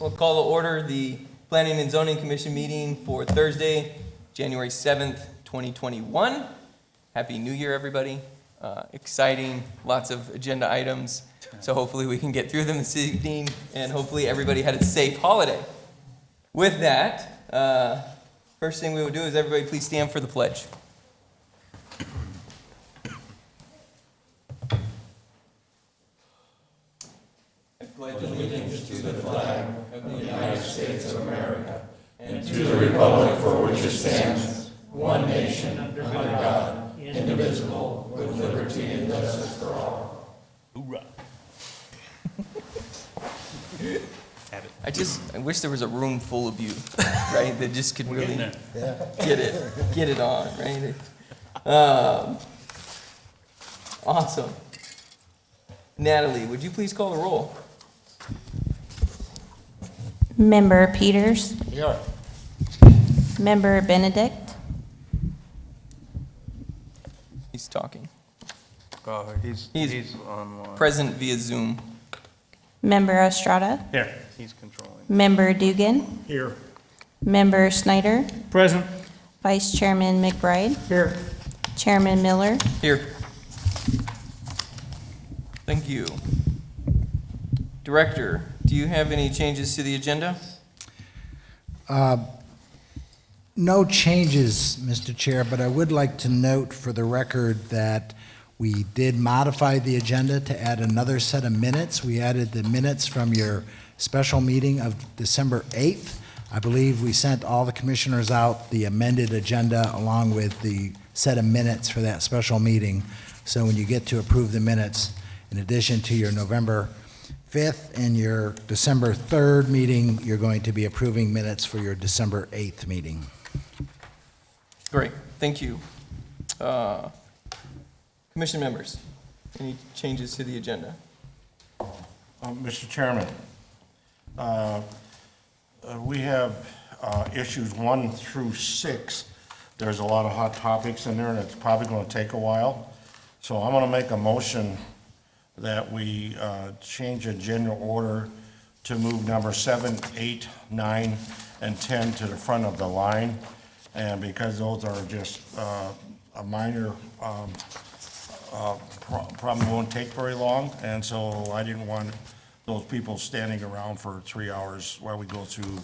We'll call to order the Planning and Zoning Commission meeting for Thursday, January 7th, 2021. Happy New Year, everybody. Exciting, lots of agenda items. So hopefully we can get through them this evening, and hopefully everybody had a safe holiday. With that, first thing we will do is everybody please stand for the pledge. I pledge allegiance to the flag of the United States of America and to the republic for which it stands, one nation, under God, indivisible, with liberty and justice for all. Hoorah. I wish there was a room full of you, right, that just could really get it on, right? Awesome. Natalie, would you please call the roll? Member Peters. Here. Member Benedict. He's talking. He's online. Present via Zoom. Member Estrada. Here. He's controlling. Member Dugan. Here. Member Snyder. Present. Vice Chairman McBride. Here. Chairman Miller. Here. Thank you. Director, do you have any changes to the agenda? No changes, Mr. Chair, but I would like to note for the record that we did modify the agenda to add another set of minutes. We added the minutes from your special meeting of December 8th. I believe we sent all the commissioners out the amended agenda along with the set of minutes for that special meeting. So when you get to approve the minutes, in addition to your November 5th and your December 3rd meeting, you're going to be approving minutes for your December 8th meeting. Great, thank you. Commission members, any changes to the agenda? Mr. Chairman, we have issues 1 through 6. There's a lot of hot topics in there, and it's probably going to take a while. So I'm going to make a motion that we change agenda order to move number 7, 8, 9, and 10 to the front of the line. And because those are just a minor, probably won't take very long. And so I didn't want those people standing around for 3 hours while we go through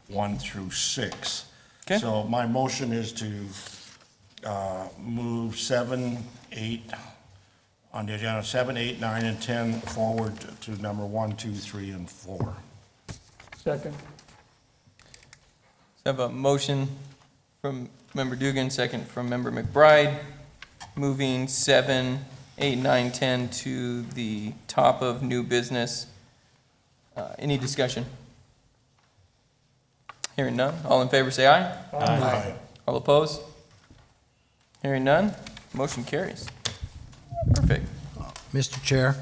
1 through 6. Okay. So my motion is to move 7, 8, on the agenda, 7, 8, 9, and 10 forward to number 1, 2, 3, and 4. Second. I have a motion from Member Dugan, second from Member McBride, moving 7, 8, 9, 10 to the top of new business. Any discussion? Hearing none. All in favor say aye. Aye. All opposed? Hearing none. Motion carries. Perfect. Mr. Chair,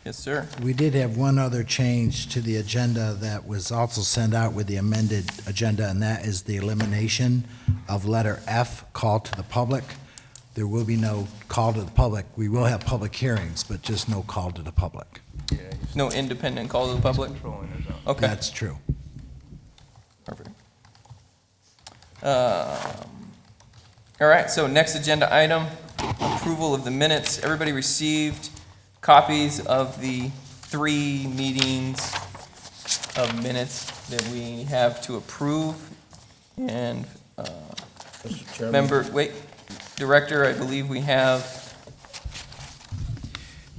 Yes, sir. we did have one other change to the agenda that was also sent out with the amended agenda, and that is the elimination of letter F, call to the public. There will be no call to the public. We will have public hearings, but just no call to the public. No independent call to the public? Okay. That's true. Perfect. All right, so next agenda item, approval of the minutes. Everybody received copies of the 3 meetings of minutes that we have to approve. And Mr. Chairman. Director, I believe we have,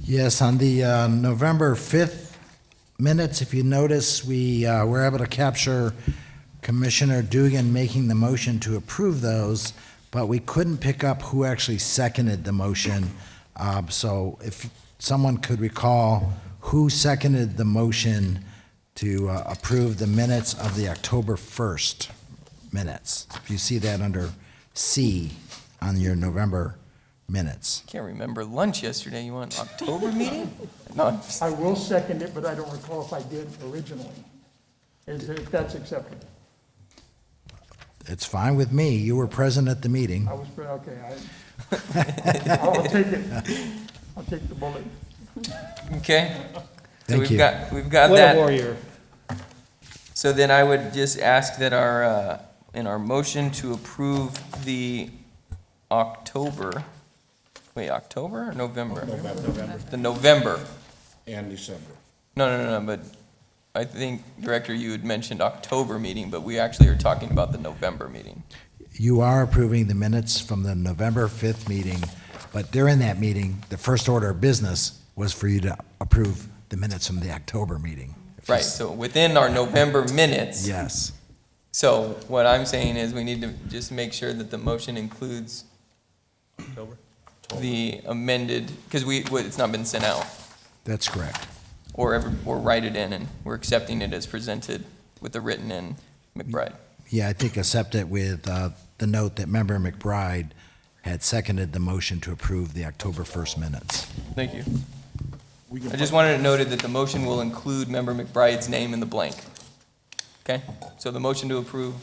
Yes, on the November 5th minutes, if you notice, we were able to capture Commissioner Dugan making the motion to approve those, but we couldn't pick up who actually seconded the motion. So if someone could recall who seconded the motion to approve the minutes of the October 1st minutes. If you see that under C on your November minutes. can't remember lunch yesterday. You want October meeting? No. I will second it, but I don't recall if I did originally. If that's acceptable. It's fine with me. You were present at the meeting. I was, okay, I will take it. I'll take the bullet. Okay. So Thank you. we've got What a that. warrior. So then I would just ask that in our motion to approve the October or November? November The November. and December. No, but I think, Director, you had mentioned October meeting, but we actually are talking about the November meeting. You are approving the minutes from the November 5th meeting, but during that meeting, the first order of business was for you to approve the minutes from the October meeting. Right, so within our November minutes. Yes. So what I'm saying is we need to just make sure that the motion includes the amended, because it's not been sent out, That's correct. or write it in, and we're accepting it as presented with the written in McBride. Yeah, I think accept it with the note that Member McBride had seconded the motion to approve the October 1st minutes. Thank you. We can I just wanted it noted that the motion will include Member McBride's name in the blank. Okay? So the motion to approve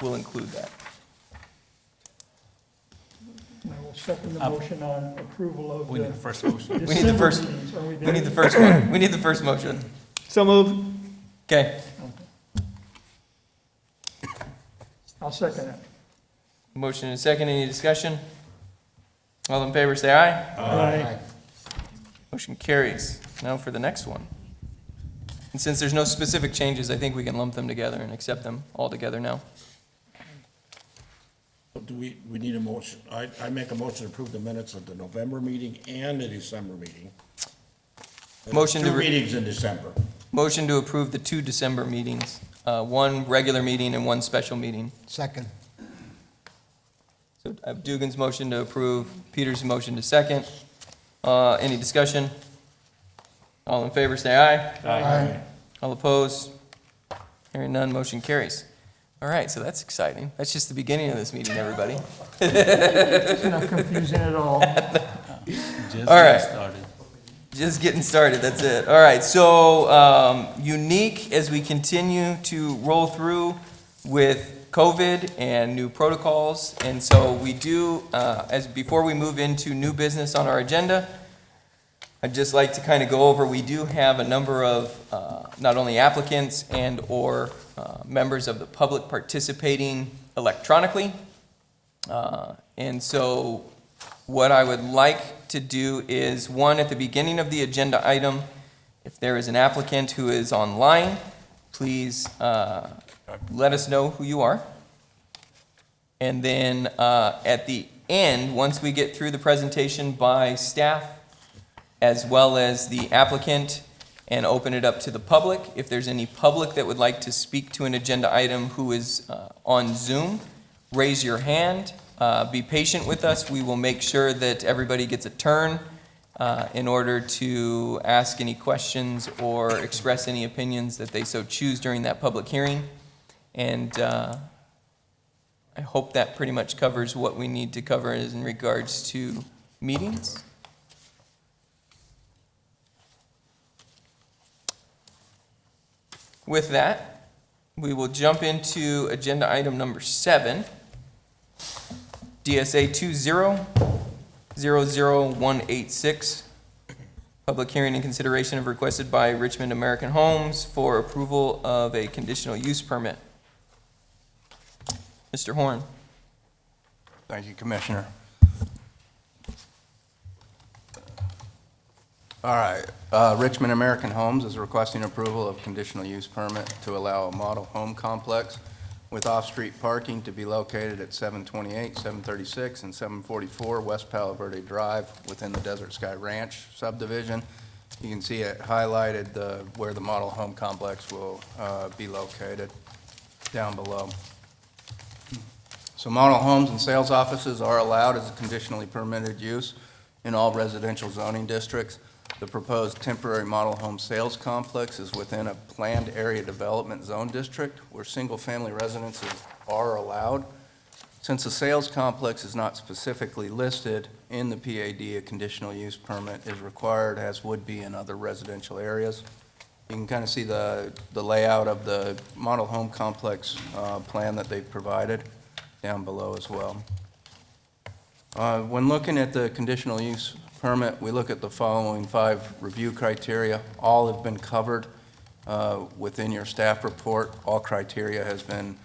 will include that. And I will second the motion on approval of We need the the first motion. We need the first- December meetings. Are we We there? need the first one. We need the first motion. So moved. Okay. I'll second it. Motion and second. Any discussion? All in favor, say aye. Aye. Motion carries. Now for the next one. And since there's no specific changes, I think we can lump them together and accept them all together now. Do we need a motion? I make a motion to approve the minutes of the November meeting and the December meeting. Motion to Two meetings in December. Motion to approve the 2 December meetings, one regular meeting and one special meeting. Second. So I have Dugan's motion to approve, Peter's motion to second. Any discussion? All in favor, say aye. Aye. All opposed? Hearing none, motion carries. All right, so that's exciting. That's just the beginning of this meeting, everybody. It's not confusing at all. All right. Just getting started, that's it. All right, so unique as we continue to roll through with COVID and new protocols. And so we do, before we move into new business on our agenda, I'd just like to kind of go over, we do have a number of not only applicants and/or members of the public participating electronically. And so what I would like to do is, one, at the beginning of the agenda item, if there is an applicant who is online, please let us know who you are. And then at the end, once we get through the presentation by staff, as well as the applicant, and open it up to the public, if there's any public that would like to speak to an agenda item who is on Zoom, raise your hand. Be patient with us. We will make sure that everybody gets a turn in order to ask any questions or express any opinions that they so choose during that public hearing. And I hope that pretty much covers what we need to cover in regards to meetings. With that, we will jump into agenda item number 7, DSA 20-00186, public hearing and consideration of requested by Richmond American Homes for approval of a conditional use permit. Mr. Horn. Thank you, Commissioner. All right, Richmond American Homes is requesting approval of conditional use permit to allow a model home complex with off-street parking to be located at 728, 736, and 744 West Palo Verde Drive within the Desert Sky Ranch subdivision. You can see it highlighted where the model home complex will be located down below. So model homes and sales offices are allowed as a conditionally permitted use in all residential zoning districts. The proposed temporary model home sales complex is within a planned area development zone district where single-family residences are allowed. Since the sales complex is not specifically listed in the PAD, a conditional use permit is required, as would be in other residential areas. You can kind of see the layout of the model home complex plan that they've provided down below as well. When looking at the conditional use permit, we look at the following 5 review criteria. All have been covered Within your staff report, all criteria has been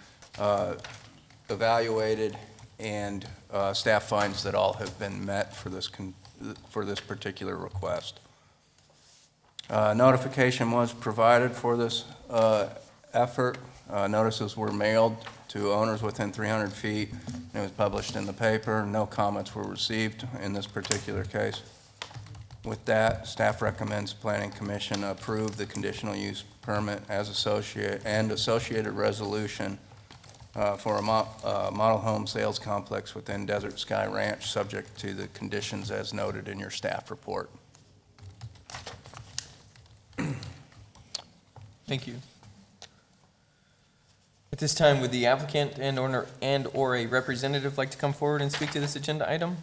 evaluated, and staff finds that all have been met for this particular request. Notification was provided for this effort. Notices were mailed to owners within 300 feet. It was published in the paper. No comments were received in this particular case. With that, staff recommends Planning Commission approve the conditional use permit as associated resolution for a model home sales complex within Desert Sky Ranch, subject to the conditions as noted in your staff report. Thank you. At this time, would the applicant and/or a representative like to come forward and speak to this agenda item?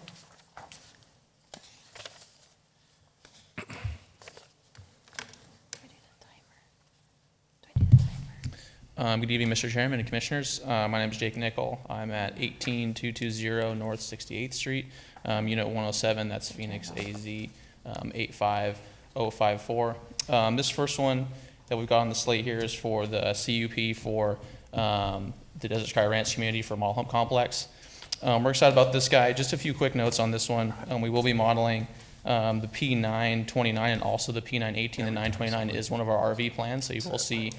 Good evening, Mr. Chairman and Commissioners. My name is Jake Nickel. I'm at 18220 North 68th Street, Unit 107. That's Phoenix AZ 85054. This first one that we've got on the slate here is for the CUP for the Desert Sky Ranch community for model home complex. We're excited about this guy. Just a few quick notes on this one. We will be modeling the P929 and also the P918. The 929 is one of our RV plans, so you will see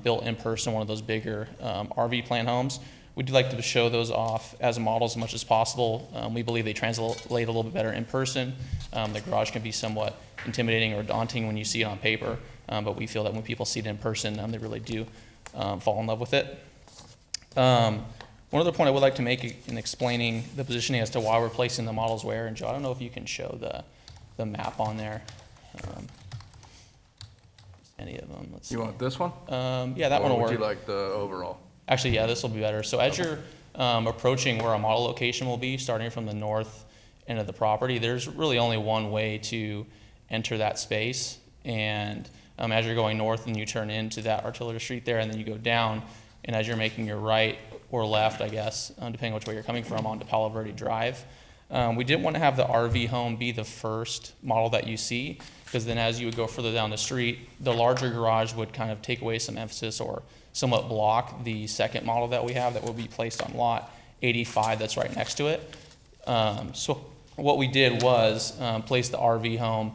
built in person, one of those bigger RV plan homes. We do like to show those off as models as much as possible. We believe they translate a little bit better in person. The garage can be somewhat intimidating or daunting when you see it on paper, but we feel that when people see it in person, they really do fall in love with it. One other point I would like to make in explaining the positioning as to why we're placing the models where, and Joe, I don't know if you can show the map on there. Any of them. Let's see. You want this one? Yeah, that one will Or work. would you like the overall? Actually, yeah, this will be better. So as you're approaching where our model location will be, starting from the north end of the property, there's really only one way to enter that space. And as you're going north and you turn into that Artillery Street there, and then you go down, and as you're making your right or left, I guess, depending which way you're coming from, onto Palo Verde Drive. We didn't want to have the RV home be the first model that you see, because then as you would go further down the street, the larger garage would kind of take away some emphasis or somewhat block the second model that we have that will be placed on lot 85 that's right next to it. So what we did was place the RV home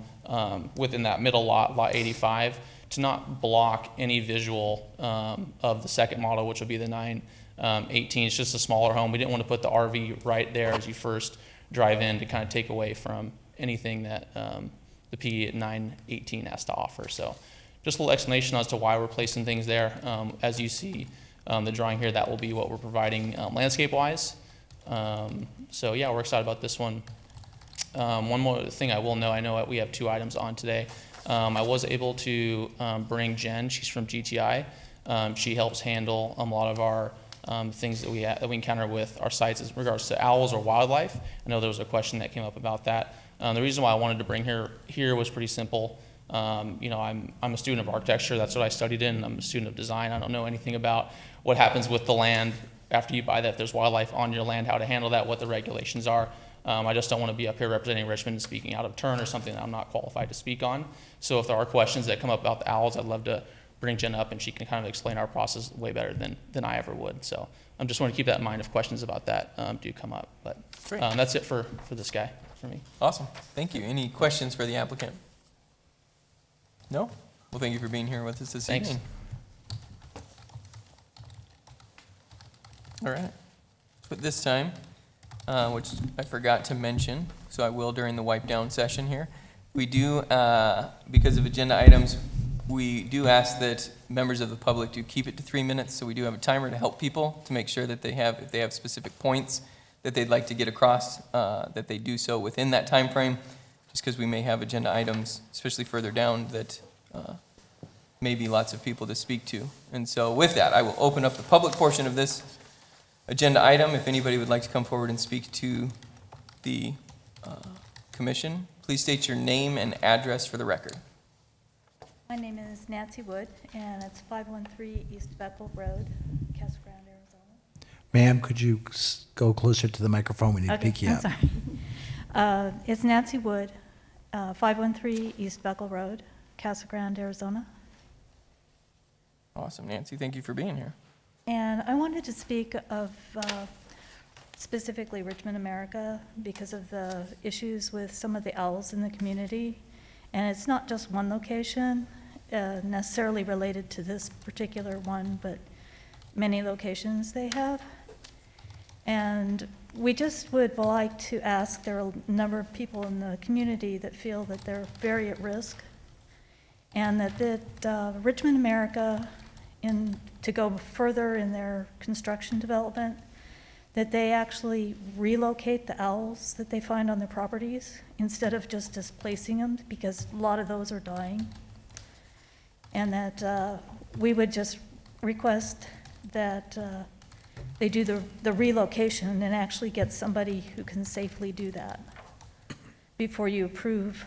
within that middle lot, lot 85, to not block any visual of the second model, which would be the 918. It's just a smaller home. We didn't want to put the RV right there as you first drive in to kind of take away from anything that the P918 has to offer. So just a little explanation as to why we're placing things there. As you see the drawing here, that will be what we're providing landscape-wise. So yeah, we're excited about this one. One more thing I will know, I know we have 2 items on today. I was able to bring Jen. She's from GTI. She helps handle a lot of our things that we encounter with our sites as regards to owls or wildlife. I know there was a question that came up about that. The reason why I wanted to bring her here was pretty simple. You know, I'm a student of architecture. That's what I studied in. I'm a student of design. I don't know anything about what happens with the land after you buy that. If there's wildlife on your land, how to handle that, what the regulations are. I just don't want to be up here representing Richmond and speaking out of turn or something that I'm not qualified to speak on. So if there are questions that come up about the owls, I'd love to bring Jen up and she can kind of explain our process way better than I ever would. So I'm just want to keep that in mind if questions about that do come up. But that's it for this guy, for me. Awesome. Thank you. Any questions for the applicant? No? Well, thank you for being here with us this Thanks. evening. All right. But this time, which I forgot to mention, so I will during the wipe down session here, we do, because of agenda items, we do ask that members of the public do keep it to 3 minutes, so we do have a timer to help people to make sure that if they have specific points that they'd like to get across, that they do so within that time frame, just because we may have agenda items, especially further down, that may be lots of people to speak to. And so with that, I will open up the public portion of this agenda item. If anybody would like to come forward and speak to the commission, please state your name and address for the record. My name is Nancy Wood, and it's 513 East Bethel Road, Casa Grande, Arizona. Ma'am, could you go closer to the microphone? We need to pick you I'm up. sorry. It's Nancy Wood, 513 East Bethel Road, Casa Grande, Arizona. Awesome, Nancy, thank you for being here. And I wanted to speak of specifically Richmond, America, because of the issues with some of the owls in the community. And it's not just one location necessarily related to this particular one, but many locations they have. And we just would like to ask, there are a number of people in the community that feel that they're very at risk, and that Richmond, America, to go further in their construction development, that they actually relocate the owls that they find on their properties instead of just displacing them, because a lot of those are dying. And that we would just request that they do the relocation and actually get somebody who can safely do that before you approve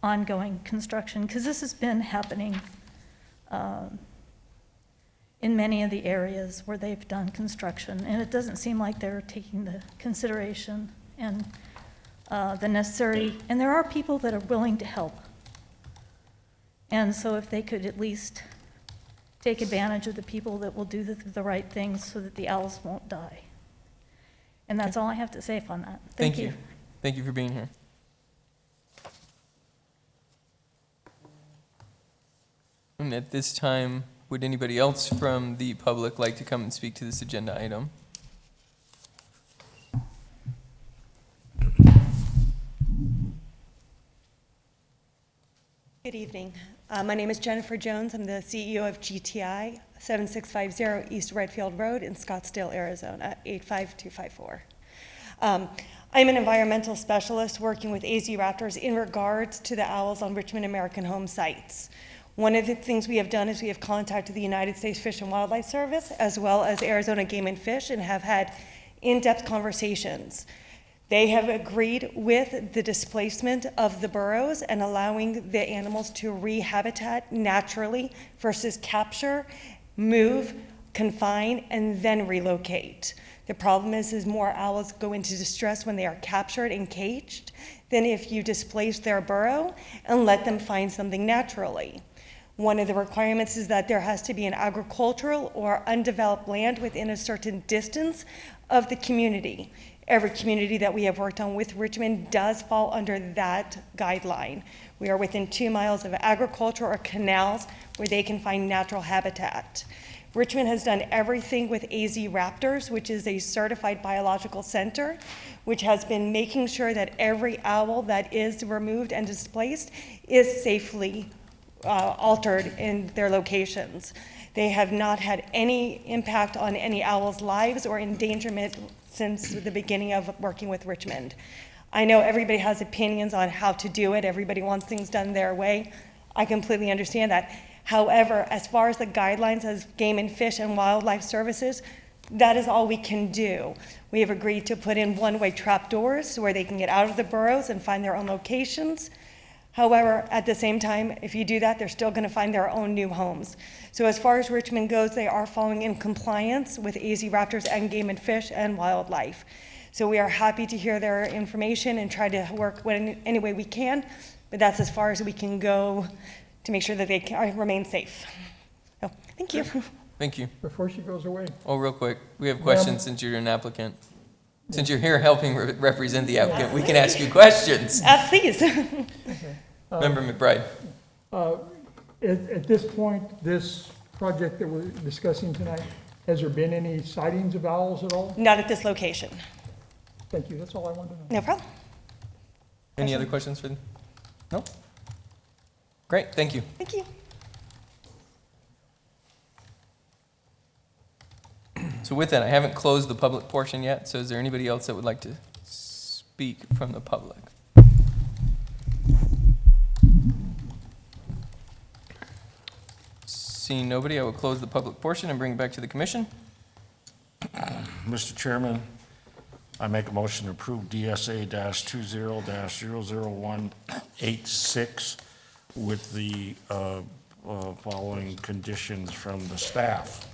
ongoing construction, because this has been happening in many of the areas where they've done construction, and it doesn't seem like they're taking the consideration and the necessary, and there are people that are willing to help. And so if they could at least take advantage of the people that will do the right things so that the owls won't die. And that's all I have to say on that. Thank you. Thank you for being here. And at this time, would anybody else from the public like to come and speak to this agenda item? Good evening. My name is Jennifer Jones. I'm the CEO of GTI, 7650 East Redfield Road in Scottsdale, Arizona, 85254. I'm an environmental specialist working with AZ Raptors in regards to the owls on Richmond American home sites. One of the things we have done is we have contacted the United States Fish and Wildlife Service as well as Arizona Game and Fish and have had in-depth conversations. They have agreed with the displacement of the burrows and allowing the animals to rehabitat naturally versus capture, move, confine, and then relocate. The problem is more owls go into distress when they are captured and caged than if you displace their burrow and let them find something naturally. One of the requirements is that there has to be an agricultural or undeveloped land within a certain distance of the community. Every community that we have worked on with Richmond does fall under that guideline. We are within 2 miles of agriculture or canals where they can find natural habitat. Richmond has done everything with AZ Raptors, which is a certified biological center, which has been making sure that every owl that is removed and displaced is safely altered in their locations. They have not had any impact on any owls' lives or endangerment since the beginning of working with Richmond. I know everybody has opinions on how to do it. Everybody wants things done their way. I completely understand that. However, as far as the guidelines as Game and Fish and Wildlife Services, that is all we can do. We have agreed to put in one-way trap doors where they can get out of the burrows and find their own locations. However, at the same time, if you do that, they're still going to find their own new homes. So as far as Richmond goes, they are following in compliance with AZ Raptors and Game and Fish and Wildlife. So we are happy to hear their information and try to work in any way we can, but that's as far as we can go to make sure that they remain safe. So, thank you. Thank you. Before she goes away, Oh, real quick, we have questions since you're an applicant. Since you're here helping represent the applicant, we can ask you questions. Please. Member McBride. at this point, this project that we're discussing tonight, has there been any sightings of owls at all? Not at this location. Thank you, that's all I wanted to know. No problem. Any other questions for them? No? Great, thank you. Thank you. So with that, I haven't closed the public portion yet, so is there anybody else that would like to speak from the public? Seeing nobody, I will close the public portion and bring it back to the commission. Mr. Chairman, I make a motion to approve DSA-20-00186 with the following conditions from the staff.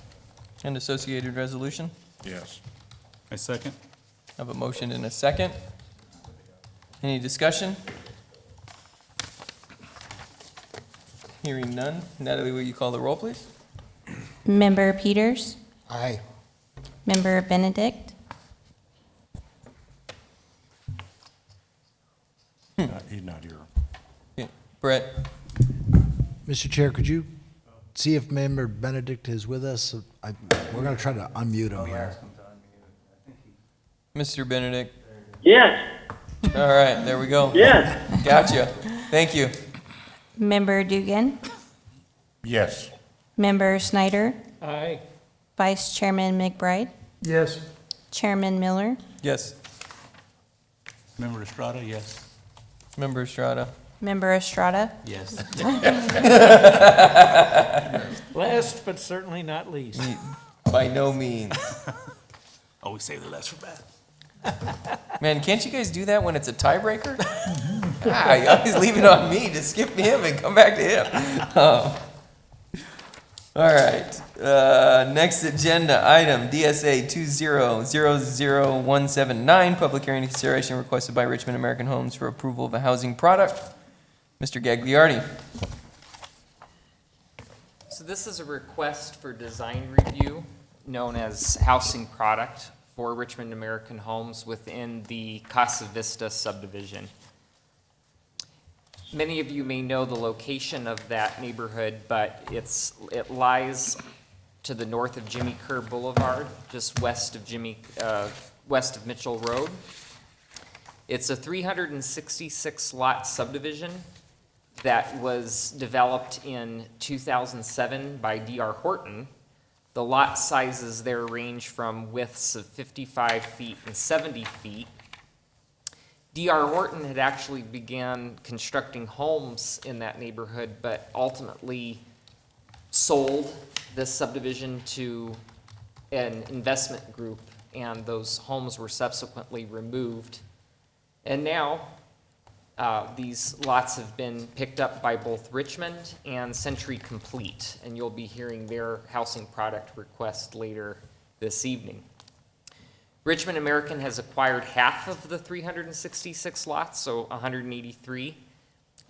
And associated resolution. Yes. I second. I have a motion and a second. Any discussion? Hearing none. Natalie, will you call the roll, please? Member Peters, Aye. Member Benedict, He's not here. Okay, Brett, Mr. Chair, could you see if Member Benedict is with us? We're going to try to unmute him here. Mr. Benedict. Yes, All right, there we go. yes, Gotcha. Thank you. Member Dugan, Yes. Member Snyder, Aye. Vice Chairman McBride, Yes. Chairman Miller, Yes. Member Estrada, yes. Member Estrada. Member Estrada, Yes. last but certainly not least. By no means. Always say the last for bad. Man, can't you guys do that when it's a tiebreaker? You always leave it on me to skip him and come back to him. All right. Next agenda item, DSA 2000179, public hearing and consideration requested by Richmond American Homes for approval of a housing product. Mr. Gagliardi. So this is a request for design review known as housing product for Richmond American Homes within the Casa Vista subdivision. Many of you may know the location of that neighborhood, but it lies to the north of Jimmy Kerr Boulevard, just west of Mitchell Road. It's a 366 lot subdivision that was developed in 2007 by D.R. Horton. The lot sizes there range from widths of 55 feet and 70 feet. D.R. Horton had actually began constructing homes in that neighborhood, but ultimately sold this subdivision to an investment group, and those homes were subsequently removed. And now, these lots have been picked up by both Richmond and Century Complete, and you'll be hearing their housing product request later this evening. Richmond American has acquired half of the 366 lots, so 183,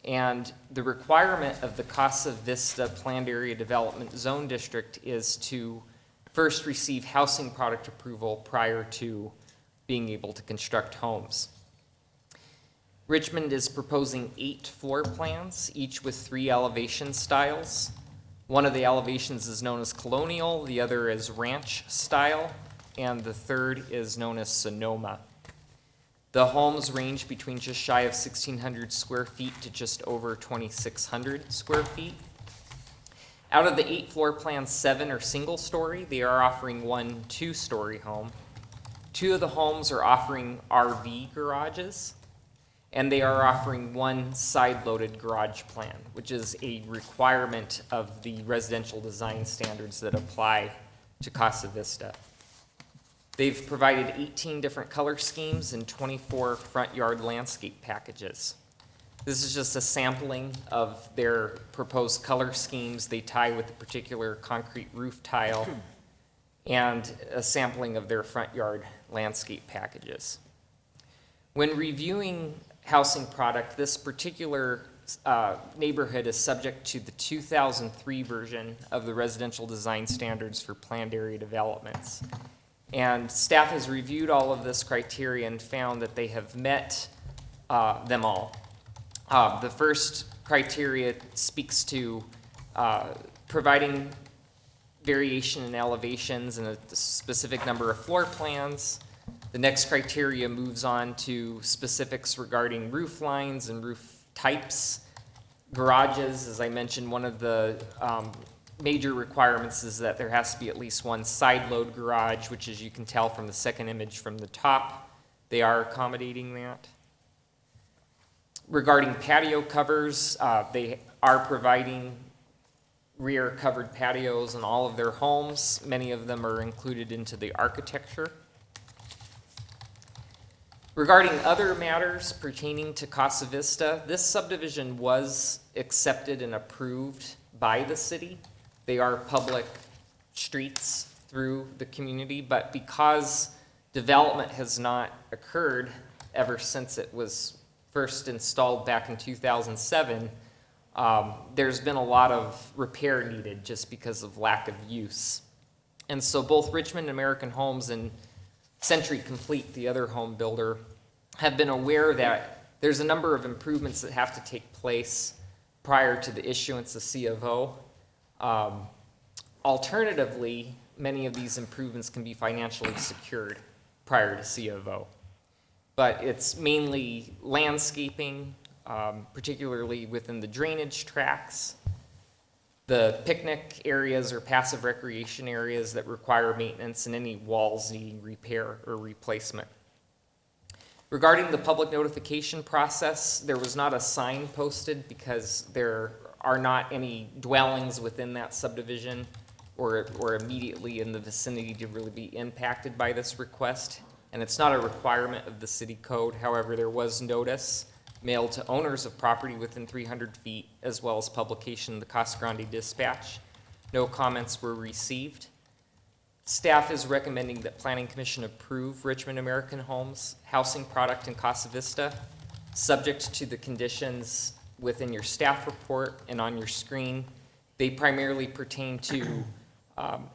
and the requirement of the Casa Vista Planned Area Development Zone District is to first receive housing product approval prior to being able to construct homes. Richmond is proposing 8 floor plans, each with 3 elevation styles. One of the elevations is known as colonial, the other is ranch style, and the third is known as Sonoma. The homes range between just shy of 1,600 square feet to just over 2,600 square feet. Out of the 8 floor plans, 7 are single story. They are offering 1 two-story home. 2 of the homes are offering RV garages, and they are offering 1 side-loaded garage plan, which is a requirement of the residential design standards that apply to Casa Vista. They've provided 18 different color schemes and 24 front yard landscape packages. This is just a sampling of their proposed color schemes. They tie with a particular concrete roof tile, and a sampling of their front yard landscape packages. When reviewing housing product, this particular neighborhood is subject to the 2003 version of the residential design standards for planned area developments. And staff has reviewed all of this criteria and found that they have met them all. The first criteria speaks to providing variation in elevations and a specific number of floor plans. The next criteria moves on to specifics regarding roof lines and roof types. Garages, as I mentioned, one of the major requirements is that there has to be at least 1 side load garage, which, as you can tell from the second image from the top, they are accommodating that. Regarding patio covers, they are providing rear covered patios in all of their homes. Many of them are included into the architecture. Regarding other matters pertaining to Casa Vista, this subdivision was accepted and approved by the city. They are public streets through the community, but because development has not occurred ever since it was first installed back in 2007, there's been a lot of repair needed just because of lack of use. And so both Richmond American Homes and Century Complete, the other home builder, have been aware that there's a number of improvements that have to take place prior to the issuance of C of O. Alternatively, many of these improvements can be financially secured prior to C of O. But it's mainly landscaping, particularly within the drainage tracts, the picnic areas or passive recreation areas that require maintenance, and any walls needing repair or replacement. Regarding the public notification process, there was not a sign posted because there are not any dwellings within that subdivision or immediately in the vicinity to really be impacted by this request. And it's not a requirement of the city code. However, there was notice mailed to owners of property within 300 feet, as well as publication in the Casa Grande Dispatch. No comments were received. Staff is recommending that Planning Commission approve Richmond American Homes housing product in Casa Vista, subject to the conditions within your staff report and on your screen. They primarily pertain to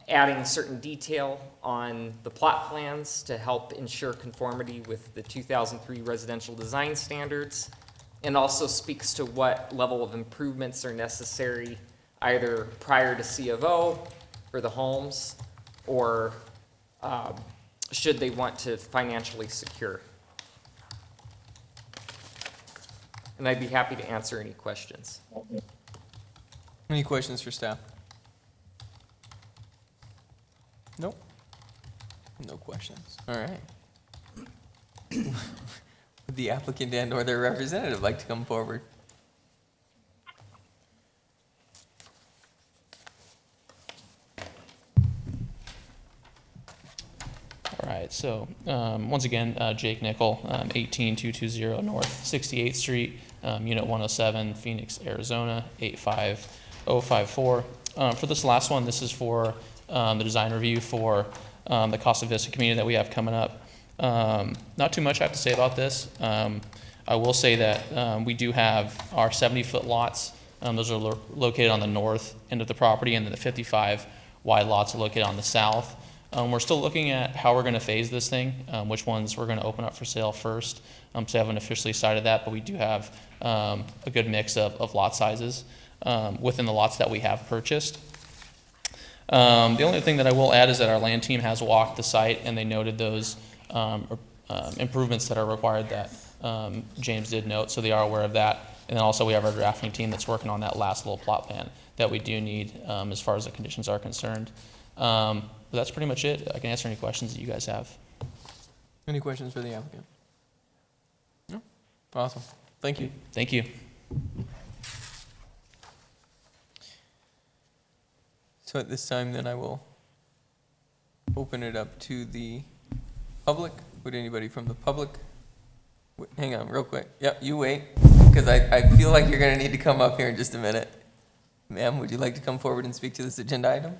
adding certain detail on the plot plans to help ensure conformity with the 2003 residential design standards, and also speaks to what level of improvements are necessary either prior to C of O for the homes or should they want to financially secure. And I'd be happy to answer any questions. Any questions for staff? Nope. No questions. All right. Would the applicant and or their representative like to come forward? All right, so once again, Jake Nickel, 18220 North 68th Street, Unit 107, Phoenix, Arizona, 85054. For this last one, this is for the design review for the Casa Vista community that we have coming up. Not too much I have to say about this. I will say that we do have our 70-foot lots. Those are located on the north end of the property, and then the 55 wide lots are located on the south. We're still looking at how we're going to phase this thing, which ones we're going to open up for sale first. So I haven't officially decided that, but we do have a good mix of lot sizes within the lots that we have purchased. The only thing that I will add is that our land team has walked the site, and they noted those improvements that are required that James did note, so they are aware of that. And then also we have our drafting team that's working on that last little plot plan that we do need as far as the conditions are concerned. But that's pretty much it. I can answer any questions that you guys have. Any questions for the applicant? No? Awesome. Thank you. Thank you. So at this time, then I will open it up to the public. Would anybody from the public? Hang on, real quick. Yep, you wait, because I feel like you're going to need to come up here in just a minute. Ma'am, would you like to come forward and speak to this agenda item?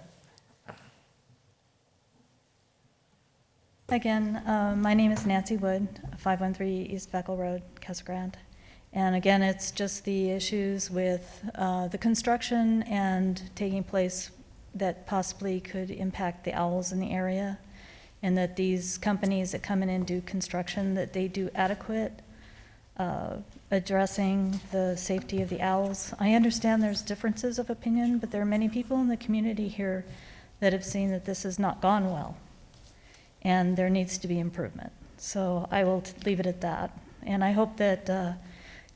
Again, my name is Nancy Wood, 513 East Beckel Road, Casa Grande. And again, it's just the issues with the construction and taking place that possibly could impact the owls in the area, and that these companies that come in and do construction, that they do adequate addressing the safety of the owls. I understand there's differences of opinion, but there are many people in the community here that have seen that this has not gone well, and there needs to be improvement. So I will leave it at that. And I hope that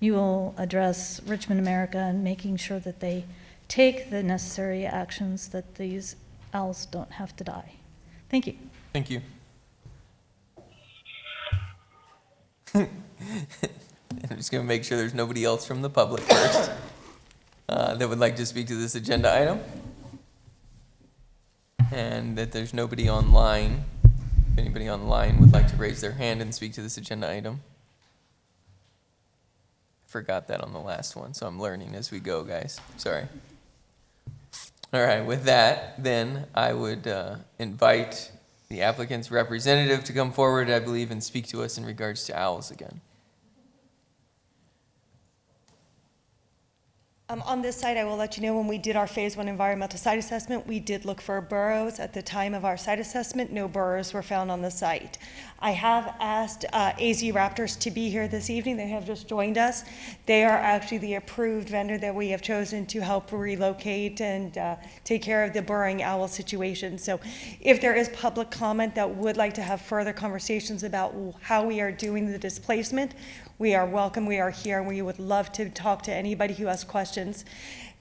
you will address Richmond America and making sure that they take the necessary actions that these owls don't have to die. Thank you. Thank you. I'm just going to make sure there's nobody else from the public first that would like to speak to this agenda item. And that there's nobody online. If anybody online would like to raise their hand and speak to this agenda item. Forgot that on the last one, so I'm learning as we go, guys. Sorry. All right, with that, then I would invite the applicant's representative to come forward, I believe, and speak to us in regards to owls again. On this site, I will let you know, when we did our Phase 1 environmental site assessment, we did look for burrows. At the time of our site assessment, no burrows were found on the site. I have asked AZ Raptors to be here this evening. They have just joined us. They are actually the approved vendor that we have chosen to help relocate and take care of the burrowing owl situation. So if there is public comment that would like to have further conversations about how we are doing the displacement, we are welcome, we are here, and we would love to talk to anybody who has questions.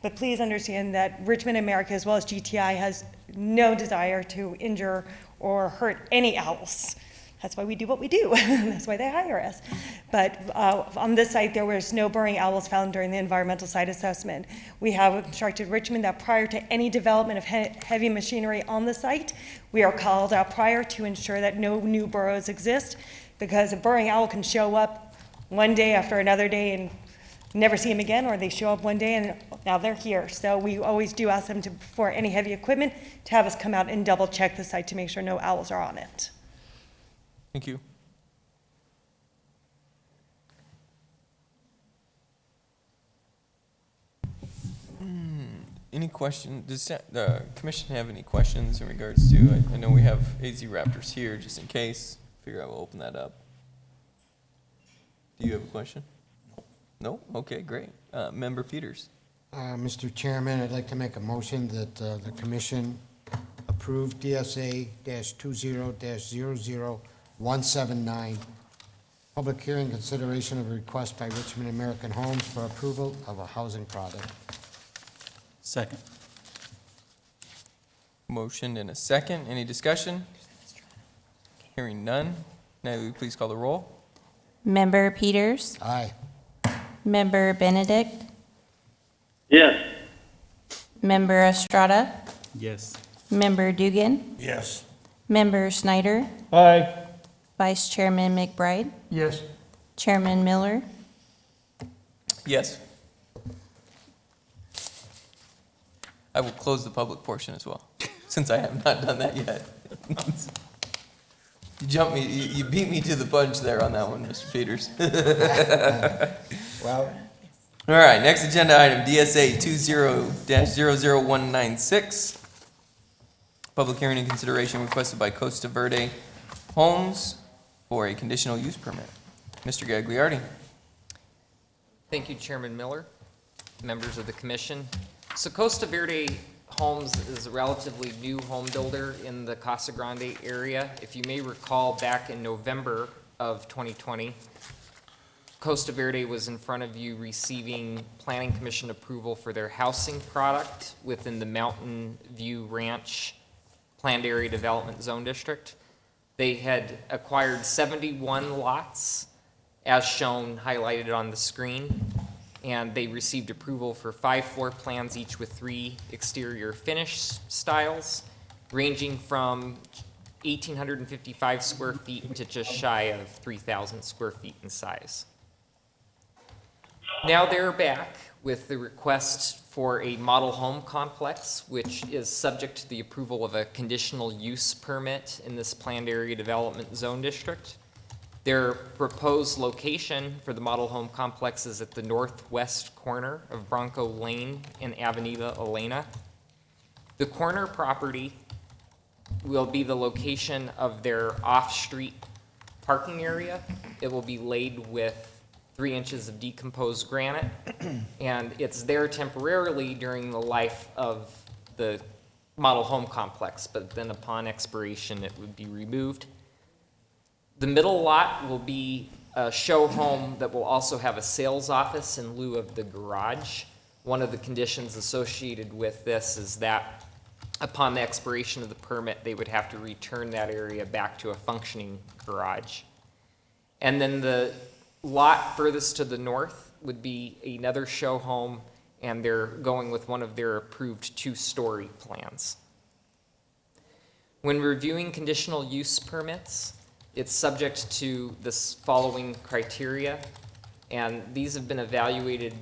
But please understand that Richmond America, as well as GTI, has no desire to injure or hurt any owls. That's why we do what we do. That's why they hire us. But on this site, there was no burrowing owls found during the environmental site assessment. We have instructed Richmond that prior to any development of heavy machinery on the site, we are called out prior to ensure that no new burrows exist, because a burrowing owl can show up one day after another day and never see them again, or they show up one day and now they're here. So we always do ask them to, before any heavy equipment, to have us come out and double check the site to make sure no owls are on it. Thank you. Any question, does the commission have any questions in regards to, I know we have AZ Raptors here just in case, figure I will open that up. Do you have a question? No? Okay, great. Member Peters. Mr. Chairman, I'd like to make a motion that the commission approve DSA-20-00179, public hearing consideration of a request by Richmond American Homes for approval of a housing product. Second. Motion and a second. Any discussion? Hearing none. Now, will you please call the roll? Member Peters, Aye. Member Benedict, Yes. Member Estrada, Yes. Member Dugan, Yes. Member Snyder, Aye. Vice Chairman McBride, Yes. Chairman Miller. Yes. I will close the public portion as well, since I have not done that yet. You jumped me, you beat me to the punch there on that one, Mr. Peters. Well, All right, next agenda item, DSA 20-00196. Public hearing and consideration requested by Costa Verde Homes for a conditional use permit. Mr. Gagliardi. Thank you, Chairman Miller, members of the commission. So Costa Verde Homes is a relatively new home builder in the Casa Grande area. If you may recall, back in November of 2020, Costa Verde was in front of you receiving Planning Commission approval for their housing product within the Mountain View Ranch Planned Area Development Zone District. They had acquired 71 lots, as shown highlighted on the screen, and they received approval for 5 floor plans, each with 3 exterior finish styles, ranging from 1,855 square feet to just shy of 3,000 square feet in size. Now they're back with the request for a model home complex, which is subject to the approval of a conditional use permit in this planned area development zone district. Their proposed location for the model home complex is at the northwest corner of Bronco Lane and Avenida Elena. The corner property will be the location of their off-street parking area. It will be laid with 3 inches of decomposed granite, and it's there temporarily during the life of the model home complex, but then upon expiration, it would be removed. The middle lot will be a show home that will also have a sales office in lieu of the garage. One of the conditions associated with this is that upon the expiration of the permit, they would have to return that area back to a functioning garage. And then the lot furthest to the north would be another show home, and they're going with one of their approved 2-story plans. When reviewing conditional use permits, it's subject to this following criteria, and these have been evaluated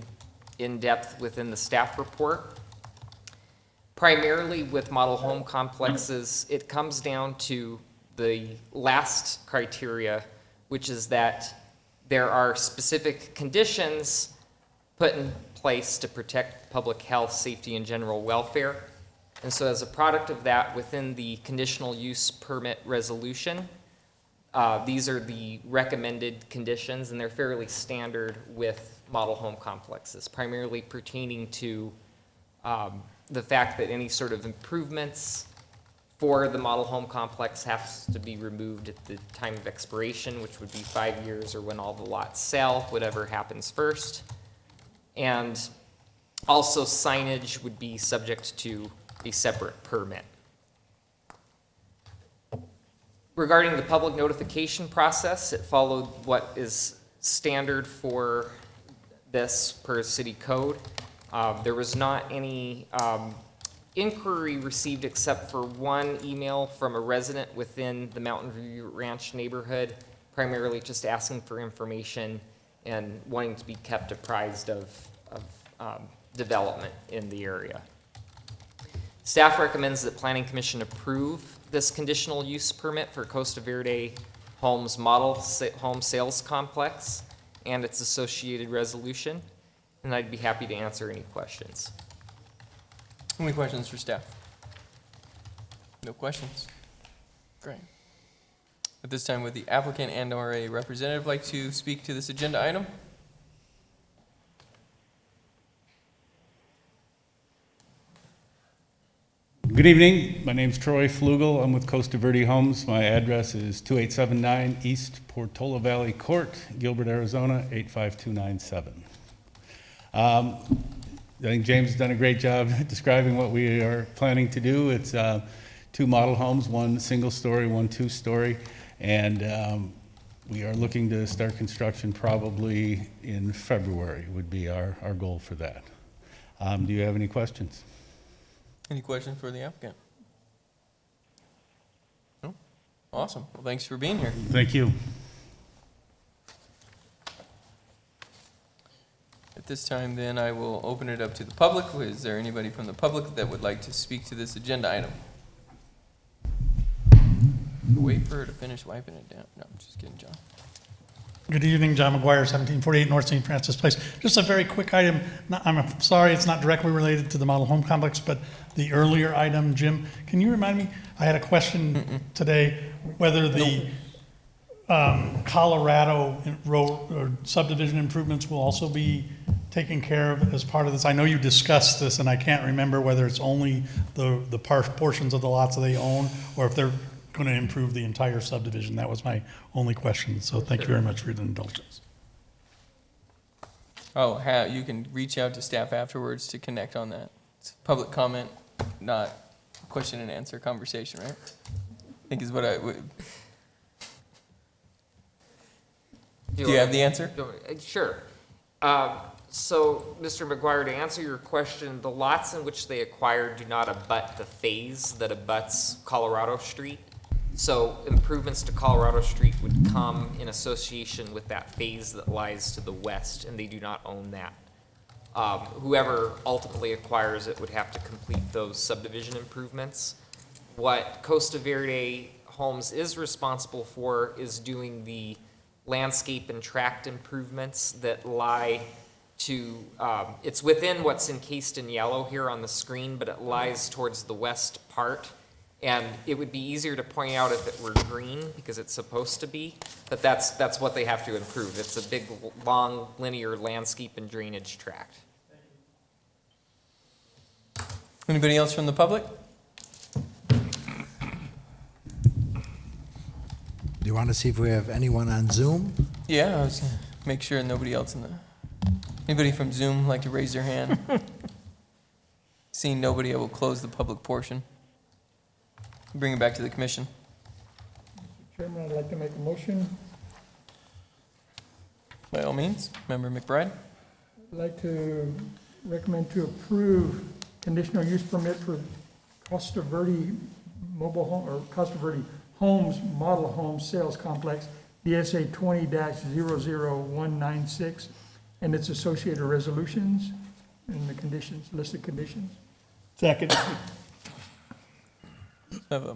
in depth within the staff report. Primarily with model home complexes, it comes down to the last criteria, which is that there are specific conditions put in place to protect public health, safety, and general welfare. And so as a product of that, within the conditional use permit resolution, these are the recommended conditions, and they're fairly standard with model home complexes, primarily pertaining to the fact that any sort of improvements for the model home complex has to be removed at the time of expiration, which would be 5 years, or when all the lots sell, whatever happens first. And also signage would be subject to a separate permit. Regarding the public notification process, it followed what is standard for this per city code. There was not any inquiry received except for one email from a resident within the Mountain View Ranch neighborhood, primarily just asking for information and wanting to be kept apprised of development in the area. Staff recommends that Planning Commission approve this conditional use permit for Costa Verde Homes Model Home Sales Complex and its associated resolution, and I'd be happy to answer any questions. Any questions for staff? No questions? Great. At this time, would the applicant and/or a representative like to speak to this agenda item? Good evening. My name's Troy Flugel. I'm with Costa Verde Homes. My address is 2879 East Portola Valley Court, Gilbert, Arizona, 85297. I think James has done a great job describing what we are planning to do. It's 2 model homes, 1 single story, 1 2-story, and we are looking to start construction probably in February would be our goal for that. Do you have any questions? Any questions for the applicant? No? Awesome. Well, thanks for being here. Thank you. At this time, then, I will open it up to the public. Is there anybody from the public that would like to speak to this agenda item? Wait for her to finish wiping it down. No, I'm just kidding, John. Good evening, John McGuire, 1748 North St. Francis Place. Just a very quick item. I'm sorry it's not directly related to the model home complex, but the earlier item, Jim, can you remind me? I had a question today whether the Colorado road or subdivision improvements will also be taken care of as part of this. I know you discussed this, and I can't remember whether it's only the portions of the lots that they own or if they're going to improve the entire subdivision. That was my only question. So thank you very much for your indulgence. Oh, you can reach out to staff afterwards to connect on that. It's public comment, not question and answer conversation, right? I think is what I would. Do you have the answer? Sure. So, Mr. McGuire, to answer your question, the lots in which they acquired do not abut the phase that abuts Colorado Street. So improvements to Colorado Street would come in association with that phase that lies to the west, and they do not own that. Whoever ultimately acquires it would have to complete those subdivision improvements. What Costa Verde Homes is responsible for is doing the landscape and tract improvements that lie to, it's within what's encased in yellow here on the screen, but it lies towards the west part. And it would be easier to point out if it were green, because it's supposed to be, but that's what they have to improve. It's a big, long, linear landscape and drainage tract. Anybody else from the public? Do you want to see if we have anyone on Zoom? Yeah, I was gonna make sure nobody else in the. Anybody from Zoom like to raise their hand? Seeing nobody, I will close the public portion. Bring it back to the commission. Mr. Chairman, I'd like to make a motion. By all means, Member McBride. I'd like to recommend to approve conditional use permit for Costa Verde mobile home, or Costa Verde Homes Model Home Sales Complex, BSA 20-00196, and its associated resolutions and the conditions, listed conditions. Second. I have a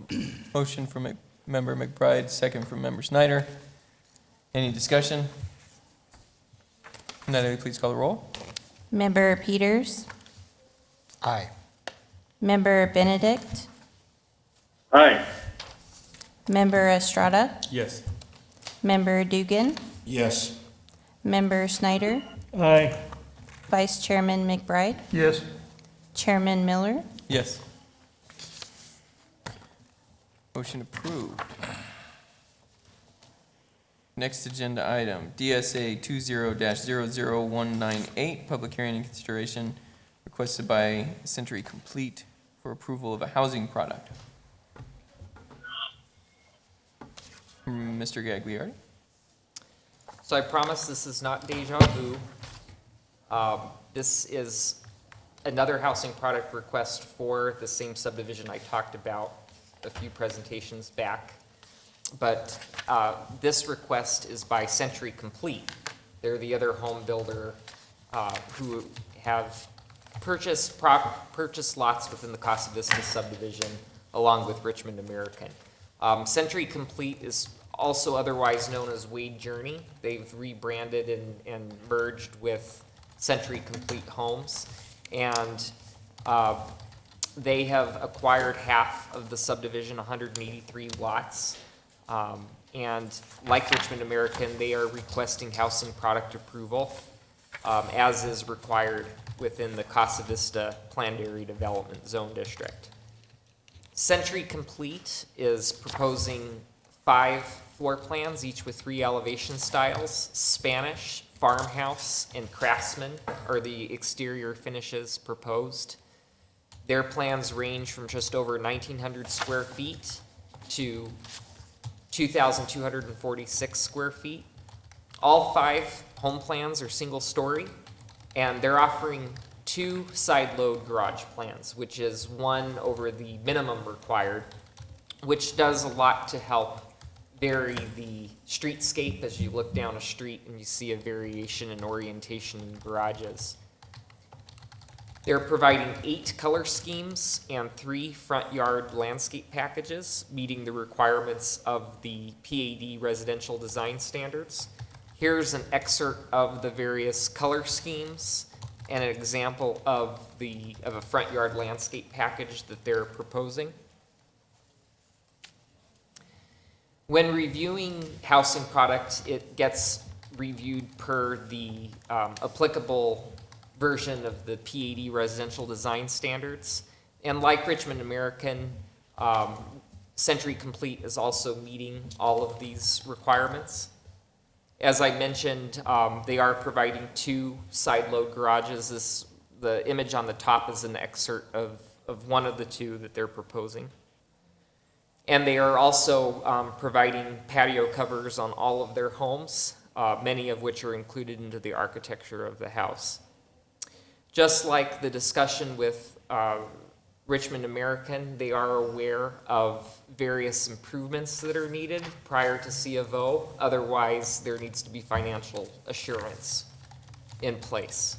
motion from Member McBride, second from Member Snyder. Any discussion? Natalie, please call the roll. Member Peters, Aye. Member Benedict, Aye. Member Estrada, Yes. Member Dugan, Yes. Member Snyder, Aye. Vice Chairman McBride, Yes. Chairman Miller. Yes. Motion approved. Next agenda item, DSA 20-00198, public hearing and consideration requested by Century Complete for approval of a housing product. Mr. Gagliardi? So I promise this is not deja vu. This is another housing product request for the same subdivision I talked about a few presentations back. But this request is by Century Complete. They're the other home builder who have purchased lots within the Casa Vista subdivision along with Richmond American. Century Complete is also otherwise known as Wade Journey. They've rebranded and merged with Century Complete Homes. And they have acquired half of the subdivision, 183 lots. And like Richmond American, they are requesting housing product approval, as is required within the Casa Vista Planned Area Development Zone District. Century Complete is proposing 5 floor plans, each with 3 elevation styles. Spanish, farmhouse, and craftsman are the exterior finishes proposed. Their plans range from just over 1,900 square feet to 2,246 square feet. All 5 home plans are single story, and they're offering 2 side load garage plans, which is 1 over the minimum required, which does a lot to help vary the streetscape as you look down a street and you see a variation in orientation in garages. They're providing 8 color schemes and 3 front yard landscape packages, meeting the requirements of the PAD residential design standards. Here's an excerpt of the various color schemes and an example of a front yard landscape package that they're proposing. When reviewing housing product, it gets reviewed per the applicable version of the PAD residential design standards. And like Richmond American, Century Complete is also meeting all of these requirements. As I mentioned, they are providing 2 side load garages. The image on the top is an excerpt of one of the 2 that they're proposing. And they are also providing patio covers on all of their homes, many of which are included into the architecture of the house. Just like the discussion with Richmond American, they are aware of various improvements that are needed prior to C of O. Otherwise, there needs to be financial assurance in place.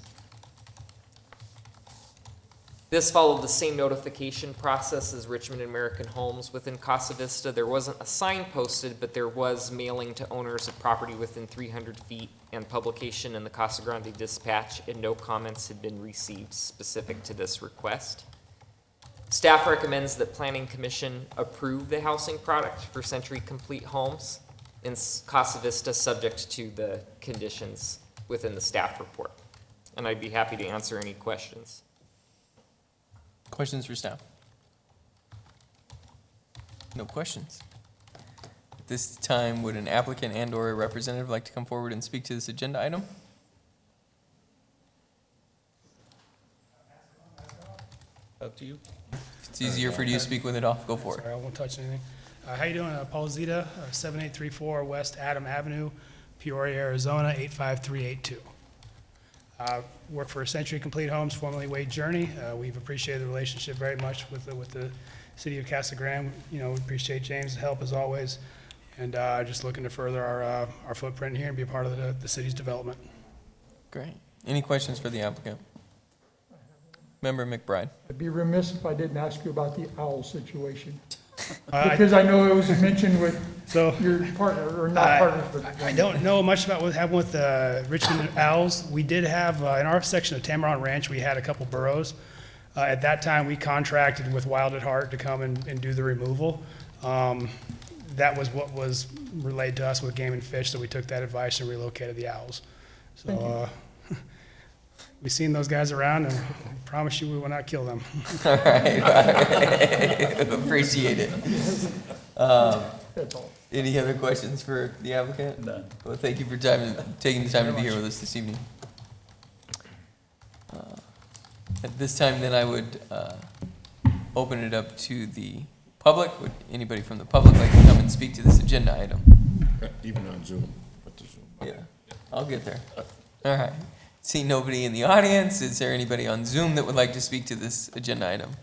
This followed the same notification process as Richmond American Homes within Casa Vista. There wasn't a sign posted, but there was mailing to owners of property within 300 feet and publication in the Casa Grande Dispatch, and no comments had been received specific to this request. Staff recommends that Planning Commission approve the housing product for Century Complete Homes in Casa Vista, subject to the conditions within the staff report. And I'd be happy to answer any questions. Questions for staff? No questions. At this time, would an applicant and/or a representative like to come forward and speak to this agenda item? Up to you. If it's easier for you to speak with it off, go for it. Sorry, I won't touch anything. How you doing? Paul Zita, 7834 West Adam Avenue, Peoria, Arizona, 85382. Work for Century Complete Homes, formerly Wade Journey. We've appreciated the relationship very much with the city of Casa Grande. You know, we appreciate James' help as always, and just looking to further our footprint here and be a part of the city's development. Great. Any questions for the applicant? Member McBride. I'd be remiss if I didn't ask you about the owl situation. Because I know it was mentioned with So. Your partner, or not partners, but. I don't know much about what happened with Richmond Owls. We did have, in our section of Tamaron Ranch, we had a couple burrows. At that time, we contracted with Wild at Heart to come and do the removal. That was what was relayed to us with Game and Fish, so we took that advice and relocated the owls. So we've seen those guys around, and I promise you we will not kill them. All right. Appreciate it. That's all. Any other questions for the applicant? None. Well, thank you for taking the time to be here with us this evening. At this time, then, I would open it up to the public. Would anybody from the public like to come and speak to this agenda item? Even on Zoom. Put the Zoom. Yeah, I'll get there. All right. See nobody in the audience. Is there anybody on Zoom that would like to speak to this agenda item?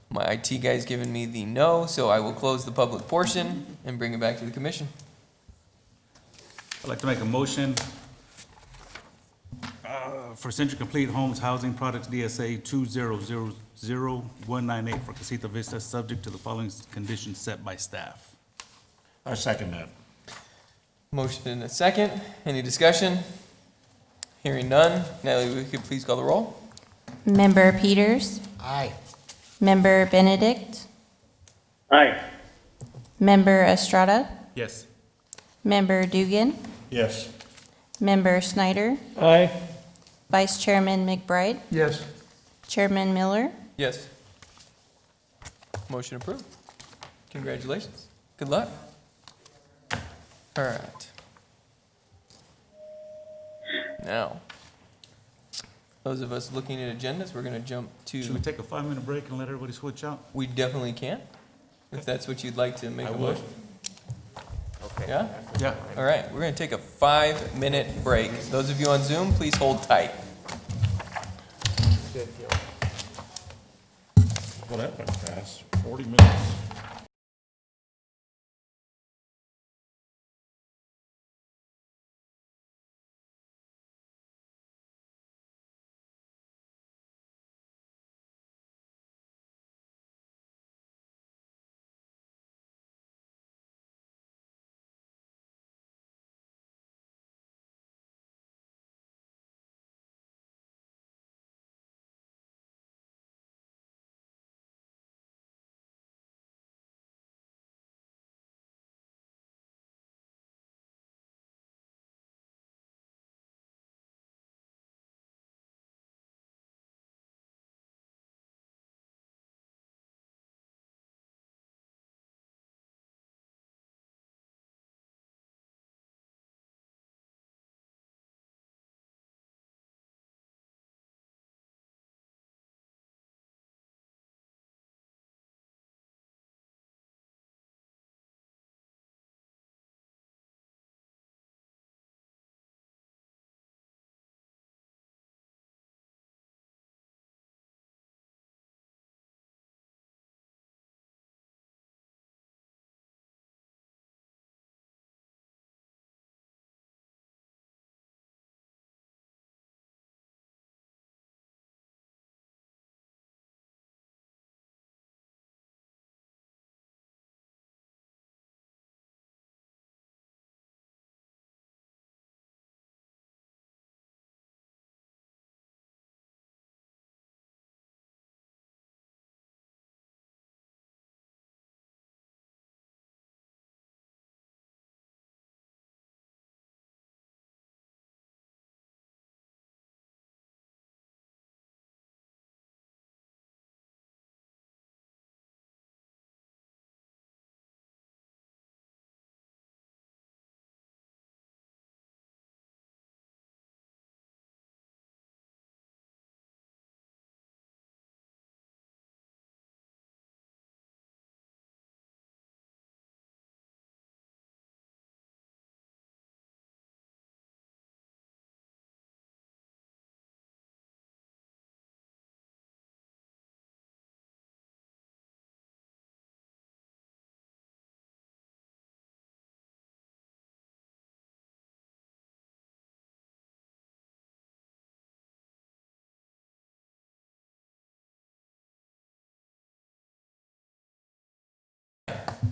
My IT guy's given me the no, so I will close the public portion and bring it back to the commission. I'd like to make a motion for Century Complete Homes Housing Products DSA 2000198 for Casita Vista, subject to the following conditions set by staff. I second that. Motion in a second. Any discussion? Hearing none. Natalie, we could please call the roll? Member Peters, Aye. Member Benedict, Aye. Member Estrada, Yes. Member Dugan, Yes. Member Snyder, Aye. Vice Chairman McBride, Yes. Chairman Miller. Yes. Motion approved. Congratulations. Good luck. All right. Now, those of us looking at agendas, we're going to jump Should we to, take a 5-minute break and let everybody switch out? we definitely can, if that's what you'd like to make a motion. Yeah? Yeah. All right, we're going to take a 5-minute break. Those of you on Zoom, please hold tight. Well, that went fast. 40 minutes.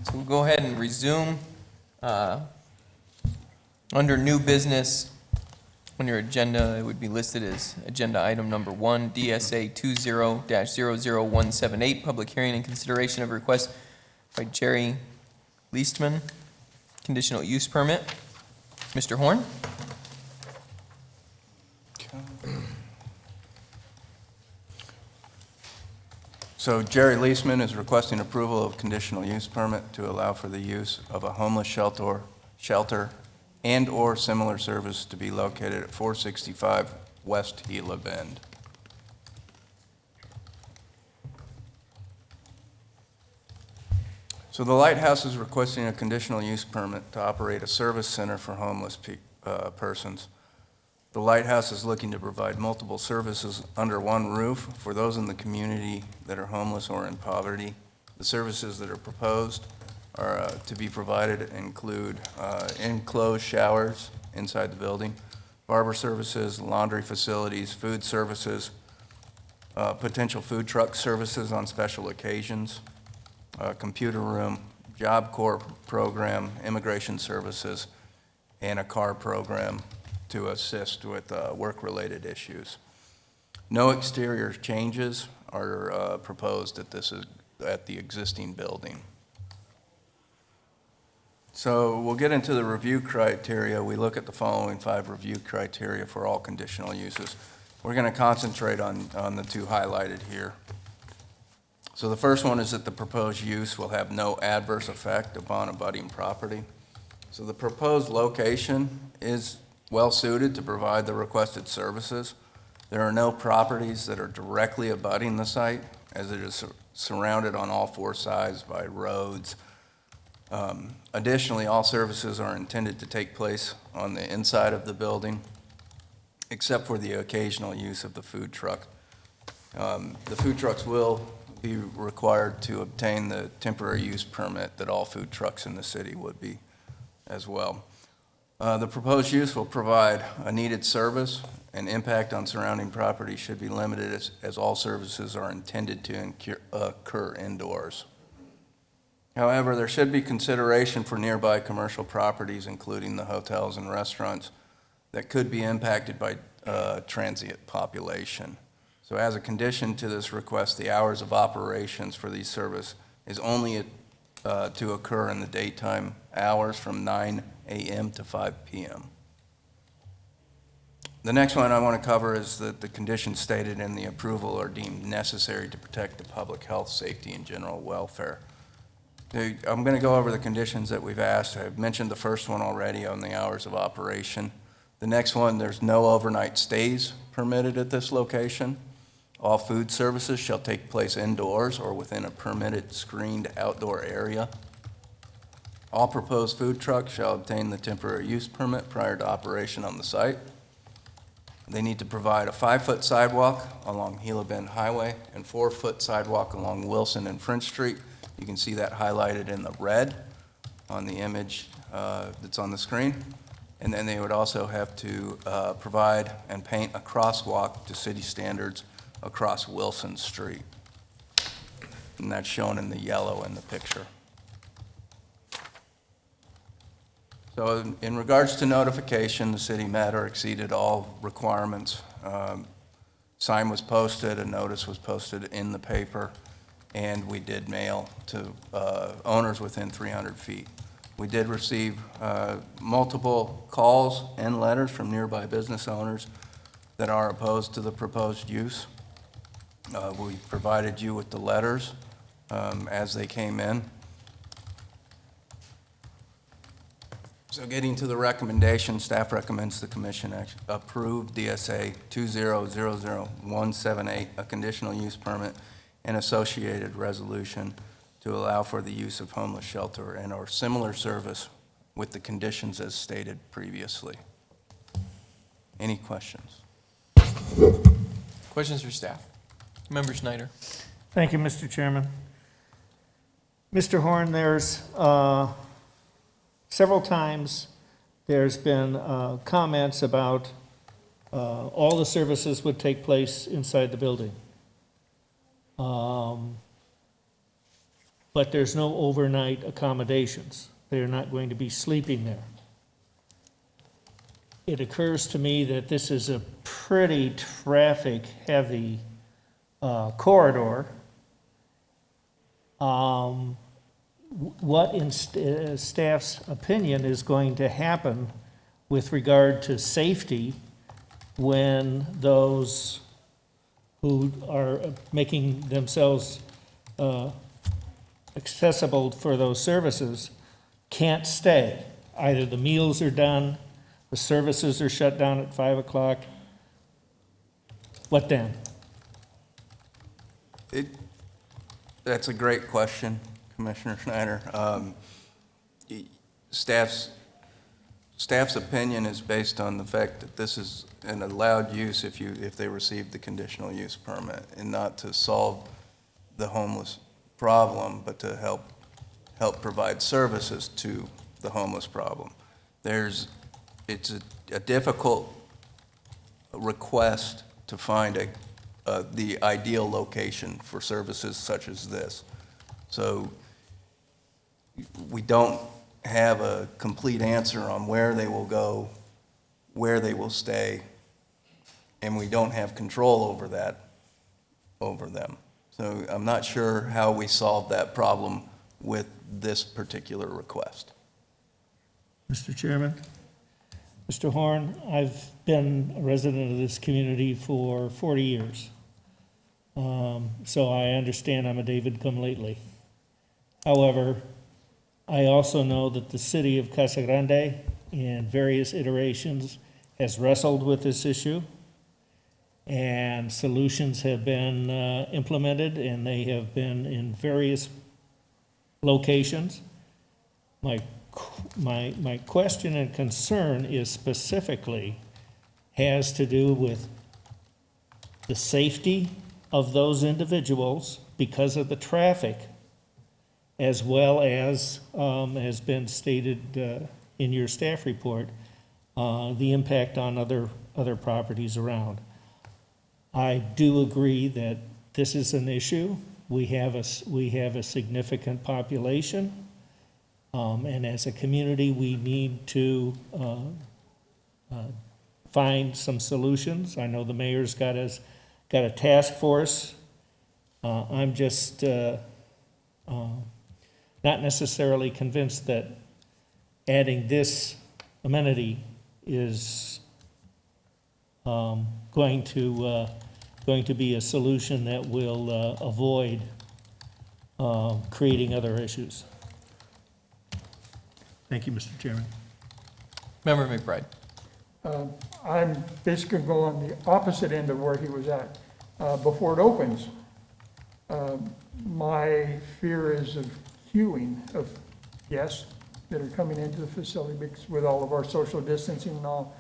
So we'll go ahead and resume. Under new business, on your agenda, it would be listed as agenda item number 1, DSA 20-00178, public hearing and consideration of a request by Jerry Leastman, conditional use permit. Mr. Horn? So Jerry Leastman is requesting approval of conditional use permit to allow for the use of a homeless shelter and/or similar service to be located at 465 West Gila Bend. So the Lighthouse is requesting a conditional use permit to operate a service center for homeless persons. The Lighthouse is looking to provide multiple services under one roof for those in the community that are homeless or in poverty. The services that are proposed are to be provided include enclosed showers inside the building, barber services, laundry facilities, food services, potential food truck services on special occasions, computer room, Job Corps program, immigration services, and a car program to assist with work-related issues. No exterior changes are proposed at the existing building. So we'll get into the review criteria. We look at the following 5 review criteria for all conditional uses. We're going to concentrate on the 2 highlighted here. So the first one is that the proposed use will have no adverse effect upon abutting property. So the proposed location is well-suited to provide the requested services. There are no properties that are directly abutting the site, as it is surrounded on all 4 sides by roads. Additionally, all services are intended to take place on the inside of the building, except for the occasional use of the food truck. The food trucks will be required to obtain the temporary use permit that all food trucks in the city would be as well. The proposed use will provide a needed service, and impact on surrounding property should be limited as all services are intended to occur indoors. However, there should be consideration for nearby commercial properties, including the hotels and restaurants, that could be impacted by transient population. So as a condition to this request, the hours of operations for these services is only to occur in the daytime hours from 9 a.m. to 5 p.m. The next one I want to cover is that the conditions stated in the approval are deemed necessary to protect the public health, safety, and general welfare. I'm going to go over the conditions that we've asked. I've mentioned the first one already on the hours of operation. The next one, there's no overnight stays permitted at this location. All food services shall take place indoors or within a permitted screened outdoor area. All proposed food trucks shall obtain the temporary use permit prior to operation on the site. They need to provide a 5-foot sidewalk along Gila Bend Highway and 4-foot sidewalk along Wilson and French Street. You can see that highlighted in the red on the image that's on the screen. And then they would also have to provide and paint a crosswalk to city standards across Wilson Street. And that's shown in the yellow in the picture. So in regards to notification, the city met or exceeded all requirements. Sign was posted, a notice was posted in the paper, and we did mail to owners within 300 feet. We did receive multiple calls and letters from nearby business owners that are opposed to the proposed use. We provided you with the letters as they came in. So getting to the recommendation, staff recommends the commission approve DSA 20-00178, a conditional use permit and associated resolution to allow for the use of homeless shelter and or similar service with the conditions as stated previously. Any questions? Questions for staff? Member Snyder. Thank you, Mr. Chairman. Mr. Horn, there's several times there's been comments about all the services would take place inside the building. but there's no overnight accommodations. They're not going to be sleeping there. It occurs to me that this is a pretty traffic-heavy corridor. What, in staff's opinion, is going to happen with regard to safety when those who are making themselves accessible for those services can't stay? Either the meals are done, the services are shut down at 5 o'clock. What then? That's a great question, Commissioner Schneider. Staff's opinion is based on the fact that this is an allowed use if they receive the conditional use permit, and not to solve the homeless problem, but to help provide services to the homeless problem. It's a difficult request to find the ideal location for services such as this. So we don't have a complete answer on where they will go, where they will stay, and we don't have control over them. So I'm not sure how we solve that problem with this particular request. Mr. Chairman? Mr. Horn, I've been a resident of this community for 40 years. So I understand I'm a David come lately. However, I also know that the city of Casa Grande, in various iterations, has wrestled with this issue, and solutions have been implemented, and they have been in various locations. My question and concern is specifically has to do with the safety of those individuals because of the traffic, as well as has been stated in your staff report, the impact on other properties around. I do agree that this is an issue. We have a significant population, and as a community, we need to find some solutions. I know the mayor's got a task force. I'm just not necessarily convinced that adding this amenity is going to be a solution that will avoid creating other issues. Thank you, Mr. Chairman. Member McBride. I'm basically going on the opposite end of where he was at. Before it opens, my fear is of queuing of guests that are coming into the facility because with all of our social distancing and all.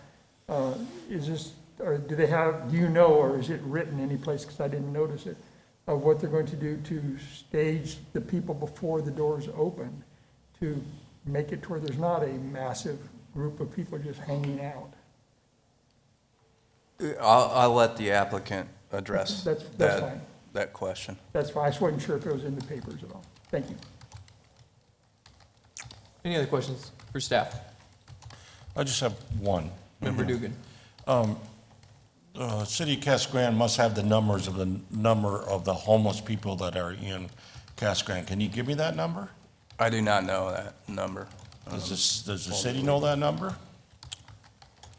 Is this, or do you know, or is it written any place, because I didn't notice it, of what they're going to do to stage the people before the doors open to make it to where there's not a massive group of people just hanging out? I'll let the applicant address That's fine. that question. That's fine. I just wasn't sure if it was in the papers at all. Thank you. Any other questions for staff? I just have one. Member Dugan. City of Casa Grande must have the numbers of the number of the homeless people that are in Casa Grande. Can you give me that number? I do not know that number. Does the city know that number?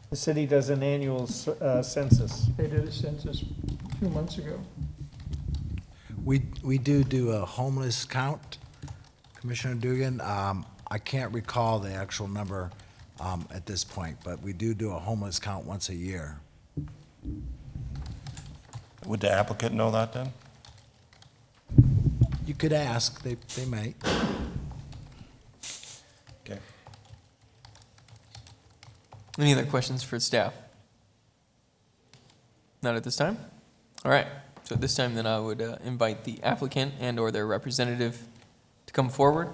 The city does an annual census. They did a census 2 months ago. We do a homeless count, Commissioner Dugan. I can't recall the actual number at this point, but we do a homeless count once a year. Would the applicant know that then? You could ask, they might. Okay. Any other questions for staff? Not at this time? All right, so at this time then I would invite the applicant and/or their representative to come forward.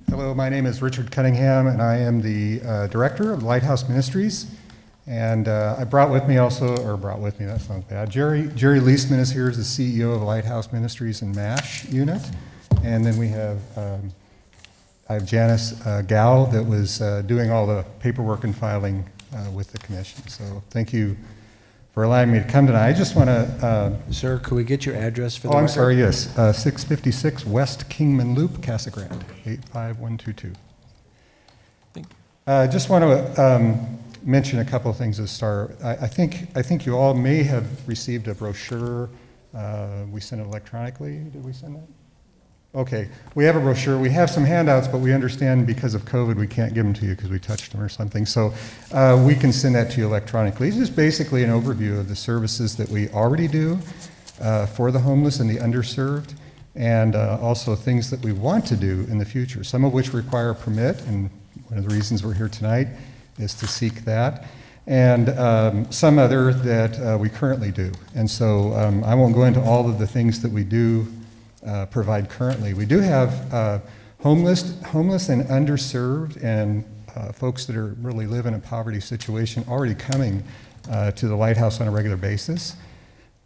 Hello, my name is Richard Cunningham, and I am the director of Lighthouse Ministries. And I brought with me also, that sounds bad. Jerry Leisman is here as the CEO of Lighthouse Ministries and MASH unit. And then we have, I have Janice Gow that was doing all the paperwork and filing with the commission. So thank you for allowing me to come tonight. I just want to... Sir, could we get your address for the I'm record? sorry, yes. 656 West Kingman Loop, Casa Grande, 85122. Thank you. Just want to mention a couple of things to start. I think you all may have received a brochure. We sent it electronically. Did we send that? Okay. We have a brochure. We have some handouts, but we understand because of COVID we can't give them to you because we touched them or something. So we can send that to you electronically. It's just basically an overview of the services that we already do for the homeless and the underserved, and also things that we want to do in the future, some of which require a permit, and one of the reasons we're here tonight is to seek that, and some other that we currently do. And so I won't go into all of the things that we do provide currently. We do have homeless and underserved and folks that are really live in a poverty situation already coming to the Lighthouse on a regular basis.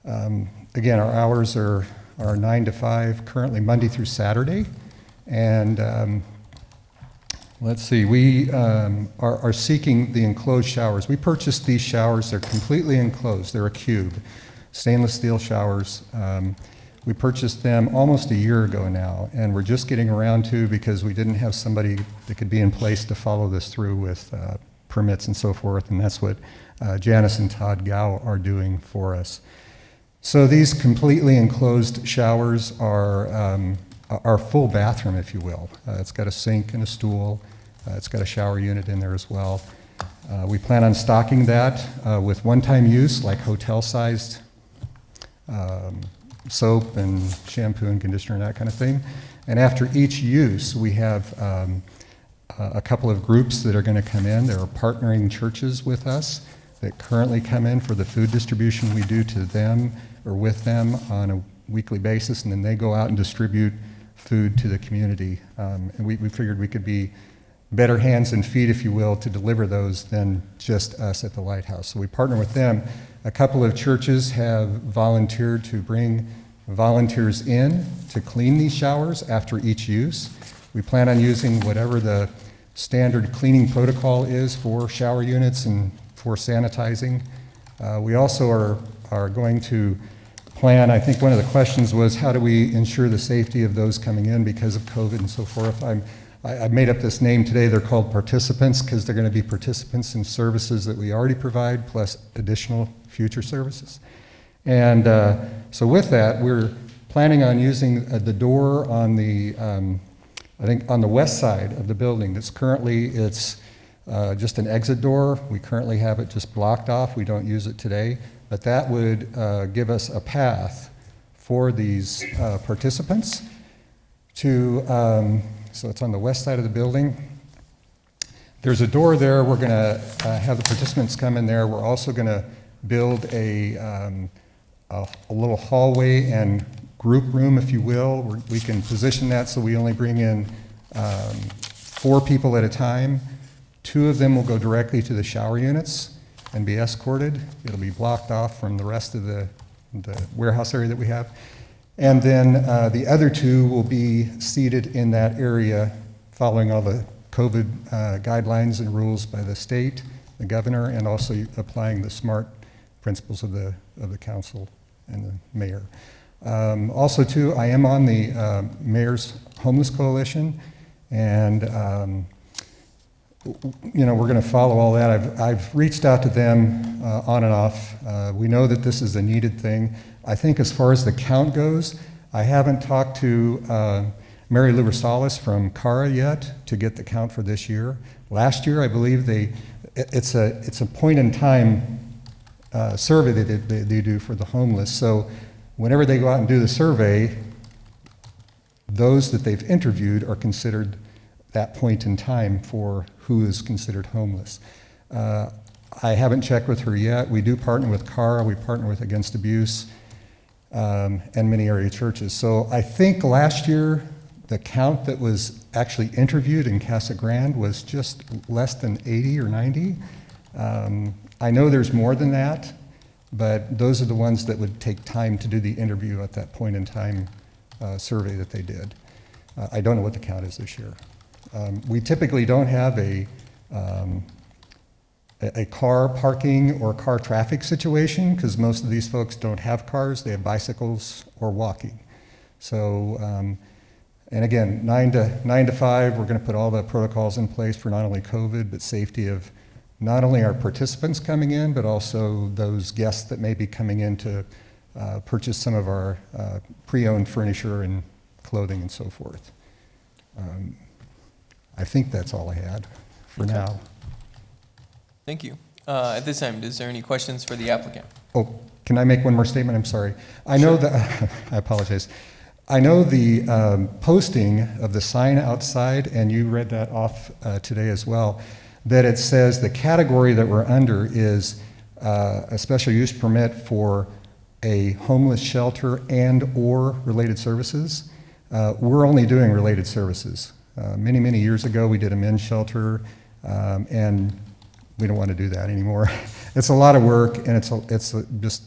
Again, our hours are 9 to 5, currently Monday through Saturday. And let's see, we are seeking the enclosed showers. We purchased these showers. They're completely enclosed. They're a cube, stainless steel showers. We purchased them almost a year ago now, and we're just getting around to, because we didn't have somebody that could be in place to follow this through with permits and so forth, and that's what Janice and Todd Gow are doing for us. So these completely enclosed showers are our full bathroom, if you will. It's got a sink and a stool. It's got a shower unit in there as well. We plan on stocking that with one-time use, like hotel-sized soap and shampoo and conditioner and that kind of thing. And after each use, we have a couple of groups that are going to come in. There are partnering churches with us that currently come in for the food distribution we do to them or with them on a weekly basis, and then they go out and distribute food to the community. And we figured we could be better hands and feet, if you will, to deliver those than just us at the Lighthouse. So we partner with them. A couple of churches have volunteered to bring volunteers in to clean these showers after each use. We plan on using whatever the standard cleaning protocol is for shower units and for sanitizing. We also are going to plan, I think one of the questions was, how do we ensure the safety of those coming in because of COVID and so forth? I made up this name today. They're called participants because they're going to be participants in services that we already provide plus additional future services. And so with that, we're planning on using the door on the, I think on the west side of the building. That's currently, it's just an exit door. We currently have it just blocked off. We don't use it today. But that would give us a path for these participants to, so it's on the west side of the building. There's a door there. We're going to have the participants come in there. We're also going to build a little hallway and group room, if you will. We can position that so we only bring in 4 people at a time. 2 of them will go directly to the shower units and be escorted. It'll be blocked off from the rest of the warehouse area that we have. And then the other 2 will be seated in that area following all the COVID guidelines and rules by the state, the governor, and also applying the SMART principles of the council and the mayor. Also, too, I am on the Mayor's Homeless Coalition, and you know, we're going to follow all that. I've reached out to them on and off. We know that this is a needed thing. I think as far as the count goes, I haven't talked to Mary Lou Rosales from Cara yet to get the count for this year. Last year, I believe it's a point in time survey that they do for the homeless. So whenever they go out and do the survey, those that they've interviewed are considered that point in time for who is considered homeless. I haven't checked with her yet. We do partner with Cara, we partner with Against Abuse, and many area churches. So I think last year, the count that was actually interviewed in Casa Grande was just less than 80 or 90. I know there's more than that, but those are the ones that would take time to do the interview at that point in time survey that they did. I don't know what the count is this year. We typically don't have a car parking or car traffic situation because most of these folks don't have cars, they have bicycles or walking. So, and again, 9 to 5, we're going to put all the protocols in place for not only COVID, but safety of not only our participants coming in, but also those guests that may be coming in to purchase some of our pre-owned furniture and clothing and so forth. I think that's all I had for now. Thank you. At this time, is there any questions for the applicant? Oh, can I make one more statement? I'm sorry. I know that, I apologize. I know the posting of the sign outside, and you read that off today as well, that it says the category that we're under is a special use permit for a homeless shelter and or related services. We're only doing related services. Many, many years ago, we did a men's shelter, and we don't want to do that anymore. It's a lot of work, and it's just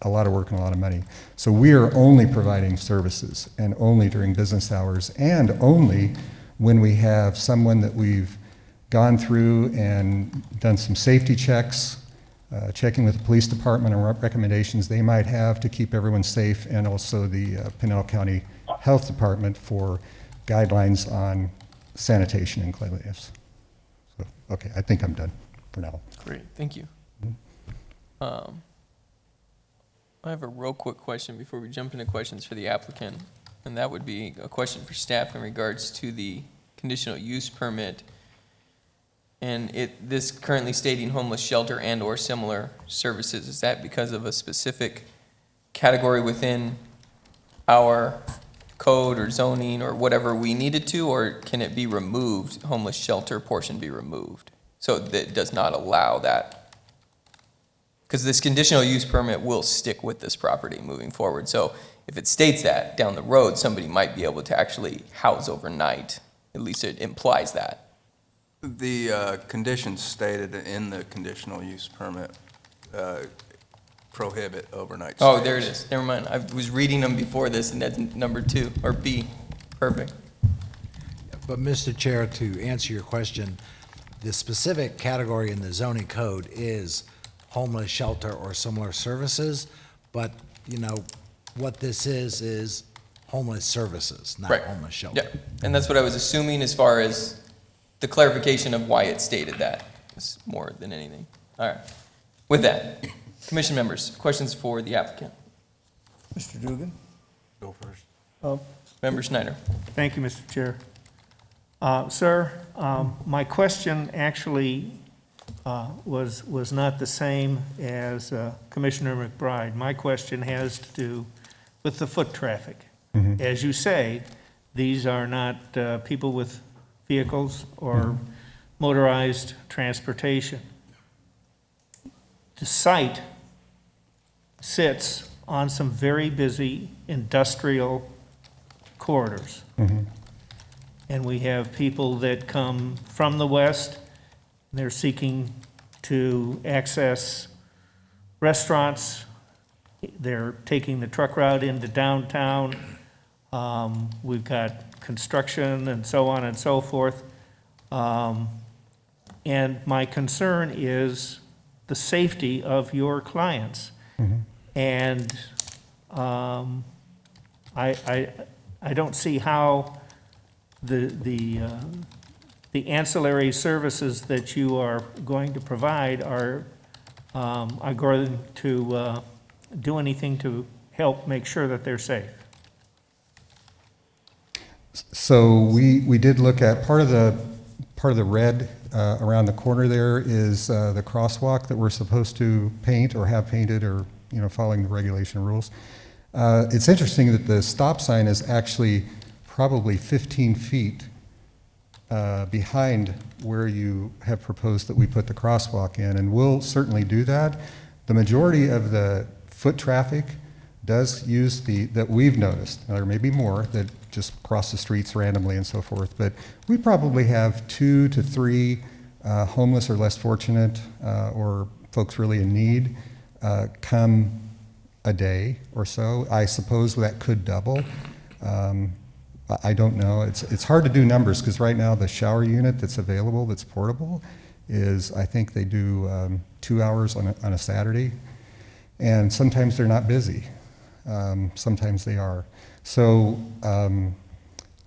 a lot of work and a lot of money. So we are only providing services, and only during business hours, and only when we have someone that we've gone through and done some safety checks, checking with the police department on what recommendations they might have to keep everyone safe, and also the Pinell County Health Department for guidelines on sanitation and cleanliness. So, okay, I think I'm done for now. Great, thank you. I have a real quick question before we jump into questions for the applicant, and that would be a question for staff in regards to the conditional use permit. And this currently stating homeless shelter and or similar services, is that because of a specific category within our code or zoning or whatever we needed to, or can it be removed, homeless shelter portion be removed? So that does not allow that? Because this conditional use permit will stick with this property moving forward. So if it states that down the road, somebody might be able to actually house overnight. At least it implies that. The conditions stated in the conditional use permit prohibit overnight stays. Oh, there it is. Never mind. I was reading them before this, and that's number 2, or B. Perfect. But Mr. Chair, to answer your question, the specific category in the zoning code is homeless shelter or similar services, but, you know, what this is homeless services, not Right. homeless shelter. Yeah, and that's what I was assuming as far as the clarification of why it stated that is more than anything. All right. With that, commission members, questions for the applicant? Mr. Dugan? Go first. Member Schneider. Thank you, Mr. Chair. Sir, my question actually was not the same as Commissioner McBride. My question has to do with the foot traffic. Mm-hmm. As you say, these are not people with vehicles or motorized transportation. The site sits on some very busy industrial corridors. Mm-hmm. And we have people that come from the west, they're seeking to access restaurants, they're taking the truck route into downtown, we've got construction and so on and so forth. And my concern is the safety of your clients. Mm-hmm. And I don't see how the ancillary services that you are going to provide are going to do anything to help make sure that they're safe. So we did look at part of the red around the corner there is the crosswalk that we're supposed to paint or have painted, or following the regulation rules. It's interesting that the stop sign is actually probably 15 feet behind where you have proposed that we put the crosswalk in, and we'll certainly do that. The majority of the foot traffic does use that we've noticed. Now, there may be more that just cross the streets randomly and so forth, but we probably have 2 to 3 homeless or less fortunate or folks really in need come a day or so. I suppose that could double. I don't know. It's hard to do numbers because right now the shower unit that's available, that's portable, is I think they do 2 hours on a Saturday, and sometimes they're not busy. Sometimes they are. So,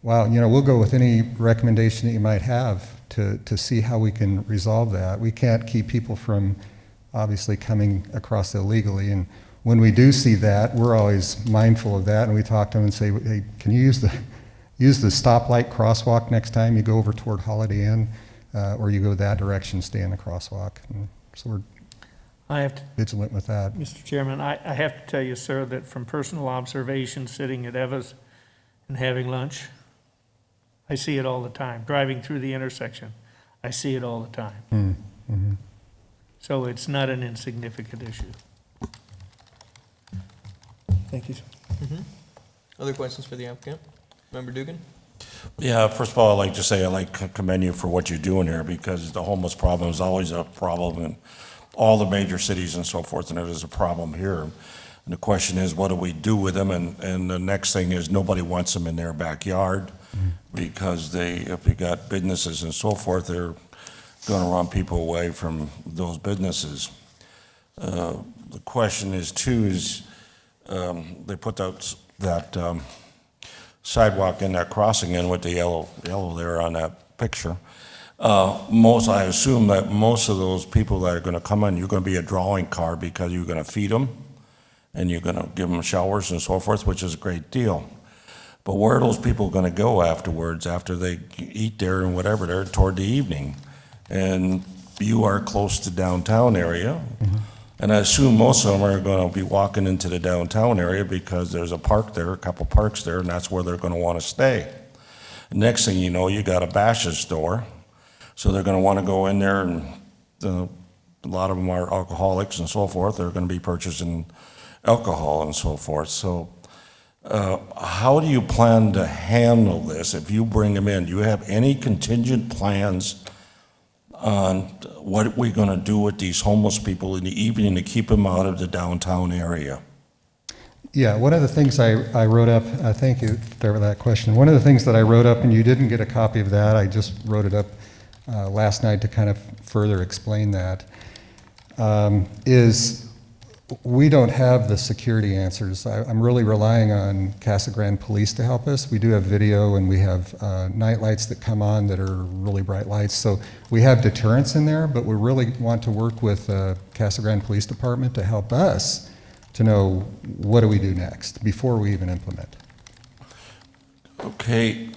well, we'll go with any recommendation that you might have to see how we can resolve that. We can't keep people from obviously coming across illegally, and when we do see that, we're always mindful of that, and we talk to them and say, hey, can you use the stoplight crosswalk next time you go over toward Holiday Inn, or you go that direction, stay in the crosswalk. And so we're vigilant with that. Mr. Chairman, I have to tell you, sir, that from personal observation, sitting at Eva's and having lunch, I see it all the time. Driving through the intersection, I see it all the time. Mm-hmm. So it's not an insignificant issue. Thank you. Other questions for the applicant? Member Dugan? Yeah, first of all, I'd like to say I'd like to commend you for what you're doing here, because the homeless problem is always a problem in all the major cities and so forth, and it is a problem here. And the question is, what do we do with them? And the next thing is, nobody wants them in their backyard, because if you got businesses and so forth, they're going to run people away from those businesses. The question is, too, is they put that sidewalk in, that crossing in with the yellow there on that picture. I assume that most of those people that are going to come in, you're going to be a drawing card, because you're going to feed them and you're going to give them showers and so forth, which is a great deal. But where are those people going to go afterwards, after they eat there and whatever, there toward the evening? And you are close to downtown area. And I assume most of them are going to be walking into the downtown area because there's a park there, a couple parks there, and that's where they're going to want to stay. Next thing you know, you got a Bash's store, so they're going to want to go in there, and a lot of them are alcoholics and so forth. They're going to be purchasing alcohol and so forth. So how do you plan to handle this if you bring them in? Do you have any contingent plans on what we're going to do with these homeless people in the evening to keep them out of the downtown area? Yeah, one of the things I wrote up, thank you for that question. One of the things that I wrote up, and you didn't get a copy of that, I just wrote it up last night to kind of further explain that, is we don't have the security answers. I'm really relying on Casa Grande police to help us. We do have video, and we have night lights that come on that are really bright lights. So we have deterrence in there, but we really want to work with Casa Grande Police Department to help us to know what do we do next before we even implement. Okay,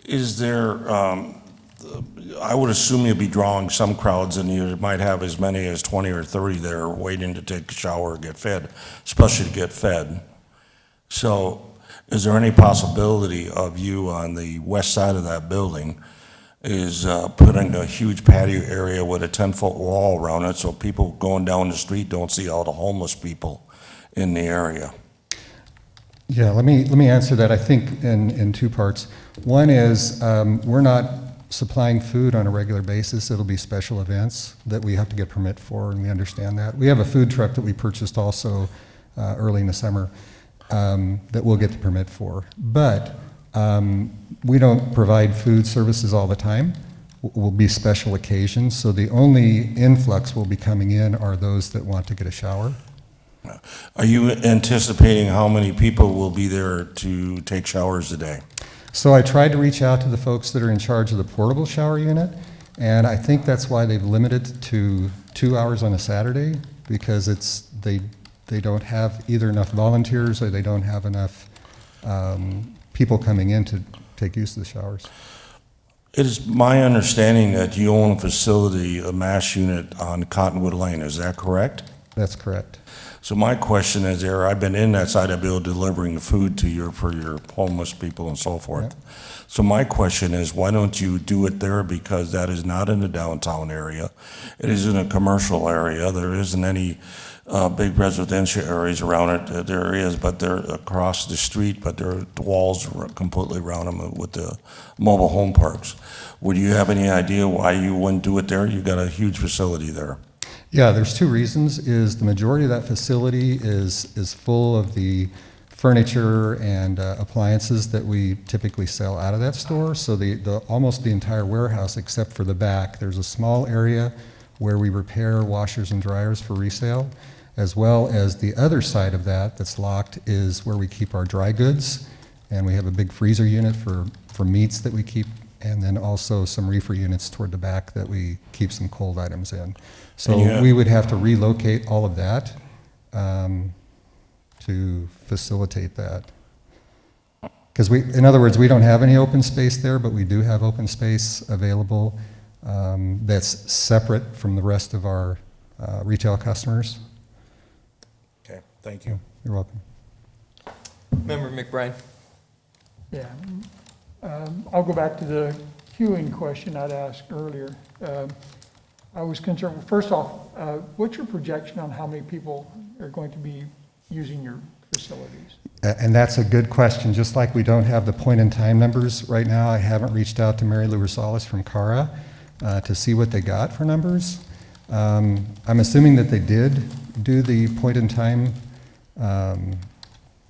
is there, I would assume you'll be drawing some crowds, and you might have as many as 20 or 30 there waiting to take a shower or get fed, especially to get fed. So is there any possibility of you on the west side of that building is putting a huge patio area with a 10-foot wall around it, so people going down the street don't see all the homeless people in the area? Yeah, let me answer that, I think, in two parts. One is we're not supplying food on a regular basis. It'll be special events that we have to get permit for, and we understand that. We have a food truck that we purchased also early in the summer that we'll get the permit for. But we don't provide food services all the time. Will be special occasions, so the only influx will be coming in are those that want to get a shower. Are you anticipating how many people will be there to take showers a day? So I tried to reach out to the folks that are in charge of the portable shower unit, and I think that's why they've limited it to 2 hours on a Saturday, because they don't have either enough volunteers or they don't have enough people coming in to take use of the showers. It is my understanding that you own a facility, a MASH unit on Cottonwood Lane, is that correct? That's correct. So my question is there, I've been in that side of the building delivering food to for your homeless people and so forth. So my question is, why don't you do it there? Because that is not in the downtown area. It is in a commercial area. There isn't any big residential areas around it. There is, but they're across the street, but there are walls completely around them with the mobile home parks. Would you have any idea why you wouldn't do it there? You've got a huge facility there. Yeah, there's two reasons. Is the majority of that facility is full of the furniture and appliances that we typically sell out of that store. So almost the entire warehouse, except for the back, there's a small area where we repair washers and dryers for resale, as well as the other side of that that's locked is where we keep our dry goods, and we have a big freezer unit for meats that we keep, and then also some reefer units toward the back that we keep some cold items in. So we would have to relocate all of that to facilitate that. Because in other words, we don't have any open space there, but we do have open space available that's separate from the rest of our retail customers. Okay, thank you. You're welcome. Member McBride. Yeah. I'll go back to the queuing question I'd asked earlier. I was concerned, first off, what's your projection on how many people are going to be using your facilities? And that's a good question. Just like we don't have the point-in-time numbers right now, I haven't reached out to Mary Lou Rosales from CARA to see what they got for numbers. I'm assuming that they did do the point-in-time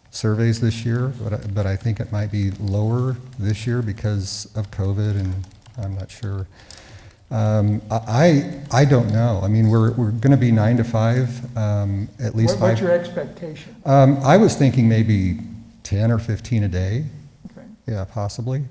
surveys this year, but I think it might be lower this year because of COVID, and I'm not sure. I don't know. I mean, we're going to be 9 to 5, at least 5. What's your expectation? I was thinking maybe 10 or 15 a day. Okay. Yeah, possibly.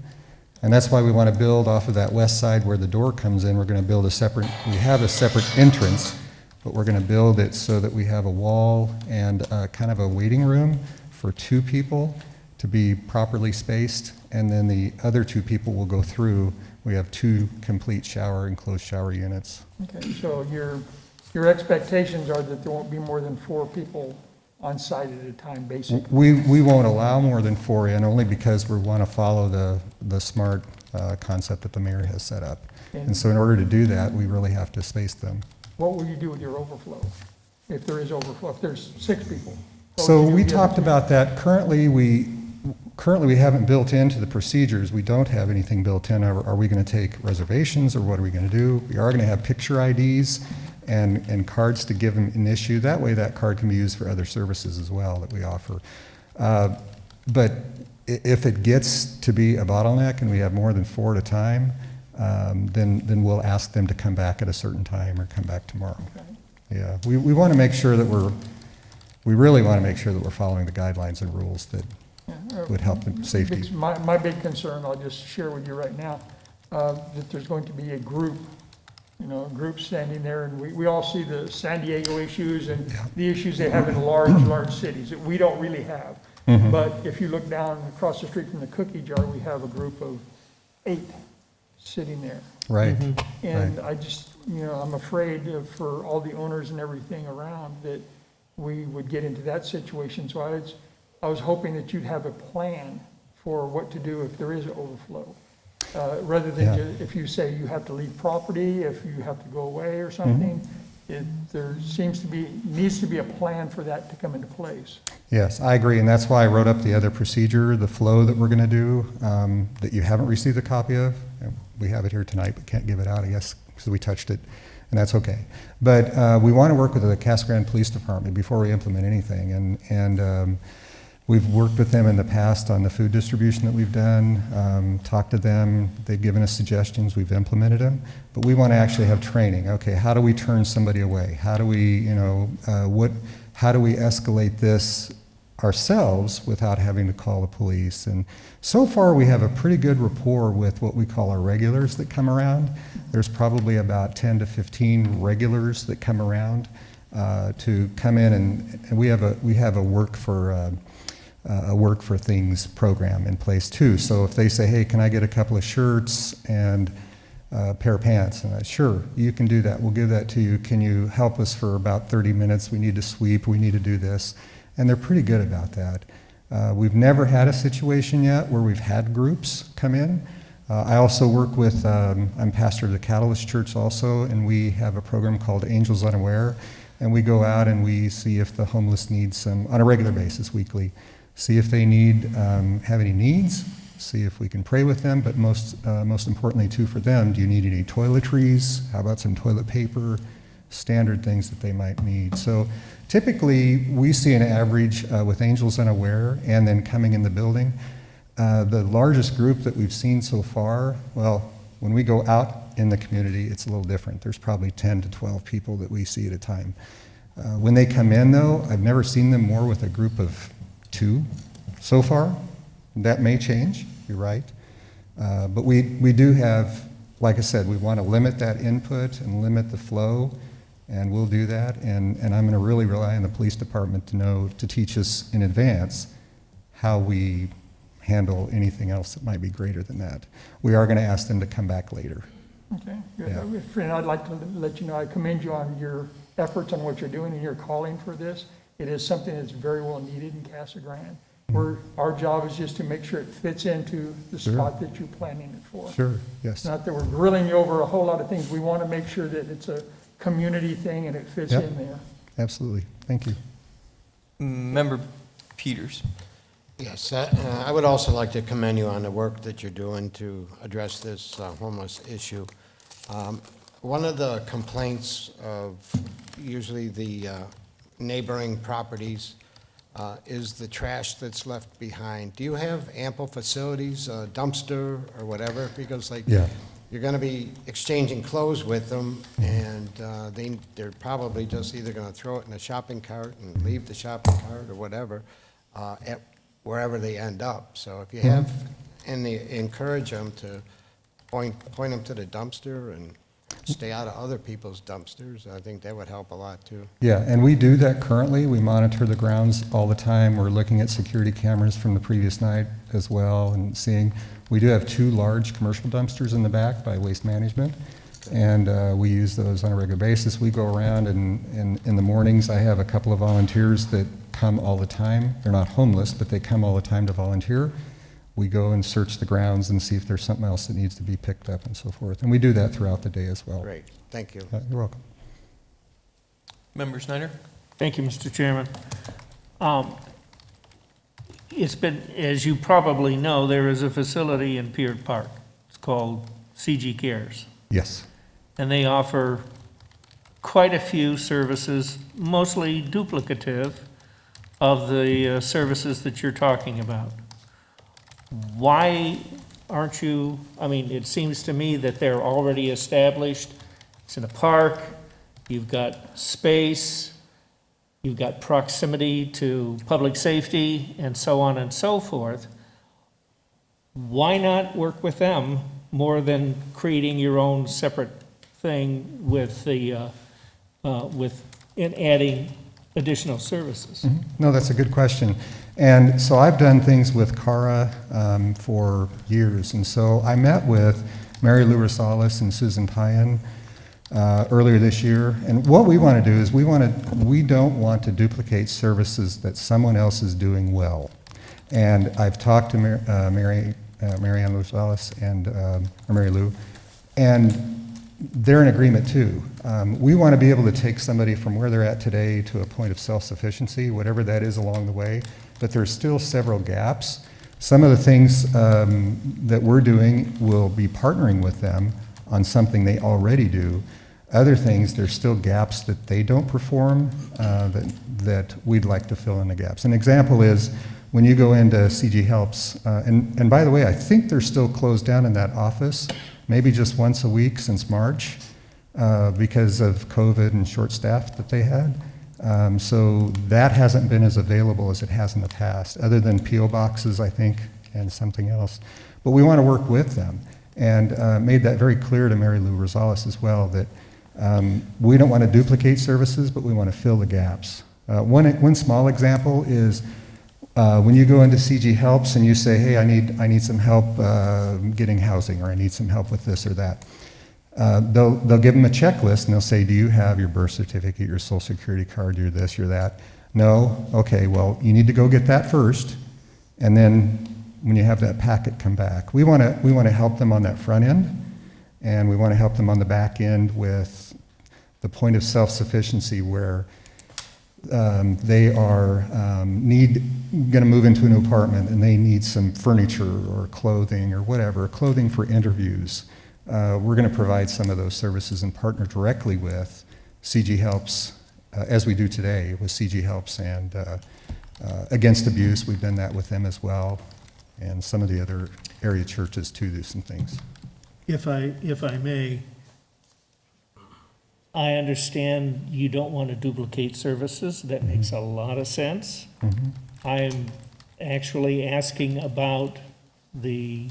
And that's why we want to build off of that west side where the door comes in. We're going to build we have a separate entrance, but we're going to build it so that we have a wall and kind of a waiting room for 2 people to be properly spaced, and then the other 2 people will go through. We have 2 complete enclosed shower units. Okay, so your expectations are that there won't be more than 4 people on site at a time, basically? We won't allow more than 4 in, only because we want to follow the SMART concept that the mayor has set up. And so in order to do that, we really have to space them. What will you do with your overflow, if there is overflow, if there's 6 people? So we talked about that. Currently we haven't built into the procedures. We don't have anything built in. Are we going to take reservations, or what are we going to do? We are going to have picture IDs and cards to give them an issue. That way that card can be used for other services as well that we offer. But if it gets to be a bottleneck and we have more than 4 at a time, then we'll ask them to come back at a certain time or come back tomorrow. Okay. Yeah, we want to make sure that we really want to make sure that we're following the guidelines and rules that would help the safety. My big concern, I'll just share with you right now, that there's going to be a group standing there, and we all see the San Diego issues and the issues they have in large cities that we don't really have. Mm-hmm. But if you look down across the street from the cookie jar, we have a group of 8 sitting there. Right. Mm-hmm. And I just, I'm afraid for all the owners and everything around that we would get into that situation. So I was hoping that you'd have a plan for what to do if there is overflow. Rather than if you say you have to leave property, if you have to go away or something, there needs to be a plan for that to come into place. Yes, I agree, and that's why I wrote up the other procedure, the flow that we're going to do, that you haven't received a copy of. We have it here tonight, but can't give it out, I guess, because we touched it, and that's okay. But we want to work with the Casa Grande Police Department before we implement anything, and we've worked with them in the past on the food distribution that we've done, talked to them, they've given us suggestions, we've implemented them, but we want to actually have training. Okay, how do we turn somebody away? How do we, how do we escalate this ourselves without having to call the police? And so far we have a pretty good rapport with what we call our regulars that come around. There's probably about 10 to 15 regulars that come around to come in, and we have a work for things program in place too. So if they say, hey, can I get a couple of shirts and pair of pants. And sure, you can do that. We'll give that to you. Can you help us for about 30 minutes? We need to sweep. We need to do this. And they're pretty good about that. We've never had a situation yet where we've had groups come in. I also work with, I'm pastor of the Catalyst Church also, and we have a program called Angels Unaware. And we go out and we see if the homeless need some, on a regular basis, weekly, see if they need, have any needs, see if we can pray with them, but most importantly too for them, do you need any toiletries? How about some toilet paper? Standard things that they might need. So typically we see an average with Angels Unaware and then coming in the building. The largest group that we've seen so far, well, when we go out in the community, it's a little different. There's probably 10 to 12 people that we see at a time. When they come in though, I've never seen them more with a group of 2 so far. That may change, you're right. But we do have, like I said, we want to limit that input and limit the flow, and we'll do that. And I'm going to really rely on the police department to teach us in advance how we handle anything else that might be greater than that. We are going to ask them to come back later. Okay, good. Yeah. Friend, I'd like to let you know, I commend you on your efforts on what you're doing and your calling for this. It is something that's very well needed in Casa Grande. Our job is just to make sure it fits into the spot that you're planning it for. Sure, yes. Not that we're grilling you over a whole lot of things. We want to make sure that it's a community thing and it fits in there. Absolutely. Thank you. Member Peters. Yes, I would also like to commend you on the work that you're doing to address this homeless issue. One of the complaints of usually the neighboring properties is the trash that's left behind. Do you have ample facilities, a dumpster or whatever? Because you're going to be exchanging clothes with them, and they're probably just either going to throw it in a shopping cart and leave the shopping cart or whatever at wherever they end up. So if you have, and encourage them to point them to the dumpster and stay out of other people's dumpsters, I think that would help a lot too. Yeah, and we do that currently. We monitor the grounds all the time. We're looking at security cameras from the previous night as well and seeing. We do have 2 large commercial dumpsters in the back by Waste Management, and we use those on a regular basis. We go around, and in the mornings I have a couple of volunteers that come all the time. They're not homeless, but they come all the time to volunteer. We go and search the grounds and see if there's something else that needs to be picked up and so forth. And we do that throughout the day as well. Great, thank you. You're welcome. Member Snyder? Thank you, Mr. Chairman. It's been, as you probably know, there is a facility in Peart Park. It's called CG Cares. Yes. And they offer quite a few services, mostly duplicative of the services that you're talking about. Why aren't you, I mean, it seems to me that they're already established. It's in a park, you've got space, you've got proximity to public safety, and so on and so forth. Why not work with them more than creating your own separate thing with the, in adding additional services? No, that's a good question. And so I've done things with Cara for years. And so I met with Mary Lou Rosales and Susan Payan earlier this year. And what we want to do is we don't want to duplicate services that someone else is doing well. And I've talked to Mary Ann Rosales and Mary Lou, and they're in agreement too. We want to be able to take somebody from where they're at today to a point of self-sufficiency, whatever that is along the way, but there's still several gaps. Some of the things that we're doing will be partnering with them on something they already do. Other things, there's still gaps that they don't perform that we'd like to fill in the gaps. An example is when you go into CG Helps, and by the way, I think they're still closed down in that office, maybe just once a week since March because of COVID and short staff that they had. So that hasn't been as available as it has in the past, other than P.O. boxes, I think, and something else. But we want to work with them, and made that very clear to Mary Lou Rosales as well, that we don't want to duplicate services, but we want to fill the gaps. One small example is when you go into CG Helps and you say, hey, I need some help getting housing, or I need some help with this or that. they'll give them a checklist, and they'll say, do you have your birth certificate, your social security card, your this, your that? No? Okay, well, you need to go get that first, and then when you have that packet, come back. We want to help them on that front end, and we want to help them on the back end with the point of self-sufficiency where they are going to move into an apartment and they need some furniture or clothing or whatever, clothing for interviews. We're going to provide some of those services and partner directly with CG Helps, as we do today with CG Helps and Against Abuse. We've done that with them as well, and some of the other area churches too do some things. If I may, I understand you don't want to duplicate services. That makes a lot of sense. I'm actually asking about the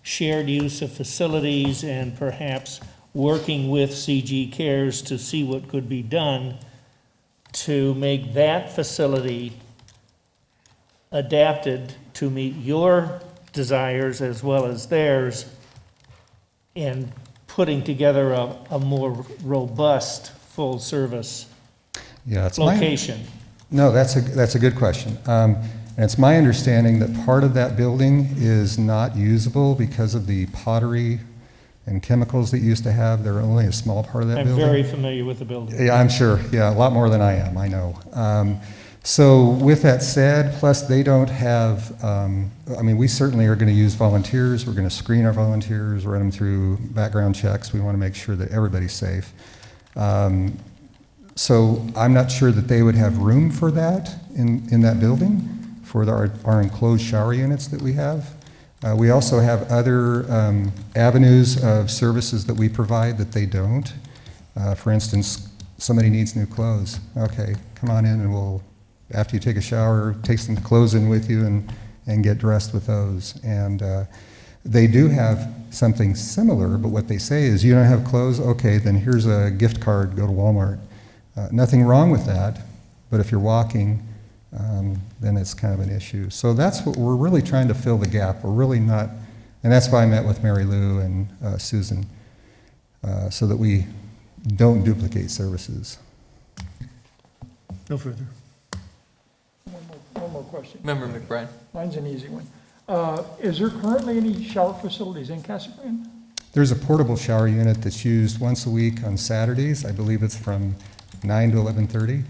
shared use of facilities and perhaps working with CG Cares to see what could be done to make that facility adapted to meet your desires as well as theirs, and putting together a more robust, full-service location. No, that's a good question. And it's my understanding that part of that building is not usable because of the pottery and chemicals that you used to have. They're only a small part of that building. I'm very familiar with the building. Yeah, I'm sure. Yeah, a lot more than I am, I know. So with that said, plus they don't have, I mean, we certainly are going to use volunteers. We're going to screen our volunteers, run them through background checks. We want to make sure that everybody's safe. So I'm not sure that they would have room for that in that building for our enclosed shower units that we have. We also have other avenues of services that we provide that they don't. For instance, somebody needs new clothes. Okay, come on in and we'll, after you take a shower, take some clothes in with you and get dressed with those. And they do have something similar, but what they say is, you don't have clothes? Okay, then here's a gift card, go to Walmart. Nothing wrong with that, but if you're walking, then it's kind of an issue. So that's what we're really trying to fill the gap. We're really not, and that's why I met with Mary Lou and Susan, so that we don't duplicate services. No further. One more question. Member McBride. Mine's an easy one. Is there currently any shower facilities in Casa? There's a portable shower unit that's used once a week on Saturdays. I believe it's from 9 to 11:30.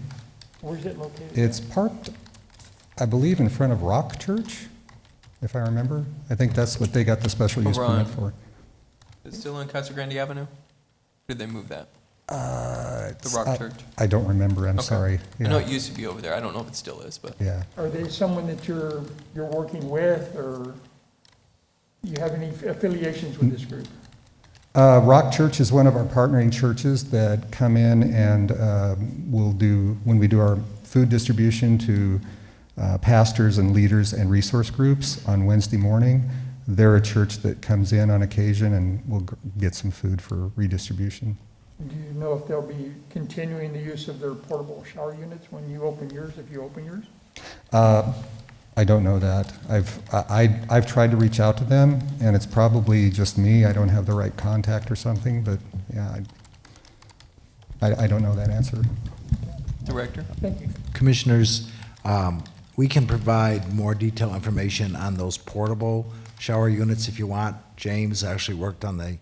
Where's it located? It's parked, I believe, in front of Rock Church, if I remember. I think that's what they got the special use permit for. Is it still on Casa Grande Avenue? Or did they move that? The Rock Church? I don't remember, I'm Okay. sorry. I know Yeah. it used to be over there. I don't know if it still is, but. Yeah. Are they someone that you're working with, or you have any affiliations with this group? Rock Church is one of our partnering churches that come in and will do, when we do our food distribution to pastors and leaders and resource groups on Wednesday morning, they're a church that comes in on occasion and will get some food for redistribution. Do you know if they'll be continuing the use of their portable shower units when you open yours, if you open yours? I don't know that. I've tried to reach out to them, and it's probably just me. I don't have the right contact or something, but yeah, I don't know that answer. Director? Thank you. Commissioners, we can provide more detailed information on those portable shower units if you want. James actually worked on the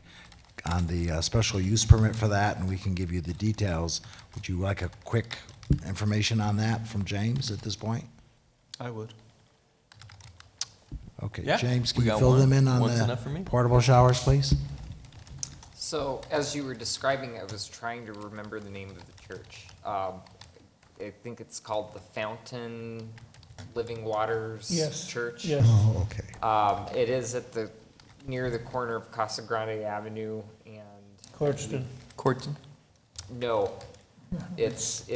special use permit for that, and we can give you the details. Would you like a quick information on that from James at this point? I would. Okay, Yeah, James, we can you got fill one. them in on One's enough for the me. portable showers, please? So as you were describing, I was trying to remember the name of the church. I think it's called the Fountain Living Waters Yes, Church. yes. Oh, okay. It is near the corner of Casa Grande Avenue and. Cordston. Corton? No, it's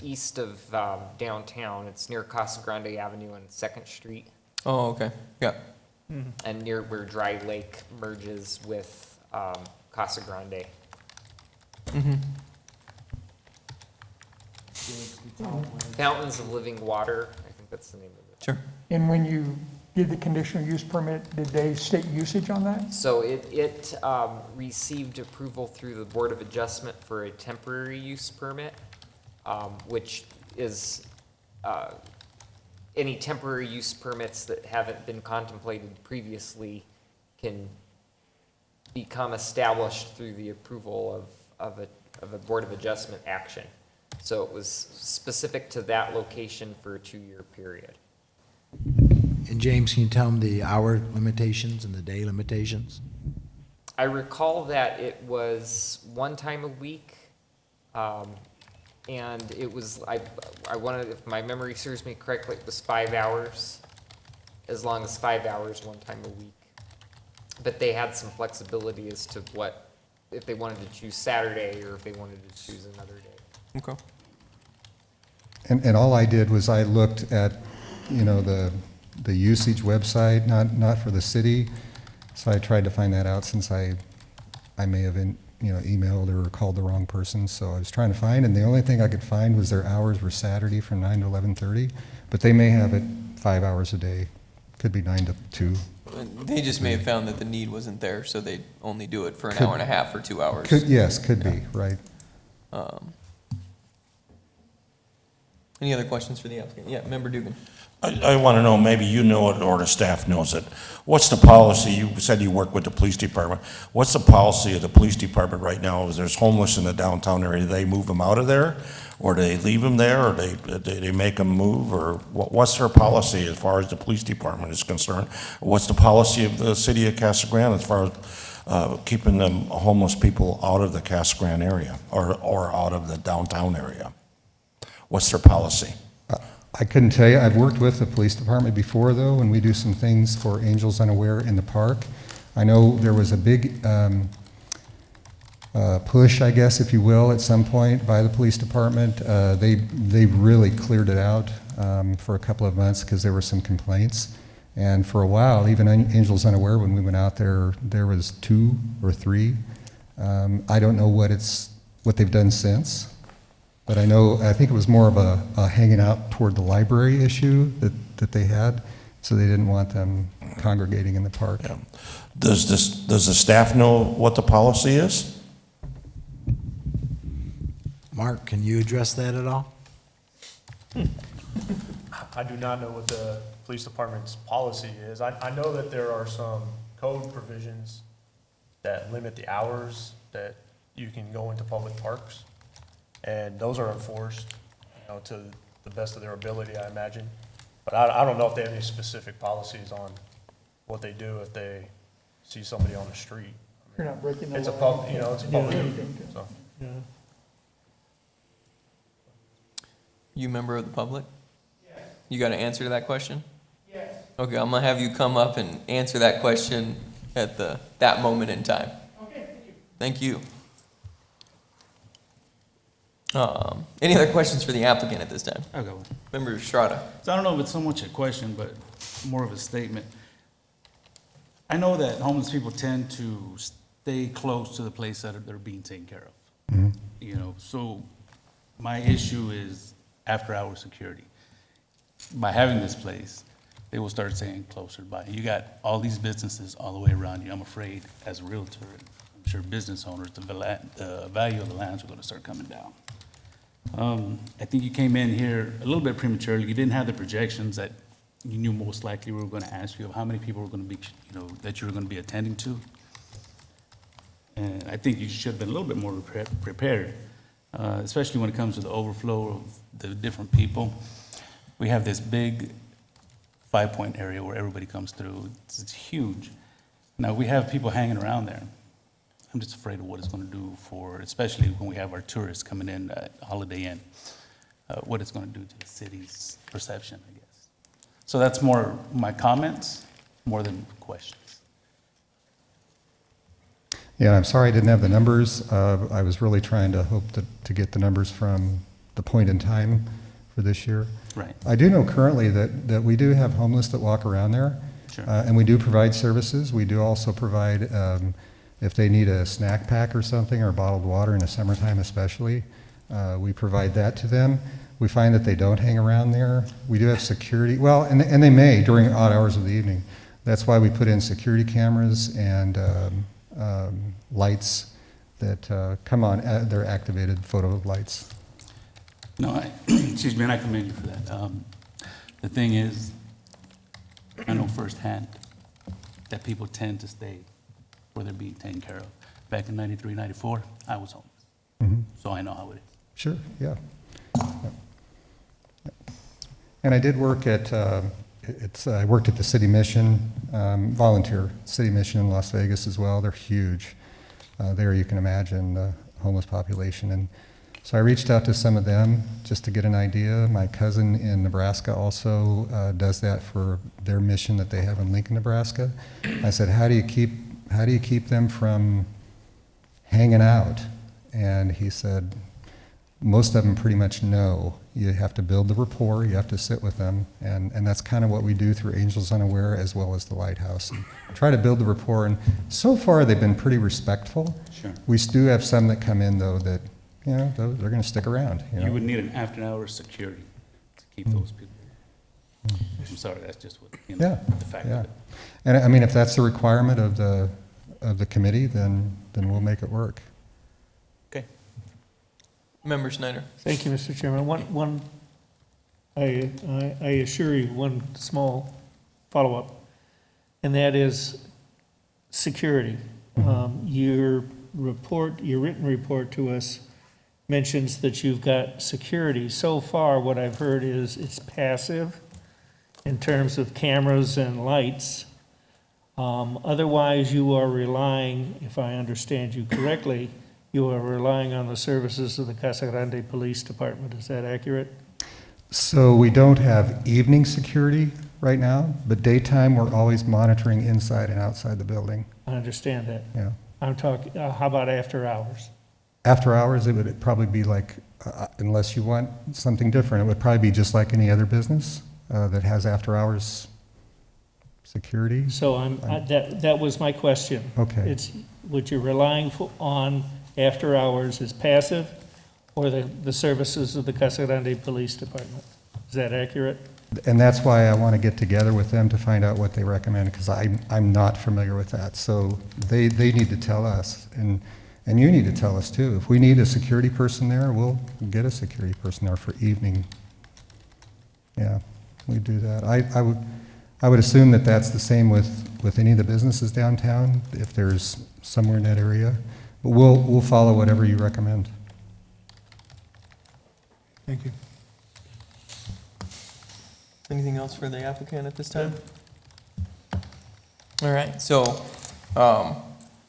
east of downtown. It's near Casa Grande Avenue and 2nd Street. Oh, okay. Yeah. And near where Dry Lake merges with Casa Grande. Mm-hmm. Fountains of Living Water, I think that's the name of it. Sure. And when you did the conditional use permit, did they state usage on that? So it received approval through the Board of Adjustment for a temporary use permit, which is any temporary use permits that haven't been contemplated previously can become established through the approval of a Board of Adjustment action. So it was specific to that location for a 2-year period. And James, can you tell them the hour limitations and the day limitations? I recall that it was one time a week, and it was, I wanted, if my memory serves me correctly, it was 5 hours, as long as 5 hours one time a week. But they had some flexibility as to what, if they wanted to choose Saturday or if they wanted to choose another day. Okay. And all I did was I looked at, the usage website, not for the city. So I tried to find that out since I may have emailed or called the wrong person. So I was trying to find, and the only thing I could find was their hours were Saturday from 9 to 11:30, but they may have it 5 hours a day. Could be 9 to 2. They just may have found that the need wasn't there, so they only do it for an hour and a half or 2 hours. Could be, right. Any other questions for the applicant? Yeah, Member Dugan. I want to know, maybe you know it or the staff knows it. What's the policy? You said you work with the police department. What's the policy of the police department right now? If there's homeless in the downtown area, do they move them out of there? Or do they leave them there? Or they make them move? Or what's their policy as far as the police department is concerned? What's the policy of the city of Casa Grande as far as keeping them homeless people out of the Casa Grande area or out of the downtown area? What's their policy? I couldn't tell you. I've worked with the police department before, though, and we do some things for Angels Unaware in the park. I know there was a big push, I guess, if you will, at some point by the police department. They really cleared it out for a couple of months because there were some complaints. And for a while, even Angels Unaware, when we went out there, there was 2 or 3. I don't know what they've done since. But I think it was more of a hanging out toward the library issue that they had, so they didn't want them congregating in the park. Yeah. Does the staff know what the policy is? Mark, can you address that at all? I do not know what the police department's policy is. I know that there are some code provisions that limit the hours that you can go into public parks. And those are enforced, to the best of their ability, I imagine. But I don't know if they have any specific policies on what they do if they see somebody on the street. You're not breaking the It's a law. pub, it's a Yeah, public, anything. so. Yeah. You a member of the public? Yes. You got an answer to that question? Yes. Okay, I'm gonna have you come up and answer that question at that moment in time. Okay, thank you. Thank you. Any other questions for the applicant at this time? I got one. Member Estrada. So I don't know if it's so much a question, but more of a statement. I know that homeless people tend to stay close to the place that they're being taken care of. Mm-hmm. So my issue is after-hour security. By having this place, they will start staying closer by. You got all these businesses all the way around you. I'm afraid, as a realtor, I'm sure business owners, the value of the lands are going to start coming down. I think you came in here a little bit prematurely. You didn't have the projections that you knew most likely we were going to ask you of how many people were going to be, that you were going to be attending to. And I think you should have been a little bit more prepared, especially when it comes to the overflow of the different people. We have this big 5-point area where everybody comes through. It's huge. Now, we have people hanging around there. I'm just afraid of what it's going to do for, especially when we have our tourists coming in at Holiday Inn, what it's going to do to the city's perception, I guess. So that's more my comments, more than questions. Yeah, I'm sorry I didn't have the numbers. I was really trying to hope to get the numbers from the point in time for this year. Right. I do know currently that we do have homeless that walk around there. Sure. And we do provide services. We do also provide, if they need a snack pack or something, or bottled water in the summertime especially, we provide that to them. We find that they don't hang around there. We do have security, well, and they may during odd hours of the evening. That's why we put in security cameras and lights that come on, they're activated photo lights. No, excuse me, and I commend you for that. The thing is, I know firsthand that people tend to stay where they're being taken care of. Back in 93, 94, I was homeless. Mhm. So I know how it is. Sure, yeah. And I did work at, I worked at the city mission, volunteer city mission in Las Vegas as well. They're huge. There you can imagine the homeless population. And so I reached out to some of them just to get an idea. My cousin in Nebraska also does that for their mission that they have in Lincoln, Nebraska. I said, how do you keep them from hanging out? And he said, most of them pretty much know. You have to build the rapport, you have to sit with them, and that's kind of what we do through Angels Unaware as well as the Lighthouse. And try to build the rapport, and so far they've been pretty respectful. Sure. We do have some that come in, though, that, you know, they're going to stick around. You would need an after-hours security to keep those people. I'm sorry, that's just what, you know, Yeah, the fact yeah. of it. And I mean, if that's the requirement of the committee, then we'll make it work. Okay. Member Schneider. Thank you, Mr. Chairman. I assure you, one small follow-up, and that is security. Your written report to us mentions that you've got security. So far, what I've heard is it's passive in terms of cameras and lights. Otherwise, you are relying, if I understand you correctly, you are relying on the services of the Casa Grande Police Department. Is that accurate? So we don't have evening security right now, but daytime we're always monitoring inside and outside the building. I understand that. Yeah. I'm talking, how about after hours? After hours, it would probably be like, unless you want something different, it would probably be just like any other business that has after hours security. So that was my question. Okay. It's what you're relying on after hours is passive, or the services of the Casa Grande Police Department. Is that accurate? And that's why I want to get together with them to find out what they recommend, because I'm not familiar with that. So they need to tell us, and you need to tell us too. If we need a security person there, we'll get a security person there for evening. Yeah, we do that. I would assume that that's the same with any of the businesses downtown, if there's somewhere in that area. But we'll follow whatever you recommend. Thank you. Anything else for the applicant at this time? All right, so,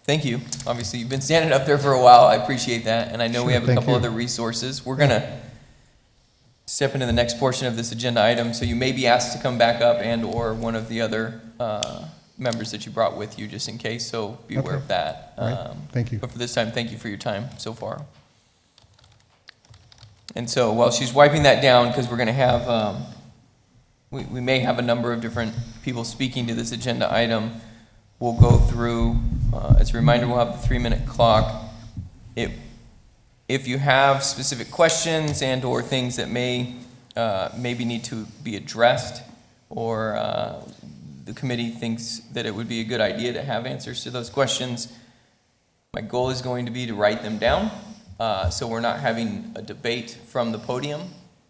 thank you. Obviously, you've been standing up there for a while. I appreciate that, and I know we have a couple other resources. We're gonna step into the next portion of this agenda item, so you may be asked to come back up and/or one of the other members that you brought with you, just in case, so be aware of that. All right. Thank you. But for this time, thank you for your time so far. And so while she's wiping that down, because we're going to have, we may have a number of different people speaking to this agenda item, we'll go through, as a reminder, we'll have the 3-minute clock. If you have specific questions and/or things that maybe need to be addressed, or the committee thinks that it would be a good idea to have answers to those questions, my goal is going to be to write them down, so we're not having a debate from the podium.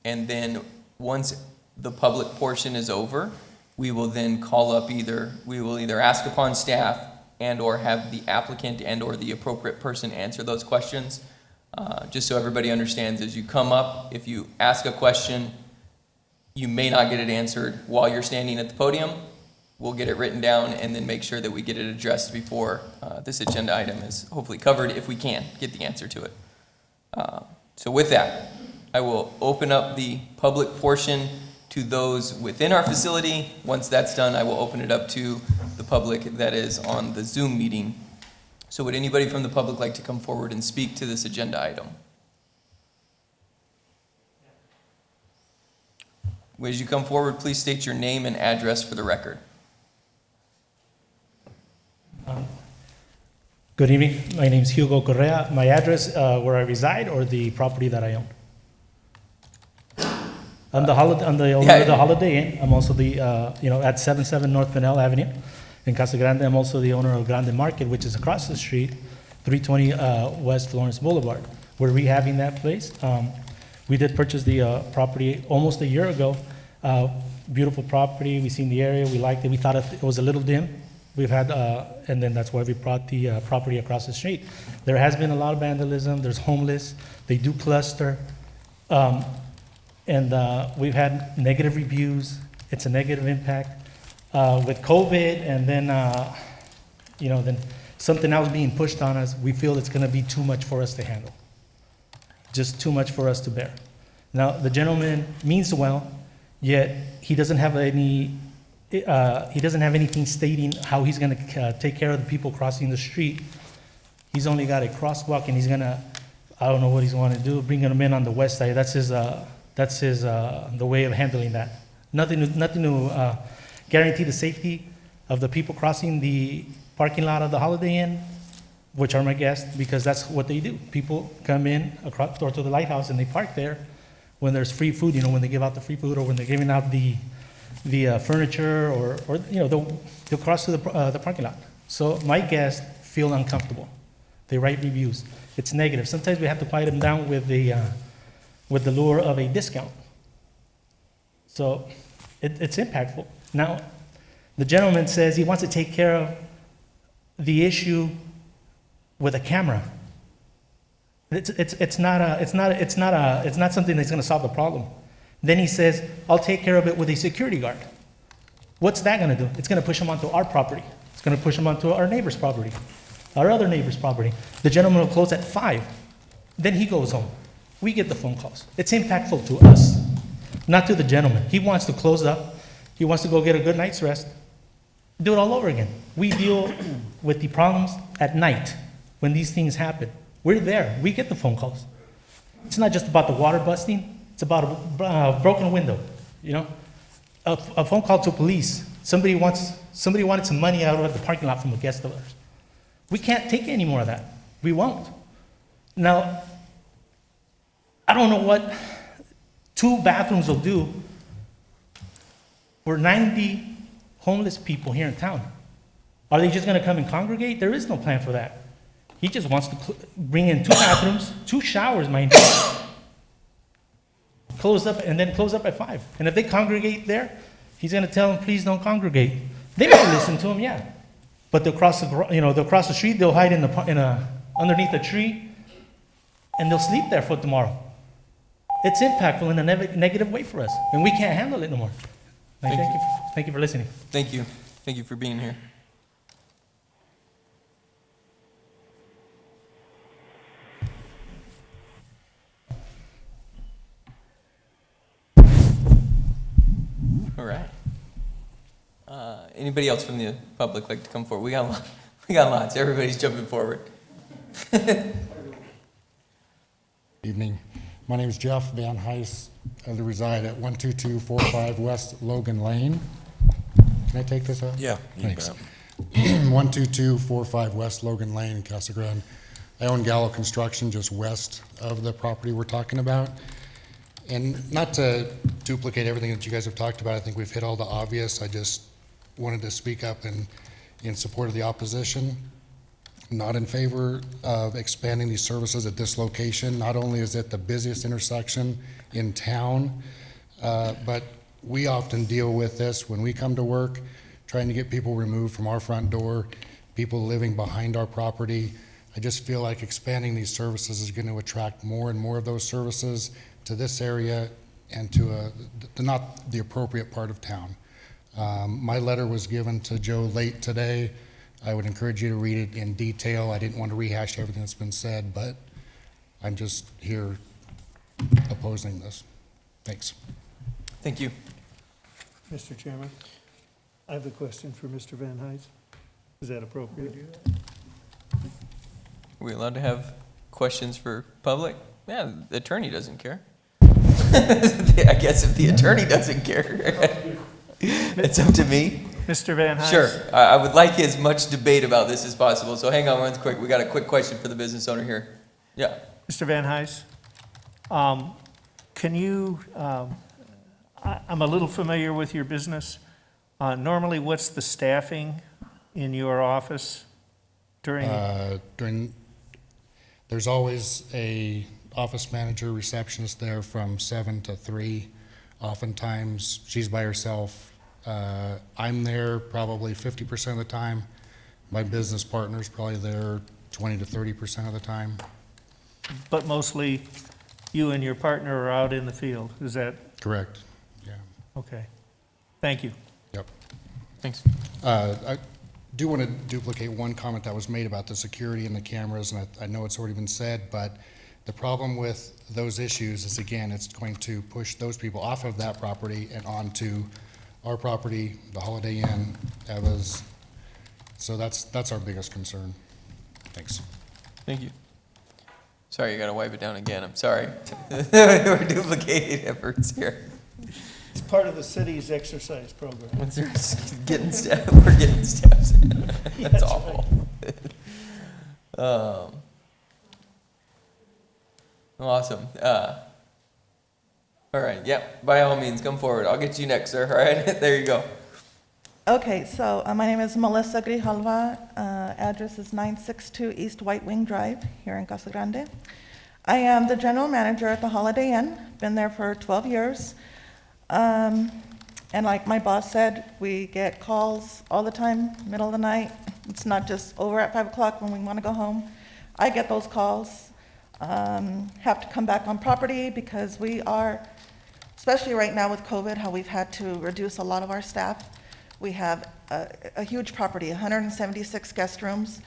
And then once the public portion is over, we will then call up we will either ask upon staff and/or have the applicant and/or the appropriate person answer those questions. Just so everybody understands, as you come up, if you ask a question, you may not get it answered while you're standing at the podium. We'll get it written down and then make sure that we get it addressed before this agenda item is hopefully covered, if we can get the answer to it. So with that, I will open up the public portion to those within our facility. Once that's done, I will open it up to the public that is on the Zoom meeting. So would anybody from the public like to come forward and speak to this agenda item? As you come forward, please state your name and address for the record. Good evening. My name is Hugo Correa. My address, where I reside, or the property that I own? I'm the owner of the Holiday Inn. I'm also the, at 77 North Pinell Avenue in Casa Grande. I'm also the owner of Grande Market, which is across the street, 320 West Florence Boulevard. We're rehabbing that place. We did purchase the property almost a year ago. Beautiful property. We seen the area. We liked it. We thought it was a little dim. We've had, and then that's why we brought the property across the street. There has been a lot of vandalism. There's homeless. They do cluster. And we've had negative reviews. It's a negative impact. With COVID and then, then something else being pushed on us, we feel it's gonna be too much for us to handle. Just too much for us to bear. Now, the gentleman means well, yet he doesn't have anything stating how he's gonna take care of the people crossing the street. He's only got a crosswalk and he's gonna, I don't know what he's gonna do, bringing them in on the west side. That's his the way of handling that. Nothing to guarantee the safety of the people crossing the parking lot of the Holiday Inn, which are my guests, because that's what they do. People come in across door to the lighthouse and they park there when there's free food, when they give out the free food or when they're giving out the furniture or they'll cross to the parking lot. So my guests feel uncomfortable. They write reviews. It's negative. Sometimes we have to quiet them down with the lure of a discount. So it's impactful. Now, the gentleman says he wants to take care of the issue with a camera. It's not something that's going to solve the problem. Then he says, I'll take care of it with a security guard. What's that going to do? It's going to push him onto our property. It's going to push him onto our neighbor's property, our other neighbor's property. The gentleman will close at 5. Then he goes home. We get the phone calls. It's impactful to us, not to the gentleman. He wants to close up. He wants to go get a good night's rest. Do it all over again. We deal with the problems at night when these things happen. We're there. We get the phone calls. It's not just about the water busting. It's about a broken window, A phone call to police. Somebody wanted some money out of the parking lot from a guest of ours. We can't take any more of that. We won't. Now, I don't know what 2 bathrooms will do for 90 homeless people here in town. Are they just going to come and congregate? There is no plan for that. He just wants to bring in 2 bathrooms, 2 showers, mind you, close up at 5. And if they congregate there, he's going to tell them, please don't congregate. They may listen to him, yeah. But they'll cross the street, they'll hide underneath a tree, and they'll sleep there for tomorrow. It's impactful in a negative way for us, and we can't handle it no more. Thank you for listening. Thank you. Thank you for being here. All right. Anybody else from the public like to come forward? We got lots. Everybody's jumping forward. Evening. My name is Jeff Van Heis. I reside at 12245 West Logan Lane. Can I take this out? Yeah. Thanks. 12245 West Logan Lane in Casa Grande. I own Gallo Construction just west of the property we're talking about. And not to duplicate everything that you guys have talked about, I think we've hit all the obvious. I just wanted to speak up in support of the opposition. Not in favor of expanding these services at this location. Not only is it the busiest intersection in town, but we often deal with this when we come to work, trying to get people removed from our front door, people living behind our property. I just feel like expanding these services is going to attract more and more of those services to this area and to not the appropriate part of town. My letter was given to Joe late today. I would encourage you to read it in detail. I didn't want to rehash everything that's been said, but I'm just here opposing this. Thanks. Thank you. Mr. Chairman, I have a question for Mr. Van Heis. Is that appropriate? Are we allowed to have questions for public? Yeah, the attorney doesn't care. I guess if the attorney doesn't care, it's up to me. Mr. Van Heis? Sure. I would like as much debate about this as possible, so hang on one quick. We got a quick question for the business owner here. Yeah. Mr. Van Heis, can you I'm a little familiar with your business. Normally, what's the staffing in your office during? There's always a office manager, receptionist there from 7 to 3. Oftentimes, she's by herself. I'm there probably 50% of the time. My business partner's probably there 20 to 30% of the time. But mostly, you and your partner are out in the field, is that? Correct, yeah. Okay. Thank you. Yep. Thanks. I do want to duplicate one comment that was made about the security and the cameras, and I know it's already been said, but the problem with those issues is, again, it's going to push those people off of that property and onto our property, the Holiday Inn, Eva's. So that's our biggest concern. Thanks. Thank you. Sorry, you gotta wipe it down again. I'm sorry. We're duplicating efforts here. It's part of the city's exercise program. We're getting steps. That's awful. Awesome. All right, yep, by all means, come forward. I'll get you next, sir. All right, there you go. Okay, so my name is Melissa Grijalva. Address is 962 East White Wing Drive here in Casa Grande. I am the general manager at the Holiday Inn. Been there for 12 years. And like my boss said, we get calls all the time, middle of the night. It's not just over at 5 o'clock when we want to go home. I get those calls. Have to come back on property because we are, especially right now with COVID, how we've had to reduce a lot of our staff. We have a huge property, 176 guest rooms,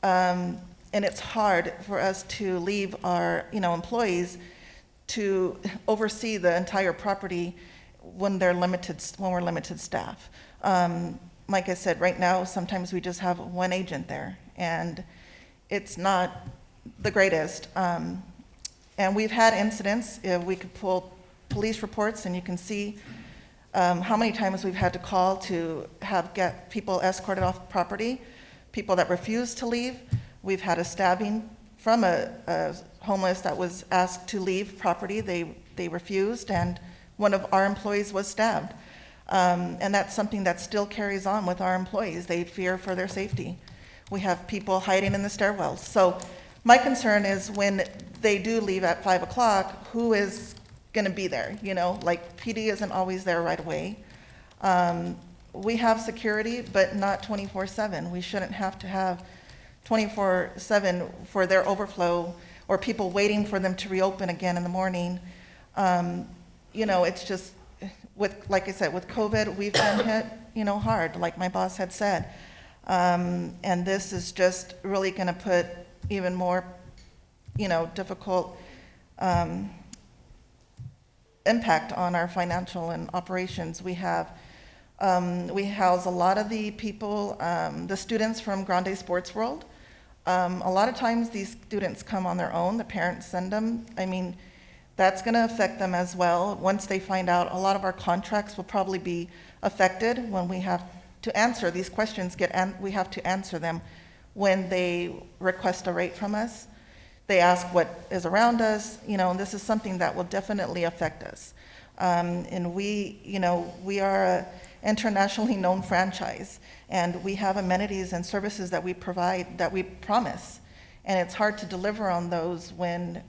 and it's hard for us to leave our, employees to oversee the entire property when we're limited staff. Like I said, right now, sometimes we just have one agent there, and it's not the greatest. And we've had incidents. We could pull police reports, and you can see how many times we've had to call to get people escorted off property, people that refuse to leave. We've had a stabbing from a homeless that was asked to leave property. They refused, and one of our employees was stabbed. And that's something that still carries on with our employees. They fear for their safety. We have people hiding in the stairwells. So my concern is when they do leave at 5 o'clock, who is going to be there? Like PD isn't always there right away. We have security, but not 24/7. We shouldn't have to have 24/7 for their overflow or people waiting for them to reopen again in the morning. It's just, like I said, with COVID, we've been hit, hard, like my boss had said. And this is just really going to put even more, difficult impact on our financial and operations. We house a lot of the people, the students from Grande Sports World. A lot of times these students come on their own, the parents send them. That's going to affect them as well. Once they find out, a lot of our contracts will probably be affected when we have to answer these questions. We have to answer them when they request a rate from us. They ask what is around us, and this is something that will definitely affect us. And we are an internationally known franchise, and we have amenities and services that we provide, that we promise. And it's hard to deliver on those when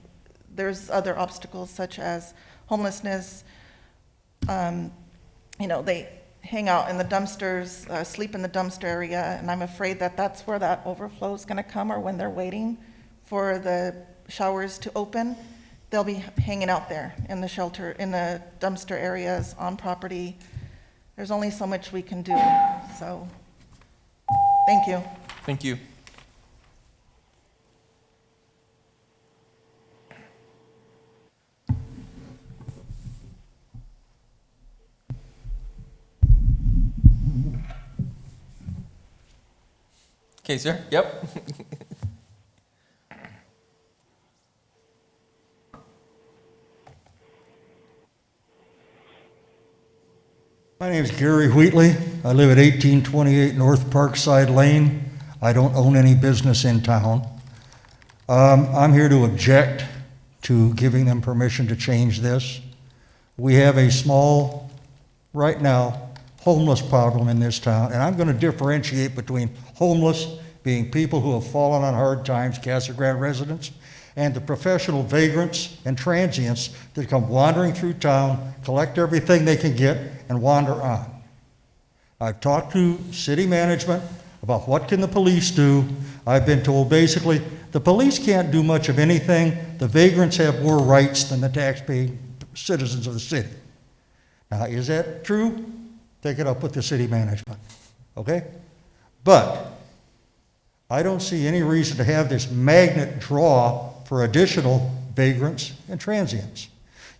there's other obstacles such as homelessness. They hang out in the dumpsters, sleep in the dumpster area, and I'm afraid that that's where that overflow is going to come, or when they're waiting for the showers to open, they'll be hanging out there in the shelter, in the dumpster areas on property. There's only so much we can do, so thank you. Thank you. Okay, sir. Yep. My name is Gary Wheatley. I live at 1828 North Parkside Lane. I don't own any business in town. I'm here to object to giving them permission to change this. we have a small, right now, homeless problem in this town, and I'm going to differentiate between homeless being people who have fallen on hard times, Casa Grande residents, and the professional vagrants and transients that come wandering through town, collect everything they can get, and wander on. I've talked to city management about what can the police do. I've been told basically the police can't do much of anything. The vagrants have more rights than the taxpaying citizens of the city. Now, is that true? Take it up with the city management, okay? But I don't see any reason to have this magnet draw for additional vagrants and transients.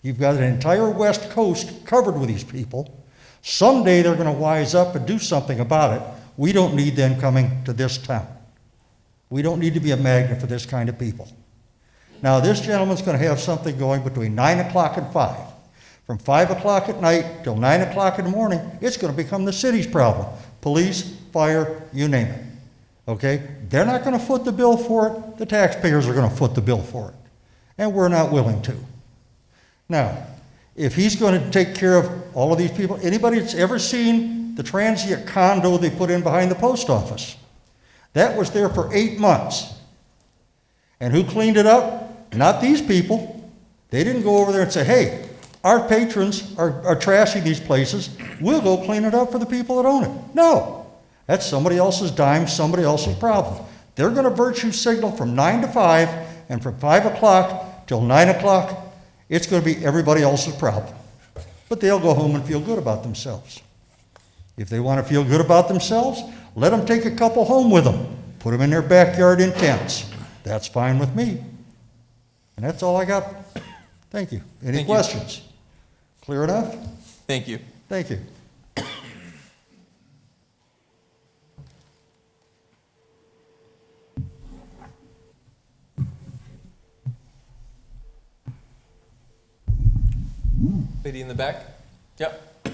You've got an entire West Coast covered with these people. Someday they're going to wise up and do something about it. We don't need them coming to this town. We don't need to be a magnet for this kind of people. Now, this gentleman's going to have something going between 9 o'clock and 5. From 5 o'clock at night till 9 o'clock in the morning, it's going to become the city's problem. Police, fire, you name it. Okay? They're not going to foot the bill for it. The taxpayers are going to foot the bill for it. And we're not willing to. Now, if he's going to take care of all of these people, anybody that's ever seen the transient condo they put in behind the post office, that was there for 8 months. And who cleaned it up? Not these people. They didn't go over there and say, hey, our patrons are trashing these places. We'll go clean it up for the people that own it. No. That's somebody else's dime, somebody else's problem. They're going to virtue signal from 9 to 5, and from 5 o'clock till 9 o'clock, it's going to be everybody else's problem. But they'll go home and feel good about themselves. If they want to feel good about themselves, let them take a couple home with them. Put them in their backyard in tents. That's fine with me. And that's all I got. Thank you. Any questions? Clear enough? Thank you. Thank you. Lady in the back? Yep.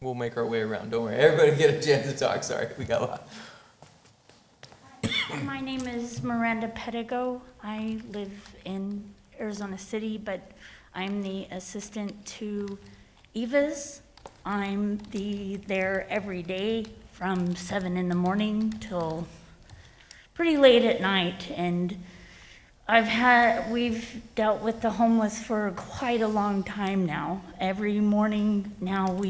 We'll make our way around. Don't worry. Everybody get a chance to talk. Sorry, we got a lot. My name is Miranda Pedigo. I live in Arizona City, but I'm the assistant to Eva's. I'm there every day from 7 in the morning till pretty late at night, and we've dealt with the homeless for quite a long time now. Every morning now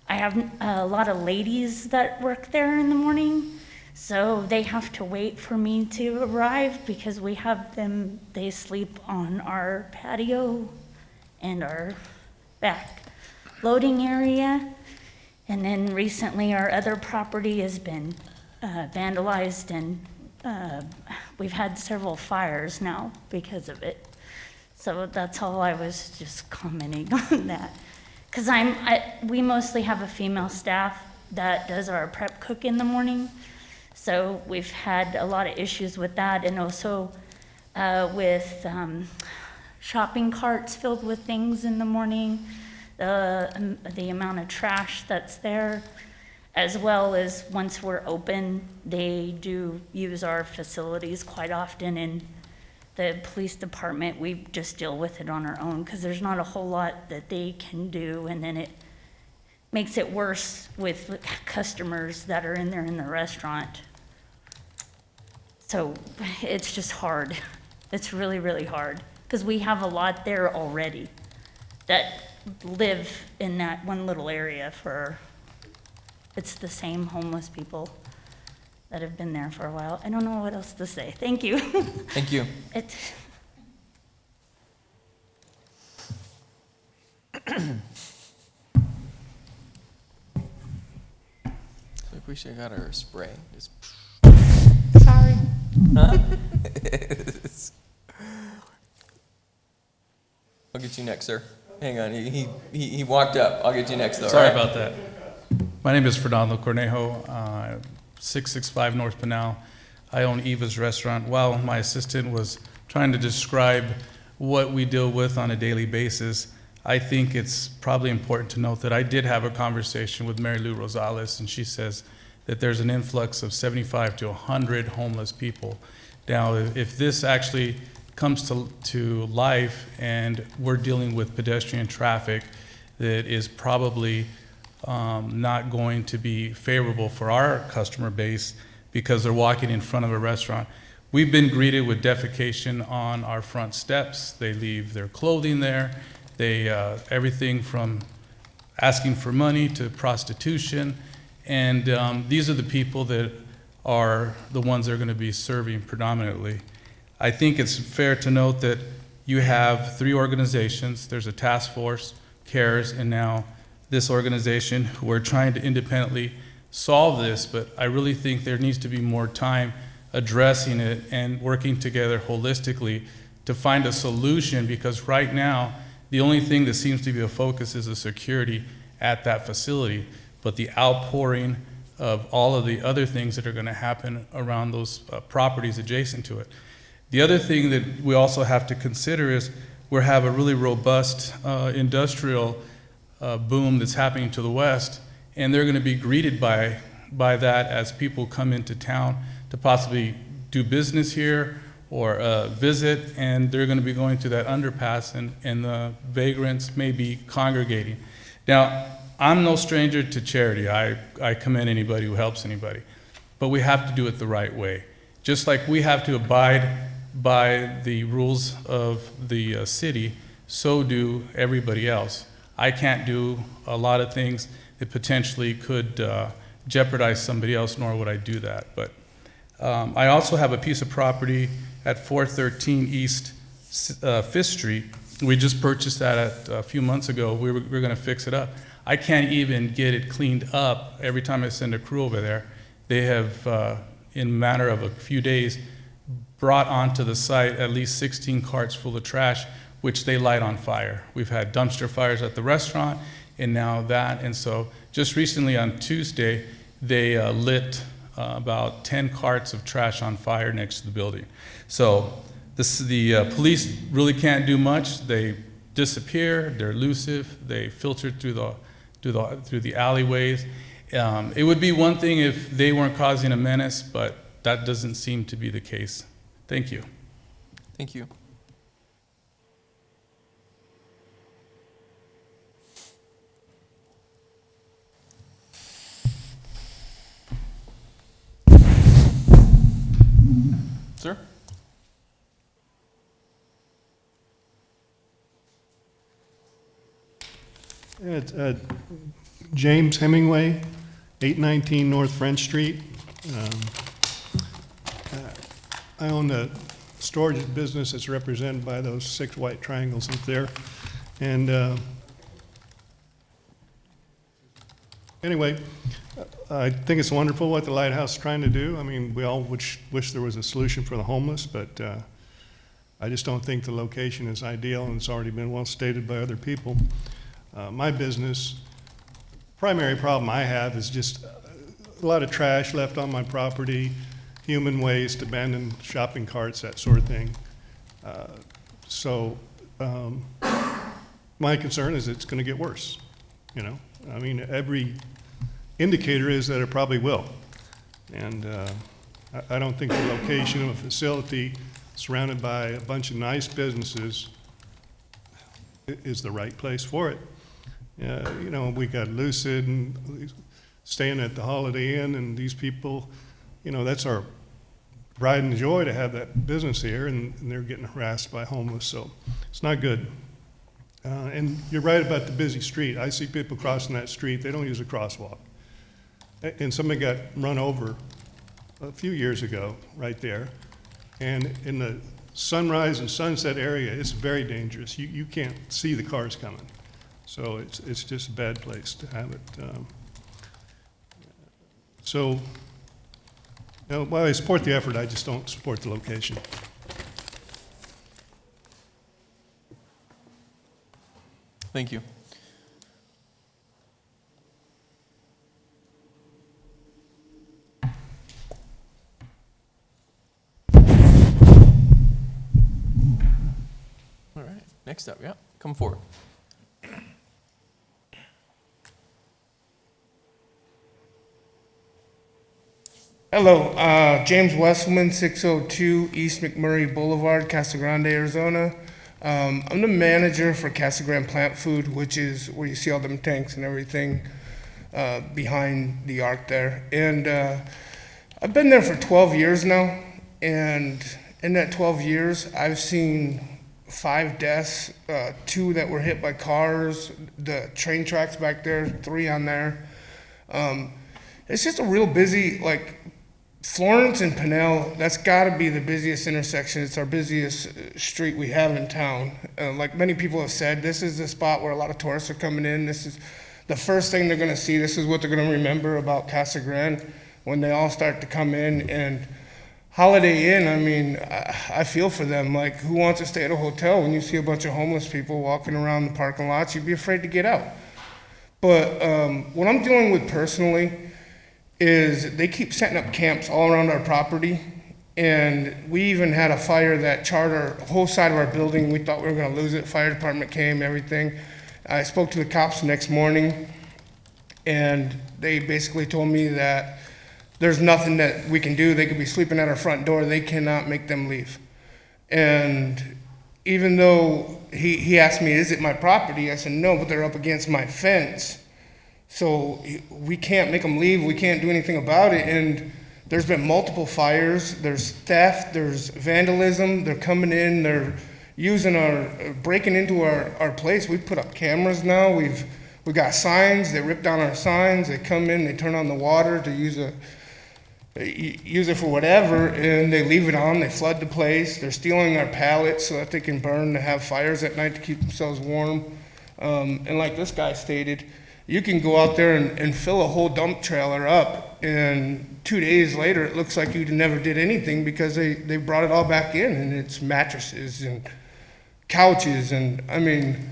I have a lot of ladies that work there in the morning, so they have to wait for me to arrive because we have them, they sleep on our patio and our back loading area. And then recently our other property has been vandalized, and we've had several fires now because of it. So that's all I was just commenting on that. Because we mostly have a female staff that does our prep cook in the morning. So we've had a lot of issues with that, and also with shopping carts filled with things in the morning, the amount of trash that's there, as well as once we're open, they do use our facilities quite often. And the police department, we just deal with it on our own because there's not a whole lot that they can do, and then it makes it worse with customers that are in there in the restaurant. So it's just hard. It's really, really hard because we have a lot there already that live in that one little area it's the same homeless people that have been there for a while. I don't know what else to say. Thank you. Thank you. We should have got her a spray. Just... Sorry. Huh? I'll get you next, sir. Hang on, he walked up. I'll get you next, though. Sorry right? about that. My name is Fernando Cornejo, 665 North Pinal. I own Eva's Restaurant. While my assistant was trying to describe what we deal with on a daily basis, I think it's probably important to note that I did have a conversation with Mary Lou Rosales, and she says that there's an influx of 75 to 100 homeless people. Now, if this actually comes to life and we're dealing with pedestrian traffic that is probably not going to be favorable for our customer base because they're walking in front of a restaurant. We've been greeted with defecation on our front steps. They leave their clothing there. They, everything from asking for money to prostitution. And these are the people that are the ones that are going to be serving predominantly. I think it's fair to note that you have 3 organizations. There's a task force, CARES, and now this organization who are trying to independently solve this, but I really think there needs to be more time addressing it and working together holistically to find a solution, because right now, the only thing that seems to be a focus is the security at that facility, but the outpouring of all of the other things that are going to happen around those properties adjacent to it. The other thing that we also have to consider is we have a really robust industrial boom that's happening to the west, and they're going to be greeted by that as people come into town to possibly do business here or visit, and they're going to be going to that underpass, and the vagrants may be congregating. Now, I'm no stranger to charity. I commend anybody who helps anybody, but we have to do it the right way. Just like we have to abide by the rules of the city, so do everybody else. I can't do a lot of things that potentially could jeopardize somebody else, nor would I do that. But I also have a piece of property at 413 East 5th Street. We just purchased that a few months ago. We're going to fix it up. I can't even get it cleaned up every time I send a crew over there. They have, in a matter of a few days, brought onto the site at least 16 carts full of trash, which they light on fire. We've had dumpster fires at the restaurant, and now that. And so just recently on Tuesday, they lit about 10 carts of trash on fire next to the building. So the police really can't do much. They disappear, they're elusive, they filter through the alleyways. It would be one thing if they weren't causing a menace, but that doesn't seem to be the case. Thank you. Thank you. Sir? It's James Hemingway, 819 North French Street. I own a storage business that's represented by those 6 white triangles up there. And anyway, I think it's wonderful what the Lighthouse is trying to do. I mean, we all wish there was a solution for the homeless, but I just don't think the location is ideal, and it's already been well stated by other people. My business, primary problem I have is just a lot of trash left on my property, human waste, abandoned shopping carts, that sort of thing. My concern is it's going to get worse, you know? I mean, every indicator is that it probably will. And I don't think the location of a facility surrounded by a bunch of nice businesses is the right place for it. You know, we got Lucid and staying at the Holiday Inn, and these people, you know, that's our pride and joy to have that business here, and they're getting harassed by homeless, so it's not good. And you're right about the busy street. I see people crossing that street, they don't use a crosswalk. And somebody got run over a few years ago right there, and in the sunrise and sunset area, it's very dangerous. You can't see the cars coming. So it's just a bad place to have it. So, you know, while I support the effort, I just don't support the location. Thank you. All right, next up, yeah, come forward. Hello, James Wesselman, 602 East McMurray Boulevard, Casa Grande, Arizona. I'm the manager for Casa Grande Plant Food, which is where you see all them tanks and everything behind the arc there. And I've been there for 12 years now, and in that 12 years, I've seen 5 deaths, 2 that were hit by cars, the train tracks back there, 3 on there. It's just a real busy, like, Florence and Pinnell, that's gotta be the busiest intersection. It's our busiest street we have in town. Like many people have said, this is the spot where a lot of tourists are coming in. This is the first thing they're gonna see. This is what they're gonna remember about Casa Grande when they all start to come in. And Holiday Inn, I mean, I feel for them. Like, who wants to stay at a hotel when you see a bunch of homeless people walking around the parking lots? You'd be afraid to get out. But what I'm dealing with personally is they keep setting up camps all around our property, and we even had a fire that charred our whole side of our building. We thought we were going to lose it. Fire department came, everything. I spoke to the cops the next morning, and they basically told me that there's nothing that we can do. They could be sleeping at our front door. They cannot make them leave. And even though he asked me, is it my property? I said, no, but they're up against my fence. So we can't make them leave. We can't do anything about it. And there's been multiple fires. There's theft. There's vandalism. They're coming in. They're breaking into our place. We've put up cameras now. We've got signs. They rip down our signs. They come in. They turn on the water to use it for whatever, and they leave it on. They flood the place. They're stealing our pallets so that they can burn to have fires at night to keep themselves warm. And like this guy stated, you can go out there and fill a whole dump trailer up, and 2 days later it looks like you never did anything because they brought it all back in, and it's mattresses and couches. And I mean,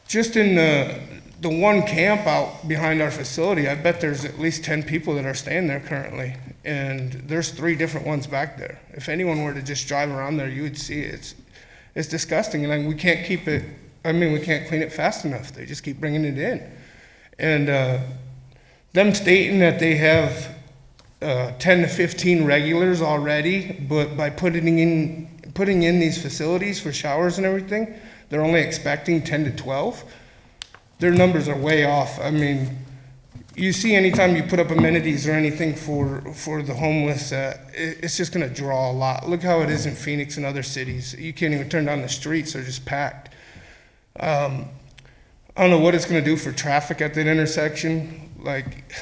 just in the one camp out behind our facility, I bet there's at least 10 people that are staying there currently, and there's 3 different ones back there. If anyone were to just drive around there, you would see it. It's disgusting, and we can't keep it. I mean, we can't clean it fast enough. They just keep bringing it in. And them stating that they have 10 to 15 regulars already, but by putting in these facilities for showers and everything, they're only expecting 10 to 12. Their numbers are way off. I mean, you see anytime you put up amenities or anything for the homeless, it's just gonna draw a lot. Look how it is in Phoenix and other cities. You can't even turn down the streets, they're just packed. I don't know what it's going to do for traffic at that intersection. Like,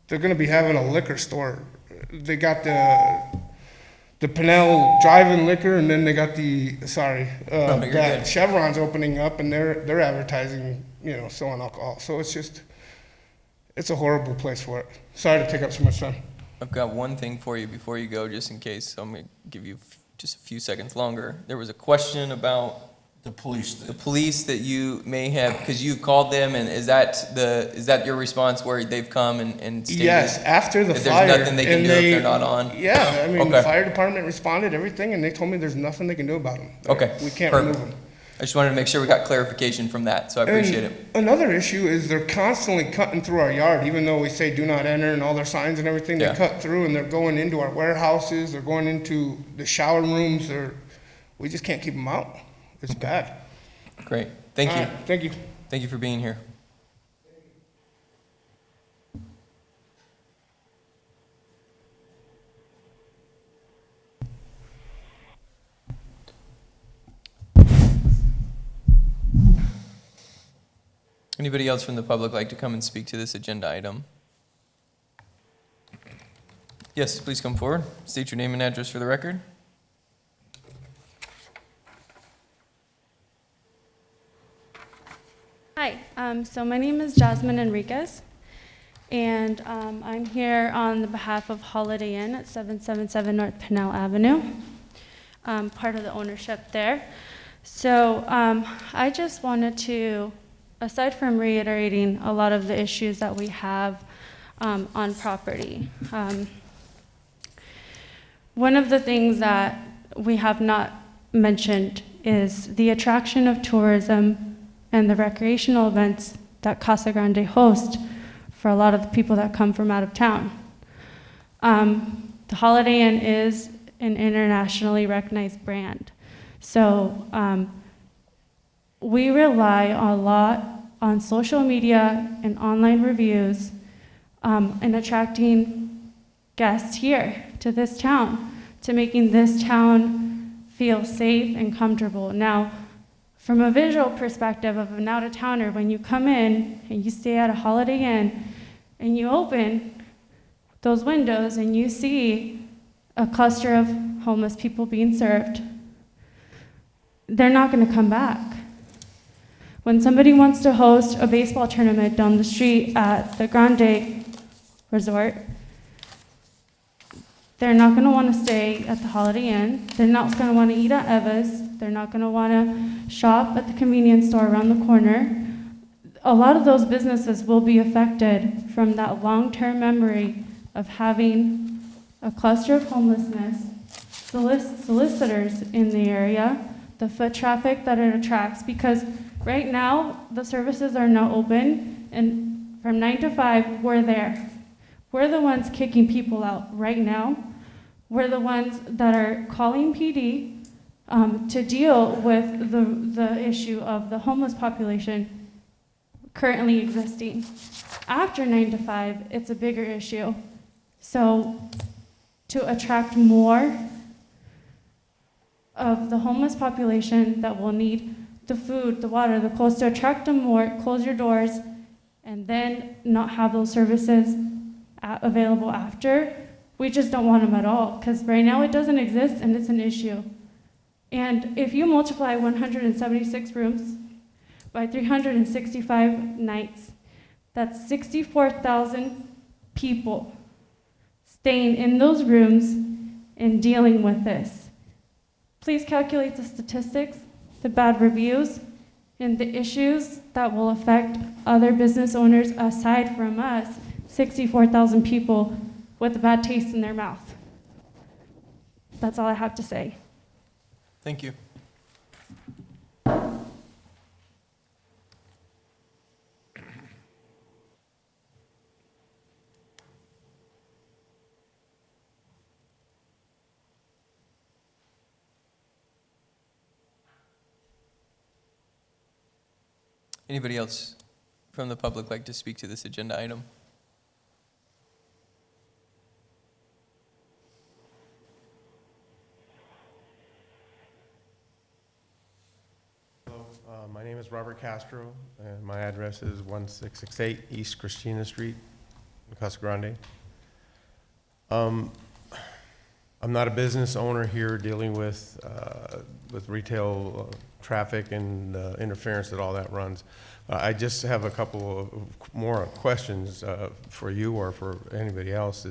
they're going to be having a liquor store. They got the Pinnell drive-in liquor, and then they got that Chevron's opening up, and they're advertising, selling alcohol. So it's a horrible place for it. Sorry to take up so much time. I've got one thing for you before you go, just in case. So I'm going to give you just a few seconds longer. There was a question about the police that you may have, because you called them, and is that your response where they've come and stated? Yes, after the fire. There's nothing they can do if they're not on? Yeah, I mean, Okay. the fire department responded, everything, and they told me there's nothing they can do about them. Okay. We can't Perfect. remove them. I just wanted to make sure we got clarification from that, so I appreciate it. Another issue is they're constantly cutting through our yard, even though we say do not enter and all their signs and everything. They Yeah. cut through, and they're going into our warehouses. They're going into the shower rooms. We just can't keep them out. It's bad. Great. Thank you. All right, thank you. Thank you for being here. Anybody else from the public like to come and speak to this agenda item? Yes, please come forward. State your name and address for the record. Hi, so my name is Jasmine Enriquez, and I'm here on the behalf of Holiday Inn at 777 North Pinnell Avenue, part of the ownership there. So I just wanted to, aside from reiterating a lot of the issues that we have on property, one of the things that we have not mentioned is the attraction of tourism and the recreational events that Casa Grande hosts for a lot of the people that come from out of town. The Holiday Inn is an internationally recognized brand. So we rely a lot on social media and online reviews and attracting guests here to this town, to making this town feel safe and comfortable. Now, from a visual perspective of an out-of-towner, when you come in and you stay at a Holiday Inn and you open those windows and you see a cluster of homeless people being served, they're not going to come back. When somebody wants to host a baseball tournament down the street at the Grande resort, they're not going to want to stay at the Holiday Inn. They're not going to want to eat at Eva's. They're not going to want to shop at the convenience store around the corner. A lot of those businesses will be affected from that long-term memory of having a cluster of homelessness, solicitors in the area, the foot traffic that it attracts, because right now the services are not open, and from 9 to 5 we're there. We're the ones kicking people out right now. We're the ones that are calling PD to deal with the issue of the homeless population currently existing. After 9 to 5, it's a bigger issue. So to attract more of the homeless population that will need the food, the water, the clothes, to attract them more, close your doors, and then not have those services available after, we just don't want them at all, because right now it doesn't exist and it's an issue. And if you multiply 176 rooms by 365 nights, that's 64,000 people staying in those rooms and dealing with this. Please calculate the statistics, the bad reviews, and the issues that will affect other business owners aside from us, 64,000 people with a bad taste in their mouth. That's all I have to say. Thank you. Anybody else from the public like to speak to this agenda item? My name is Robert Castro, and my address is 1668 East Christina Street, in Casa Grande. I'm not a business owner here dealing with retail traffic and interference that all that runs. I just have a couple of more questions for you or for anybody else.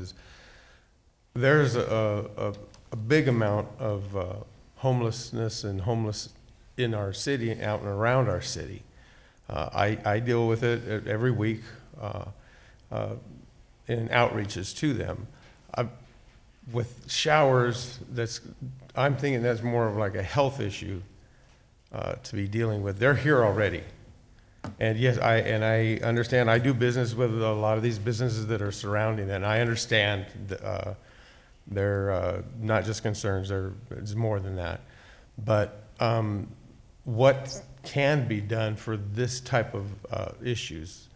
There's a big amount of homelessness and homeless in our city and out and around our city. I deal with it every week in outreaches to them. With showers, I'm thinking that's more of like a health issue to be dealing with. They're here already. And yes, I understand, I do business with a lot of these businesses that are surrounding that, and I understand they're not just concerns, it's more than that. But what can be done for this type of issues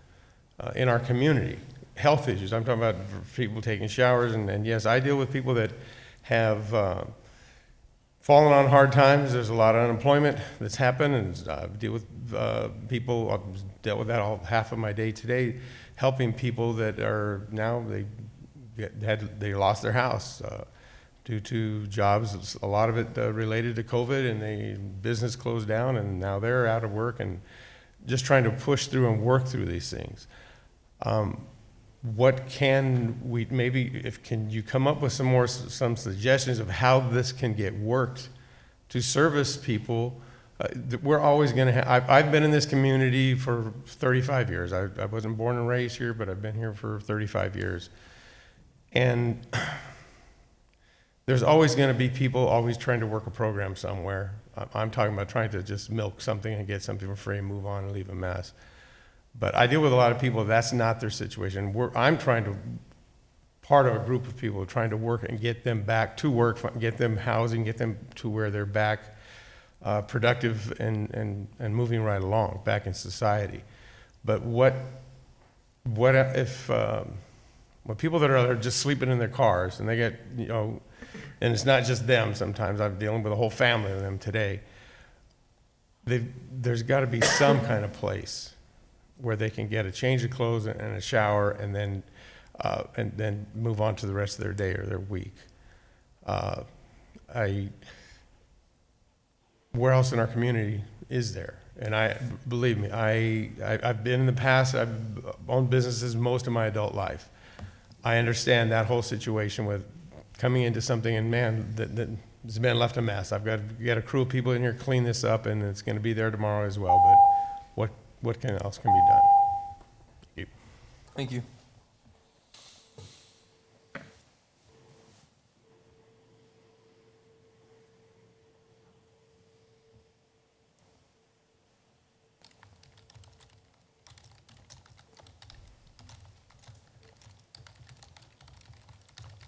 in our community? Health issues, I'm talking about people taking showers, and yes, I deal with people that have fallen on hard times. There's a lot of unemployment that's happened, and I deal with people, I've dealt with that all half of my day today, helping people that are now, they lost their house due to jobs, a lot of it related to COVID, and the business closed down, and now they're out of work, and just trying to push through and work through these things. What can we, can you come up with some suggestions of how this can get worked to service people? We're always going to have, I've been in this community for 35 years. I wasn't born and raised here, but I've been here for 35 years. And there's always going to be people always trying to work a program somewhere. I'm talking about trying to just milk something and get something for free and move on and leave a mess. But I deal with a lot of people, that's not their situation. I'm trying to part of a group of people trying to work and get them back to work, get them housing, get them to where they're back productive and moving right along, back in society. But what if, when people that are just sleeping in their cars and they get, you know, and it's not just them sometimes, I'm dealing with a whole family of them today, there's got to be some kind of place where they can get a change of clothes and a shower and then move on to the rest of their day or their week. Where else in our community is there? And believe me, I've been in the past, I've owned businesses most of my adult life. I understand that whole situation with coming into something and man, that has been left a mess. I've got to get a crew of people in here, clean this up, and it's going to be there tomorrow as well. But what else can be done? Thank you. Thank you.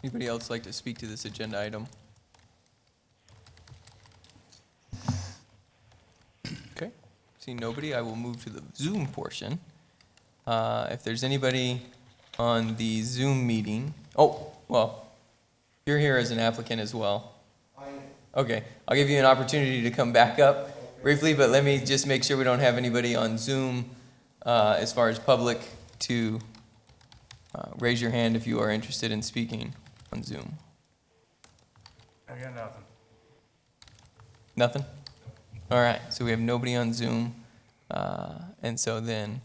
Anybody else like to speak to this agenda item? Okay, seeing nobody, I will move to the Zoom portion. If there's anybody on the Zoom meeting, oh, well, you're here as an applicant as well. Okay, I'll give you an opportunity to come back up briefly, but let me just make sure we don't have anybody on Zoom as far as public to raise your hand if you are interested in speaking on Zoom. I got nothing. Nothing? All right, so we have nobody on Zoom. And so then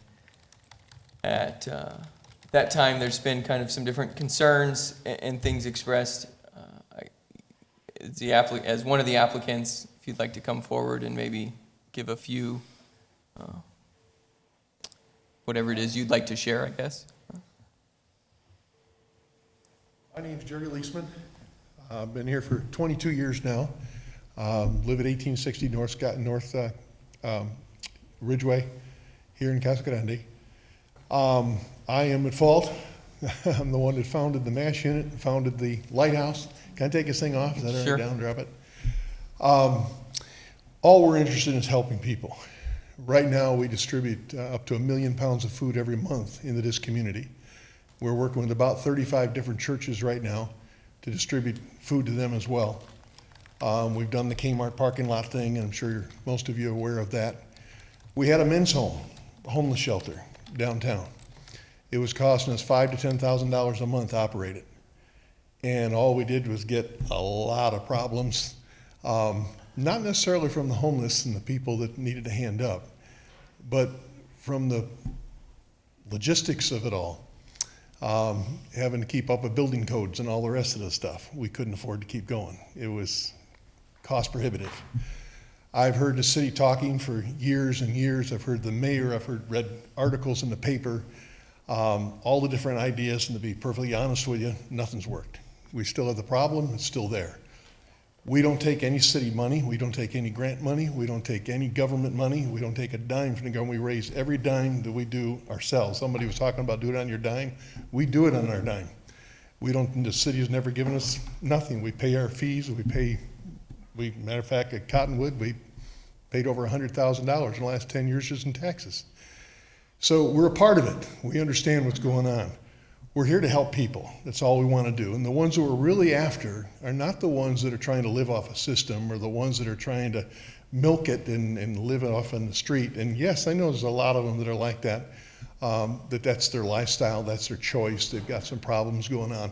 at that time, there's been kind of some different concerns and things expressed. As one of the applicants, if you'd like to come forward and maybe give a few, whatever it is you'd like to share, I guess. My name's Jerry Leisman. I've been here for 22 years now. Live at 1860 North Ridgeway here in Casa Grande. I am at fault. I'm the one that founded the MASH unit, founded the lighthouse. Can I take this thing off? Is that all right? Sure. Down, drop it. All we're interested in is helping people. Right now, we distribute up to 1 million pounds of food every month into this community. We're working with about 35 different churches right now to distribute food to them as well. We've done the Kmart parking lot thing, and I'm sure most of you are aware of that. We had a men's home, a homeless shelter downtown. It was costing us $5,000 to $10,000 a month to operate it. And all we did was get a lot of problems, not necessarily from the homeless and the people that needed a hand up, but from the logistics of it all. Having to keep up with building codes and all the rest of the stuff. We couldn't afford to keep going. It was cost prohibitive. I've heard the city talking for years and years. I've heard the mayor, read articles in the paper, all the different ideas, and to be perfectly honest with you, nothing's worked. We still have the problem, it's still there. We don't take any city money, we don't take any grant money, we don't take any government money, we don't take a dime from the government. We raise every dime that we do ourselves. Somebody was talking about do it on your dime. We do it on our dime. The city has never given us nothing. We pay our fees, matter of fact, at Cottonwood, we paid over $100,000 in the last 10 years just in taxes. So we're a part of it. We understand what's going on. We're here to help people. That's all we want to do. And the ones that we're really after are not the ones that are trying to live off a system or the ones that are trying to milk it and live it off on the street. And yes, I know there's a lot of them that are like that, that's their lifestyle, that's their choice. They've got some problems going on.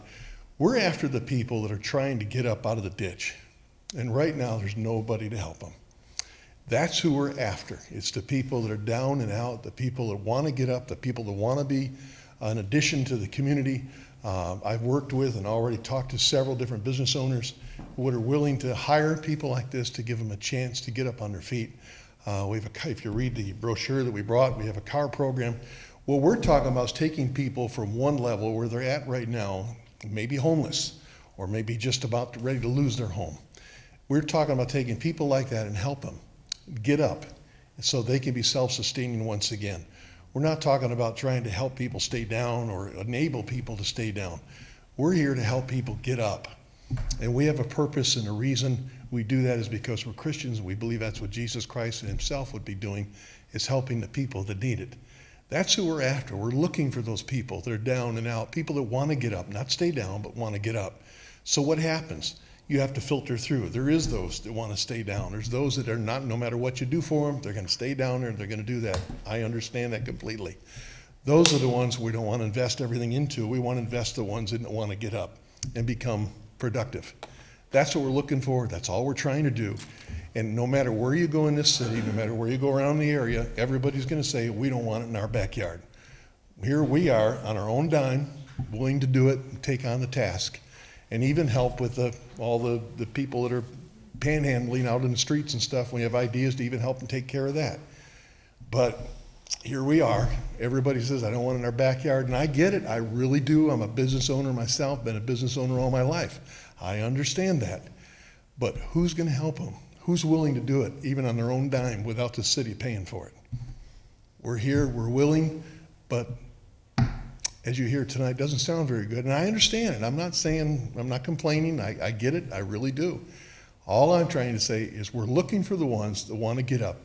We're after the people that are trying to get up out of the ditch. And right now, there's nobody to help them. That's who we're after. It's the people that are down and out, the people that want to get up, the people that want to be an addition to the community. I've worked with and already talked to several different business owners who are willing to hire people like this to give them a chance to get up on their feet. If you read the brochure that we brought, we have a car program. What we're talking about is taking people from one level where they're at right now, maybe homeless, or maybe just about ready to lose their home. We're talking about taking people like that and help them get up so they can be self-sustaining once again. We're not talking about trying to help people stay down or enable people to stay down. We're here to help people get up. And we have a purpose, and a reason we do that is because we're Christians, and we believe that's what Jesus Christ himself would be doing, is helping the people that need it. That's who we're after. We're looking for those people that are down and out, people that want to get up, not stay down, but want to get up. So what happens? You have to filter through. There is those that want to stay down. There's those that are not, no matter what you do for them, they're going to stay down there and they're going to do that. I understand that completely. Those are the ones we don't want to invest everything into. We want to invest the ones that want to get up and become productive. That's what we're looking for. That's all we're trying to do. And no matter where you go in this city, no matter where you go around the area, everybody's going to say, we don't want it in our backyard. Here we are on our own dime, willing to do it and take on the task, and even help with all the people that are panhandling out in the streets and stuff. We have ideas to even help them take care of that. But here we are. Everybody says, I don't want it in our backyard, and I get it. I really do. I'm a business owner myself, been a business owner all my life. I understand that. But who's going to help them? Who's willing to do it, even on their own dime, without the city paying for it? We're here, we're willing, but as you hear tonight, it doesn't sound very good. And I understand it. I'm not saying, I'm not complaining. I get it. I really do. All I'm trying to say is we're looking for the ones that want to get up,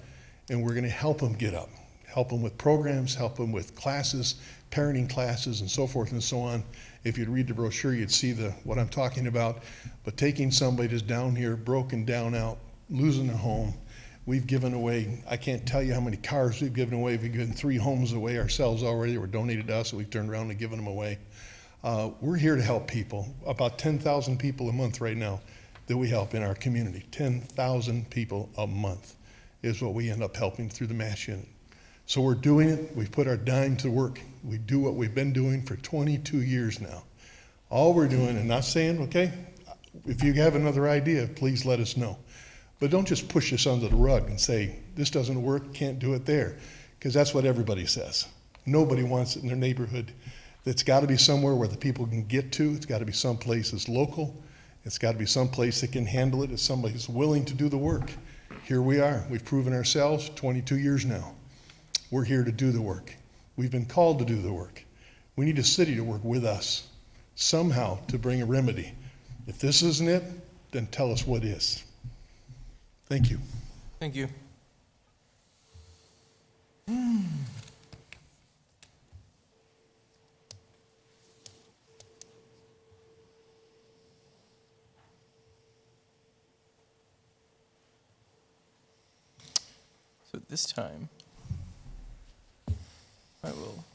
and we're going to help them get up. Help them with programs, help them with classes, parenting classes, and so forth and so on. If you'd read the brochure, you'd see what I'm talking about. But taking somebody that's down here, broken down out, losing a home, we've given away, I can't tell you how many cars we've given away. We've given 3 homes away ourselves already. They were donated to us, and we've turned around and given them away. We're here to help people. About 10,000 people a month right now that we help in our community. 10,000 people a month is what we end up helping through the MASH unit. So we're doing it. We've put our dime to work. We do what we've been doing for 22 years now. All we're doing, and not saying, okay, if you have another idea, please let us know. But don't just push this under the rug and say, this doesn't work, can't do it there, because that's what everybody says. Nobody wants it in their neighborhood. It's got to be somewhere where the people can get to. It's got to be someplace that's local. It's got to be someplace that can handle it. It's somebody who's willing to do the work. Here we are. We've proven ourselves 22 years now. We're here to do the work. We've been called to do the work. We need a city to work with us somehow to bring a remedy. If this isn't it, then tell us what is. Thank you. Thank you. So at this time, I will,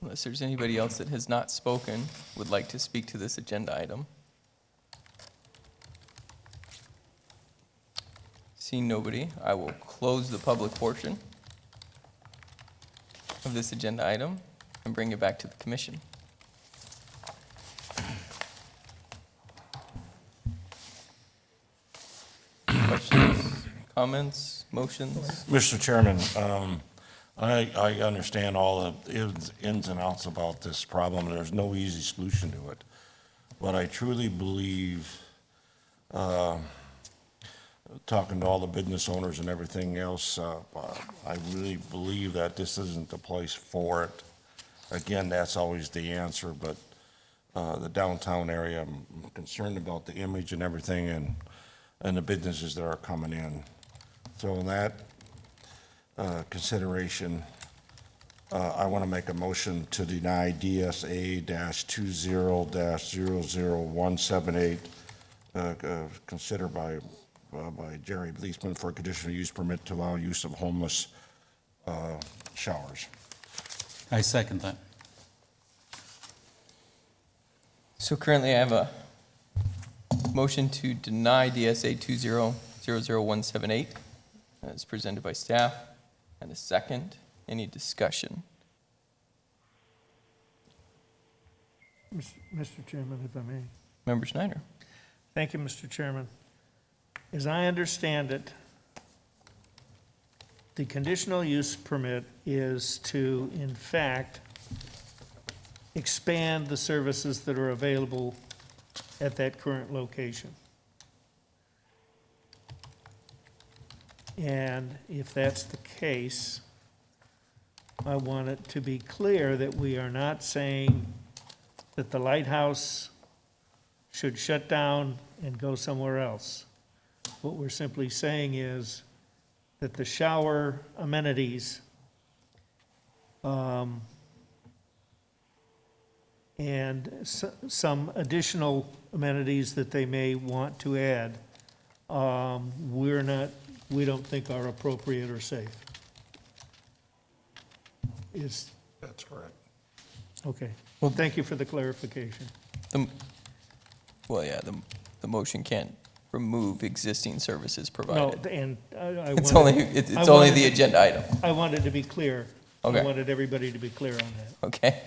unless there's anybody else that has not spoken, would like to speak to this agenda item. Seeing nobody, I will close the public portion of this agenda item and bring it back to the commission. Questions, comments, motions? Mr. Chairman, I understand all the ins and outs about this problem. There's no easy solution to it. But I truly believe, talking to all the business owners and everything else, I really believe that this isn't the place for it. Again, that's always the answer, but the downtown area, I'm concerned about the image and everything and the businesses that are coming in. So in that consideration, I want to make a motion to deny DSA-20-00178, considered by Jerry Leisman for a conditional use permit to allow use of homeless showers. I second that. So currently I have a motion to deny DSA 20-00178 as presented by staff, and a second. Any discussion? Mr. Chairman, if I may. Member Schneider. Thank you, Mr. Chairman. As I understand it, the conditional use permit is to, in fact, expand the services that are available at that current location. And if that's the case, I want it to be clear that we are not saying that the lighthouse should shut down and go somewhere else. What we're simply saying is that the shower amenities and some additional amenities that they may want to add, we don't think are appropriate or safe. That's correct. Okay, well, thank you for the clarification. Well, yeah, the motion can't remove existing services No, provided. and I It's wanted- only, it's I only wanted the to- agenda item. I wanted to be clear. Okay. I wanted everybody to be clear on that. Okay.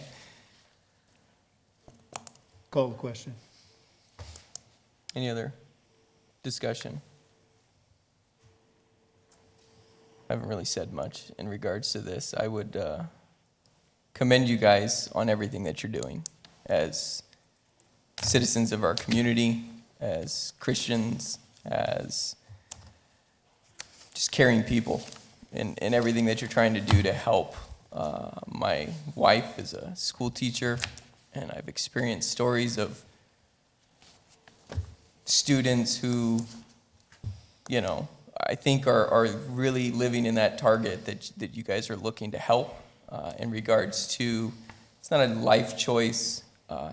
Call the question. Any other discussion? I haven't really said much in regards to this. I would commend you guys on everything that you're doing as citizens of our community, as Christians, as just caring people, in everything that you're trying to do to help. My wife is a school teacher, and I've experienced stories of students who, you know, I think are really living in that target that you guys are looking to help in regards to, it's not a life choice,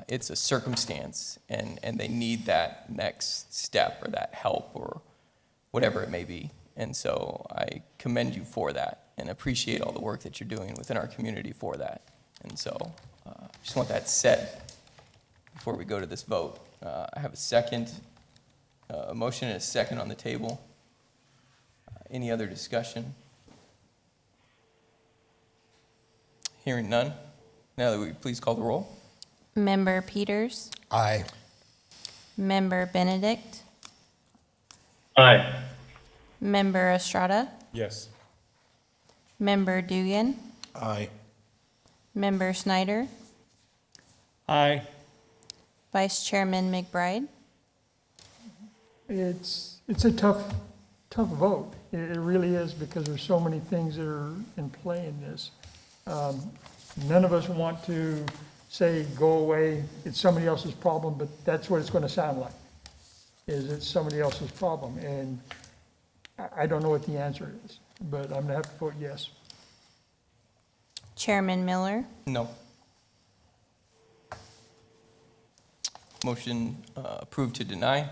it's a circumstance, and they need that next step or that help or whatever it may be. And so I commend you for that and appreciate all the work that you're doing within our community for that. And so I just want that said before we go to this vote. I have a motion and a second on the table. Any other discussion? Hearing none. Now that we please call the roll. Member Peters, Aye. Member Benedict, Aye. Member Estrada, Yes. Member Dugan, Aye. Member Snyder, Aye. Vice Chairman McBride. It's a tough vote. It really is, because there's so many things that are in play in this. None of us want to say, go away, it's somebody else's problem, but that's what it's going to sound like, is it's somebody else's problem. And I don't know what the answer is, but I'm going to have to vote yes. Chairman Miller, No. Motion approved to deny.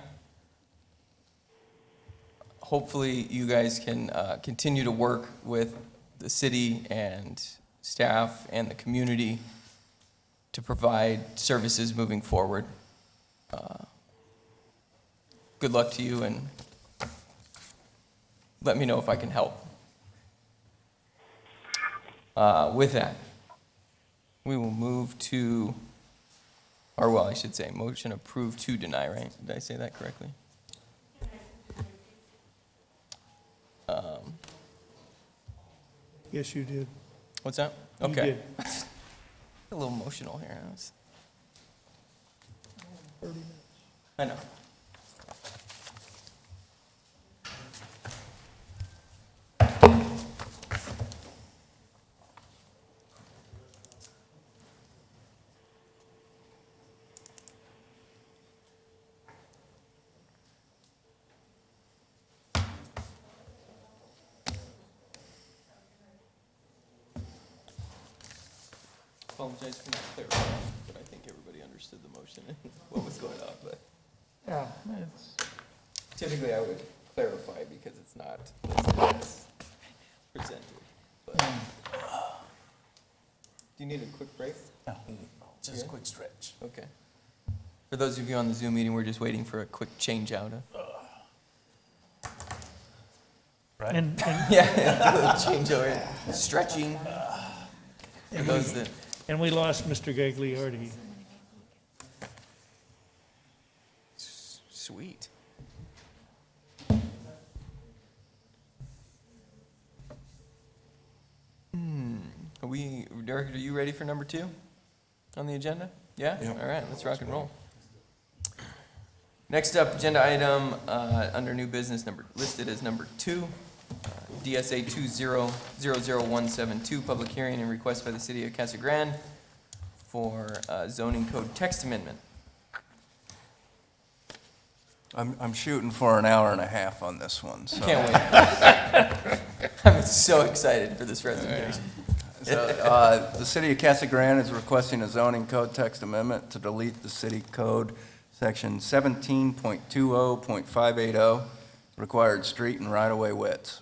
Hopefully, you guys can continue to work with the city and staff and the community to provide services moving forward. Good luck to you, and let me know if I can help. With that, we will move to, or well, I should say, motion approved to deny, right? Did I say that correctly? Yes, you did. What's that? You Okay. did. A little emotional here. I know. Apologize for not clarifying, but I think everybody understood the motion and what was going on, but Yeah, it's, typically I would clarify because it's not as presented. But do you need a quick break? No, just a Yeah? quick stretch. Okay. For those of you on the Zoom meeting, we're just waiting for a quick change out of. Right? And Yeah, a little change over, stretching. For those that, and we lost Mr. Gagliardi. sweet. Derek, are you ready for number 2 on the agenda? Yeah? All right, let's rock and roll. Next up, agenda item under new business listed as number 2, DSA 2000172, public hearing and request by the city of Casa Grande for zoning code text amendment. I'm shooting for an hour and a half on this one, so. Can't wait. I'm so excited for this presentation. So, the city of Casa Grande is requesting a zoning code text amendment to delete the city code section 17.20.580, required street and right-of-way widths.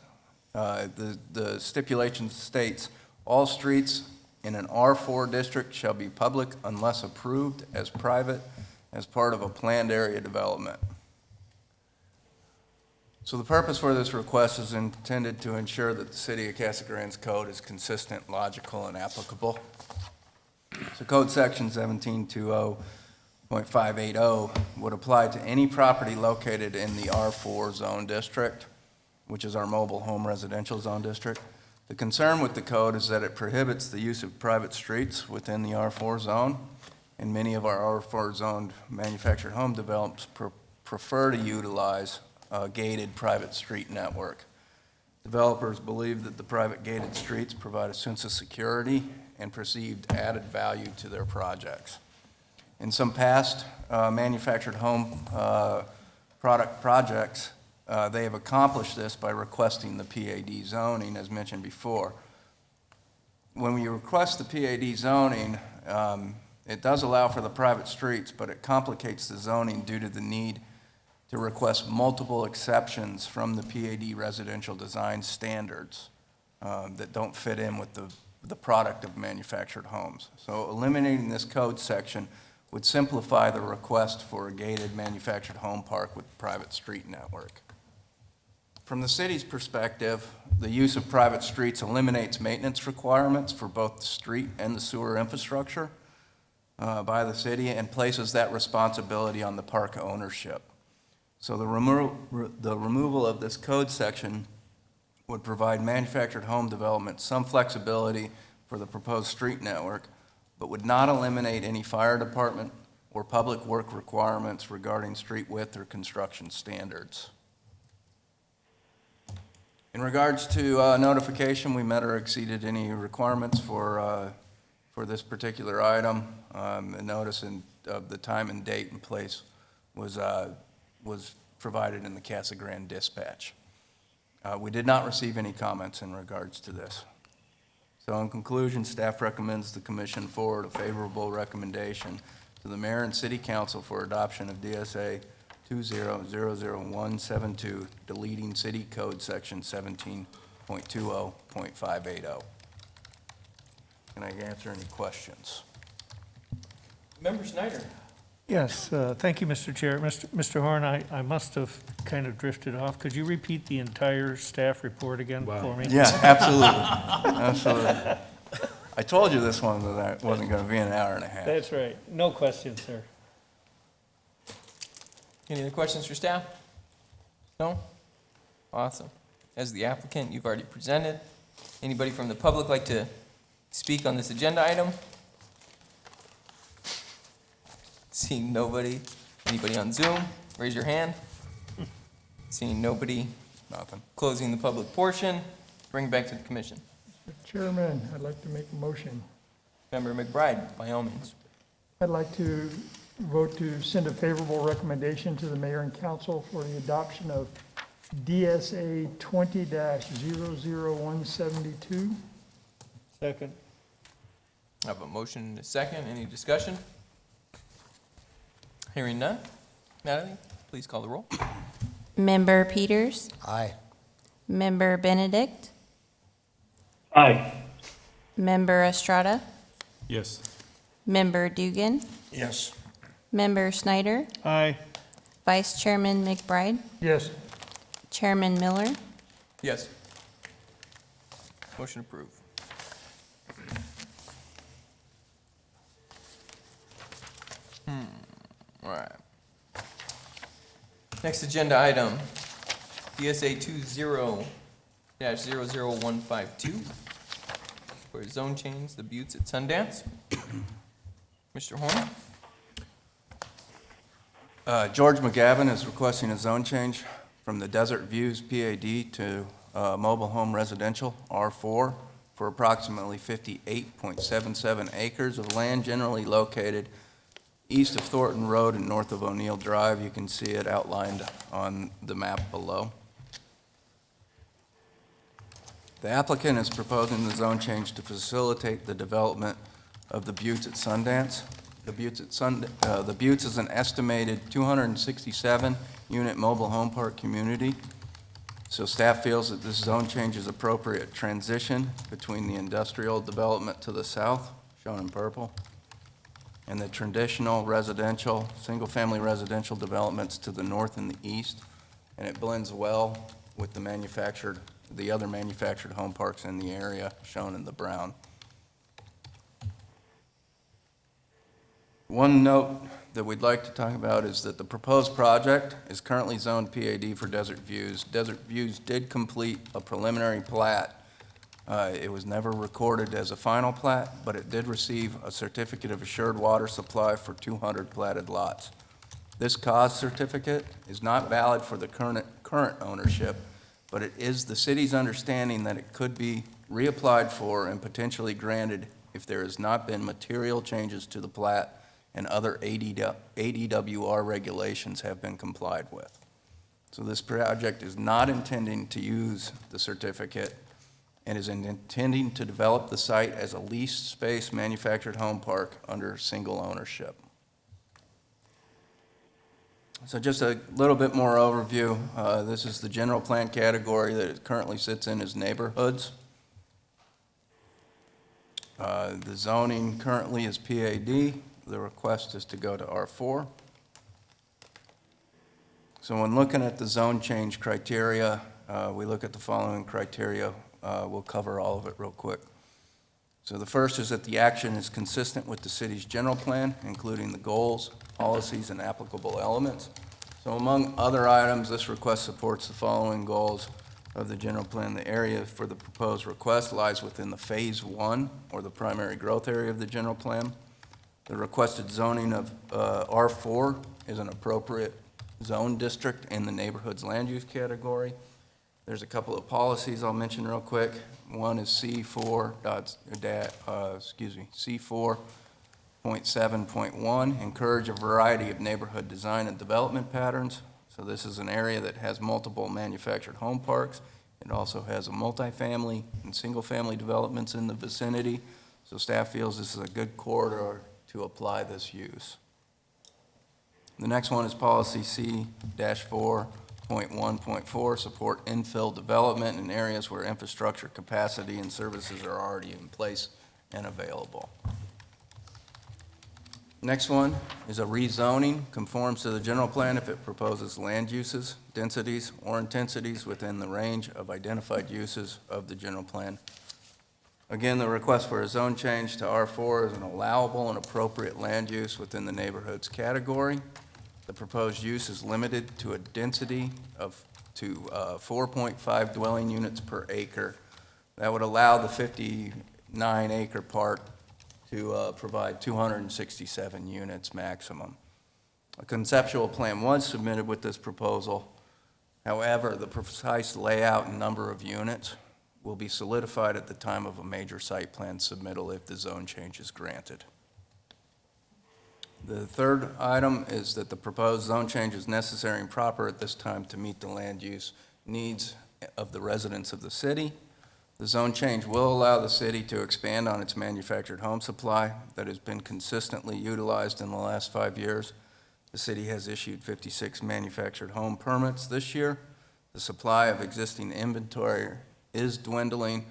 The stipulation states, all streets in an R4 district shall be public unless approved as private as part of a planned area development. So the purpose for this request is intended to ensure that the city of Casa Grande's code is consistent, logical, and applicable. So code section 1720.580 would apply to any property located in the R4 zone district, which is our mobile home residential zone district. The concern with the code is that it prohibits the use of private streets within the R4 zone, and many of our R4 zoned manufactured home developments prefer to utilize a gated private street network. Developers believe that the private gated streets provide a sense of security and perceived added value to their projects. In some past manufactured home product projects, they have accomplished this by requesting the PAD zoning, as mentioned before. When we request the PAD zoning, it does allow for the private streets, but it complicates the zoning due to the need to request multiple exceptions from the PAD residential design standards that don't fit in with the product of manufactured homes. So eliminating this code section would simplify the request for a gated manufactured home park with private street network. From the city's perspective, the use of private streets eliminates maintenance requirements for both the street and the sewer infrastructure by the city and places that responsibility on the park ownership. So the removal of this code section would provide manufactured home development some flexibility for the proposed street network, but would not eliminate any fire department or public work requirements regarding street width or construction standards. In regards to notification, we met or exceeded any requirements for this particular item. A notice of the time and date and place was provided in the Casa Grande dispatch. We did not receive any comments in regards to this. So in conclusion, staff recommends the commission forward a favorable recommendation to the mayor and city council for adoption of DSA 2000172, deleting city code section 17.20.580. Can I answer any questions? Member Snyder. Yes, thank you, Mr. Chair. Mr. Horn, I must have kind of drifted off. Could you repeat the entire staff report again for me? Yeah, absolutely. Absolutely. I told you this one wasn't going to be an hour and a half. That's right. No questions, sir. Any other questions for staff? No? Awesome. As the applicant, you've already presented. Anybody from the public like to speak on this agenda item? Seeing nobody. Anybody on Zoom? Raise your hand. Seeing nobody. Nothing. Closing the public portion. Bring it back to the commission. Mr. Chairman, I'd like to make a motion. Member McBride, by all means. I'd like to vote to send a favorable recommendation to the mayor and council for the adoption of DSA 20-00172. Second. I have a motion and a second. Any discussion? Hearing none. Natalie, please call the roll. Member Peters? Aye. Member Benedict? Aye. Member Estrada? Yes. Member Dugan? Yes. Member Snyder? Aye. Vice Chairman McBride? Yes. Chairman Miller? Yes. Motion approved. All right. Next agenda item, DSA 20-00152 for zone change, the Buttes at Sundance. Mr. Horn? George McGavin is requesting a zone change from the Desert Views PAD to mobile home residential R4 for approximately 58.77 acres of land generally located east of Thornton Road and north of O'Neill Drive. You can see it outlined on the map below. The applicant is proposing the zone change to facilitate the development of the Buttes at Sundance. The Buttes is an estimated 267-unit mobile home park community. So staff feels that this zone change is appropriate transition between the industrial development to the south, shown in purple, and the traditional residential, single-family residential developments to the north and the east, and it blends well with the other manufactured home parks in the area, shown in the brown. One note that we'd like to talk about is that the proposed project is currently zoned PAD for Desert Views. Desert Views did complete a preliminary plat. It was never recorded as a final plat, but it did receive a certificate of assured water supply for 200 platted lots. This cause certificate is not valid for the current ownership, but it is the city's understanding that it could be reapplied for and potentially granted if there has not been material changes to the plat and other ADWR regulations have been complied with. So this project is not intending to use the certificate and is intending to develop the site as a leased space manufactured home park under single ownership. So just a little bit more overview. This is the general plan category that it currently sits in as neighborhoods. The zoning currently is PAD. The request is to go to R4. So when looking at the zone change criteria, we look at the following criteria. We'll cover all of it real quick. So the first is that the action is consistent with the city's general plan, including the goals, policies, and applicable elements. So among other items, this request supports the following goals of the general plan. The area for the proposed request lies within the Phase 1, or the primary growth area of the general plan. The requested zoning of R4 is an appropriate zone district in the neighborhood's land use category. There's a couple of policies I'll mention real quick. One is C4.7.1, encourage a variety of neighborhood design and development patterns. So this is an area that has multiple manufactured home parks. It also has a multifamily and single-family developments in the vicinity. So staff feels this is a good corridor to apply this use. The next one is policy C-4.1.4, support infill development in areas where infrastructure capacity and services are already in place and available. Next one is a rezoning, conforms to the general plan if it proposes land uses, densities, or intensities within the range of identified uses of the general plan. Again, the request for a zone change to R4 is an allowable and appropriate land use within the neighborhood's category. The proposed use is limited to a density of 4.5 dwelling units per acre. That would allow the 59-acre part to provide 267 units maximum. A conceptual plan was submitted with this proposal. However, the precise layout and number of units will be solidified at the time of a major site plan submittal if the zone change is granted. The third item is that the proposed zone change is necessary and proper at this time to meet the land use needs of the residents of the city. The zone change will allow the city to expand on its manufactured home supply that has been consistently utilized in the last 5 years. The city has issued 56 manufactured home permits this year. The supply of existing inventory is dwindling,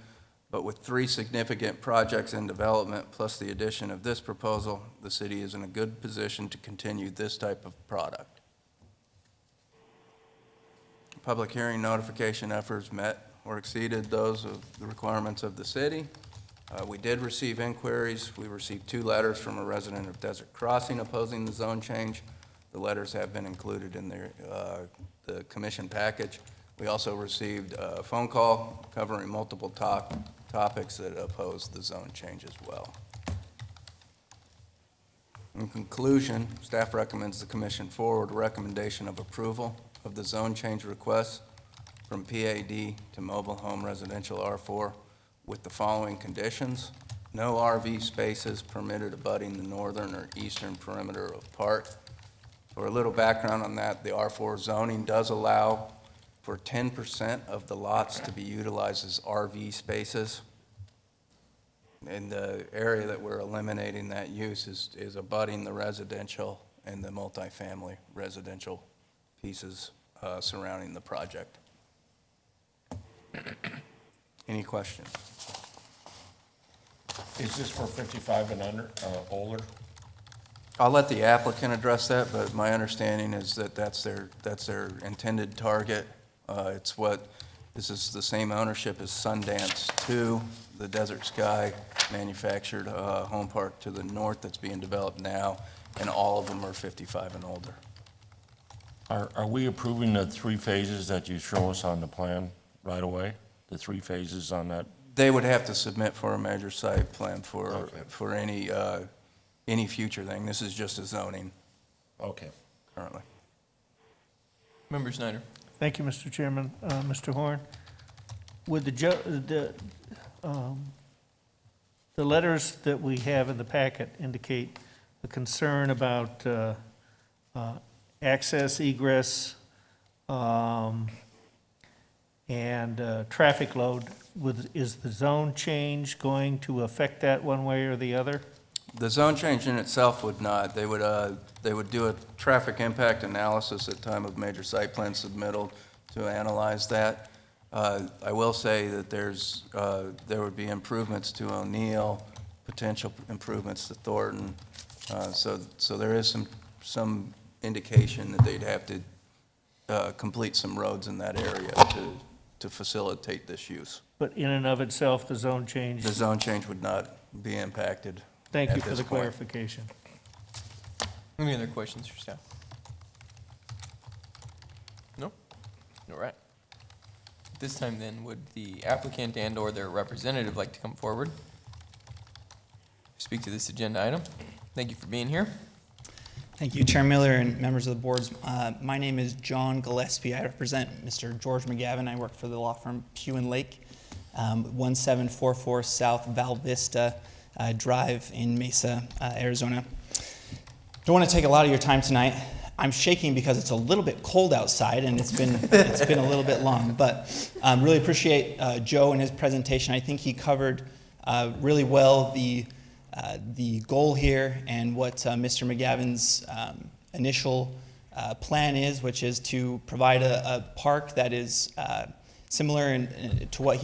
but with 3 significant projects in development, plus the addition of this proposal, the city is in a good position to continue this type of product. Public hearing notification efforts met or exceeded those of the requirements of the city. We did receive inquiries. We received 2 letters from a resident of Desert Crossing opposing the zone change. The letters have been included in the commission package. We also received a phone call covering multiple topics that oppose the zone change as well. In conclusion, staff recommends the commission forward a recommendation of approval of the zone change request from PAD to mobile home residential R4 with the following conditions. No RV spaces permitted abutting the northern or eastern perimeter of park. For a little background on that, the R4 zoning does allow for 10% of the lots to be utilized as RV spaces. And the area that we're eliminating that use is abutting the residential and the multifamily residential pieces surrounding the project. Any questions? Is this for 55 and under, older? I'll let the applicant address that, but my understanding is that that's their intended target. This is the same ownership as Sundance 2, the Desert Sky manufactured home park to the north that's being developed now, and all of them are 55 and older. Are we approving the 3 phases that you show us on the plan right away? The 3 phases on that? They would have to submit for a major site plan for any future thing. This is just a zoning. Okay. Currently. Member Snyder. Thank you, Mr. Chairman. Mr. Horn, with the letters that we have in the packet indicate a concern about access, egress, and traffic load. Is the zone change going to affect that one way or the other? The zone change in itself would not. They would do a traffic impact analysis at time of major site plan submittal to analyze that. I will say that there would be improvements to O'Neill, potential improvements to Thornton. So there is some indication that they'd have to complete some roads in that area to facilitate this use. But in and of itself, the zone change? The zone change would not be impacted. Thank you at for this the point. clarification. Any other questions for staff? No? All right. At this time then, would the applicant and/or their representative like to come forward? Speak to this agenda item. Thank you for being here. Thank you, Chair Miller and members of the boards. My name is John Gillespie. I represent Mr. George McGavin. I work for the law firm Pugh and Lake, 1744 South Val Vista Drive in Mesa, Arizona. Don't want to take a lot of your time tonight. I'm shaking because it's a little bit cold outside and it's been a little bit long, but really appreciate Joe and his presentation. I think he covered really well the goal here and what Mr. McGavin's initial plan is, which is to provide a park that is similar to what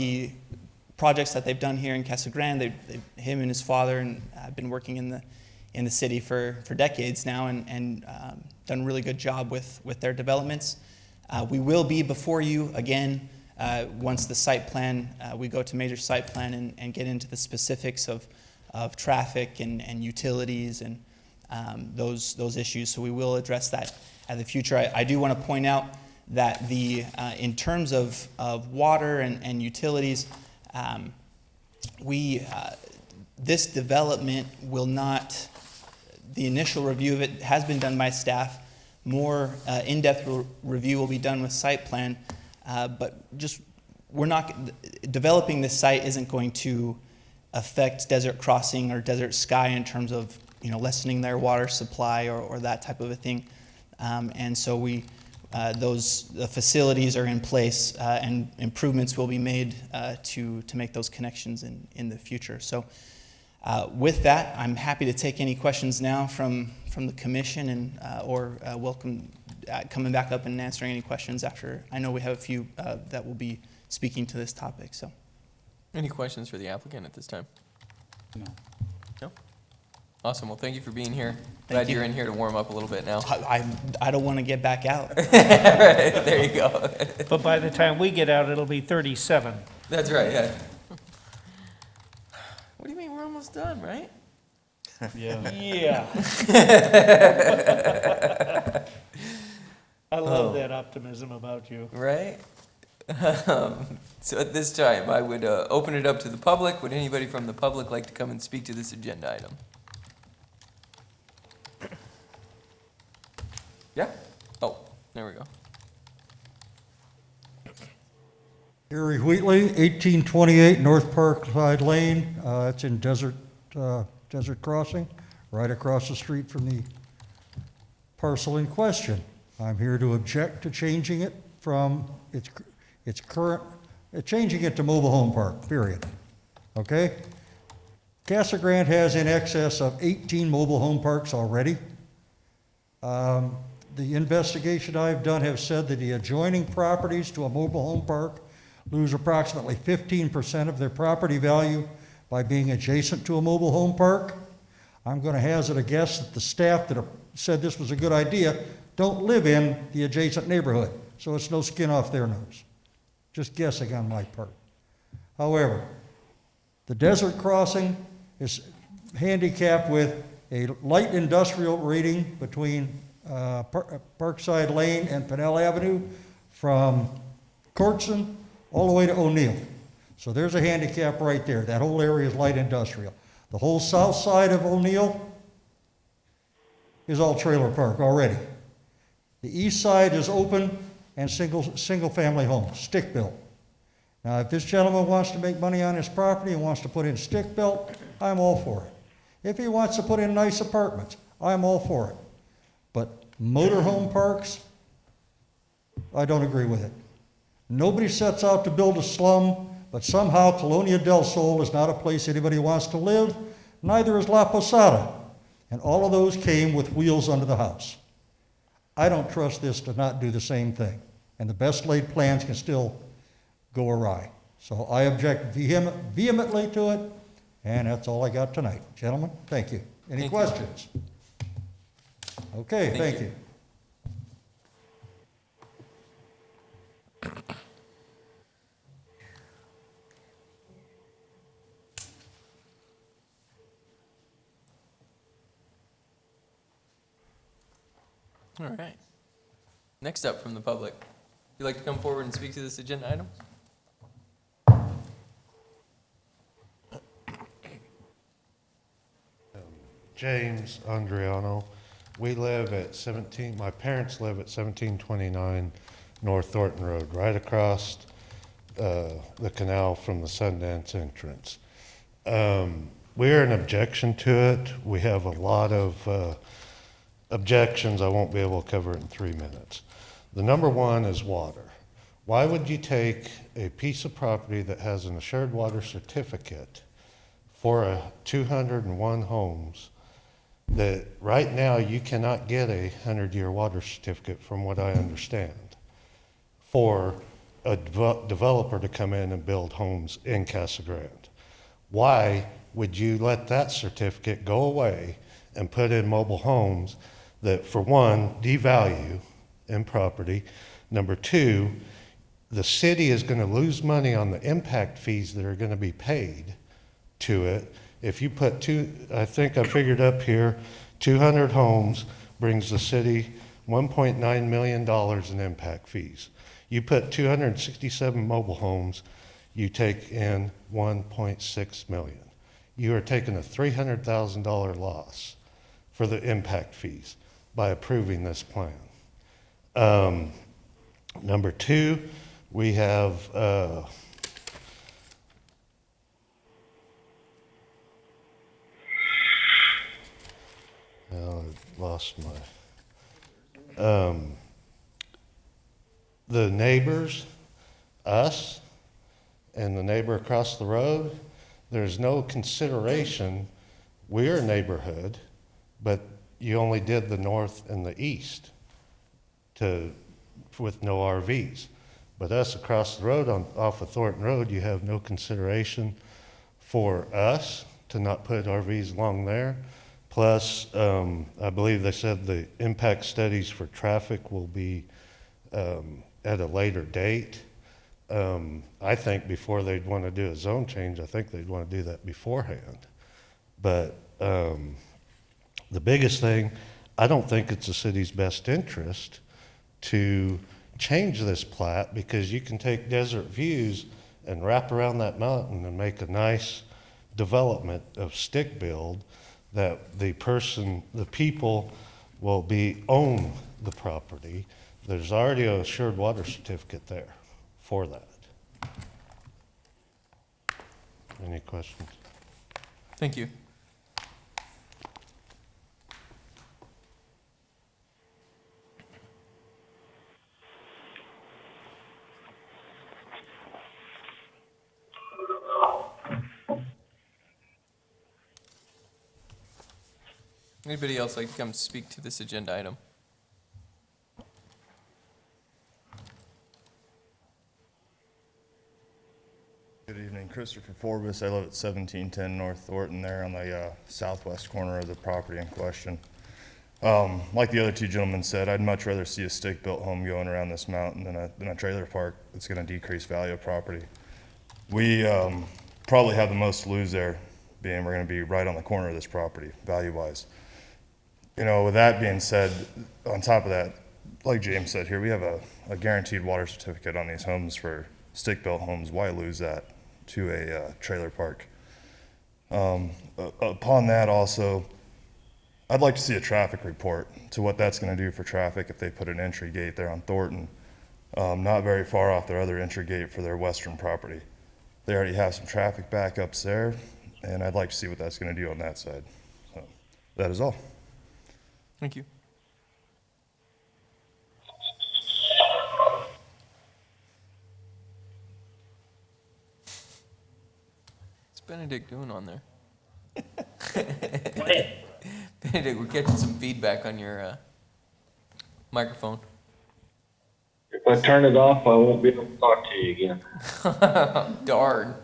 projects that they've done here in Casa Grande. Him and his father have been working in the city for decades now and done a really good job with their developments. We will be before you again once the site plan, we go to major site plan and get into the specifics of traffic and utilities and those issues. So we will address that in the future. I do want to point out that in terms of water and utilities, this development will not, the initial review of it has been done by staff. More in-depth review will be done with site plan, but developing this site isn't going to affect Desert Crossing or Desert Sky in terms of lessening their water supply or that type of a thing. And so the facilities are in place and improvements will be made to make those connections in the future. So with that, I'm happy to take any questions now from the commission and or welcome coming back up and answering any questions after. I know we have a few that will be speaking to this topic. So, any questions for the applicant at this time? No. No? Awesome. Well, thank you for being here. Glad you're in here to warm up a little bit now. I don't want to get back out. Right, there you go. But by the time we get out, it'll be 37. That's right, yeah. What do you mean? We're almost done, right? Yeah. Yeah. I love that optimism about you. Right? So at this time, I would open it up to the public. Would anybody from the public like to come and speak to this agenda item? Yeah? Oh, there we go. Harry Wheatley, 1828 North Parkside Lane. It's in Desert Crossing, right across the street from the parcel in question. I'm here to object to changing it from its current, changing it to mobile home park, period. Okay? Casa Grande has in excess of 18 mobile home parks already. The investigation I've done have said that the adjoining properties to a mobile home park lose approximately 15% of their property value by being adjacent to a mobile home park. I'm going to hazard a guess that the staff that said this was a good idea don't live in the adjacent neighborhood, so it's no skin off their nose. Just guessing on my part. However, the Desert Crossing is handicapped with a light industrial rating between Parkside Lane and Pinnell Avenue from Courtson all the way to O'Neill. So there's a handicap right there. That whole area is light industrial. The whole south side of O'Neill is all trailer park already. The east side is open and single family homes, stick built. Now, if this gentleman wants to make money on his property and wants to put in stick built, I'm all for it. If he wants to put in nice apartments, I'm all for it. But motorhome parks, I don't agree with it. Nobody sets out to build a slum, but somehow Colonia del Sol is not a place anybody wants to live, neither is La Posada. And all of those came with wheels under the house. I don't trust this to not do the same thing. And the best laid plans can still go awry. So I object vehemently to it, and that's all I got tonight. Gentlemen, thank you. Any questions? Okay, thank you. All right. Next up from the public. Would you like to come forward and speak to this agenda item? James Andriano. We live at 17, my parents live at 1729 North Thornton Road, right across the canal from the Sundance entrance. We're an objection to it. We have a lot of objections. I won't be able to cover it in 3 minutes. The number one is water. Why would you take a piece of property that has an assured water certificate for 201 homes that right now you cannot get a 100-year water certificate, from what I understand, for a developer to come in and build homes in Casa Grande? Why would you let that certificate go away and put in mobile homes that, for one, devalue in property? Number two, the city is going to lose money on the impact fees that are going to be paid to it. If you put I think I figured up here, 200 homes brings the city $1.9 million in impact fees. You put 267 mobile homes, you take in $1.6 million. You are taking a $300,000 loss for the impact fees by approving this plan. Number two, we have lost my the neighbors, us, and the neighbor across the road. There's no consideration. We're a neighborhood, but you only did the north and the east with no RVs. But us across the road off of Thornton Road, you have no consideration for us to not put RVs along there. Plus, I believe they said the impact studies for traffic will be at a later date. I think before they'd want to do a zone change, I think they'd want to do that beforehand. But the biggest thing, I don't think it's the city's best interest to change this plat, because you can take Desert Views and wrap around that mountain and make a nice development of stick build that the people will own the property. There's already a assured water certificate there for that. any questions. Thank you. Anybody else like to come speak to this agenda item? Good evening, Christopher Forbes. I live at 1710 North Thornton there on the southwest corner of the property in question. Like the other two gentlemen said, I'd much rather see a stick-built home going around this mountain than a trailer park that's going to decrease value of property. We probably have the most to lose there, being we're going to be right on the corner of this property, value-wise. You know, with that being said, on top of that, like James said here, we have a guaranteed water certificate on these homes for stick-built homes. Why lose that to a trailer park? Upon that also, I'd like to see a traffic report to what that's going to do for traffic if they put an entry gate there on Thornton, not very far off their other entry gate for their western property. They already have some traffic backups there, and I'd like to see what that's going to do on that side. So, that is all. Thank you. What's Benedict doing on there? Benedict, we're getting some feedback on your microphone. If I turn it off, I won't be able to talk to you again. Darn.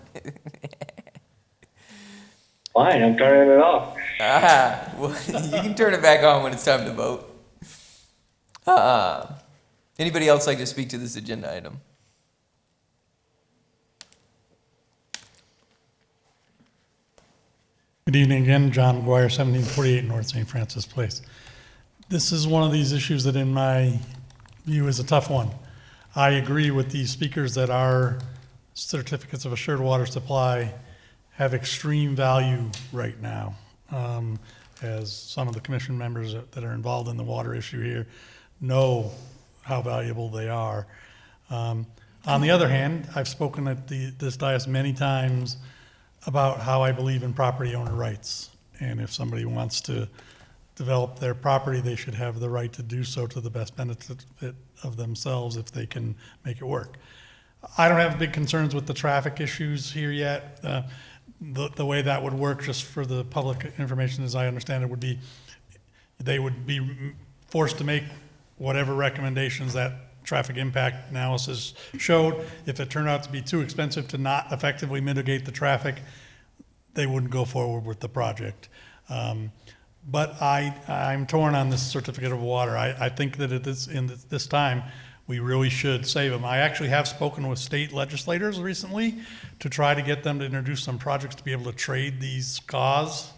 Fine, I'm turning it off. Well, you can turn it back on when it's time to vote. Anybody else like to speak to this agenda item? Good evening again, John McGuire, 1748 North St. Francis Place. This is one of these issues that in my view is a tough one. I agree with the speakers that our certificates of assured water supply have extreme value right now. As some of the commission members that are involved in the water issue here know how valuable they are. On the other hand, I've spoken at this dais many times about how I believe in property owner rights. And if somebody wants to develop their property, they should have the right to do so to the best benefit of themselves if they can make it work. I don't have big concerns with the traffic issues here yet. The way that would work, just for the public information as I understand it, would be they would be forced to make whatever recommendations that traffic impact analysis showed. If it turned out to be too expensive to not effectively mitigate the traffic, they wouldn't go forward with the project. But I'm torn on this certificate of water. I think that in this time, we really should save them. I actually have spoken with state legislators recently to try to get them to introduce some projects to be able to trade these CAWs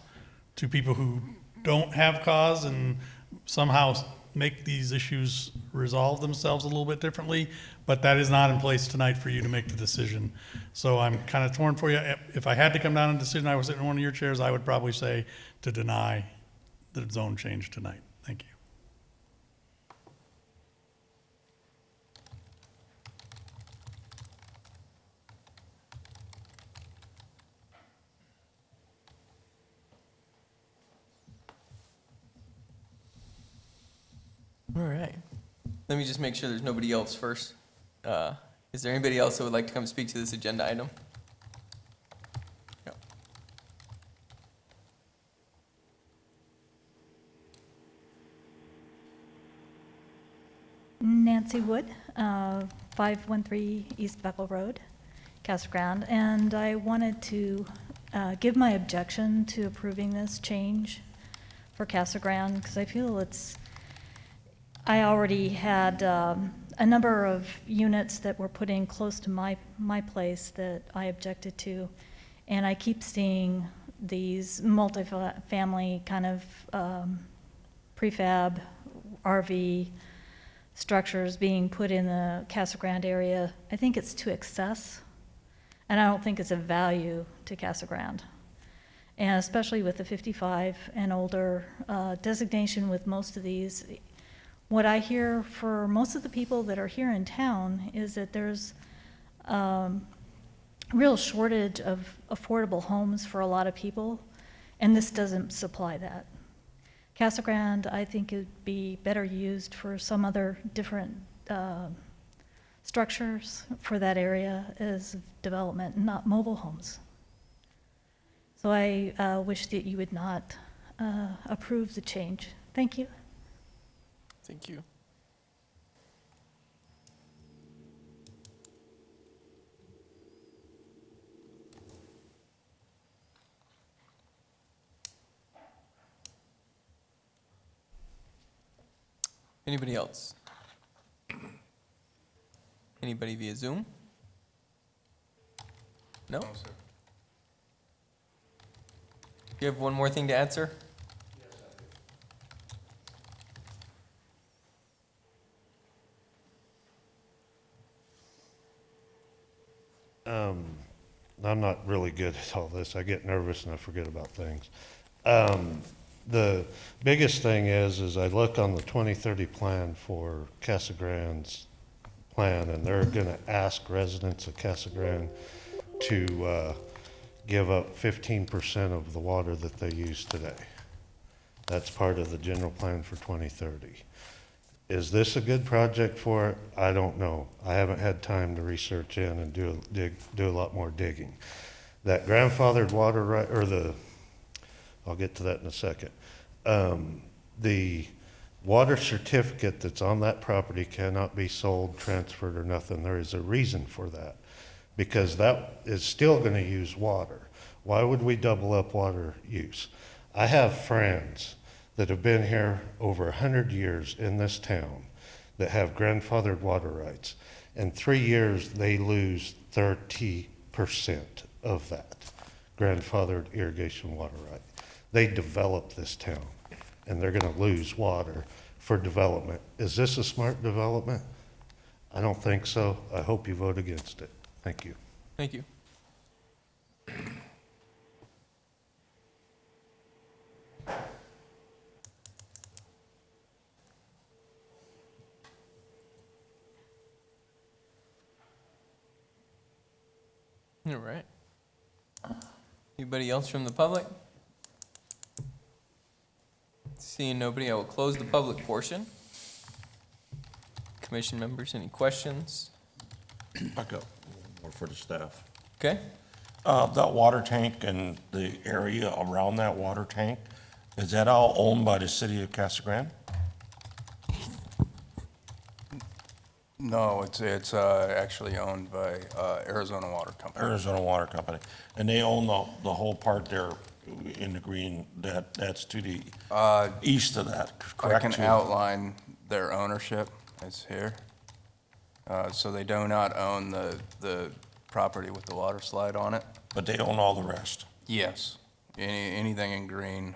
to people who don't have CAWs and somehow make these issues resolve themselves a little bit differently, but that is not in place tonight for you to make the decision. So I'm kind of torn for you. If I had to come down and decision, I was sitting in one of your chairs, I would probably say to deny the zone change tonight. Thank you. All right. Let me just make sure there's nobody else first. Is there anybody else that would like to come speak to this agenda item? No. Nancy Wood, 513 East Beckle Road, Casa Grande, and I wanted to give my objection to approving this change for Casa Grande because I feel I already had a number of units that were put in close to my place that I objected to, and I keep seeing these multifamily kind of prefab RV structures being put in the Casa Grande area. I think it's to excess, and I don't think it's a value to Casa Grande. And especially with the 55 and older designation with most of these, what I hear for most of the people that are here in town is that there's real shortage of affordable homes for a lot of people, and this doesn't supply that. Casa Grande, I think, would be better used for some other different structures for that area as development, not mobile homes. So I wish that you would not approve the change. Thank you. Thank you. Anybody else? Anybody via Zoom? No? No, sir. You have one more thing to add, sir? I'm not really good at all this. I get nervous and I forget about things. The biggest thing is I look on the 2030 plan for Casa Grande's plan, and they're gonna ask residents of Casa Grande to give up 15% of the water that they use today. That's part of the general plan for 2030. Is this a good project for it? I don't know. I haven't had time to research in and do a lot more digging. That grandfathered water right, or I'll get to that in a second. The water certificate that's on that property cannot be sold, transferred, or nothing. There is a reason for that, because that is still gonna use water. Why would we double up water use? I have friends that have been here over 100 years in this town that have grandfathered water rights. In 3 years, they lose 30% of that grandfathered irrigation water right. They developed this town, and they're gonna lose water for development. Is this a smart development? I don't think so. I hope you vote against it. Thank you. Thank you. All right. Anybody else from the public? Seeing nobody, I will close the public portion. Commission members, any questions? Back up, more for the staff. Okay. That water tank and the area around that water tank, is that all owned by the city of Casa Grande? No, it's actually owned by Arizona Water Company. Arizona Water Company. And they own the whole part there in the green, that's to the east of that, correct? I can outline their ownership. It's here. So they do not own the property with the water slide on it. But they own all the rest? Yes. Anything in green,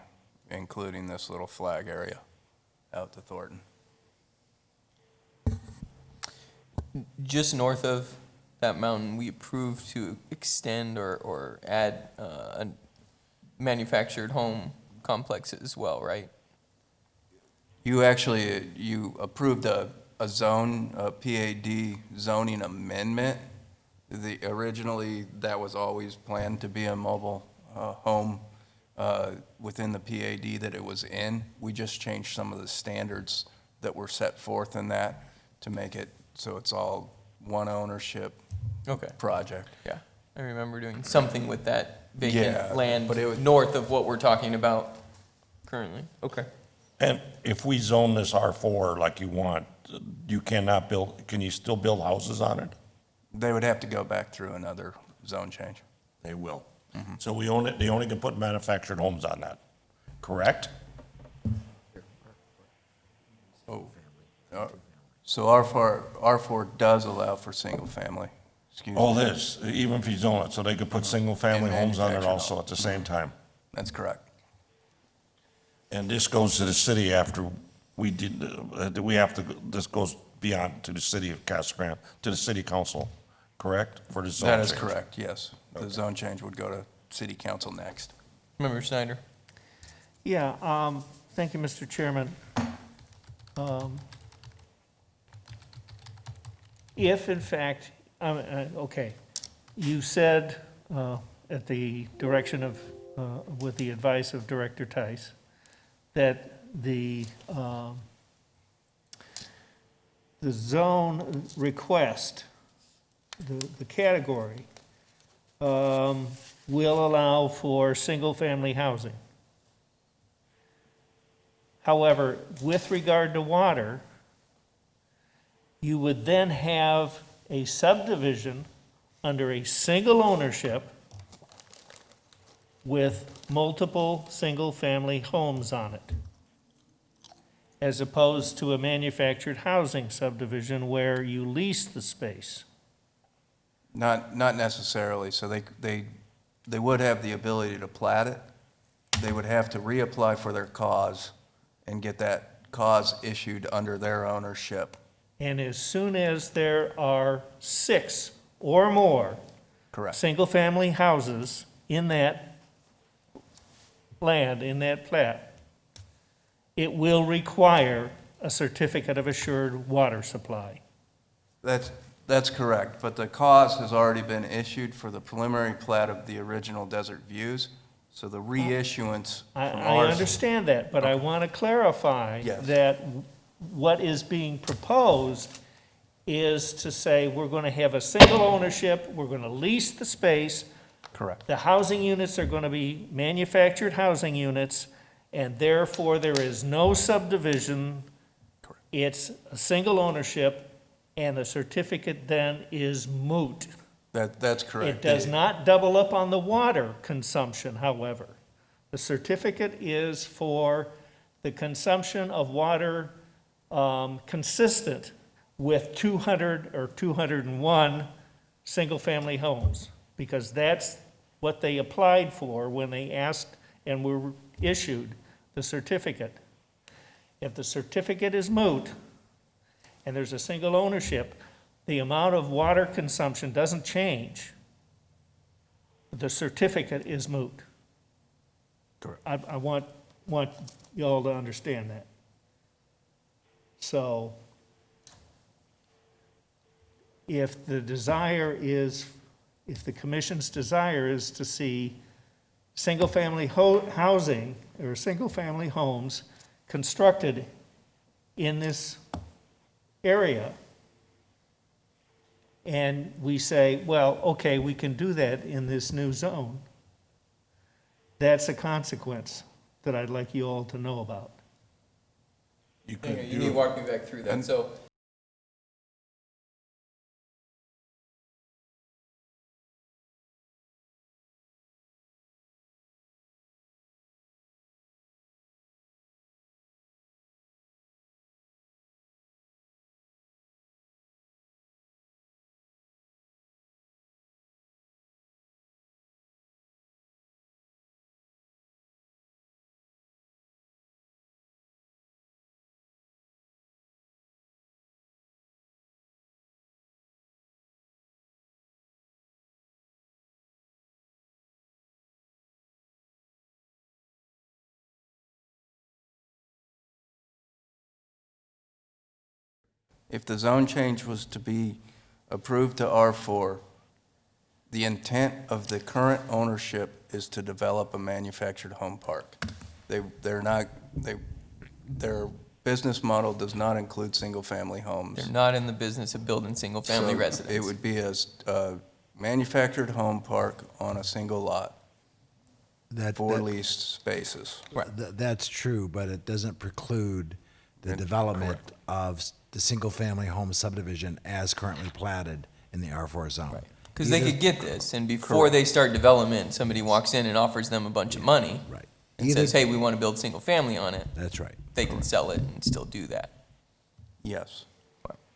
including this little flag area out to Thornton. Just north of that mountain, we approved to extend or add a manufactured home complex as well, right? You approved a PAD zoning amendment. Originally, that was always planned to be a mobile home within the PAD that it was in. We just changed some of the standards that were set forth in that to make it so it's all one ownership project. Yeah, I remember doing something with that vacant land, but it was north of what we're talking about currently. Okay. And if we zone this R4 like you want, you cannot build, can you still build houses on it? They would have to go back through another zone change. They will. So we own it, they only can put manufactured homes on that, correct? So R4 does allow for single family. Excuse me. Oh, this, even if you zone it, so they could put single-family And homes on it manufactured also at the same time? That's correct. And this goes to the city after we did, this goes beyond to the city of Casa Grande, to the city council, correct? For the zone That is change? correct, yes. The zone change would go to city council next. Member Snyder. Yeah, thank you, Mr. Chairman. If in fact, okay, You said, at the direction of, with the advice of Director Tice, that the zone request, the category, will allow for single-family housing. However, with regard to water, you would then have a subdivision under a single ownership with multiple single-family homes on it, as opposed to a manufactured housing subdivision where you lease the space. Not necessarily, so they would have the ability to plat it. They would have to reapply for their cause and get that cause issued under their ownership. And as soon as there are 6 or more Correct. single-family houses in that land, in that plat, it will require a certificate of assured water supply. That's correct, but the cause has already been issued for the preliminary plat of the original Desert Views, so the reissuance from I ours. understand that, but I want to clarify Yes. that what is being proposed is to say we're going to have a single ownership, we're going to lease the space. Correct. The housing units are going to be manufactured housing units, and therefore there is no subdivision. Correct. It's a single ownership, and the certificate then is moot. That's correct. It does not double up on the water consumption, however. The certificate is for the consumption of water consistent with 200 or 201 single-family homes, because that's what they applied for when they asked and were issued the certificate. If the certificate is moot and there's a single ownership, the amount of water consumption doesn't change. The certificate is moot. Correct. I want y'all to understand that. So if the commission's desire is to see single-family housing or single-family homes constructed in this area, and we say, well, okay, we can do that in this new zone, that's a consequence that I'd like you all to know about. You need to walk me back through that. So If the zone change was to be approved to R4, the intent of the current ownership is to develop a manufactured home park. Their business model does not include single-family homes. they're not in the business of building single-family So residences. it would be a manufactured home park on a single lot for leased spaces. That's true, but it doesn't preclude the development of the single-family home subdivision as currently platted in the R4 zone. Because they could get this, and before they start development, somebody walks in and offers them a bunch of money. Right. And says, hey, we want to build single family on it. That's right. They can sell it and still do that. Yes.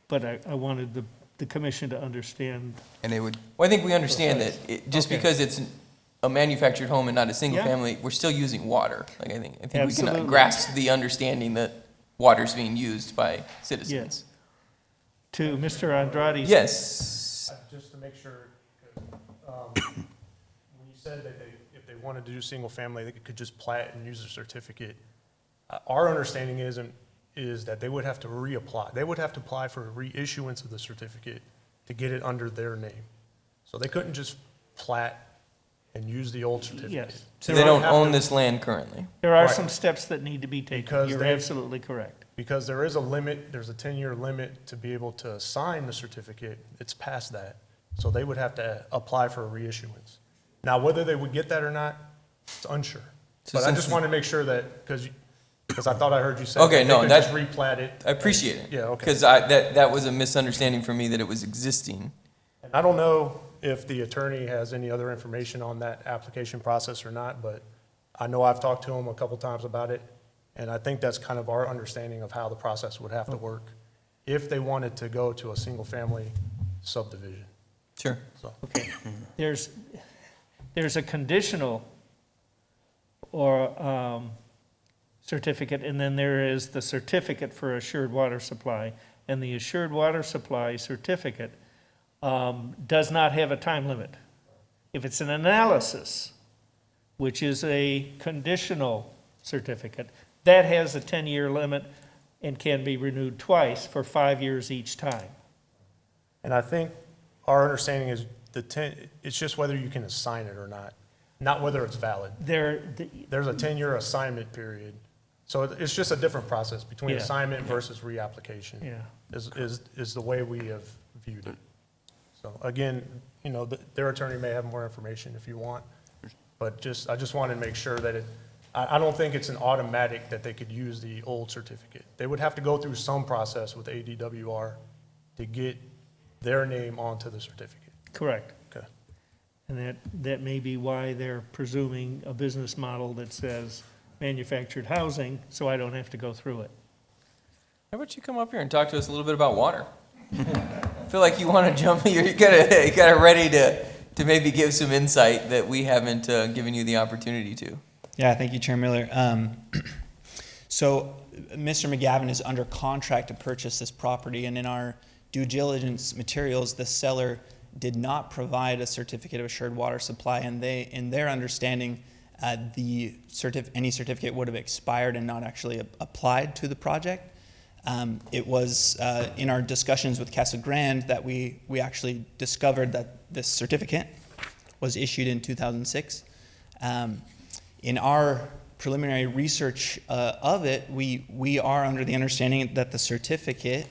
But I wanted the commission to understand. And they would. Well, I think we understand that just Okay. because it's a manufactured home and not a single Yeah. family, we're still using water. Like I think we Absolutely. can grasp the understanding that water's being used by citizens. Yes. To Mr. Andrade. Yes. Just to make sure, 'cause, when you said that if they wanted to do single family, they could just plat and use a certificate. Our understanding is that they would have to reapply. They would have to apply for a reissuance of the certificate to get it under their name. So they couldn't just plat and use the old certificate. Yes. So they don't own this land currently? There are Right. some steps that need to be taken. Because You're they- absolutely correct. Because there is a limit, there's a 10-year limit to be able to sign the certificate. It's past that. So they would have to apply for a reissuance. Now, whether they would get that or not, it's unsure. So But I since just the- want to make sure that, because I thought I heard you say Okay, that no, they could that- just replat it. I appreciate it. Yeah, okay. Because that was a misunderstanding for me that it was existing. And I don't know if the attorney has any other information on that application process or not, but I know I've talked to him a couple times about it, and I think that's kind of our understanding of how the process would have to work if they wanted to go to a single-family subdivision. Sure. So, Okay, there's a conditional or certificate, and then there is the certificate for assured water supply. And the assured water supply certificate does not have a time limit. If it's an analysis, which is a conditional certificate, that has a 10-year limit and can be renewed twice for 5 years each time. and I think our understanding is it's just whether you can assign it or not whether it's valid. There's a 10-year assignment period. So it's just a different process between Yeah, assignment yeah. versus reapplication. Yeah. Is the way we have viewed it. So again, their attorney may have more information if you want, but I just wanted to make sure that I don't think it's an automatic that they could use the old certificate. They would have to go through some process with ADWR to get their name onto the certificate. Correct. Okay. And that may be why they're presuming a business model that says manufactured housing, so I don't have to go through it. How about you come up here and talk to us a little bit about water? I feel like you want to jump, you're kind of ready to maybe give some insight that we haven't given you the opportunity to. Yeah, thank you, Chair Miller. So Mr. McGavin is under contract to purchase this property, and in our due diligence materials, the seller did not provide a certificate of assured water supply, and in their understanding, any certificate would have expired and not actually applied to the project. It was in our discussions with Casa Grande that we actually discovered that this certificate was issued in 2006. In our preliminary research of it, we are under the understanding that the certificate,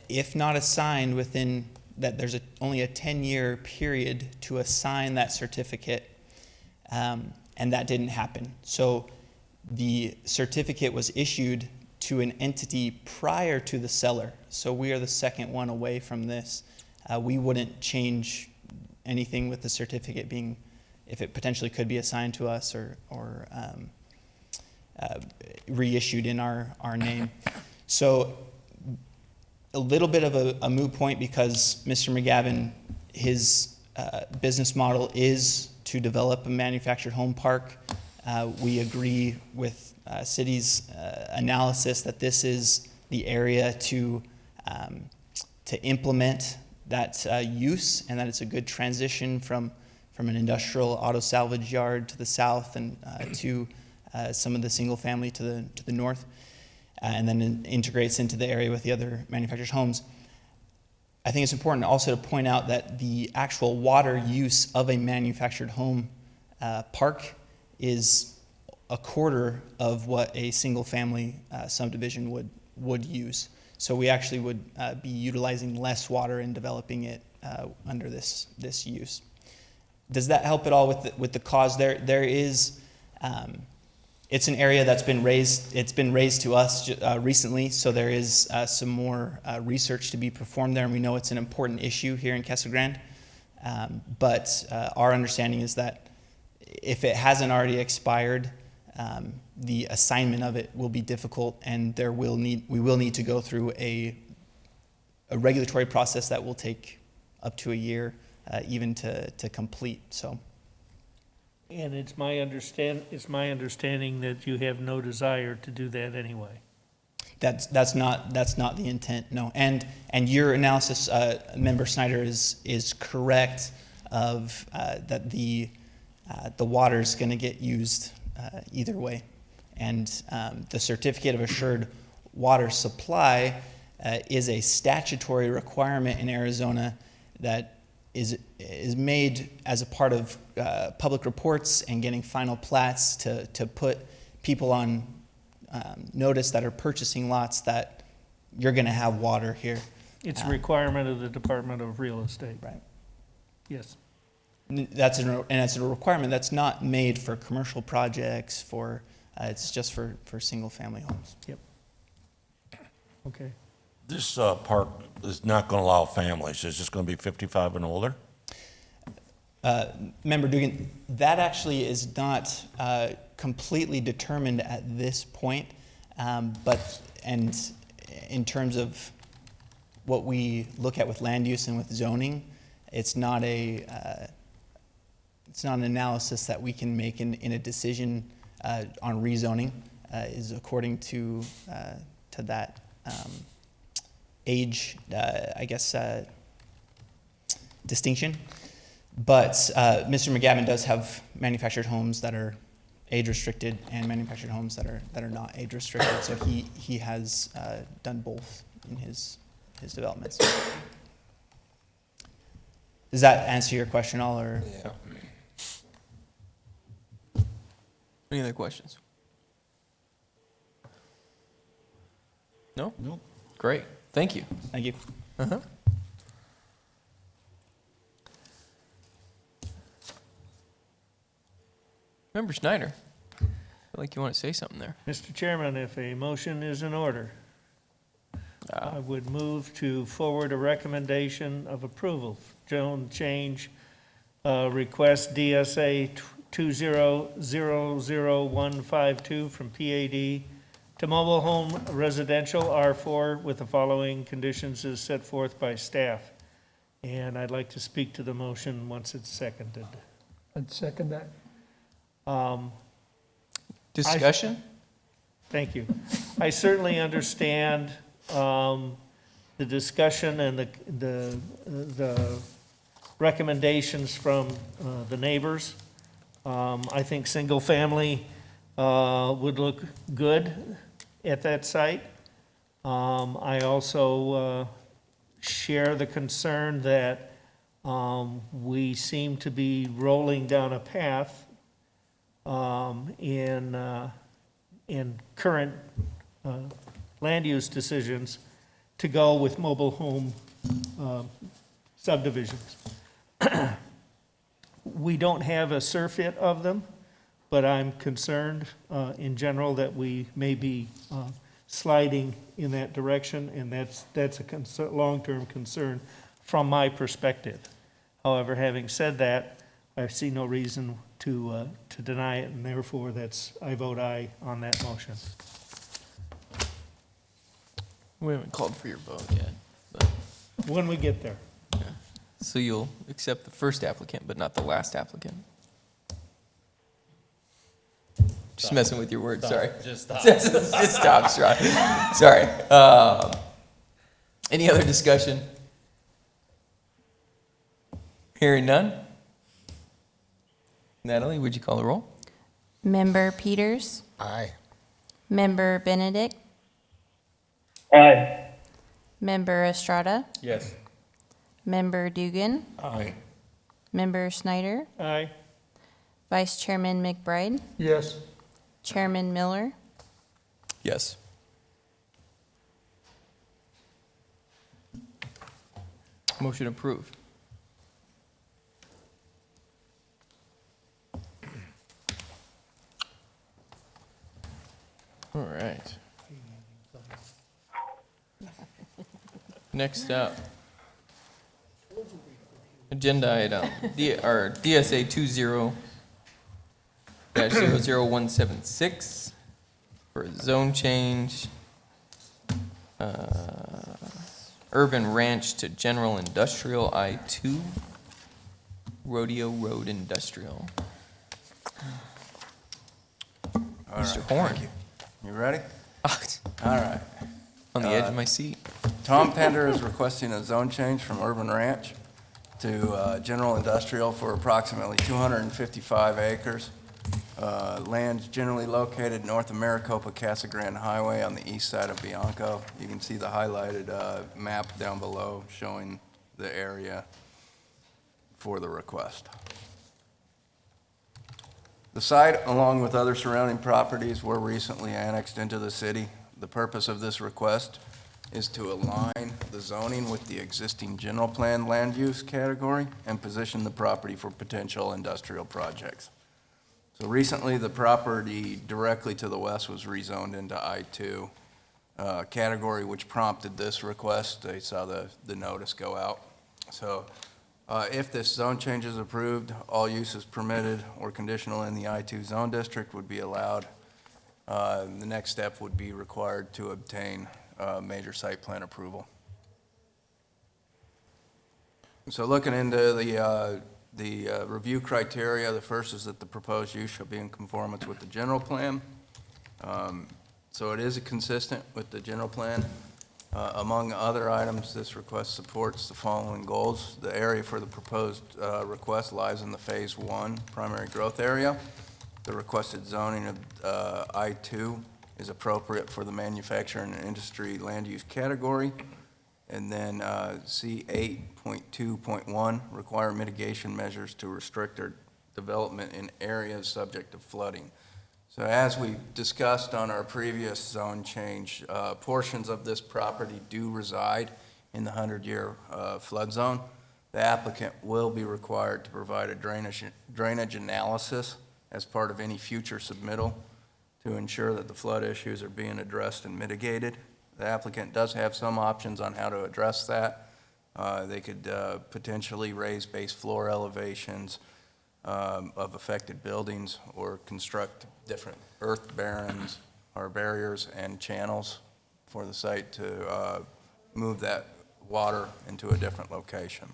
if not assigned within, that there's only a 10-year period to assign that certificate, and that didn't happen. So the certificate was issued to an entity prior to the seller. So we are the second one away from this. We wouldn't change anything with the certificate being, if it potentially could be assigned to us or reissued in our name. So a little bit of a moot point because Mr. McGavin, his business model is to develop a manufactured home park. We agree with city's analysis that this is the area to implement that use, and that it's a good transition from an industrial auto salvage yard to the south and to some of the single family to the north, and then it integrates into the area with the other manufactured homes. I think it's important also to point out that the actual water use of a manufactured home park is a quarter of what a single family subdivision would use. So we actually would be utilizing less water in developing it under this use. Does that help at all with the cause? There is, it's an area that's been raised. It's been raised to us recently, so there is some more research to be performed there, and we know it's an important issue here in Casa Grande. But our understanding is that if it hasn't already expired, the assignment of it will be difficult, and we will need to go through a regulatory process that will take up to a year, even to complete. So, And it's my understanding that you have no desire to do that anyway. That's not the intent, no. And your analysis, Member Snyder, is correct of that the water is going to get used either way. And the certificate of assured water supply is a statutory requirement in Arizona that is made as a part of public reports and getting final plats to put people on notice that are purchasing lots that you're going to have water here. It's a requirement of the Department of Real Estate. Right. Yes. That's and it's a requirement that's not made for commercial projects. It's just for single-family homes. Yep. Okay. This park is not going to allow families. It's just going to be 55 and older? Member Dugan, that actually is not completely determined at this point, but in terms of what we look at with land use and with zoning, it's not an analysis that we can make in a decision on rezoning. Is according to that age, I guess, distinction. But Mr. McGavin does have manufactured homes that are age restricted and manufactured homes that are not age restricted. So he has done both in his developments. Does that answer your question all, or? Yeah. Any other questions? No? Nope. Great. Thank you. Thank you. Uh-huh. Member Schneider, I feel like you want to say something there. Mr. Chairman, if a motion is in order, I would move to forward a recommendation of approval. Zone change request DSA 2000152 from PAD to mobile home residential R4 with the following conditions as set forth by staff. And I'd like to speak to the motion once it's seconded. I'd second that. Discussion? Thank you. I certainly understand the discussion and the recommendations from the neighbors. I think single family would look good at that site. I also share the concern that we seem to be rolling down a path in current land use decisions to go with mobile home subdivisions. We don't have a surfeit of them, but I'm concerned in general that we may be sliding in that direction, and that's a long-term concern from my perspective. However, having said that, I see no reason to deny it, and therefore I vote aye on that motion. We haven't called for your vote yet. But. When we get there. Yeah. So you'll accept the first applicant, but not the last applicant? Just messing with your words, sorry. Just stop. Just stop, sorry. Any other discussion? Hearing none? Natalie, would you call the roll? Member Peters? Aye. Member Benedict? Aye. Member Estrada? Yes. Member Dugan? Aye. Member Schneider? Aye. Vice Chairman McBride? Yes. Chairman Miller? Yes. Motion approved. All right. Next up, agenda item, DSA 20-00176 for zone change, urban ranch to general industrial I-2, Rodeo Road Industrial. All Mr. right, Horn. thank you. You ready? All right. On the edge of my seat. Tom Pender is requesting a zone change from urban ranch to general industrial for approximately 255 acres. Land generally located north of Maricopa Casa Grande Highway on the east side of Bianco. You can see the highlighted map down below showing the area. for the request. The site, along with other surrounding properties, were recently annexed into the city. The purpose of this request is to align the zoning with the existing general plan land use category and position the property for potential industrial projects. So recently, the property directly to the west was rezoned into I-2 category, which prompted this request. They saw the notice go out. So if this zone change is approved, all uses permitted or conditional in the I-2 zone district would be allowed. The next step would be required to obtain major site plan approval. So looking into the review criteria, the first is that the proposed use shall be in conformance with the general plan. So it is consistent with the general plan. Among other items, this request supports the following goals. The area for the proposed request lies in the Phase 1 primary growth area. The requested zoning of I-2 is appropriate for the manufacturing and industry land use category. And then C8.2.1, require mitigation measures to restrict their development in areas subject to flooding. So as we discussed on our previous zone change, portions of this property do reside in the 100-year flood zone. The applicant will be required to provide a drainage analysis as part of any future submittal to ensure that the flood issues are being addressed and mitigated. The applicant does have some options on how to address that. They could potentially raise base floor elevations of affected buildings or construct different earth barrens or barriers and channels for the site to move that water into a different location.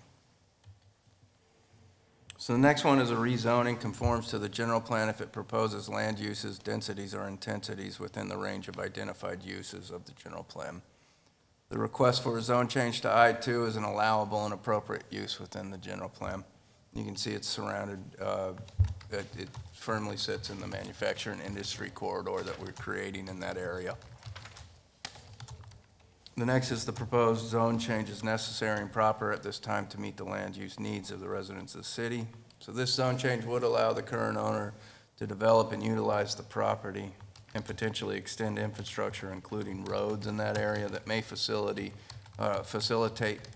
So the next one is a rezoning, conforms to the general plan if it proposes land uses, densities, or intensities within the range of identified uses of the general plan. The request for a zone change to I-2 is an allowable and appropriate use within the general plan. You can see it's surrounded, it firmly sits in the manufacturing industry corridor that we're creating in that area. The next is the proposed zone change is necessary and proper at this time to meet the land use needs of the residents of the city. So this zone change would allow the current owner to develop and utilize the property and potentially extend infrastructure, including roads in that area that may facilitate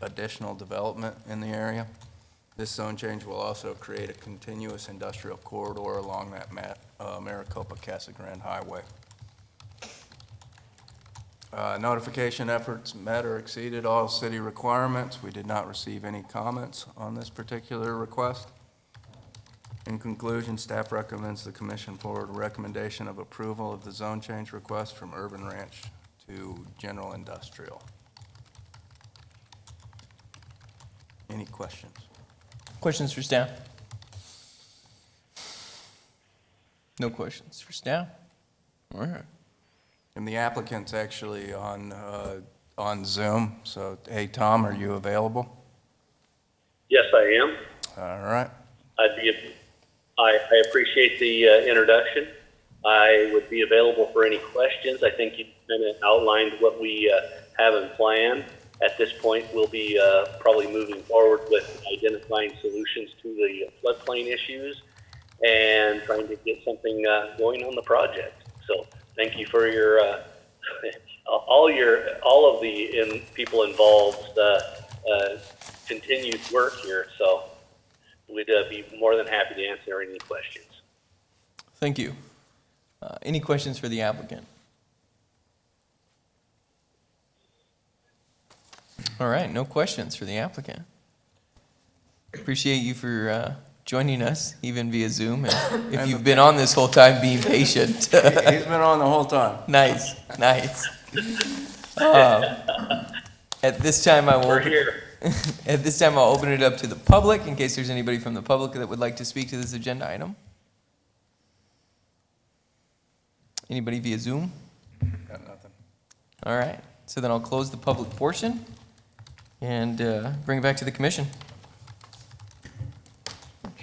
additional development in the area. This zone change will also create a continuous industrial corridor along that Maricopa-Casa Grande Highway. Notification efforts met or exceeded all city requirements. We did not receive any comments on this particular request. In conclusion, staff recommends the commission forward a recommendation of approval of the zone change request from urban ranch to general industrial. Any questions? Questions for staff? No questions for staff? All right. And the applicant's actually on Zoom, so, hey, Tom, are you available? Yes, I am. All right. I appreciate the introduction. I would be available for any questions. I think you kind of outlined what we have in plan. At this point, we'll be probably moving forward with identifying solutions to the floodplain issues and trying to get something going on the project. So thank you for your all of the people involved continued work here. So we'd be more than happy to answer any questions. Thank you. Any questions for the applicant? All right, no questions for the applicant. Appreciate you for joining us, even via Zoom, and if you've been on this whole time, being patient. He's been on the whole time. Nice, nice. At this time, We're here. At this time, I'll open it up to the public in case there's anybody from the public that would like to speak to this agenda item. Anybody via Zoom? Got nothing. All right, so then I'll close the public portion and bring it back to the commission.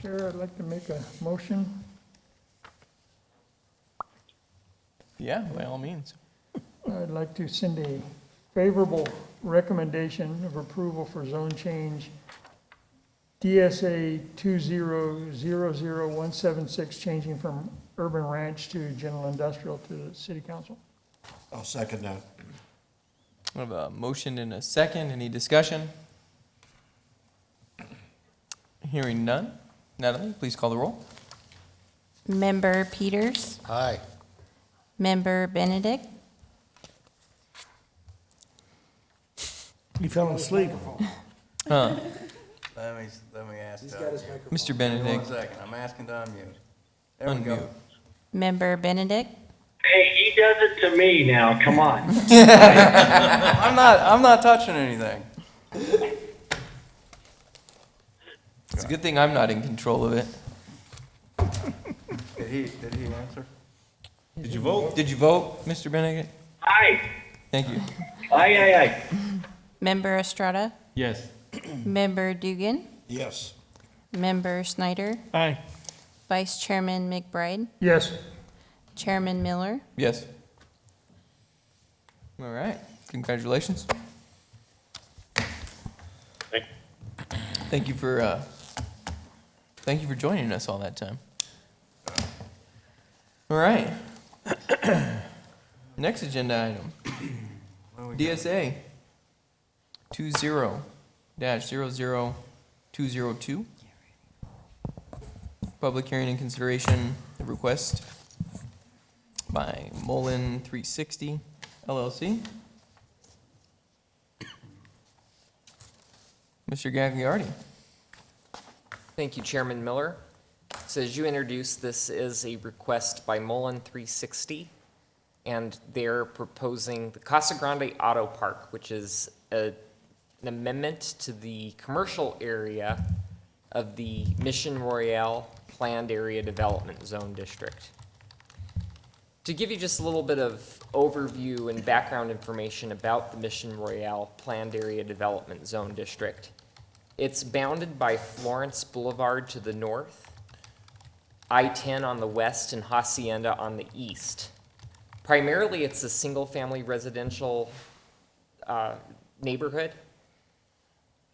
Chair, I'd like to make a motion. Yeah, by all means. I'd like to send a favorable recommendation of approval for zone change DSA 2000176, changing from urban ranch to general industrial to the city council. I'll second that. I have a motion and a second. Any discussion? Hearing none. Natalie, please call the roll. Member Peters, Aye. Member Benedict, You fell asleep. Huh. Let me ask. Mr. Benedict. 1 second, I'm asking to unmute. There we go. Unmute. Member Benedict, Hey, he does it to me now, come on. I'm not touching anything. It's a good thing I'm not in control of it. Did he answer? Did you vote? Did you vote, Mr. Benedict? Aye, Thank you. aye. Member Estrada, Yes. Member Dugan, Yes. Member Snyder, Aye. Vice Chairman McBride, Yes. Chairman Miller, Yes. All right. Congratulations. Thank you for joining us all that time. All right. Next agenda item. DSA 20-00202. Public hearing and consideration of request by Mullen 360 LLC. Mr. Gagliardi. Thank you, Chairman Miller. So as you introduced, this is a request by Mullen 360, and they're proposing the Casa Grande Auto Park, which is an amendment to the commercial area of the Mission Royale Planned Area Development Zone District. To give you just a little bit of overview and background information about the Mission Royale Planned Area Development Zone District, it's bounded by Florence Boulevard to the north, I-10 on the west, and Hacienda on the east. Primarily, it's a single-family residential neighborhood.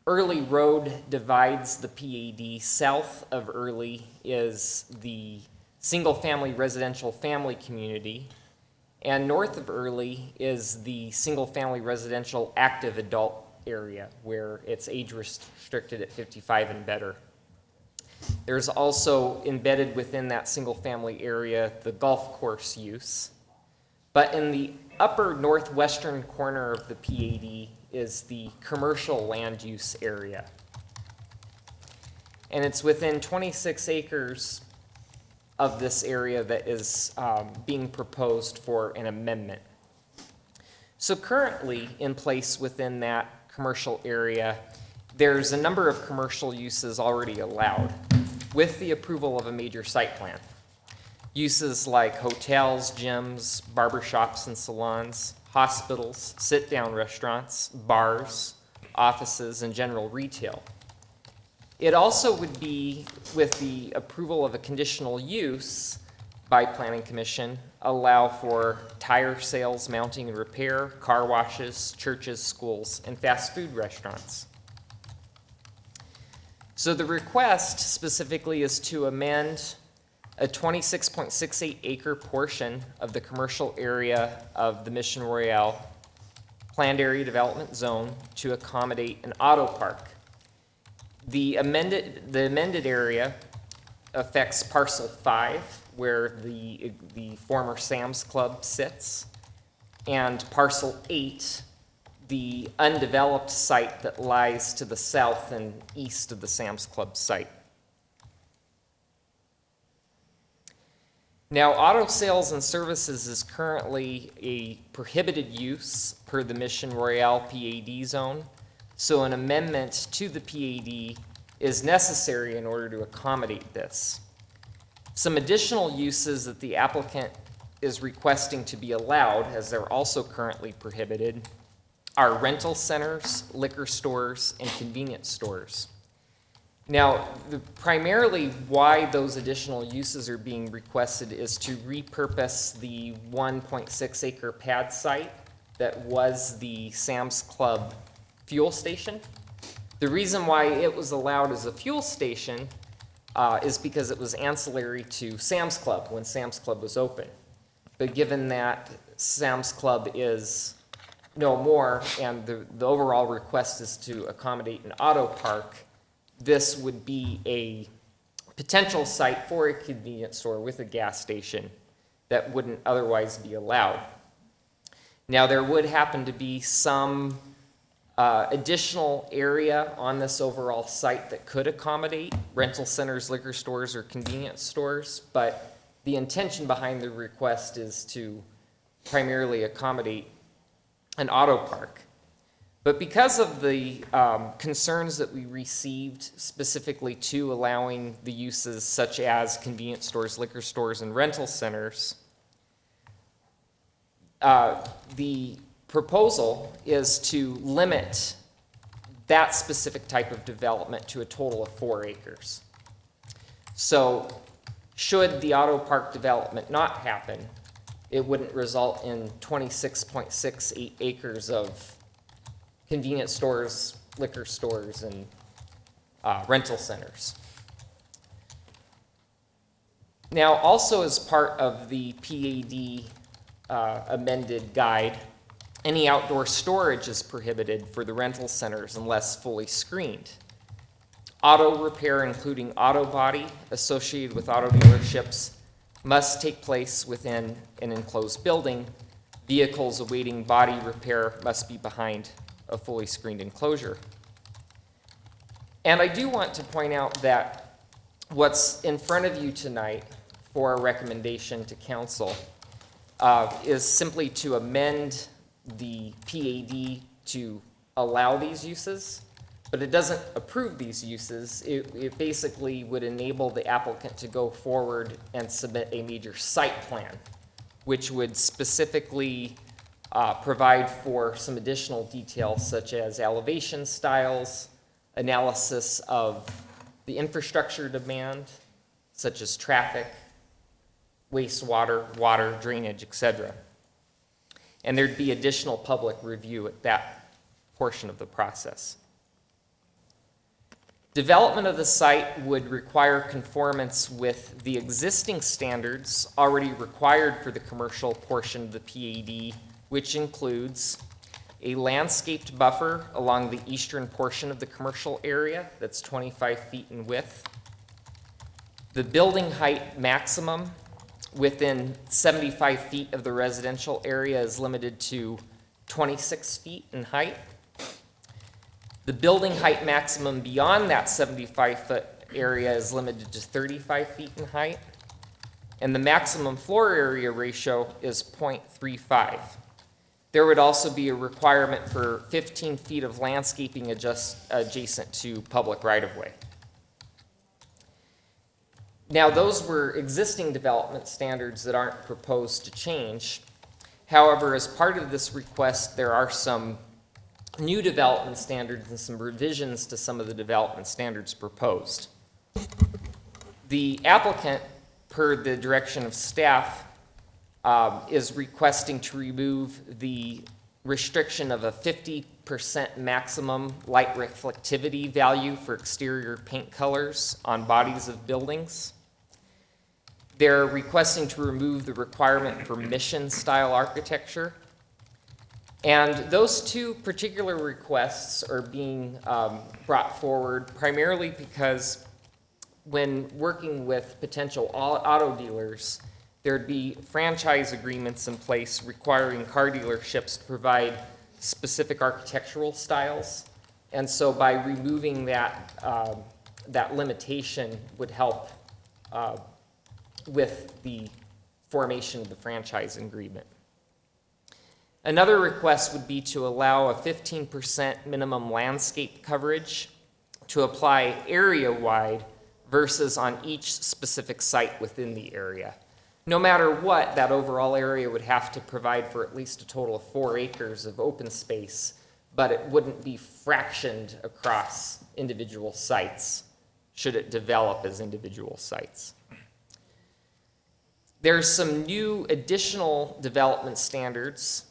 Early Road divides the PAD. South of Early is the single-family residential family community, and north of Early is the single-family residential active adult area where it's age restricted at 55 and better. There's also embedded within that single-family area the golf course use. But in the upper northwestern corner of the PAD is the commercial land use area. And it's within 26 acres of this area that is being proposed for an amendment. So currently in place within that commercial area, there's a number of commercial uses already allowed with the approval of a major site plan. Uses like hotels, gyms, barbershops and salons, hospitals, sit-down restaurants, bars, offices, and general retail. It also would be, with the approval of a conditional use by Planning Commission, allow for tire sales, mounting and repair, car washes, churches, schools, and fast food restaurants. So the request specifically is to amend a 26.68 acre portion of the commercial area of the Mission Royale Planned Area Development Zone to accommodate an auto park. The amended area affects parcel 5, where the former Sam's Club sits, and parcel 8, the undeveloped site that lies to the south and east of the Sam's Club site. Now, auto sales and services is currently a prohibited use per the Mission Royale PAD zone, so an amendment to the PAD is necessary in order to accommodate this. Some additional uses that the applicant is requesting to be allowed, as they're also currently prohibited, are rental centers, liquor stores, and convenience stores. Now, primarily why those additional uses are being requested is to repurpose the 1.6 acre pad site that was the Sam's Club fuel station. The reason why it was allowed as a fuel station is because it was ancillary to Sam's Club when Sam's Club was open. But given that Sam's Club is no more and the overall request is to accommodate an auto park, this would be a potential site for a convenience store with a gas station that wouldn't otherwise be allowed. Now, there would happen to be some additional area on this overall site that could accommodate rental centers, liquor stores, or convenience stores, but the intention behind the request is to primarily accommodate an auto park. But because of the concerns that we received specifically to allowing the uses such as convenience stores, liquor stores, and rental centers, the proposal is to limit that specific type of development to a total of 4 acres. So should the auto park development not happen, it wouldn't result in 26.68 acres of convenience stores, liquor stores, and rental centers. Now, also as part of the PAD amended guide, any outdoor storage is prohibited for the rental centers unless fully screened. Auto repair, including auto body associated with auto dealerships, must take place within an enclosed building. Vehicles awaiting body repair must be behind a fully screened enclosure. And I do want to point out that what's in front of you tonight for a recommendation to council is simply to amend the PAD to allow these uses, but it doesn't approve these uses. It basically would enable the applicant to go forward and submit a major site plan, which would specifically provide for some additional details such as elevation styles, analysis of the infrastructure demand, such as traffic, wastewater, water, drainage, etc. And there'd be additional public review at that portion of the process. Development of the site would require conformance with the existing standards already required for the commercial portion of the PAD, which includes a landscaped buffer along the eastern portion of the commercial area that's 25 feet in width. The building height maximum within 75 feet of the residential area is limited to 26 feet in height. The building height maximum beyond that 75-foot area is limited to 35 feet in height. And the maximum floor area ratio is 0.35. There would also be a requirement for 15 feet of landscaping adjacent to public right-of-way. Now, those were existing development standards that aren't proposed to change. However, as part of this request, there are some new development standards and some revisions to some of the development standards proposed. The applicant, per the direction of staff, is requesting to remove the restriction of a 50% maximum light reflectivity value for exterior paint colors on bodies of buildings. They're requesting to remove the requirement for mission-style architecture. And those two particular requests are being brought forward primarily because when working with potential auto dealers, there'd be franchise agreements in place requiring car dealerships to provide specific architectural styles. And so by removing that, that limitation would help with the formation of the franchise agreement. Another request would be to allow a 15% minimum landscape coverage to apply area-wide versus on each specific site within the area. No matter what, that overall area would have to provide for at least a total of 4 acres of open space, but it wouldn't be fractioned across individual sites should it develop as individual sites. There's some new additional development standards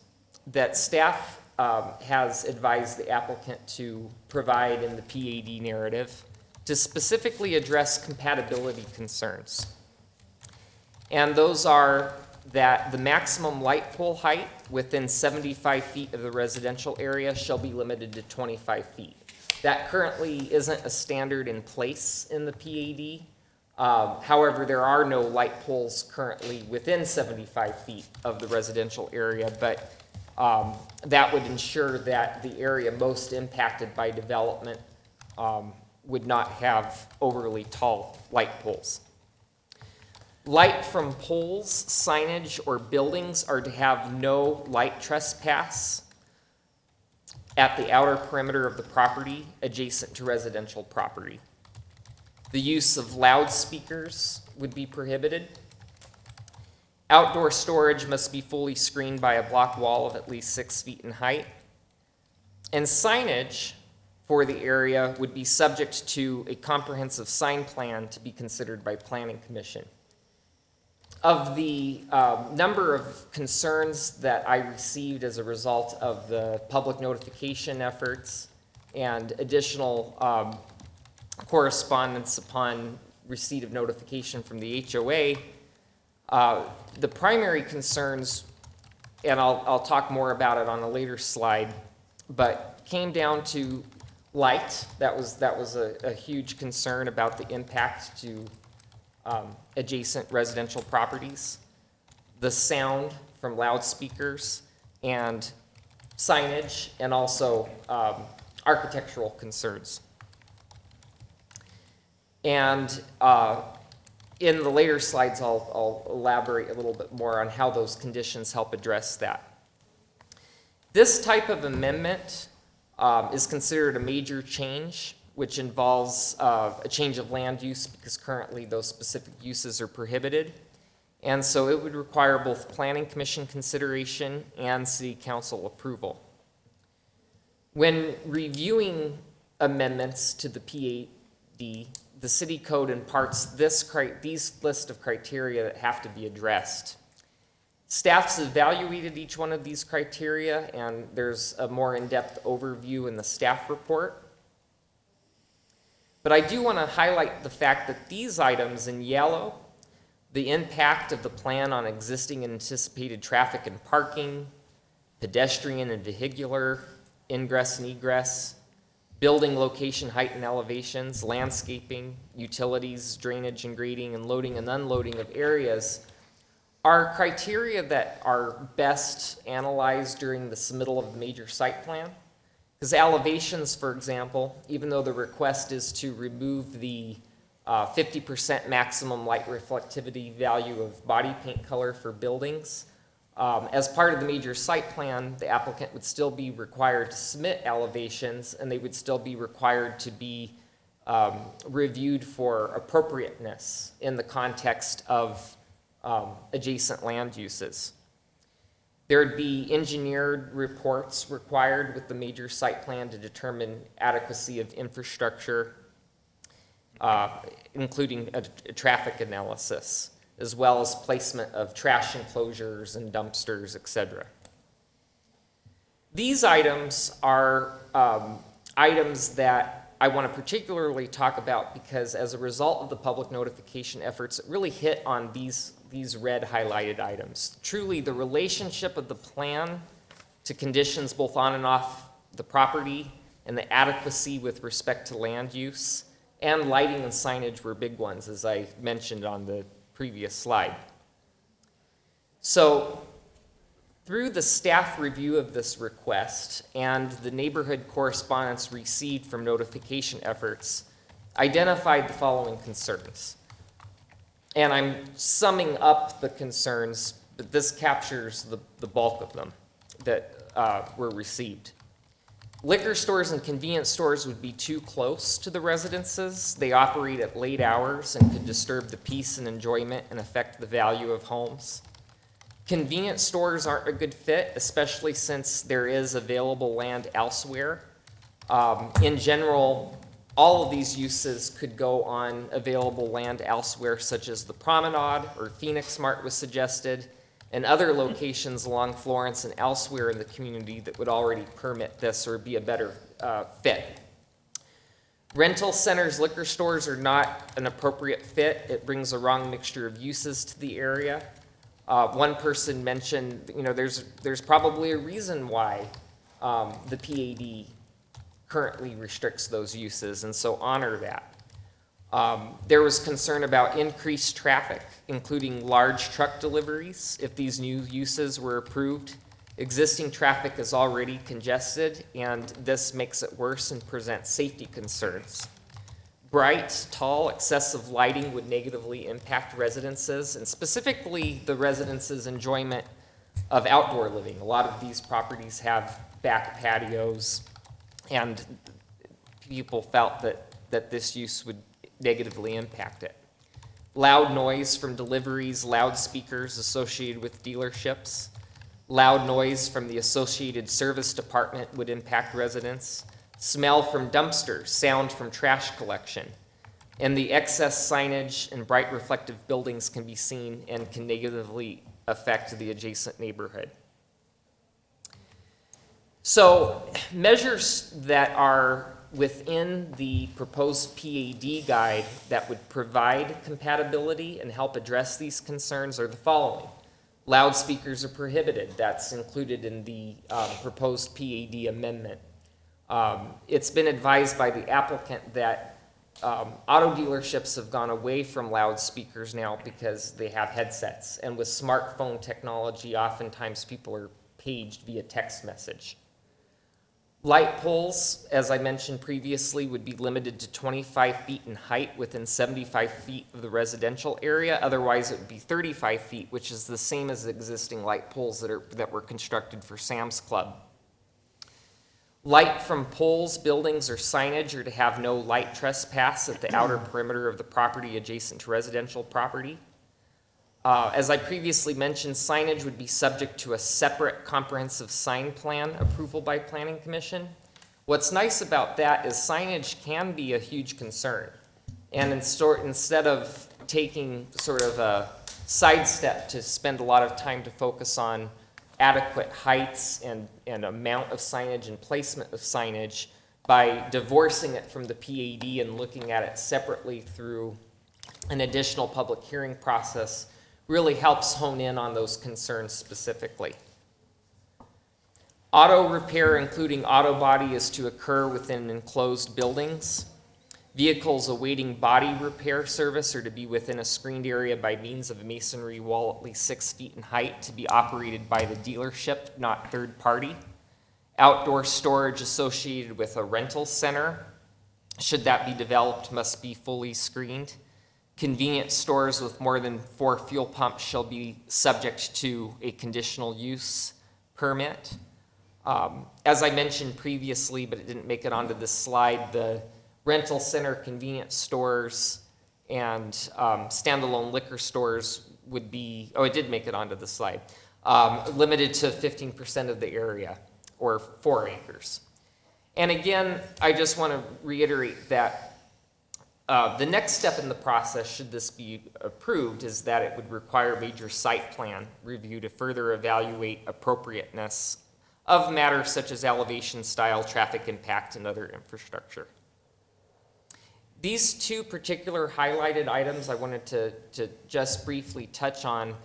that staff has advised the applicant to provide in the PAD narrative to specifically address compatibility concerns. And those are that the maximum light pole height within 75 feet of the residential area shall be limited to 25 feet. That currently isn't a standard in place in the PAD. However, there are no light poles currently within 75 feet of the residential area, but that would ensure that the area most impacted by development would not have overly tall light poles. Light from poles, signage, or buildings are to have no light trespass at the outer perimeter of the property adjacent to residential property. The use of loudspeakers would be prohibited. Outdoor storage must be fully screened by a block wall of at least 6 feet in height. And signage for the area would be subject to a comprehensive sign plan to be considered by Planning Commission. Of the number of concerns that I received as a result of the public notification efforts and additional correspondence upon receipt of notification from the HOA, the primary concerns, and I'll talk more about it on a later slide, but came down to light. That was a huge concern about the impact to adjacent residential properties, the sound from loudspeakers, and signage, and also architectural concerns. And in the later slides, I'll elaborate a little bit more on how those conditions help address that. This type of amendment is considered a major change, which involves a change of land use because currently those specific uses are prohibited. And so it would require both Planning Commission consideration and City Council approval. When reviewing amendments to the PAD, the City Code imparts these list of criteria that have to be addressed. Staff's evaluated each one of these criteria, and there's a more in-depth overview in the staff report. But I do want to highlight the fact that these items in yellow, the impact of the plan on existing and anticipated traffic and parking, pedestrian and vehicular ingress and egress, building location, height and elevations, landscaping, utilities, drainage and grading, and loading and unloading of areas are criteria that are best analyzed during the submittal of the major site plan. Because elevations, for example, even though the request is to remove the 50% maximum light reflectivity value of body paint color for buildings, as part of the major site plan, the applicant would still be required to submit elevations, and they would still be required to be reviewed for appropriateness in the context of adjacent land uses. There'd be engineered reports required with the major site plan to determine adequacy of infrastructure, including a traffic analysis, as well as placement of trash enclosures and dumpsters, etc. These items are items that I want to particularly talk about because as a result of the public notification efforts, it really hit on these red highlighted items. Truly, the relationship of the plan to conditions both on and off the property and the adequacy with respect to land use and lighting and signage were big ones, as I mentioned on the previous slide. So through the staff review of this request and the neighborhood correspondence received from notification efforts, identified the following concerns. And I'm summing up the concerns, but this captures the bulk of them that were received. Liquor stores and convenience stores would be too close to the residences. They operate at late hours and could disturb the peace and enjoyment and affect the value of homes. Convenience stores aren't a good fit, especially since there is available land elsewhere. In general, all of these uses could go on available land elsewhere, such as the Promenade or Phoenix Mart was suggested, and other locations along Florence and elsewhere in the community that would already permit this or be a better fit. Rental centers, liquor stores are not an appropriate fit. It brings a wrong mixture of uses to the area. One person mentioned, there's probably a reason why the PAD currently restricts those uses, and so honor that. There was concern about increased traffic, including large truck deliveries, if these new uses were approved. Existing traffic is already congested, and this makes it worse and presents safety concerns. Bright, tall, excessive lighting would negatively impact residences, and specifically the residences' enjoyment of outdoor living. A lot of these properties have back patios, and people felt that this use would negatively impact it. Loud noise from deliveries, loudspeakers associated with dealerships. Loud noise from the associated service department would impact residents. Smell from dumpsters, sound from trash collection. And the excess signage and bright reflective buildings can be seen and can negatively affect the adjacent neighborhood. So measures that are within the proposed PAD guide that would provide compatibility and help address these concerns are the following. Loudspeakers are prohibited. That's included in the proposed PAD amendment. It's been advised by the applicant that auto dealerships have gone away from loudspeakers now because they have headsets. And with smartphone technology, oftentimes people are paged via text message. Light poles, as I mentioned previously, would be limited to 25 feet in height within 75 feet of the residential area. Otherwise, it would be 35 feet, which is the same as existing light poles that were constructed for Sam's Club. Light from poles, buildings, or signage are to have no light trespass at the outer perimeter of the property adjacent to residential property. As I previously mentioned, signage would be subject to a separate comprehensive sign plan approval by Planning Commission. What's nice about that is signage can be a huge concern. And instead of taking sort of a sidestep to spend a lot of time to focus on adequate heights and amount of signage and placement of signage, by divorcing it from the PAD and looking at it separately through an additional public hearing process, really helps hone in on those concerns specifically. Auto repair, including auto body, is to occur within enclosed buildings. Vehicles awaiting body repair service are to be within a screened area by means of a masonry wall at least 6 feet in height, to be operated by the dealership, not third party. Outdoor storage associated with a rental center, should that be developed, must be fully screened. Convenience stores with more than 4 fuel pumps shall be subject to a conditional use permit. As I mentioned previously, but it didn't make it onto this slide, the rental center, convenience stores, and standalone liquor stores would be, it did make it onto the slide, limited to 15% of the area, or 4 acres. And again, I just want to reiterate that the next step in the process, should this be approved, is that it would require major site plan review to further evaluate appropriateness of matters such as elevation, style, traffic impact, and other infrastructure. These 2 particular highlighted items I wanted to just briefly touch on.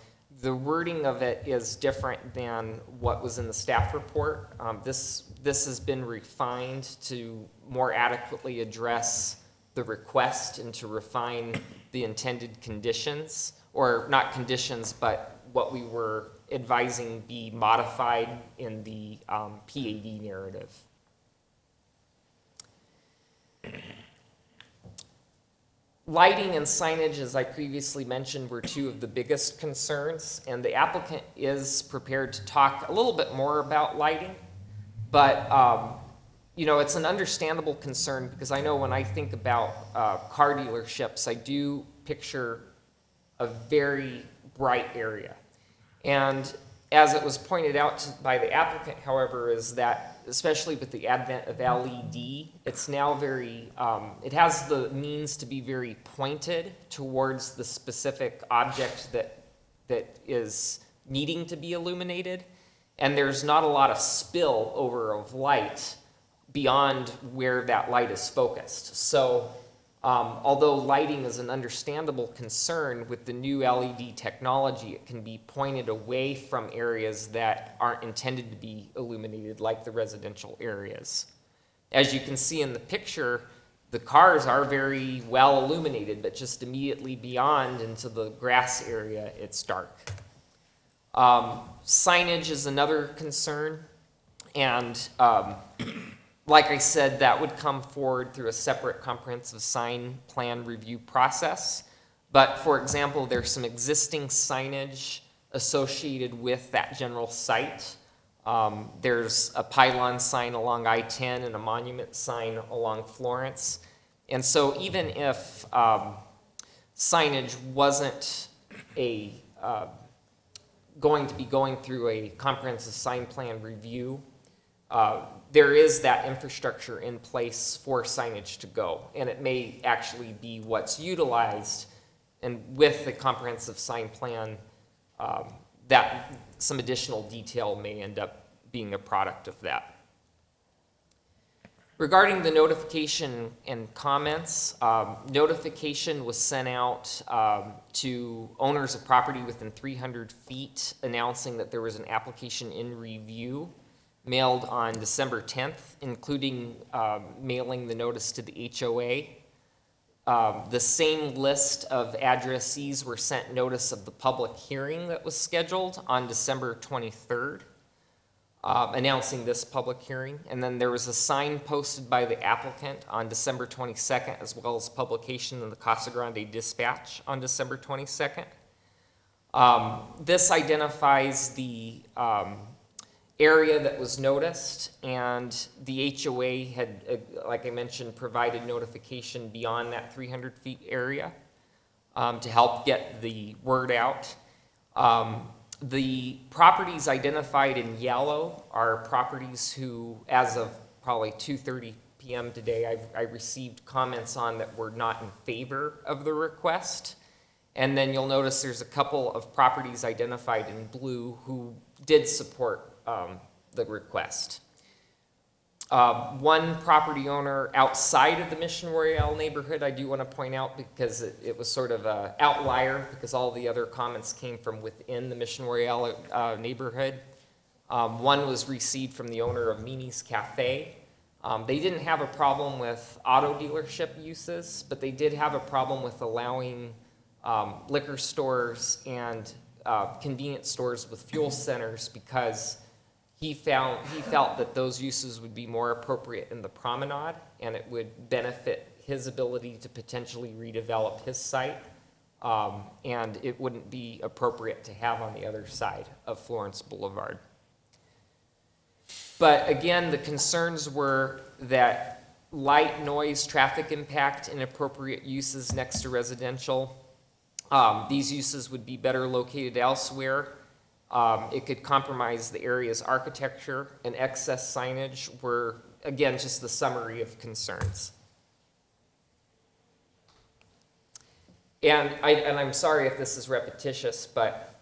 The wording of it is different than what was in the staff report. This has been refined to more adequately address the request and to refine the intended conditions, or not conditions, but what we were advising be modified in the PAD narrative. Lighting and signage, as I previously mentioned, were 2 of the biggest concerns, and the applicant is prepared to talk a little bit more about lighting, but it's an understandable concern, because I know when I think about car dealerships, I do picture a very bright area. And as it was pointed out by the applicant, however, is that especially with the advent of LED, it's now very, it has the means to be very pointed towards the specific object that is needing to be illuminated, and there's not a lot of spill over of light beyond where that light is focused. So although lighting is an understandable concern, with the new LED technology, it can be pointed away from areas that aren't intended to be illuminated, like the residential areas. As you can see in the picture, the cars are very well illuminated, but just immediately beyond into the grass area, it's dark. Signage is another concern, and like I said, that would come forward through a separate comprehensive sign plan review process. But for example, there's some existing signage associated with that general site. There's a pylon sign along I-10 and a monument sign along Florence. And so even if signage wasn't going to be going through a comprehensive sign plan review, there is that infrastructure in place for signage to go, and it may actually be what's utilized, and with the comprehensive sign plan, that some additional detail may end up being a product of that. Regarding the notification and comments, notification was sent out to owners of property within 300 feet announcing that there was an application in review, mailed on December 10th, including mailing the notice to the HOA. The same list of addressees were sent notice of the public hearing that was scheduled on December 23rd, announcing this public hearing. And then there was a sign posted by the applicant on December 22nd, as well as publication in the Casa Grande Dispatch on December 22nd. This identifies the area that was noticed, and the HOA had, like I mentioned, provided notification beyond that 300 feet area to help get the word out. The properties identified in yellow are properties who, as of probably 2:30 p.m. today, I received comments on that were not in favor of the request. And then you'll notice there's a couple of properties identified in blue who did support the request. One property owner outside of the Mission Royale neighborhood, I do want to point out, because it was sort of an outlier, because all the other comments came from within the Mission Royale neighborhood. One was received from the owner of Mimi's Cafe. They didn't have a problem with auto dealership uses, but they did have a problem with allowing liquor stores and convenience stores with fuel centers, because he felt that those uses would be more appropriate in the promenade, and it would benefit his ability to potentially redevelop his site, and it wouldn't be appropriate to have on the other side of Florence Boulevard. But again, the concerns were that light, noise, traffic impact, inappropriate uses next to residential. These uses would be better located elsewhere. It could compromise the area's architecture, and excess signage were, again, just the summary of concerns. And I'm sorry if this is repetitious, but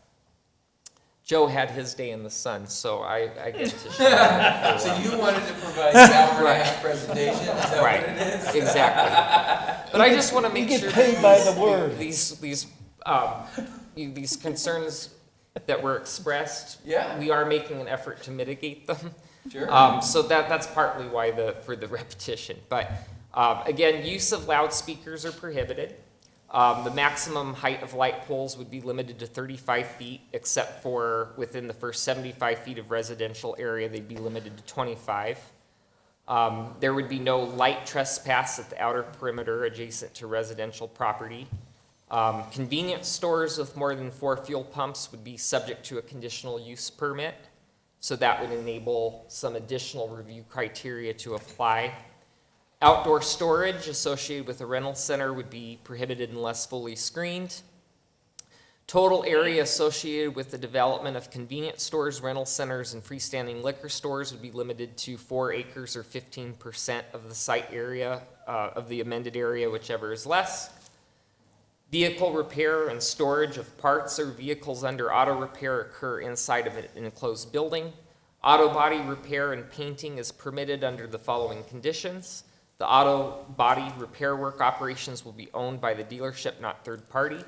Joe had his day in the sun, so I get to share. So you wanted to provide an hour and a half presentation, is that right. what it is? Exactly. But I just want to make sure paid by the word. These concerns that were expressed, Yeah. we are making an effort to mitigate them. Sure. So that's partly why for the repetition. But again, use of loudspeakers are prohibited. The maximum height of light poles would be limited to 35 feet, except for within the first 75 feet of residential area, they'd be limited to 25. There would be no light trespass at the outer perimeter adjacent to residential property. Convenience stores with more than 4 fuel pumps would be subject to a conditional use permit, so that would enable some additional review criteria to apply. Outdoor storage associated with a rental center would be prohibited unless fully screened. Total area associated with the development of convenience stores, rental centers, and freestanding liquor stores would be limited to 4 acres or 15% of the site area of the amended area, whichever is less. Vehicle repair and storage of parts or vehicles under auto repair occur inside of an enclosed building. Auto body repair and painting is permitted under the following conditions. The auto body repair work operations will be owned by the dealership, not third party.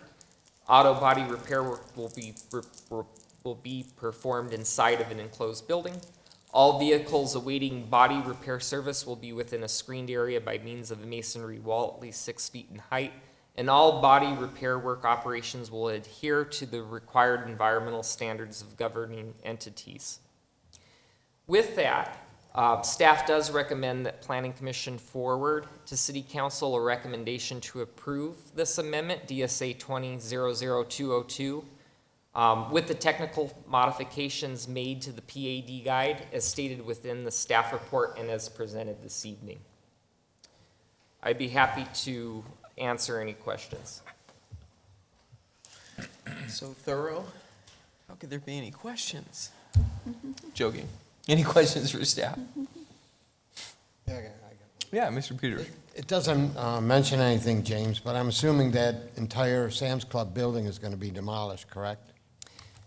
Auto body repair work will be performed inside of an enclosed building. All vehicles awaiting body repair service will be within a screened area by means of a masonry wall at least 6 feet in height. And all body repair work operations will adhere to the required environmental standards of governing entities. With that, staff does recommend that Planning Commission forward to City Council a recommendation to approve this amendment, DSA 20-00202, with the technical modifications made to the PAD guide as stated within the staff report and as presented this evening. I'd be happy to answer any questions. So thorough. How could there be any questions? Joking. Any questions for staff? Yeah, Mr. Peters. It doesn't mention anything, James, but I'm assuming that entire Sam's Club building is going to be demolished, correct?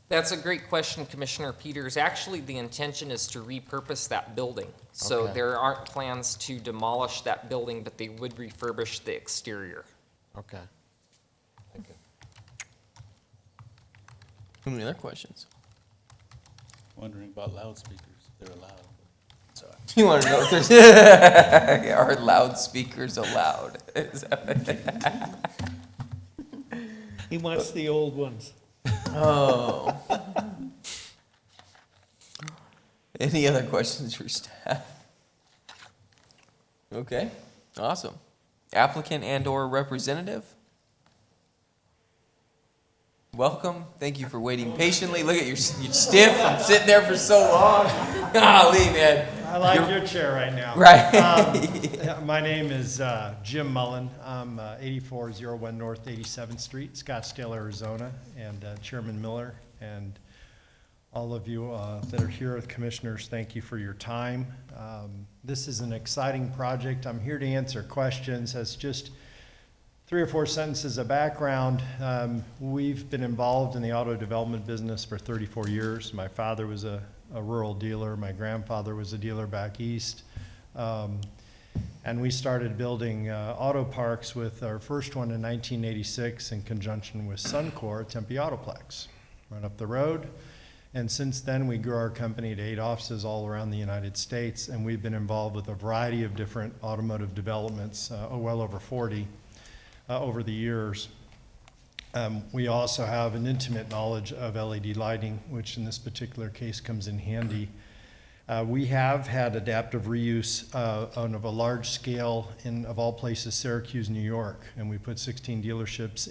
That's a great question, Commissioner Peters. Actually, the intention is to repurpose that building. So Okay. there aren't plans to demolish that building, but they would refurbish the exterior. Okay. Any other questions? Wondering about loudspeakers, if they're allowed. Sorry. You want to know if there's, are loudspeakers allowed? Is that what- He wants the old ones. Oh. Any other questions for staff? Okay, awesome. Applicant and/or representative? Welcome. Thank you for waiting patiently. Look at you're stiff from sitting there for so long. Golly, man. I like your chair right now. Right. My name is Jim Mullen. I'm 8401 North 87th Street, Scottsdale, Arizona, and Chairman Miller and all of you that are here, commissioners, thank you for your time. This is an exciting project. I'm here to answer questions. As just 3 or 4 sentences of background, we've been involved in the auto development business for 34 years. My father was a rural dealer. My grandfather was a dealer back east. And we started building auto parks with our first one in 1986 in conjunction with Suncor, Tempe Autoplex, right up the road. And since then, we grew our company to 8 offices all around the United States, and we've been involved with a variety of different automotive developments, well over 40 over the years. We also have an intimate knowledge of LED lighting, which in this particular case comes in handy. We have had adaptive reuse on of a large scale in, of all places, Syracuse, New York, and we put 16 dealerships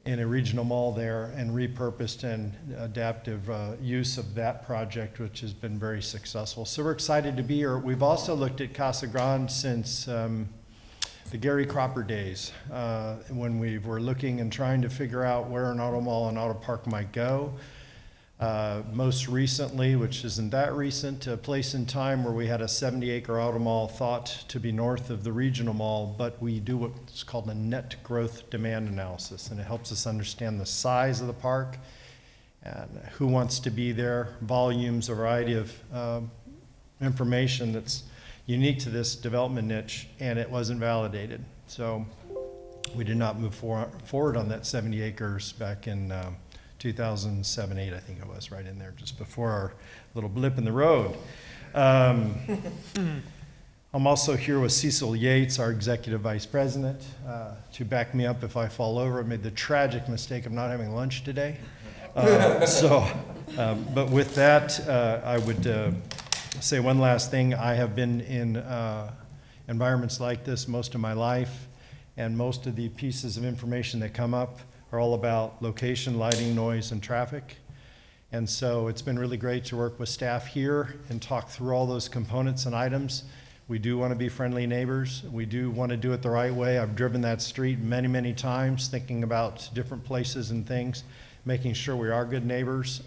in a regional mall there and repurposed and adaptive use of that project, which has been very successful. So we're excited to be here. We've also looked at Casa Grande since the Gary Cropper days, when we were looking and trying to figure out where an auto mall and auto park might go. Most recently, which isn't that recent, a place in time where we had a 70-acre auto mall thought to be north of the regional mall, but we do what's called a net growth demand analysis, and it helps us understand the size of the park and who wants to be there, volumes, a variety of information that's unique to this development niche, and it wasn't validated. So we did not move forward on that 70 acres back in 2007-8, I think it was, right in there, just before our little blip in the road. I'm also here with Cecil Yates, our Executive Vice President, to back me up if I fall over. I made the tragic mistake of not having lunch today. But with that, I would say one last thing. I have been in environments like this most of my life, and most of the pieces of information that come up are all about location, lighting, noise, and traffic. And so it's been really great to work with staff here and talk through all those components and items. We do want to be friendly neighbors. We do want to do it the right way. I've driven that street many, many times, thinking about different places and things, making sure we are good neighbors.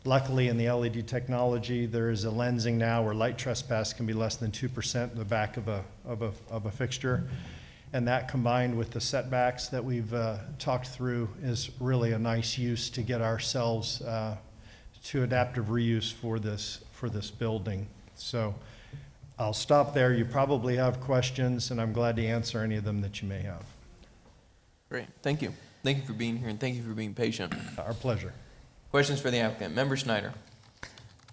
Luckily, in the LED technology, there is a lensing now where light trespass can be less than 2% in the back of a fixture. And that combined with the setbacks that we've talked through is really a nice use to get ourselves to adaptive reuse for this building. So I'll stop there. You probably have questions, and I'm glad to answer any of them that you may have. Great, thank you. Thank you for being here, and thank you for being patient. Our pleasure. Questions for the applicant? Member Snyder.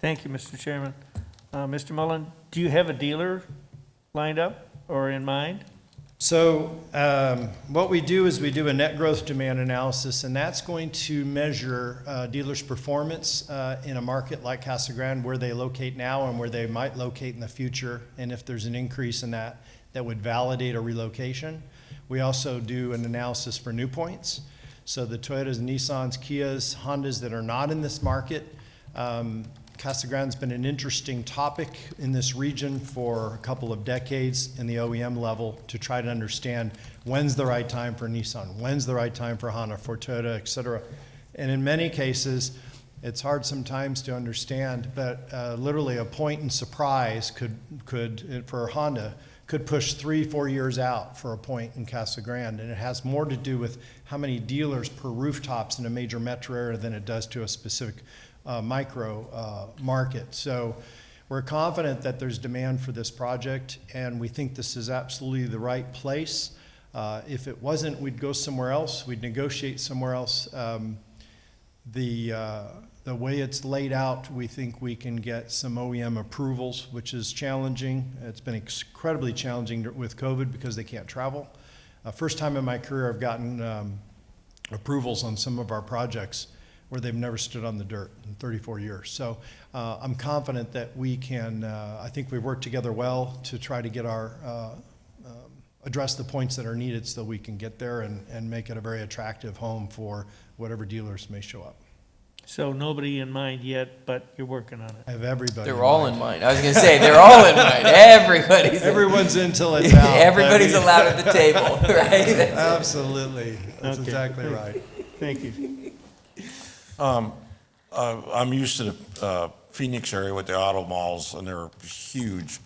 Thank you, Mr. Chairman. Mr. Mullen, do you have a dealer lined up or in mind? So what we do is we do a net growth demand analysis, and that's going to measure dealers' performance in a market like Casa Grande, where they locate now and where they might locate in the future, and if there's an increase in that, that would validate a relocation. We also do an analysis for new points. So the Toyotas, Nissans, Kias, Hondas that are not in this market. Casa Grande's been an interesting topic in this region for a couple of decades in the OEM level to try to understand when's the right time for Nissan, when's the right time for Honda, for Toyota, et cetera. And in many cases, it's hard sometimes to understand, but literally a point in surprise could for Honda, could push 3-4 years out for a point in Casa Grande. And it has more to do with how many dealers per rooftops in a major metro area than it does to a specific micro market. So we're confident that there's demand for this project, and we think this is absolutely the right place. If it wasn't, we'd go somewhere else. We'd negotiate somewhere else. The way it's laid out, we think we can get some OEM approvals, which is challenging. It's been incredibly challenging with COVID because they can't travel. First time in my career I've gotten approvals on some of our projects where they've never stood on the dirt in 34 years. So I'm confident that we can, I think we've worked together well to try to get our, address the points that are needed so we can get there and make it a very attractive home for whatever dealers may show up. So nobody in mind yet, but you're working on it. I have everybody. They're all in mind. I was going to say, they're all in mind. Everyone's in till it's out. Everybody's allowed at the table, right? Absolutely. That's exactly right. Thank you. I'm used to the Phoenix area with the auto malls, and they're huge.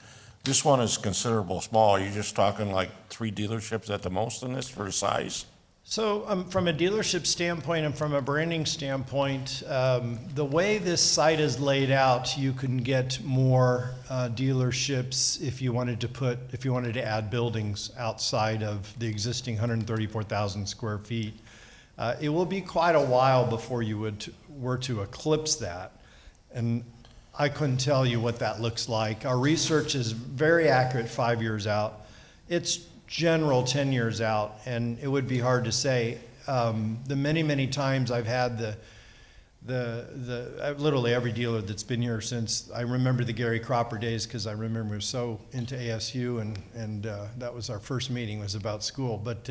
This one is considerable small. Are you just talking like 3 dealerships at the most in this for size? So from a dealership standpoint and from a branding standpoint, the way this site is laid out, you can get more dealerships if you wanted to add buildings outside of the existing 134,000 square feet. It will be quite a while before you were to eclipse that, and I couldn't tell you what that looks like. Our research is very accurate 5 years out. It's general 10 years out, and it would be hard to say. The many times I've had literally every dealer that's been here since I remember the Gary Cropper days, because I remember we were so into ASU, and that was our first meeting was about school. But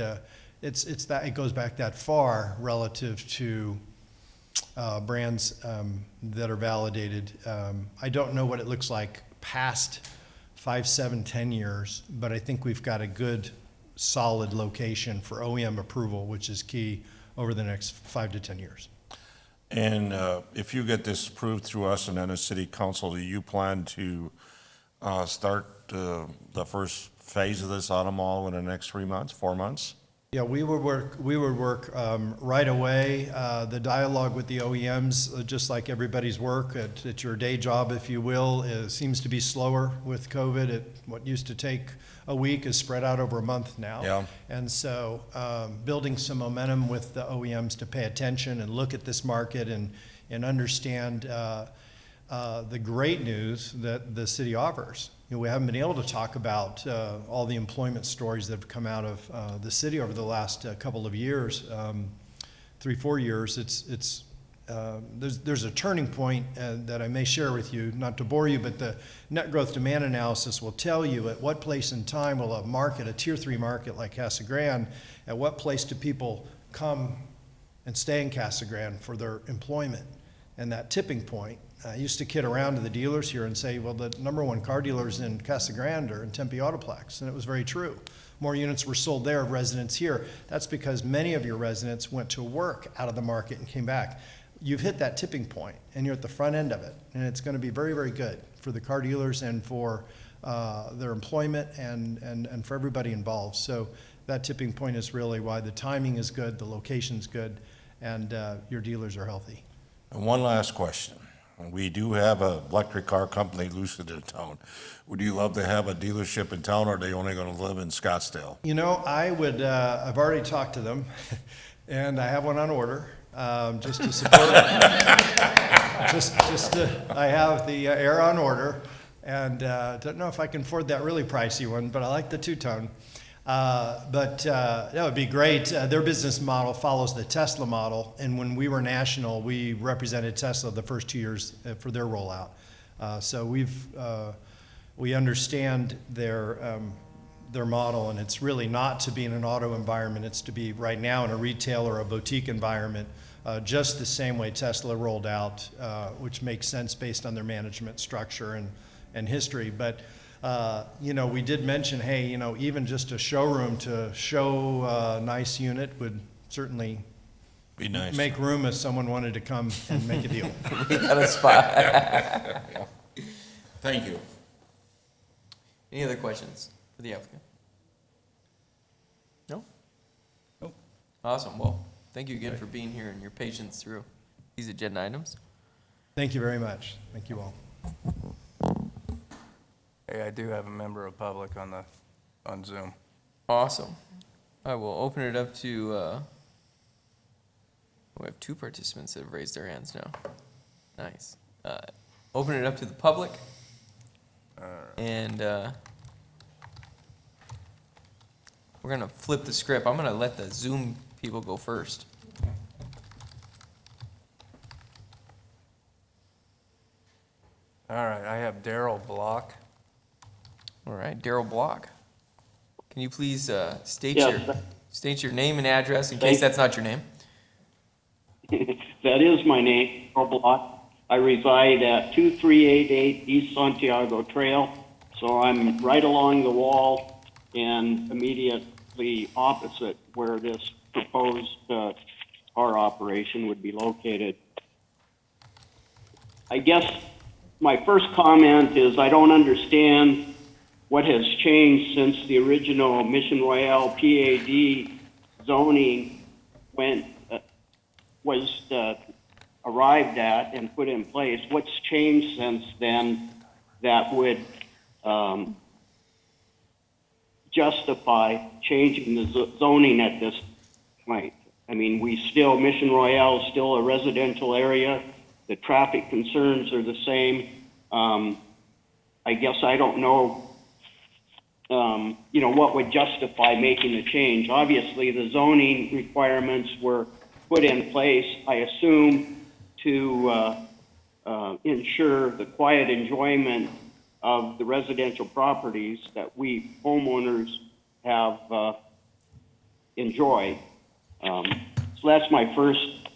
it's that it goes back that far relative to brands that are validated. I don't know what it looks like past 5, 7, 10 years, but I think we've got a good, solid location for OEM approval, which is key over the next 5 to 10 years. And if you get this approved through us and then a city council, do you plan to start the first phase of this auto mall in the next 3 months, 4 months? Yeah, we would work right away. The dialogue with the OEMs, just like everybody's work at your day job, if you will, seems to be slower with COVID. What used to take a week is spread out over a month now. Yeah. And so building some momentum with the OEMs to pay attention and look at this market and understand the great news that the city offers. You know, we haven't been able to talk about all the employment stories that have come out of the city over the last couple of years, 3-4 years. There's a turning point that I may share with you, not to bore you, but the net growth demand analysis will tell you at what place in time will a market, a tier 3 market like Casa Grande, at what place do people come and stay in Casa Grande for their employment, and that tipping point. I used to kid around to the dealers here and say, well, the #1 car dealers in Casa Grande are in Tempe Autoplex, and it was very true. More units were sold there of residents here. That's because many of your residents went to work out of the market and came back. You've hit that tipping point, and you're at the front end of it, and it's going to be very, very good for the car dealers and for their employment and for everybody involved. So that tipping point is really why the timing is good, the location's good, and your dealers are healthy. And one last question. We do have an electric car company Lucid in town. Would you love to have a dealership in town, or are they only going to live in Scottsdale? You know, I would, I've already talked to them, and I have one on order, just to support I have the Air on order, and don't know if I can afford that really pricey one, but I like the two-tone. But that would be great. Their business model follows the Tesla model, and when we were national, we represented Tesla the first 2 years for their rollout. So we understand their model, and it's really not to be in an auto environment. It's to be right now in a retail or a boutique environment, just the same way Tesla rolled out, which makes sense based on their management structure and history. But you know, we did mention, hey, you know, even just a showroom to show a nice unit would certainly be nice. Make room if someone wanted to come and make a deal. We got a spot. Thank you. Any other questions for the applicant? No? Nope. Awesome. Well, thank you again for being here and your patience through these agenda items. Thank you very much. Thank you all. Hey, I do have a member of public on Zoom. Awesome. I will open it up to, we have 2 participants that have raised their hands now. Nice. Open it up to the public. And we're going to flip the script. I'm going to let the Zoom people go first. All right, I have Daryl Block. All right, Daryl Block. Can you please state your name and address in case Thanks. that's not your name? That is my name, Daryl Block. I reside at 2388 East Santiago Trail, so I'm right along the wall and immediately opposite where this proposed car operation would be located. I guess my first comment is I don't understand what has changed since the original Mission Royale PAD zoning was arrived at and put in place. What's changed since then that would justify changing the zoning at this point? I mean, Mission Royale is still a residential area. The traffic concerns are the same. I guess I don't know, what would justify making the change. Obviously, the zoning requirements were put in place, I assume, to ensure the quiet enjoyment of the residential properties that we homeowners have enjoyed. So that's my first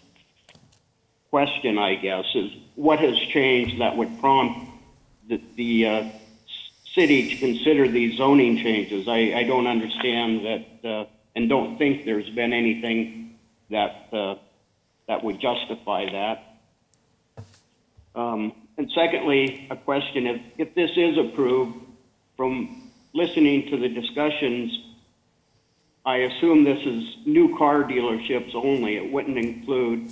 question, I guess, is what has changed that would prompt the city to consider these zoning changes? I don't understand that and don't think there's been anything that would justify that. And secondly, a question, if this is approved, from listening to the discussions, I assume this is new car dealerships only. It wouldn't include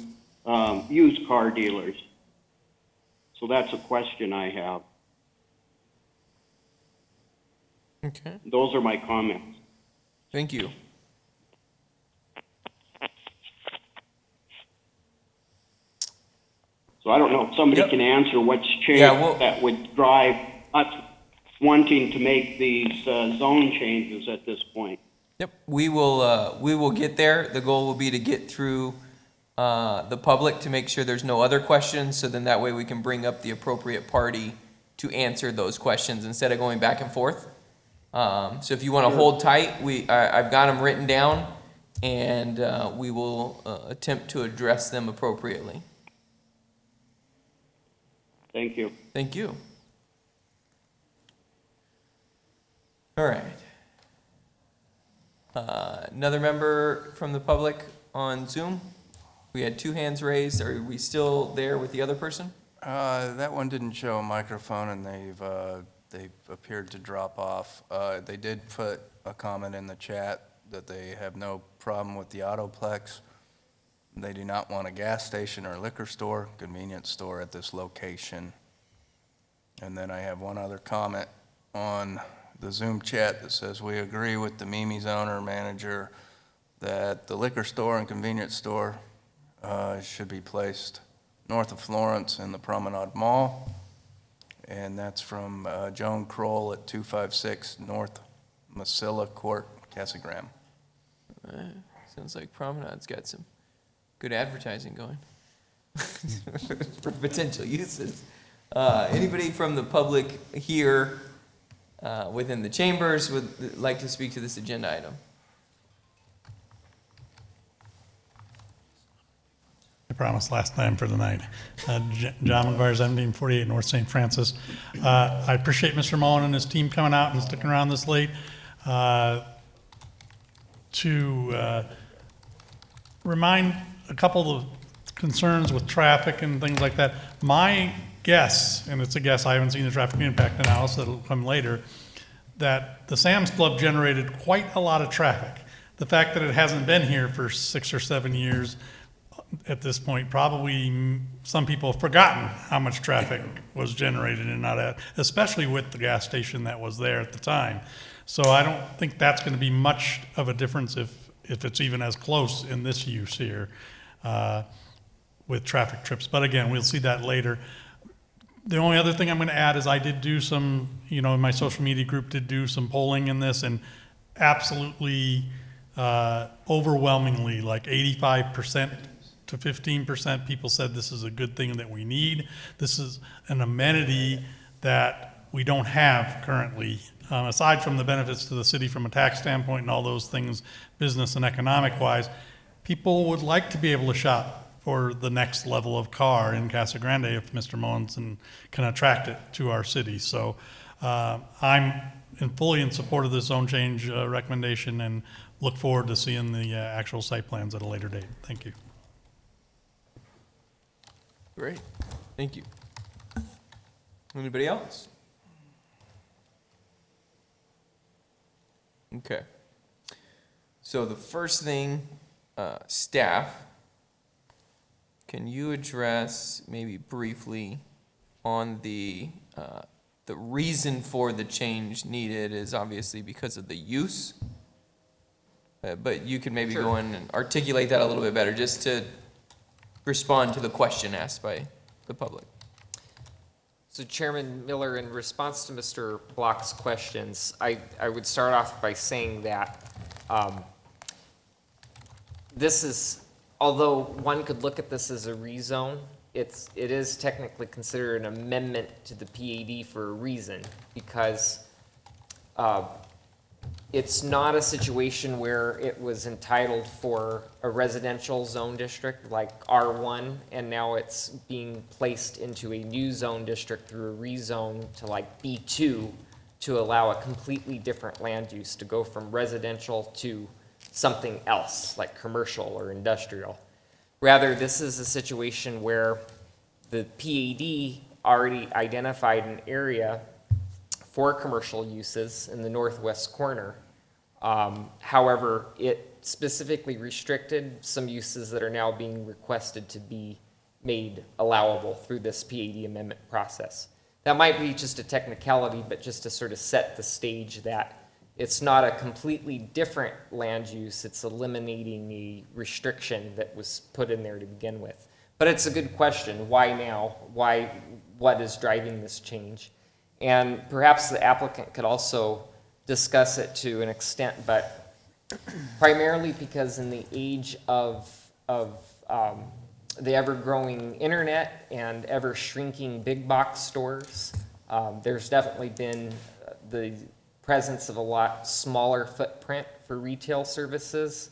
used car dealers. So that's a question I have. Okay. Those are my comments. Thank you. So I don't know if somebody can answer what's changed that would drive us wanting to make these zone changes at this point. Yep, we will get there. The goal will be to get through the public to make sure there's no other questions, so then that way we can bring up the appropriate party to answer those questions instead of going back and forth. So if you want to hold tight, I've got them written down, and we will attempt to address them appropriately. Thank you. Thank you. All right. Another member from the public on Zoom? We had 2 hands raised. Are we still there with the other person? That one didn't show a microphone, and they've appeared to drop off. They did put a comment in the chat that they have no problem with the autoplex. They do not want a gas station or liquor store, convenience store at this location. And then I have one other comment on the Zoom chat that says, we agree with the Mimi's owner manager that the liquor store and convenience store should be placed north of Florence in the Promenade Mall. And that's from Joan Kroll at 256 North Masilla Court, Casa Grande. Sounds like Promenade's got some good advertising going for potential uses. Anybody from the public here within the chambers would like to speak to this agenda item? I promised last time for the night. John McGuire, 1748 North St. Francis. I appreciate Mr. Mullen and his team coming out and sticking around this late to remind a couple of concerns with traffic and things like that. My guess, and it's a guess, I haven't seen the traffic impact analysis, that'll come later, that the Sam's Club generated quite a lot of traffic. The fact that it hasn't been here for 6 or 7 years at this point, probably some people have forgotten how much traffic was generated and not at, especially with the gas station that was there at the time. So I don't think that's going to be much of a difference if it's even as close in this use here with traffic trips. But again, we'll see that later. The only other thing I'm going to add is I did do some, my social media group did do some polling in this, and absolutely overwhelmingly, like 85% to 15% people said this is a good thing that we need. This is an amenity that we don't have currently. Aside from the benefits to the city from a tax standpoint and all those things, business and economic wise, people would like to be able to shop for the next level of car in Casa Grande if Mr. Moensen can attract it to our city. So I'm fully in support of this zone change recommendation and look forward to seeing the actual site plans at a later date. Thank you. Great, thank you. Anybody else? Okay. So the first thing, staff, can you address maybe briefly on the reason for the change needed is obviously because of the use, but you can maybe go in and articulate that a little bit better just to respond to the question asked by the public. So Chairman Miller, in response to Mr. Block's questions, I would start off by saying that this is, although one could look at this as a rezone, it is technically considered an amendment to the PAD for a reason, because it's not a situation where it was entitled for a residential zone district like R1, and now it's being placed into a new zone district through a rezone to like B2 to allow a completely different land use to go from residential to something else like commercial or industrial. Rather, this is a situation where the PAD already identified an area for commercial uses in the northwest corner. However, it specifically restricted some uses that are now being requested to be made allowable through this PAD amendment process. That might be just a technicality, but just to sort of set the stage that it's not a completely different land use, it's eliminating the restriction that was put in there to begin with. But it's a good question, why now? What is driving this change? And perhaps the applicant could also discuss it to an extent, but primarily because in the age of the ever-growing internet and ever-shrinking big box stores, there's definitely been the presence of a lot smaller footprint for retail services,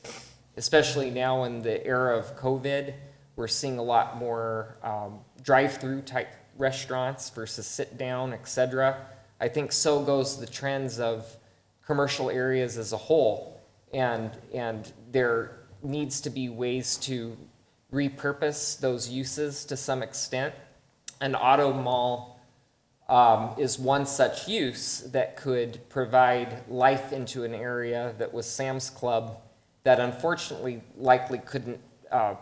especially now in the era of COVID. We're seeing a lot more drive-through type restaurants versus sit-down, et cetera. I think so goes the trends of commercial areas as a whole, and there needs to be ways to repurpose those uses to some extent. An auto mall is one such use that could provide life into an area that was Sam's Club that unfortunately likely couldn't, I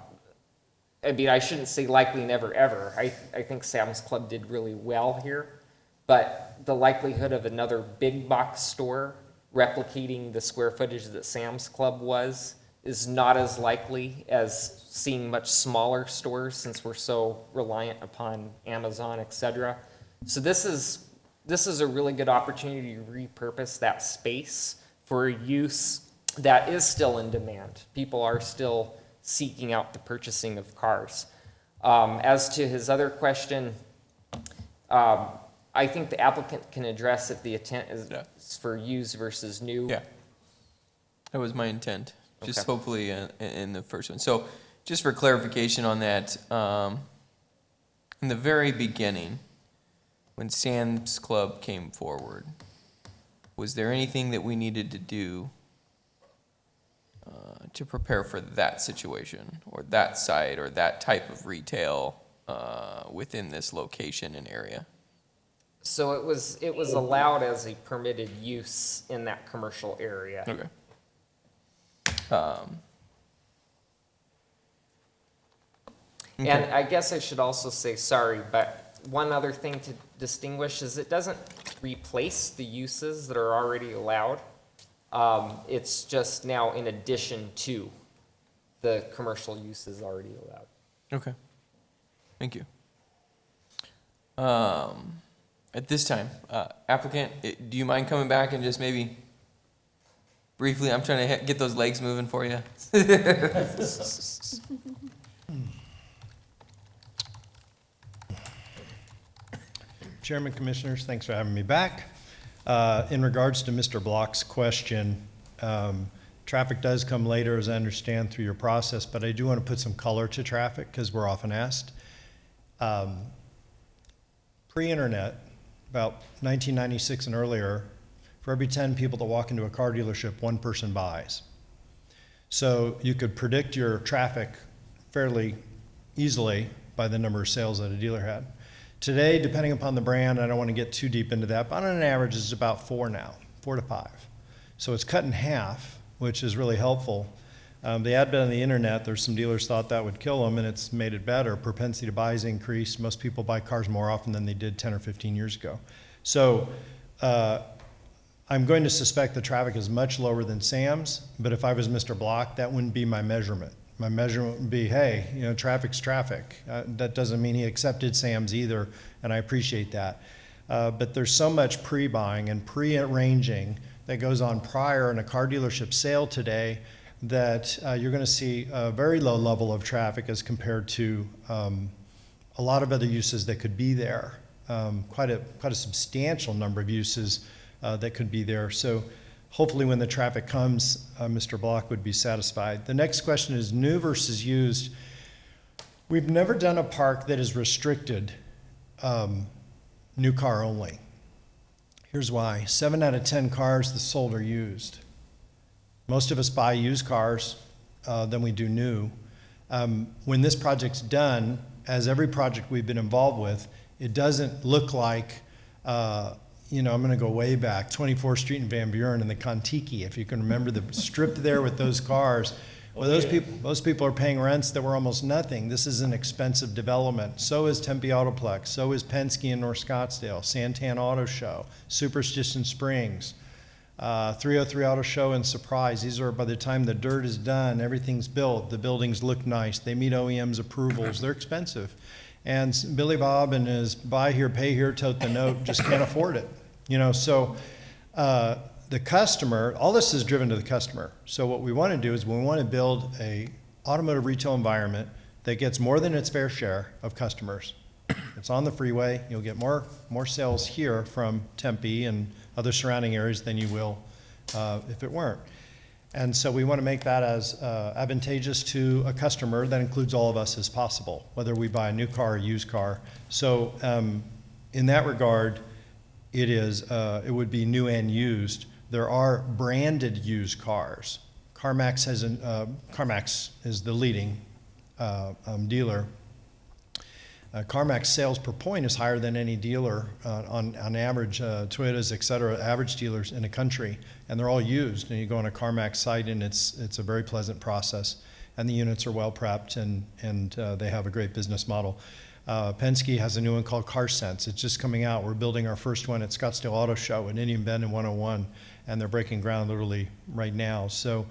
mean, I shouldn't say likely never ever. I think Sam's Club did really well here, but the likelihood of another big box store replicating the square footage that Sam's Club was is not as likely as seeing much smaller stores since we're so reliant upon Amazon, et cetera. So this is a really good opportunity to repurpose that space for a use that is still in demand. People are still seeking out the purchasing of cars. As to his other question, I think the applicant can address if the intent is for used versus new. Yeah, that was my intent, just Okay. hopefully in the first one. So just for clarification on that, in the very beginning, when Sam's Club came forward, was there anything that we needed to do to prepare for that situation or that site or that type of retail within this location and area? So it was allowed as a permitted use in that commercial area. Okay. And I guess I should also say, sorry, but one other thing to distinguish is it doesn't replace the uses that are already allowed. It's just now in addition to the commercial uses already allowed. Okay, thank you. At this time, applicant, do you mind coming back and just maybe briefly, I'm trying to get those legs moving for you. Chairman, Commissioners, thanks for having me back. In regards to Mr. Block's question, traffic does come later, as I understand, through your process, but I do want to put some color to traffic because we're often asked. Pre-internet, about 1996 and earlier, for every 10 people that walk into a car dealership, one person buys. So you could predict your traffic fairly easily by the number of sales that a dealer had. Today, depending upon the brand, I don't want to get too deep into that, but on an average, it's about 4 now, 4 to 5. So it's cut in half, which is really helpful. The advent of the internet, there's some dealers thought that would kill them, and it's made it better. Propensity to buy has increased. Most people buy cars more often than they did 10 or 15 years ago. So I'm going to suspect the traffic is much lower than Sam's, but if I was Mr. Block, that wouldn't be my measurement. My measurement would be, hey, you know, traffic's traffic. That doesn't mean he accepted Sam's either, and I appreciate that. But there's so much pre-buying and pre-arranging that goes on prior in a car dealership sale today that you're going to see a very low level of traffic as compared to a lot of other uses that could be there. Quite a substantial number of uses that could be there. So hopefully when the traffic comes, Mr. Block would be satisfied. The next question is new versus used. We've never done a park that is restricted new car only. Here's why. 7 out of 10 cars that sold are used. Most of us buy used cars than we do new. When this project's done, as every project we've been involved with, it doesn't look like, you know, I'm going to go way back, 24th Street in Van Buren and the Contiki, if you can remember the strip there with those cars. Well, those people are paying rents that were almost nothing. This is an expensive development. So is Tempe Autoplex. So is Penske in North Scottsdale, Santan Auto Show, Superstition Springs, 303 Auto Show and Surprise. These are, by the time the dirt is done, everything's built, the buildings look nice, they meet OEM's approvals, they're expensive. And Billy Bob and his buy here, pay here, tote the note just can't afford it. You know, so the customer, all this is driven to the customer. So what we want to do is we want to build a automotive retail environment that gets more than its fair share of customers. It's on the freeway. You'll get more sales here from Tempe and other surrounding areas than you will if it weren't. And so we want to make that as advantageous to a customer that includes all of us as possible, whether we buy a new car or a used car. So in that regard, it would be new and used. There are branded used cars. CarMax is the leading dealer. CarMax sales per point is higher than any dealer on average, Toyotas, et cetera, average dealers in the country, and they're all used. And you go on a CarMax site, and it's a very pleasant process, and the units are well prepped, and they have a great business model. Penske has a new one called CarSense. It's just coming out. We're building our first one at Scottsdale Auto Show in Indian Bend and 101, and they're breaking ground literally right now. So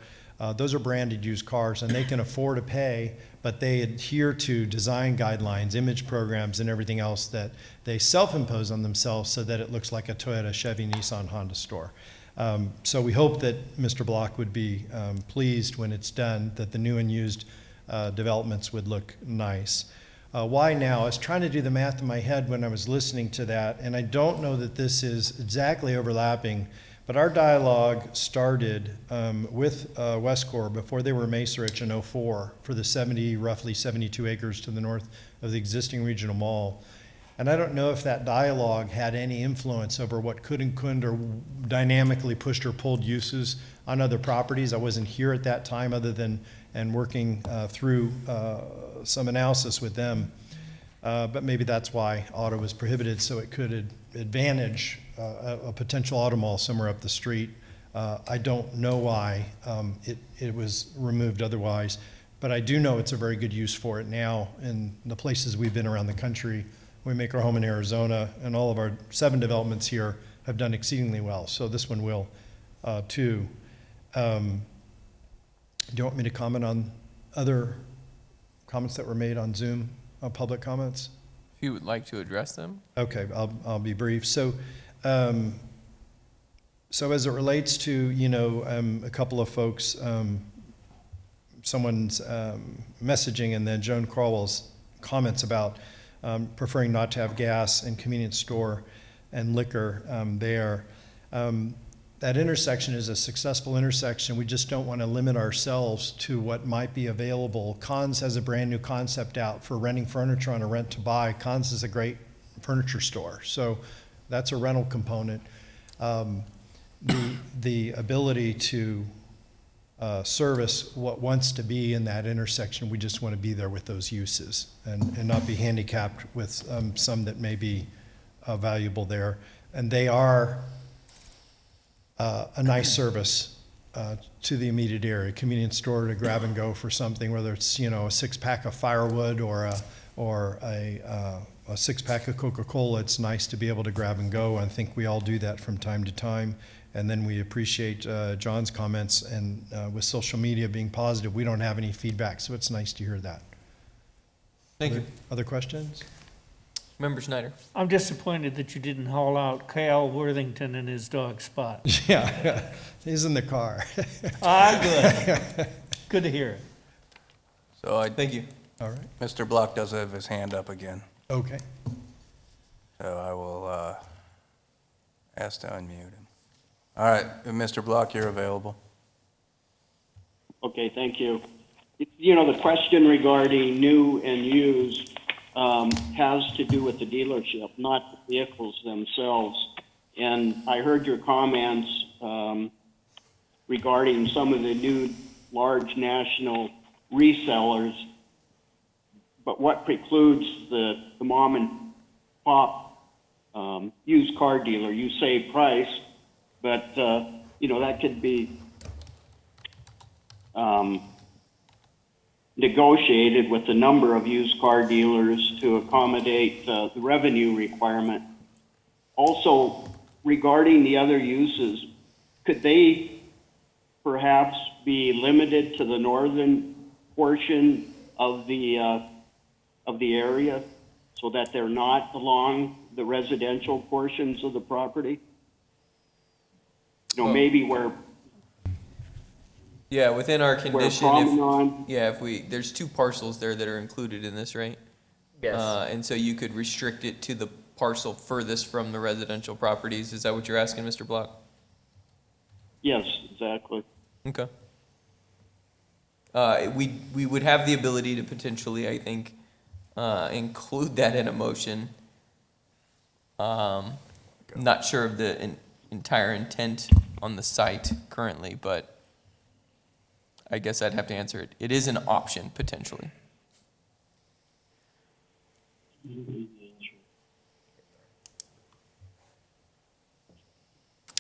those are branded used cars, and they can afford to pay, but they adhere to design guidelines, image programs, and everything else that they self-impose on themselves so that it looks like a Toyota, Chevy, Nissan, Honda store. So we hope that Mr. Block would be pleased when it's done, that the new and used developments would look nice. Why now? I was trying to do the math in my head when I was listening to that, and I don't know that this is exactly overlapping, but our dialogue started with Westcor before they were Macerich in '04 for the roughly 72 acres to the north of the existing regional mall. And I don't know if that dialogue had any influence over what could and couldn't or dynamically pushed or pulled uses on other properties. I wasn't here at that time other than working through some analysis with them. But maybe that's why auto was prohibited, so it could advantage a potential auto mall somewhere up the street. I don't know why it was removed otherwise, but I do know it's a very good use for it now in the places we've been around the country. We make our home in Arizona, and all of our 7 developments here have done exceedingly well, so this one will too. Do you want me to comment on other comments that were made on Zoom, public comments? If you would like to address them. Okay, I'll be brief. So as it relates to, a couple of folks, someone's messaging and then Joan Crawwell's comments about preferring not to have gas and convenience store and liquor there. That intersection is a successful intersection. We just don't want to limit ourselves to what might be available. Cons has a brand new concept out for renting furniture on a rent to buy. Cons is a great furniture store, so that's a rental component. The ability to service what wants to be in that intersection, we just want to be there with those uses and not be handicapped with some that may be valuable there. And they are a nice service to the immediate area, convenience store to grab and go for something, whether it's a 6-pack of firewood or a 6-pack of Coca-Cola. It's nice to be able to grab and go. I think we all do that from time to time. And then we appreciate John's comments, and with social media being positive, we don't have any feedback, so it's nice to hear that. Thank you. Other questions? Member Snyder. I'm disappointed that you didn't haul out Kyle Worthington and his dog Spot. Yeah, he's in the car. Good. Good to hear it. So Thank you. All right. Mr. Block does have his hand up again. Okay. So I will ask to unmute him. All right, Mr. Block, you're available. Okay, thank you. The question regarding new and used has to do with the dealership, not the vehicles themselves. And I heard your comments regarding some of the new large national resellers, but what precludes the mom and pop used car dealer? You say price, but that could be negotiated with the number of used car dealers to accommodate the revenue requirement. Also, regarding the other uses, could they perhaps be limited to the northern portion of the area so that they're not along the residential portions of the property? Maybe where. Yeah, within our condition, promenade. there's 2 parcels there that are included in this, right? Yes. And so you could restrict it to the parcel furthest from the residential properties. Is that what you're asking, Mr. Block? Yes, exactly. Okay. We would have the ability to potentially, I think, include that in a motion. Not sure of the entire intent on the site currently, but I guess I'd have to answer it. It is an option, potentially.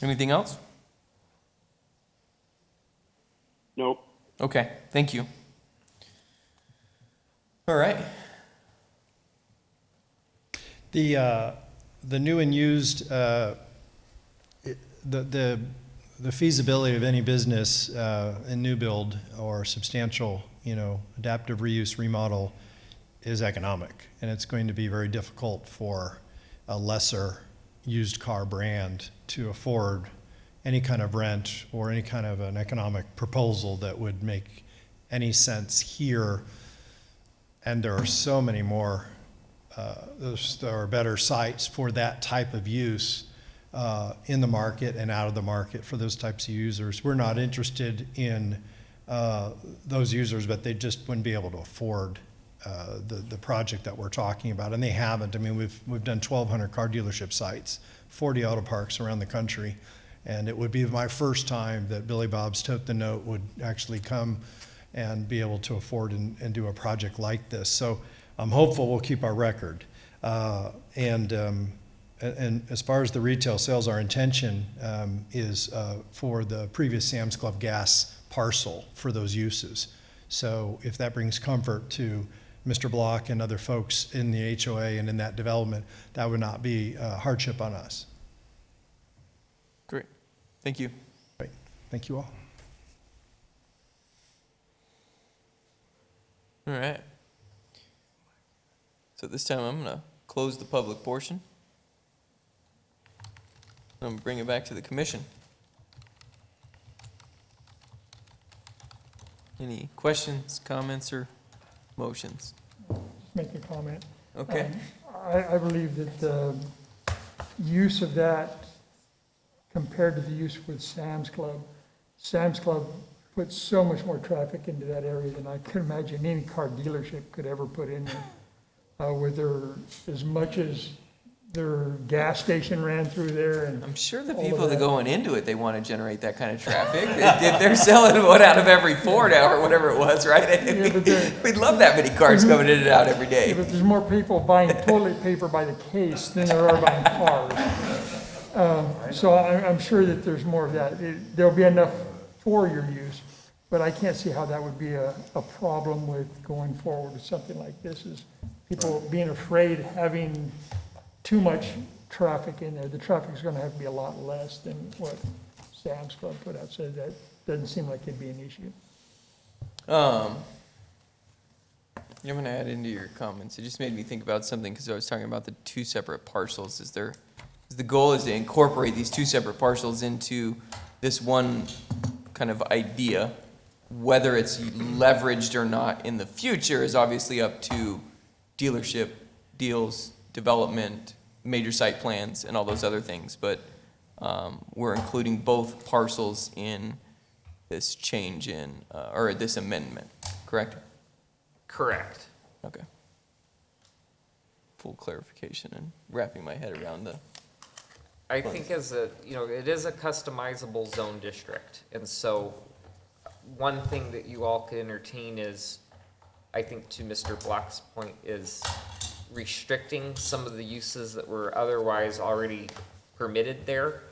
Anything else? Nope. Okay, thank you. All right. The new and used, the feasibility of any business in new build or substantial, adaptive reuse remodel is economic. And it's going to be very difficult for a lesser used car brand to afford any kind of rent or any kind of an economic proposal that would make any sense here. And there are so many more, there are better sites for that type of use in the market and out of the market for those types of users. We're not interested in those users, but they just wouldn't be able to afford the project that we're talking about, and they haven't. I mean, we've done 1,200 car dealership sites, 40 auto parks around the country, and it would be my first time that Billy Bob's Tote the Note would actually come and be able to afford and do a project like this. So I'm hopeful we'll keep our record. And as far as the retail sales, our intention is for the previous Sam's Club gas parcel for those uses. So if that brings comfort to Mr. Block and other folks in the HOA and in that development, that would not be a hardship on us. Great. Thank you. Great. Thank you all. All right. So this time I'm going to close the public portion. I'm going to bring it back to the commission. Any questions, comments, or motions? Make a comment. Okay. I believe that the use of that compared to the use with Sam's Club puts so much more traffic into that area than I could imagine any car dealership could ever put in there. With as much as their gas station ran through there, and I'm sure the all of people that that. going into it, they want to generate that kind of traffic. If they're selling one out of every 4 now or whatever it was, right? We'd love that many cars coming in and out every day. Yeah, but there's more people buying toilet paper by the case than there are buying cars. So I'm sure that there's more of that. There'll be enough for your use, but I can't see how that would be a problem with going forward with something like this, is people being afraid having too much traffic in there. The traffic is going to have to be a lot less than what Sam's Club put out, so that doesn't seem like it'd be an issue. I'm going to add into your comments. It just made me think about something because I was talking about the 2 separate parcels. The goal is to incorporate these 2 separate parcels into this one kind of idea. Whether it's leveraged or not in the future is obviously up to dealership deals, development, major site plans, and all those other things. But we're including both parcels in this change or this amendment, correct? Correct. Okay. Full clarification and wrapping my head around the. I think it is a customizable zone district. And so one thing that you all could entertain is, I think to Mr. Block's point, is restricting some of the uses that were otherwise already permitted there.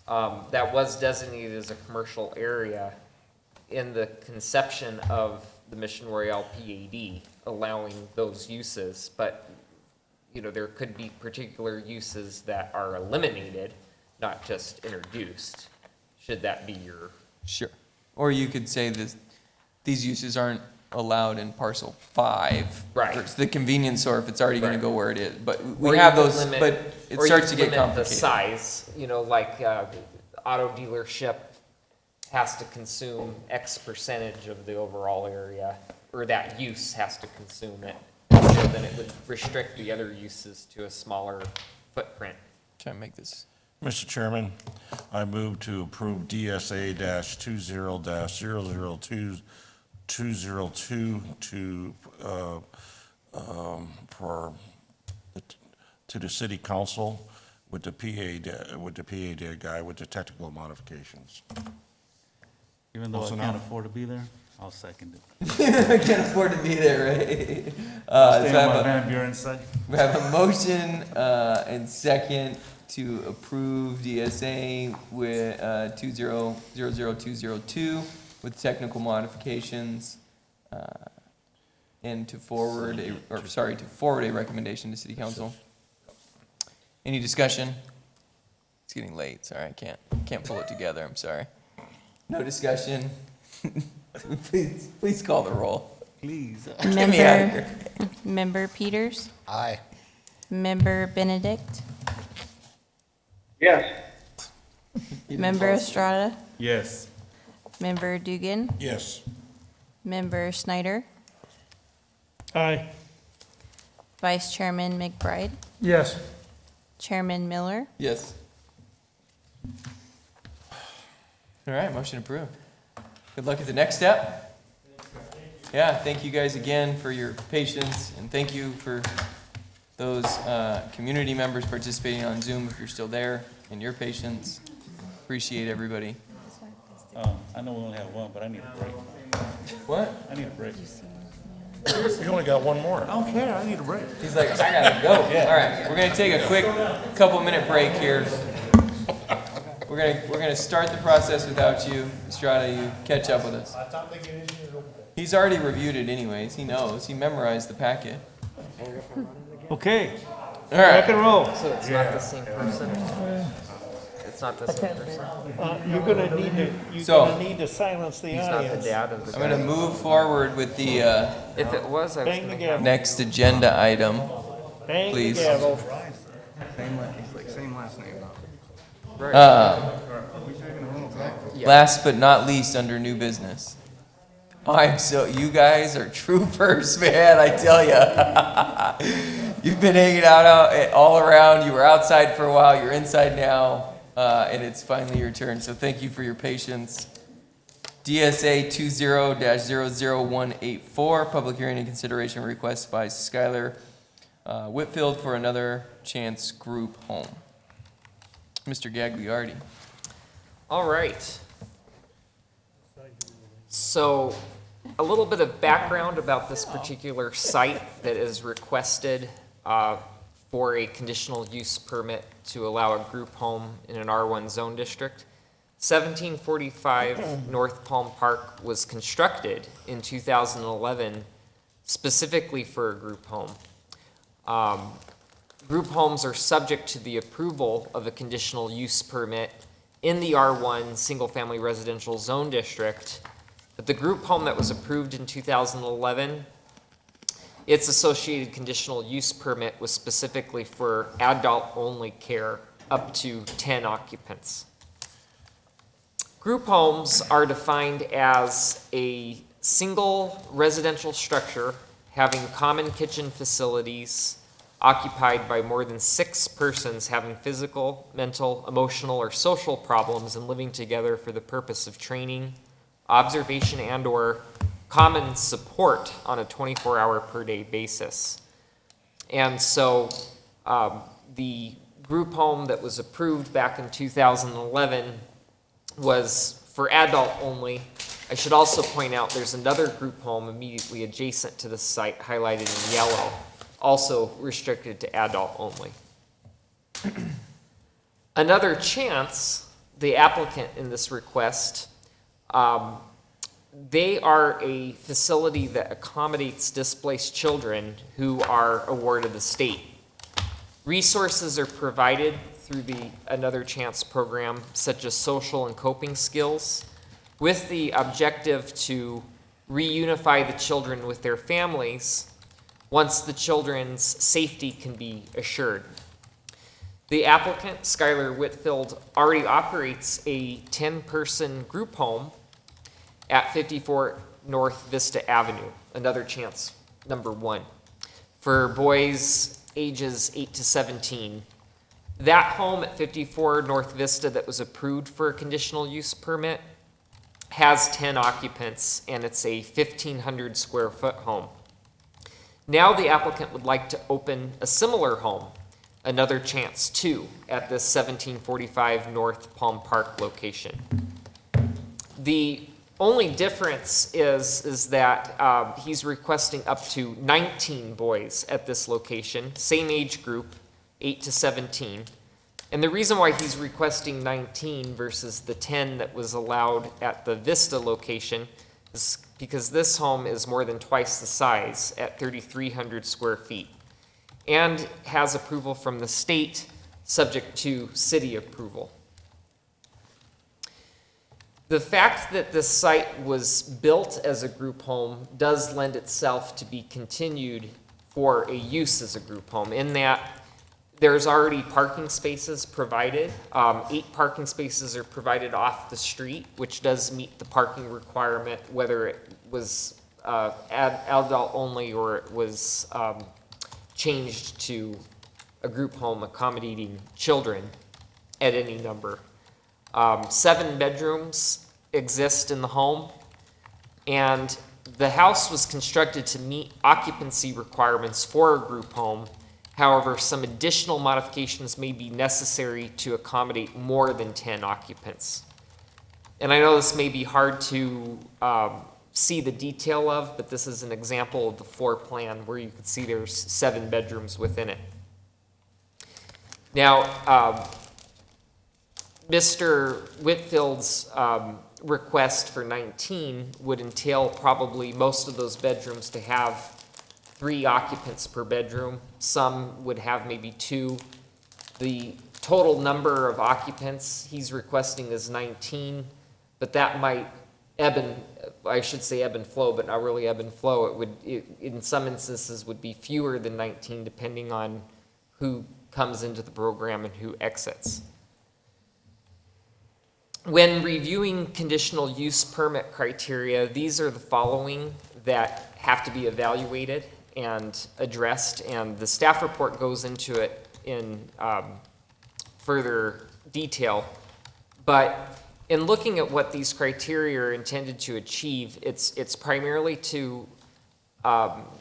That was designated as a commercial area in the conception of the Mission Royale PAD, allowing those uses. But there could be particular uses that are eliminated, not just introduced. Should that be your... Sure. Or you could say that these uses aren't allowed in parcel 5. Right. It's the convenience store if it's already going to go where it is. But we Or have you could those, limit- but it or you starts to could get limit complicated. the size, like auto dealership has to consume X percentage of the overall area, or that use has to consume it. So then it would restrict the other uses to a smaller footprint. Try and make this. Mr. Chairman, I move to approve DSA-20-002 to the city council with the PA guy with the technical modifications. Even though I Close can't enough? afford to be there? I'll second it. I can't afford to be there, right? Stay So I on my have Van Buren side. we have a motion and second to approve DSA with 2000202 with technical modifications and to forward a recommendation to City Council. Any discussion? It's getting late. Sorry, I can't pull it together. I'm sorry. No discussion. Please call the roll. Please. Get me out of here. Member Peters, Aye. Member Benedict, Yes. Member Estrada, Yes. Member Dugan, Yes. Member Snyder, Aye. Vice Chairman McBride, Yes. Chairman Miller. Yes. All right, motion approved. Good luck at the next step. Yeah, thank you guys again for your patience, and thank you for those community members participating on Zoom if you're still there, and your patience. Appreciate everybody. I know we only have one, but I need a break. What? I need a break. You only got one more. I don't care, I need a break. He's like, I gotta go. All right, we're gonna take a quick couple-minute break here. We're gonna start the process without you, Estrada. You catch up with us. He's already reviewed it anyways. He knows. He memorized the packet. Okay. All right. Rock and roll. So it's not the same person? It's not the same person? You're gonna need to silence the He's not the audience. dad of the I'm gonna move forward with the If it was, I was Bang the gonna gavel. have. next agenda item. Bang the Please. gavel. Same last name, though. Right. Yeah. Last but not least, under new business. You guys are troopers, man, I tell ya. You've been hanging out all around. You were outside for a while, you're inside now, and it's finally your turn. So thank you for your patience. DSA 20-00184, public hearing and consideration request by Skylar Whitfield for another chance group home. Mr. Gagliardi. All right. So, a little bit of background about this particular site that is requested for a conditional use permit to allow a group home in an R1 zone district. 1745 North Palm Park was constructed in 2011 specifically for a group home. Group homes are subject to the approval of a conditional use permit in the R1 single-family residential zone district. But the group home that was approved in 2011, its associated conditional use permit was specifically for adult-only care up to 10 occupants. Group homes are defined as a single residential structure having common kitchen facilities occupied by more than 6 persons having physical, mental, emotional, or social problems and living together for the purpose of training, observation, and/or common support on a 24-hour per day basis. And so the group home that was approved back in 2011 was for adult only. I should also point out there's another group home immediately adjacent to the site highlighted in yellow, also restricted to adult only. Another chance, the applicant in this request, they are a facility that accommodates displaced children who are a ward of the state. Resources are provided through the Another Chance program, such as social and coping skills, with the objective to reunify the children with their families once the children's safety can be assured. The applicant, Skylar Whitfield, already operates a 10-person group home at 54 North Vista Avenue, Another Chance number 1, for boys ages 8 to 17. That home at 54 North Vista that was approved for a conditional use permit has 10 occupants, and it's a 1,500 square foot home. Now the applicant would like to open a similar home, Another Chance 2, at this 1745 North Palm Park location. The only difference is that he's requesting up to 19 boys at this location, same age group, 8 to 17. And the reason why he's requesting 19 versus the 10 that was allowed at the Vista location is because this home is more than twice the size at 3,300 square feet and has approval from the state, subject to city approval. The fact that this site was built as a group home does lend itself to be continued for a use as a group home, in that there's already parking spaces provided. 8 parking spaces are provided off the street, which does meet the parking requirement, whether it was adult only or it was changed to a group home accommodating children at any number. 7 bedrooms exist in the home, and the house was constructed to meet occupancy requirements for a group home. However, some additional modifications may be necessary to accommodate more than 10 occupants. And I know this may be hard to see the detail of, but this is an example of the floor plan where you can see there's 7 bedrooms within it. Now, Mr. Whitfield's request for 19 would entail probably most of those bedrooms to have 3 occupants per bedroom. Some would have maybe 2. The total number of occupants he's requesting is 19, but that might ebb and flow, but not really ebb and flow. In some instances, would be fewer than 19, depending on who comes into the program and who exits. When reviewing conditional use permit criteria, these are the following that have to be evaluated and addressed, and the staff report goes into it in further detail. But in looking at what these criteria are intended to achieve, it's primarily to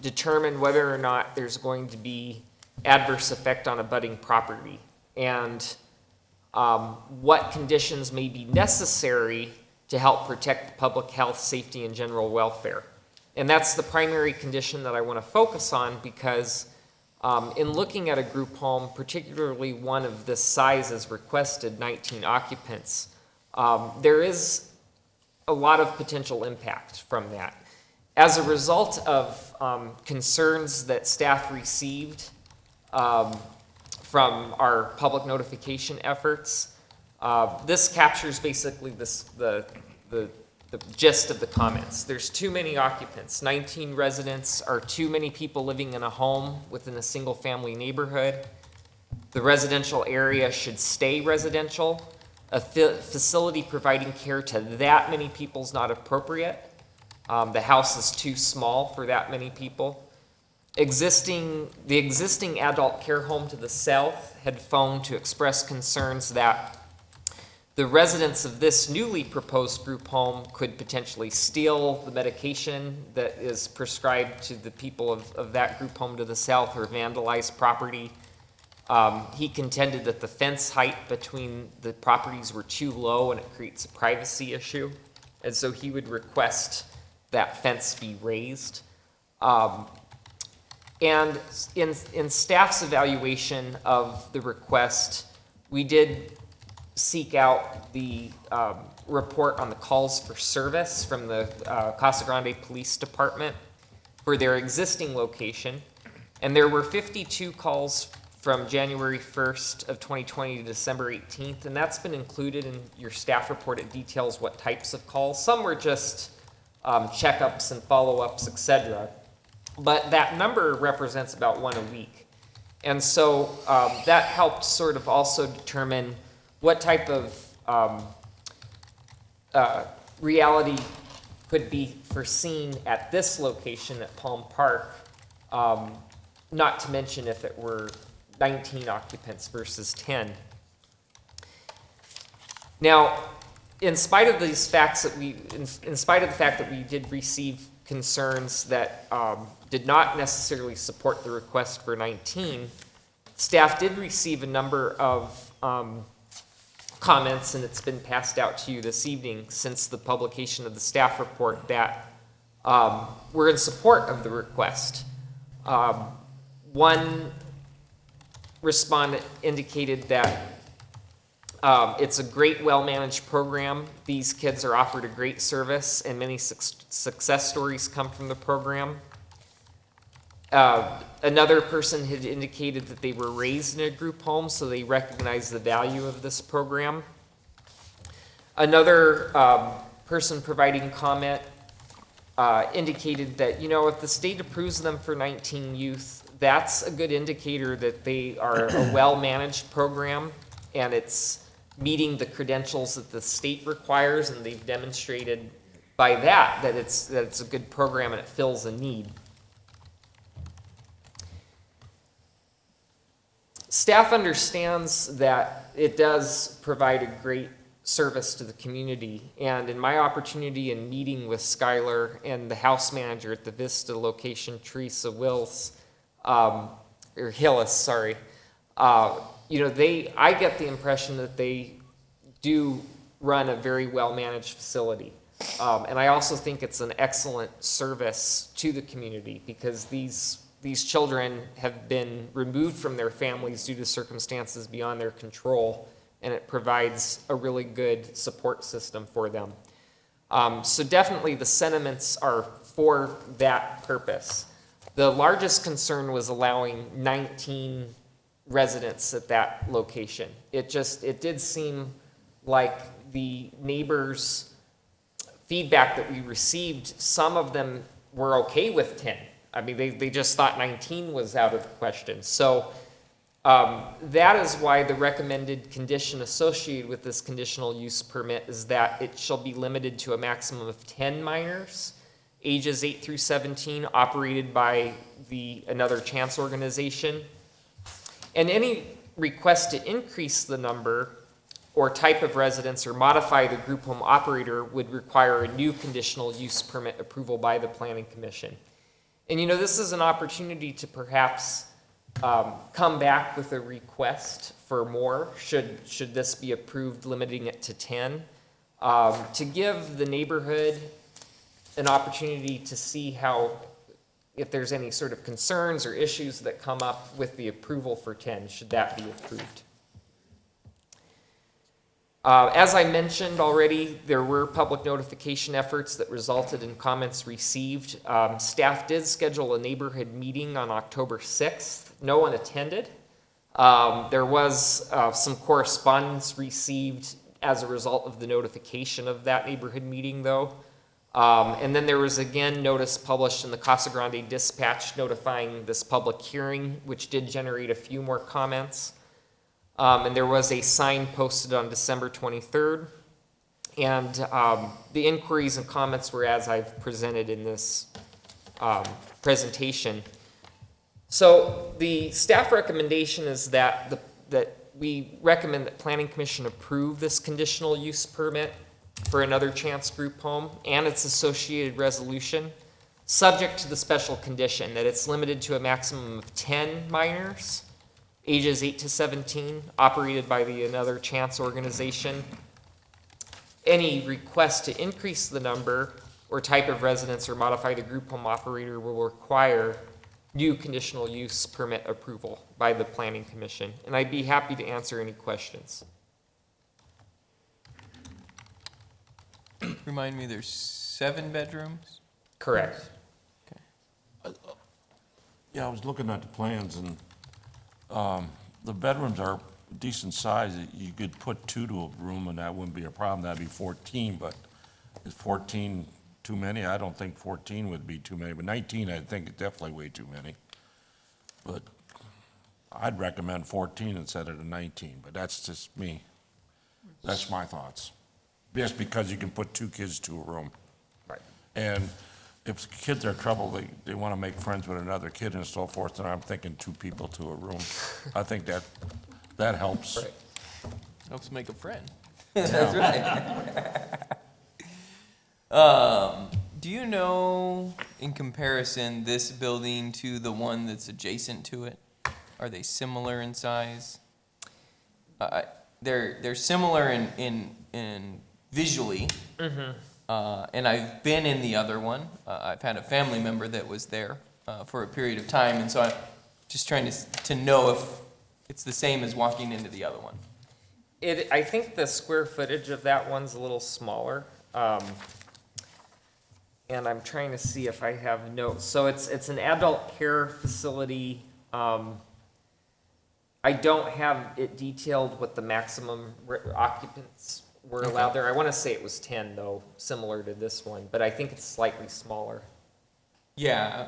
determine whether or not there's going to be adverse effect on abutting property, and what conditions may be necessary to help protect public health, safety, and general welfare. And that's the primary condition that I want to focus on, because in looking at a group home, particularly one of this size as requested, 19 occupants, there is a lot of potential impact from that. As a result of concerns that staff received from our public notification efforts, this captures basically the gist of the comments. There's too many occupants. 19 residents are too many people living in a home within a single-family neighborhood. The residential area should stay residential. A facility providing care to that many people is not appropriate. The house is too small for that many people. The existing adult care home to the south had phoned to express concerns that the residents of this newly proposed group home could potentially steal the medication that is prescribed to the people of that group home to the south, or vandalize property. He contended that the fence height between the properties were too low and it creates a privacy issue. And so he would request that fence be raised. And in staff's evaluation of the request, we did seek out the report on the calls for service from the Casa Grande Police Department for their existing location. And there were 52 calls from January 1st of 2020 to December 18th, and that's been included in your staff report. It details what types of calls. Some were just checkups and follow-ups, etc. But that number represents about 1 a week. And so that helped sort of also determine what type of reality could be foreseen at this location at Palm Park, not to mention if it were 19 occupants versus 10. Now, in spite of these facts that in spite of the fact that we did receive concerns that did not necessarily support the request for 19, staff did receive a number of comments, and it's been passed out to you this evening since the publication of the staff report, that we're in support of the request. One respondent indicated that it's a great, well-managed program. These kids are offered a great service, and many success stories come from the program. Another person had indicated that they were raised in a group home, so they recognize the value of this program. Another person providing comment indicated that, you know, if the state approves them for 19 youth, that's a good indicator that they are a well-managed program, and it's meeting the credentials that the state requires, and they've demonstrated by that it's a good program and it fills a need. Staff understands that it does provide a great service to the community, and in my opportunity in meeting with Skylar and the house manager at the Vista location, Teresa Hillis, sorry, you know, I get the impression that they do run a very well-managed facility. And I also think it's an excellent service to the community, because these children have been removed from their families due to circumstances beyond their control, and it provides a really good support system for them. So definitely the sentiments are for that purpose. The largest concern was allowing 19 residents at that location. It did seem like the neighbors' feedback that we received, some of them were okay with 10. I mean, they just thought 19 was out of the question. So that is why the recommended condition associated with this conditional use permit is that it shall be limited to a maximum of 10 minors, ages 8 through 17, operated by another chance organization. And any request to increase the number or type of residence or modify the group home operator would require a new conditional use permit approval by the Planning Commission. And you know, this is an opportunity to perhaps come back with a request for more, should this be approved, limiting it to 10, to give the neighborhood an opportunity to see if there's any sort of concerns or issues that come up with the approval for 10, should that be approved. As I mentioned already, there were public notification efforts that resulted in comments received. Staff did schedule a neighborhood meeting on October 6th. No one attended. There was some correspondence received as a result of the notification of that neighborhood meeting, though. And then there was again notice published in the Casa Grande Dispatch notifying this public hearing, which did generate a few more comments. And there was a sign posted on December 23rd. And the inquiries and comments were as I've presented in this presentation. So the staff recommendation is that we recommend that Planning Commission approve this conditional use permit for another chance group home and its associated resolution, subject to the special condition that it's limited to a maximum of 10 minors, ages 8 to 17, operated by another chance organization. Any request to increase the number or type of residence or modify the group home operator will require new conditional use permit approval by the Planning Commission. And I'd be happy to answer any questions. Remind me, there's 7 bedrooms? Correct. Yeah, I was looking at the plans, and the bedrooms are decent size. You could put 2 to a room, and that wouldn't be a problem. That'd be 14, but is 14 too many? I don't think 14 would be too many, but 19, I think, is definitely way too many. But I'd recommend 14 instead of the 19, but that's just me. That's my thoughts. Just because you can put 2 kids to a room. Right. And if kids are trouble, they want to make friends with another kid and so forth, and I'm thinking 2 people to a room. I think that helps. Right. Helps make a friend. That's right. Do you know, in comparison, this building to the one that's adjacent to it? Are they similar in size? they're similar in visually. And I've been in the other one. I've had a family member that was there for a period of time, and so I'm just trying to know if it's the same as walking into the other one. I think the square footage of that one's a little smaller. And I'm trying to see if I have notes. So it's an adult care facility. I don't have it detailed what the maximum occupants were allowed there. I want to say it was 10 though, similar to this one, but I think it's slightly smaller. Yeah.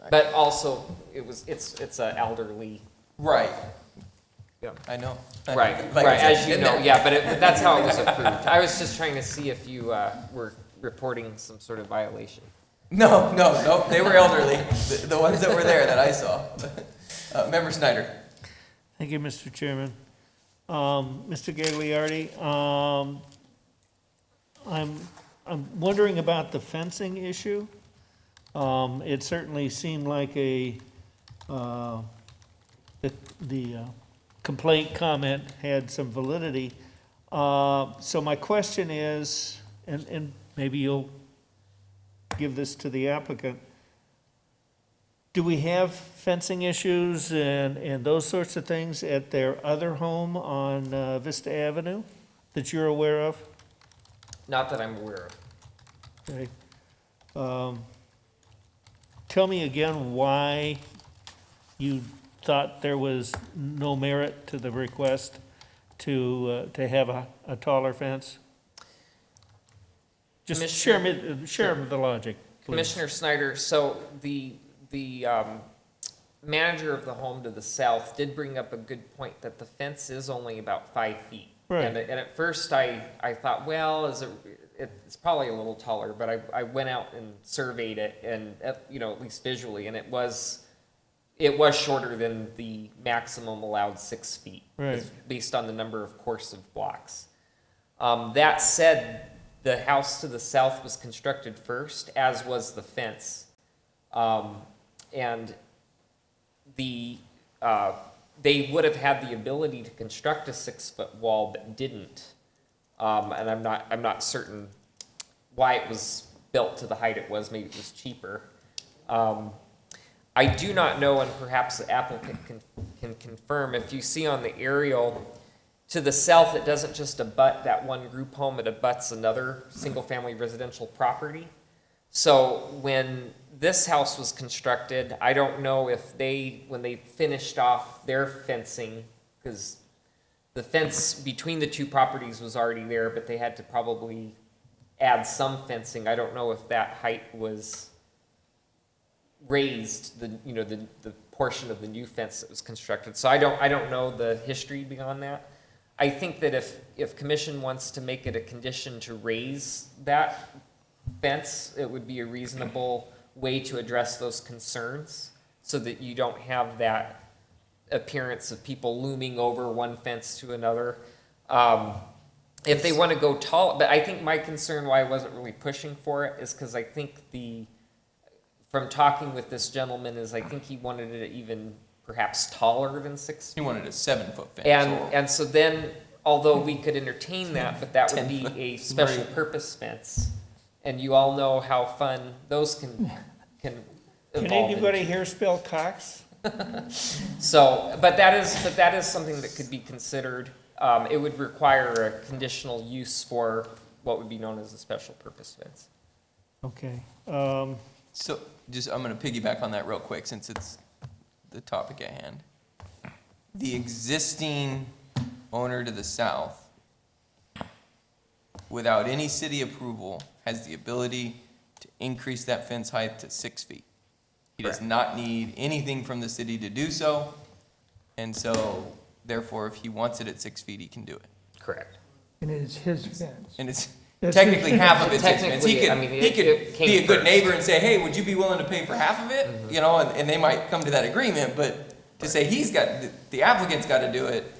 But also, it's an elderly. Right. Yeah. I know. Right, Like right, I said, as you been know, there. yeah, but that's how it was approved. I was just trying to see if you were reporting some sort of violation. No, they were elderly, the ones that were there that I saw. Member Snyder. Thank you, Mr. Chairman. Mr. Gagliardi, I'm wondering about the fencing issue. It certainly seemed like the complaint comment had some validity. So my question is, and maybe you'll give this to the applicant, do we have fencing issues and those sorts of things at their other home on Vista Avenue that you're aware of? Not that I'm aware of. Okay. Tell me again why you thought there was no merit to the request to have a taller fence? Just share the logic, please. Commissioner Snyder, so the manager of the home to the south did bring up a good point that the fence is only about 5 feet. Right. And at first I thought, well, it's probably a little taller, but I went out and surveyed it and, at least visually, and it was shorter than the maximum allowed 6 feet. Right. Based on the number of coursive blocks. That said, the house to the south was constructed first, as was the fence. And they would have had the ability to construct a 6-foot wall, but didn't. And I'm not certain why it was built to the height it was. Maybe it was cheaper. I do not know, and perhaps the applicant can confirm, if you see on the aerial, to the south, it doesn't just abut that one group home, it abuts another single-family residential property. So when this house was constructed, I don't know if when they finished off their fencing, because the fence between the two properties was already there, but they had to probably add some fencing. I don't know if that height was raised, the portion of the new fence that was constructed. So I don't know the history beyond that. I think that if commission wants to make it a condition to raise that fence, it would be a reasonable way to address those concerns so that you don't have that appearance of people looming over one fence to another. If they want to go tall, but I think my concern why I wasn't really pushing for it is because I think from talking with this gentleman is I think he wanted it even perhaps taller than 6 feet. He wanted a 7-foot fence. And so then, although we could entertain that, but that would be a special purpose fence. And you all know how fun those can evolve. Can anybody here spell Cox? So, but that is something that could be considered. It would require a conditional use for what would be known as a special purpose fence. Okay. So I'm going to piggyback on that real quick since it's the topic at hand. The existing owner to the south, without any city approval, has the ability to increase that fence height to 6 feet. He does not need anything from the city to do so, and so therefore, if he wants it at 6 feet, he can do it. Correct. And it is his fence. And it's That's technically his- half of it's his fence. He Technically, could it came be a good first. neighbor and say, hey, would you be willing to pay for half of it? And they might come to that agreement, but to say the applicant's got to do it.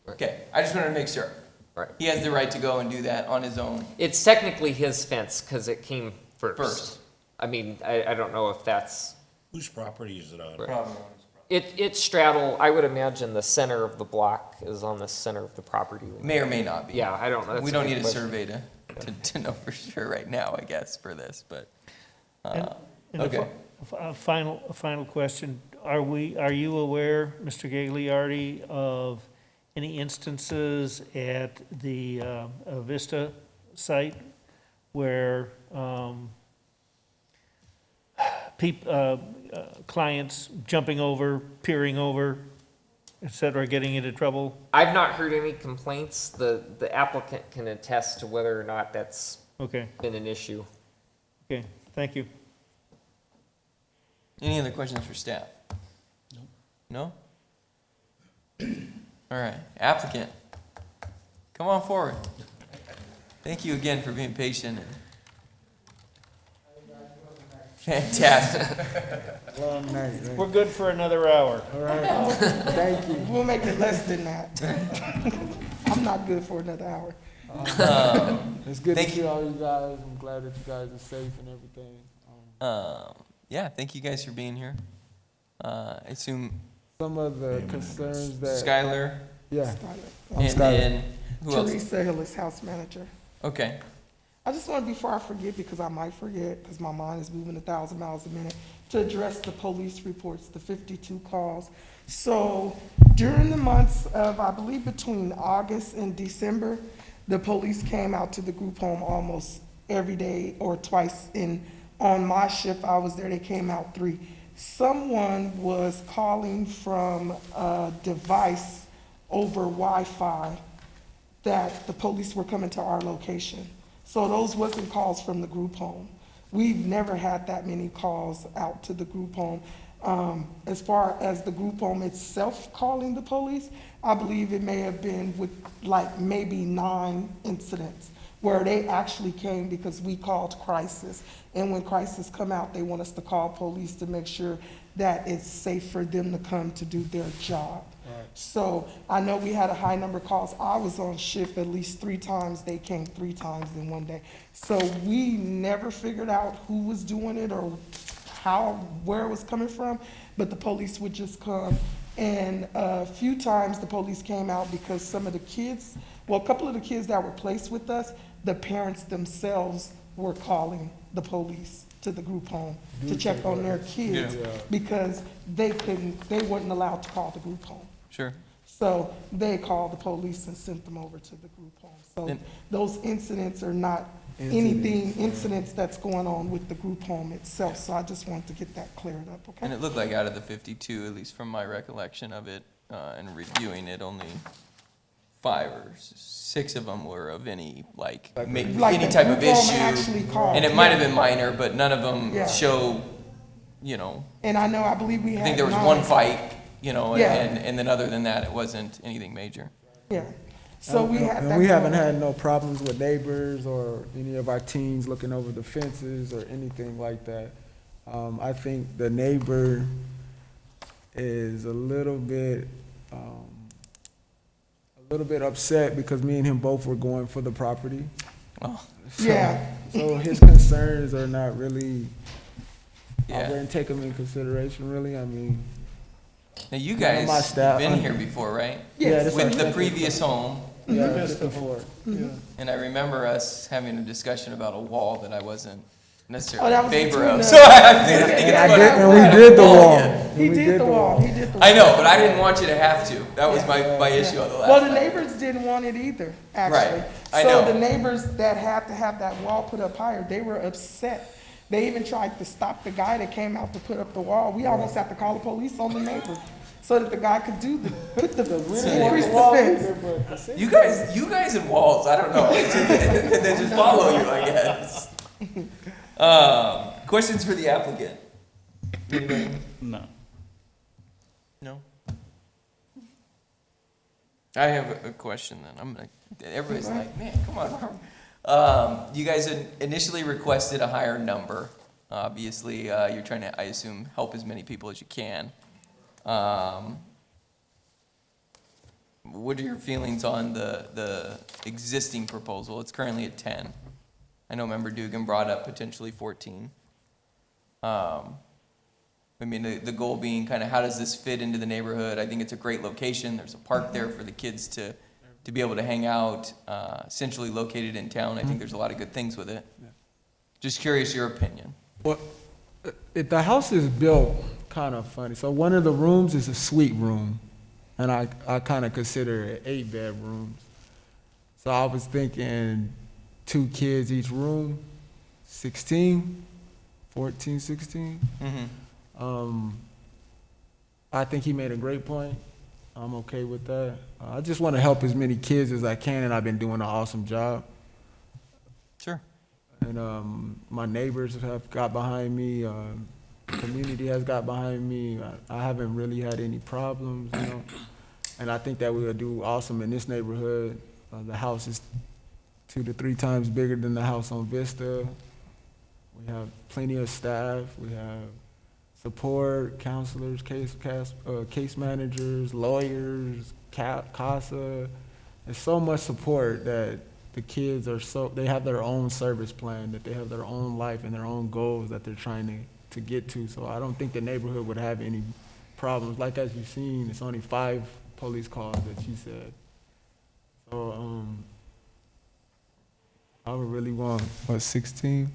Okay, I just wanted to make sure. Right. He has the right to go and do that on his own. It's technically his fence because it came first. I mean, I don't know if that's. Whose property is it on? It straddle, I would imagine the center of the block is on the center of the property. May or may not be. Yeah, I don't know. That's We don't good need a question. survey to know for sure right now, I guess, for this, but, And okay. a final question. Are you aware, Mr. Gagliardi, of any instances at the Vista site where clients jumping over, peering over, et cetera, getting into trouble? I've not heard any complaints. The applicant can attest to whether or not that's Okay. been an issue. Okay, thank you. Any other questions for staff? No? All right, applicant, come on forward. Thank you again for being patient. Fantastic. Long night, right? We're good for another hour. All right. Thank you. We'll make it less than that. I'm not good for another hour. It's good to see all you guys. I'm glad that you guys are safe and everything. Yeah, thank you guys for being here. I assume Some of the concerns that Skylar. Yeah. I'm And Skylar. then who else? Teresa Hillis, house manager. Okay. I just want, before I forget, because I might forget, because my mind is moving 1,000 miles a minute, to address the police reports, the 52 calls. So during the months of, I believe, between August and December, the police came out to the group home almost every day or twice. On my shift, I was there, they came out 3. Someone was calling from a device over Wi-Fi that the police were coming to our location. So those wasn't calls from the group home. We've never had that many calls out to the group home. As far as the group home itself calling the police, I believe it may have been with like maybe 9 incidents where they actually came because we called crisis. And when crisis come out, they want us to call police to make sure that it's safe for them to come to do their job. So I know we had a high number of calls. I was on shift at least 3 times. They came 3 times in one day. So we never figured out who was doing it or where it was coming from, but the police would just come. And a few times the police came out because some of the kids, well, a couple of the kids that were placed with us, the parents themselves were calling the police to the group home to check on their kids because they weren't allowed to call the group home. Sure. So they called the police and sent them over to the group home. So those incidents are not incidents that's going on with the group home itself. So I just wanted to get that cleared up, okay? And it looked like out of the 52, at least from my recollection of it and reviewing it, only 5 or 6 of them were of any any type of issue. And it might have been minor, but none of them show, And I believe we had I think there was 9. one fight, and then other than that, it wasn't anything major. Yeah. So we had that. We haven't had no problems with neighbors or any of our teens looking over the fences or anything like that. I think the neighbor is a little bit upset because me and him both were going for the property. Oh. So his concerns are not really, I wouldn't take them in consideration really. I mean. Now you guys have been here before, right? Yes. With the previous home. Yeah, before. And I remember us having a discussion about a wall that I wasn't necessarily in favor of. So and we did the wall. He did the wall. I know, but I didn't want you to have to. That was my issue on the last. Well, the neighbors didn't want it either, actually. Right. I know. So the neighbors that had to have that wall put up higher, they were upset. They even tried to stop the guy that came out to put up the wall. We almost had to call the police on the neighbor so that the guy could increase the fence. You guys and walls, I don't know. They just follow you, I guess. Questions for the applicant? Anybody? No. No? I have a question then. Everybody's like, man, come on. You guys initially requested a higher number. Obviously, you're trying to, I assume, help as many people as you can. What are your feelings on the existing proposal? It's currently at 10. I know Member Dugan brought up potentially 14. What I mean, the goal being kind of how does this fit into the neighborhood? I think it's a great location. There's a park there for the kids to be able to hang out, centrally located in town. I think there's a lot of good things with it. Just curious your opinion. Well, the house is built kind of funny. So one of the rooms is a suite room, and I kind of consider it 8 bedrooms. So I was thinking 2 kids each room, 16, 14, 16. I think he made a great point. I'm okay with that. I just want to help as many kids as I can, and I've been doing an awesome job. Sure. And my neighbors have got behind me. Community has got behind me. I haven't really had any problems, you know. And I think that we will do awesome in this neighborhood. The house is 2 to 3 times bigger than the house on Vista. We have plenty of staff. We have support, counselors, case managers, lawyers, Casa. There's so much support that the kids they have their own service plan, that they have their own life and their own goals that they're trying to get to. So I don't think the neighborhood would have any problems. Like as you've seen, it's only 5 police calls that you said. So I would really want, 16?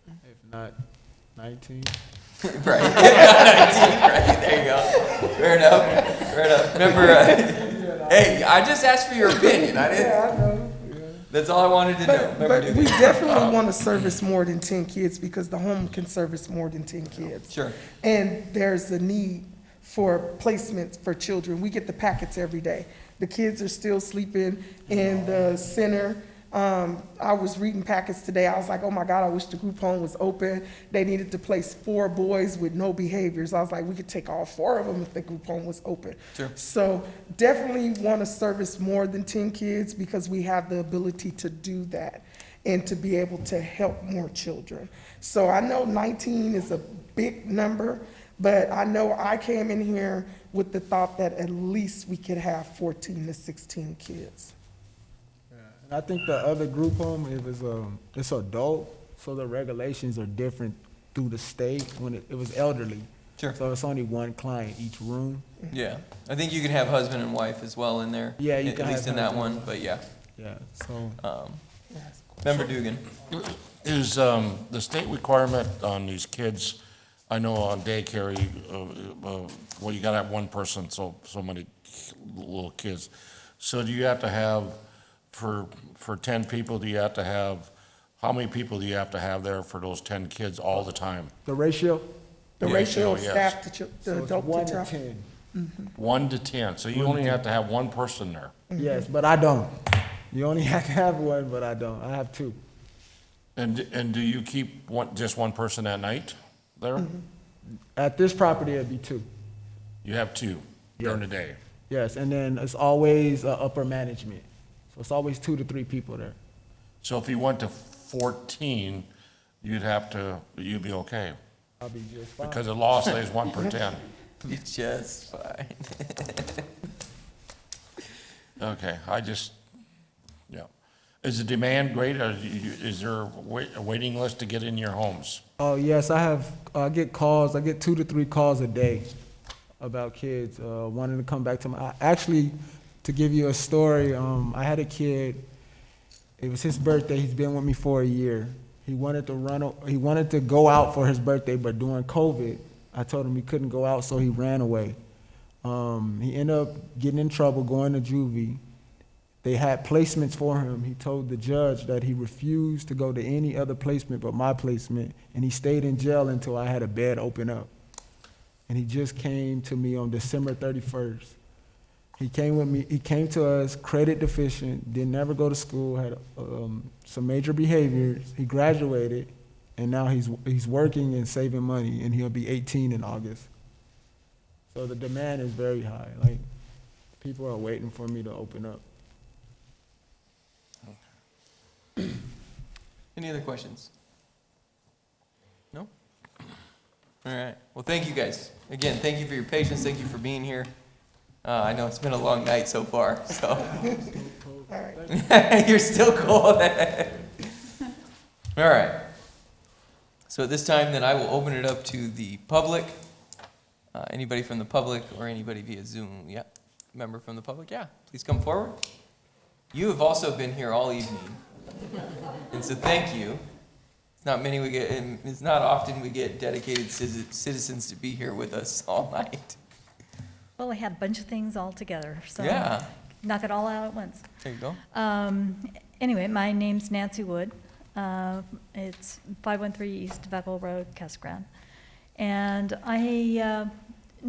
If not 19. Right. 19, right. There you go. Fair enough. Fair enough. Remember, hey, I just asked for your opinion. I didn't. Yeah, I know. That's all I wanted to know. Remember, But we definitely want to service more than 10 kids because the home can service more than 10 kids. Sure. And there's a need for placements for children. We get the packets every day. The kids are still sleeping in the center. I was reading packets today. I was like, oh my God, I wish the group home was open. They needed to place 4 boys with no behaviors. I was like, we could take all 4 of them if the group home was open. Sure. So definitely want to service more than 10 kids because we have the ability to do that and to be able to help more children. So I know 19 is a big number, but I know I came in here with the thought that at least we could have 14 to 16 kids. And I think the other group home, it's adult, so the regulations are different through the state. When it was elderly, Sure. So it's only 1 client each room. Yeah. I think you can have husband and wife as well in there. Yeah, you at can least have in that husband one, but yeah. Yeah, so. Member Dugan. Is the state requirement on these kids, I know on daycare, well, you gotta have 1 person, so many little kids. So do you have to have, for 10 people, do you have to have, how many people do you have to have there for those 10 kids all the time? The ratio? The ratio of yes. staff to So the it's adult 1 to to child. 10. 1 to 10, so you only have to have 1 person there. Yes, but I don't. You only have to have 1, but I don't. I have 2. And do you keep just 1 person at night there? At this property, it'd be 2. You have 2 during the day? Yes, and then it's always upper management. So it's always 2 to 3 people there. So if you went to 14, you'd be okay? I'll be just fine. Because the law says 1 per 10. Be just fine. Okay, yeah. Is the demand great, or is there a waiting list to get in your homes? Oh, yes, I get calls, I get 2 to 3 calls a day about kids wanting to come back to actually, to give you a story, I had a kid, it was his birthday, he's been with me for a year. He wanted to go out for his birthday, but during COVID, I told him he couldn't go out, so he ran away. He ended up getting in trouble, going to juvie. They had placements for him. He told the judge that he refused to go to any other placement but my placement, and he stayed in jail until I had a bed open up. And he just came to me on December 31st. He came with me, he came to us, credit deficient, didn't never go to school, had some major behaviors. He graduated, and now he's working and saving money, and he'll be 18 in August. So the demand is very high. Like, people are waiting for me to open up. Any other questions? No? All right. Well, thank you guys. Again, thank you for your patience. Thank you for being here. I know it's been a long night so far, so. You're still cold. All right. So at this time, then I will open it up to the public. Anybody from the public or anybody via Zoom? Yeah, member from the public? Yeah, please come forward. You have also been here all evening, and so thank you. It's not many we get, and it's not often we get dedicated citizens to be here with us all night. Well, I had a bunch of things all together, so Yeah. knock it all out at once. There you go. Anyway, my name's Nancy Wood. It's 513 East Veckle Road, Casa. And I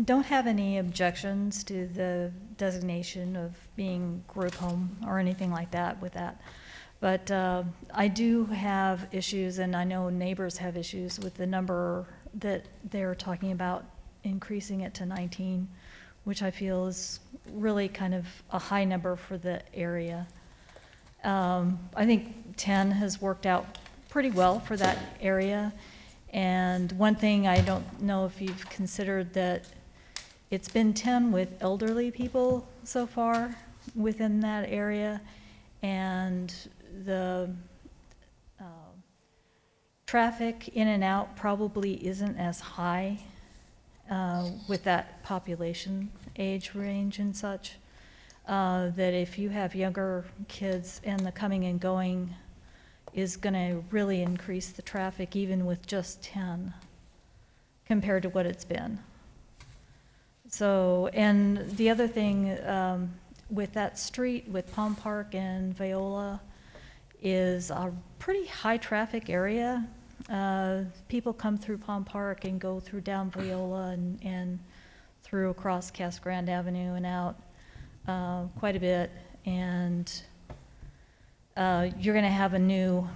don't have any objections to the designation of being group home or anything like that with that. But I do have issues, and I know neighbors have issues with the number that they're talking about increasing it to 19, which I feel is really kind of a high number for the area. I think 10 has worked out pretty well for that area. And one thing, I don't know if you've considered that it's been 10 with elderly people so far within that area. And the traffic in and out probably isn't as high with that population age range and such. That if you have younger kids and the coming and going is going to really increase the traffic even with just 10 compared to what it's been. So, and the other thing with that street with Palm Park and Viola is a pretty high traffic area. People come through Palm Park and go through down Viola and through across Grande Avenue and out quite a bit. And you're going to have a new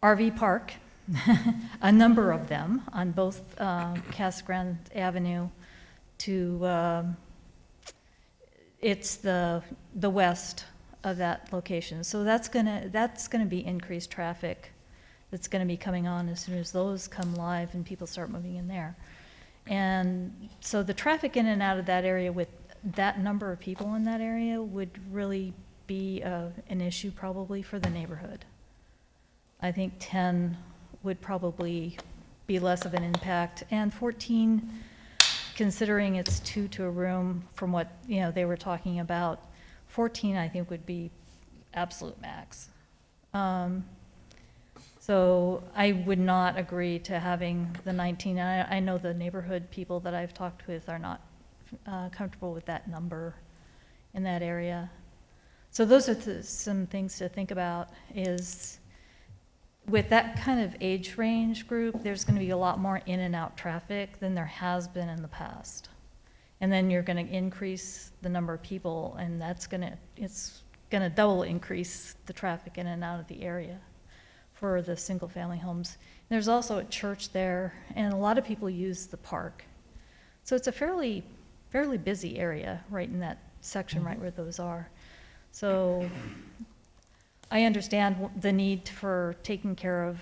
RV park, a number of them on both Grande Avenue to, it's the west of that location. So that's gonna be increased traffic that's gonna be coming on as soon as those come live and people start moving in there. And so the traffic in and out of that area with that number of people in that area would really be an issue probably for the neighborhood. I think 10 would probably be less of an impact, and 14, considering it's 2 to a room from what they were talking about, 14 I think would be absolute max. So I would not agree to having the 19. I know the neighborhood people that I've talked with are not comfortable with that number in that area. So those are some things to think about is with that kind of age range group, there's going to be a lot more in and out traffic than there has been in the past. And then you're going to increase the number of people, and it's going to double increase the traffic in and out of the area for the single family homes. And there's also a church there, and a lot of people use the park. So it's a fairly busy area right in that section right where those are. So I understand the need for taking care of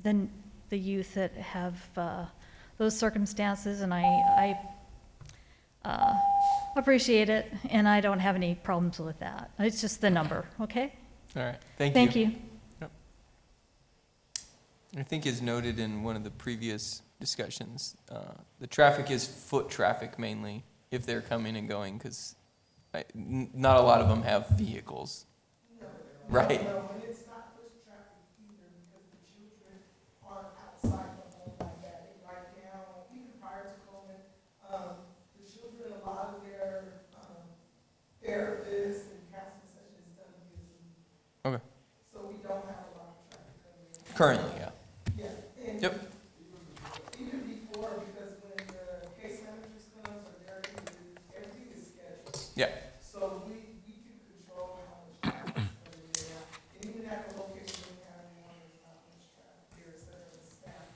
the youth that have those circumstances, and I appreciate it, and I don't have any problems with that. It's just the number, okay? All right, thank you. Thank you. Yep. I think as noted in one of the previous discussions, the traffic is foot traffic mainly if they're coming and going, because not a lot of them have vehicles. Right. No, and it's not push traffic either because the children are outside the home like that. Right now, even prior to COVID, the children, a lot of their therapists and counseling sessions done via Zoom. Okay. So we don't have a lot of traffic coming in. Currently, yeah. Yeah. And yep. Even before, because when the case managers comes or everything is scheduled. Yeah. So we can control how much traffic is coming in and out. And even at the location we have one, there's not much traffic. There's certain staff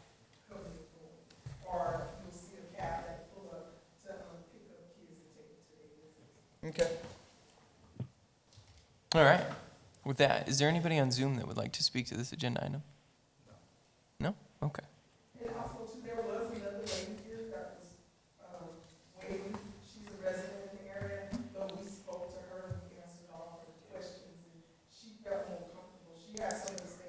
coming and going. Or you'll see a cab that pull up to pick up kids and take them to their visits. Okay. All right. With that, is there anybody on Zoom that would like to speak to this agenda item? No? Okay. And also, too, there was another lady here that was waiting. She's a resident in the area, but we spoke to her and we answered all of her questions, and she felt more comfortable. She had some of the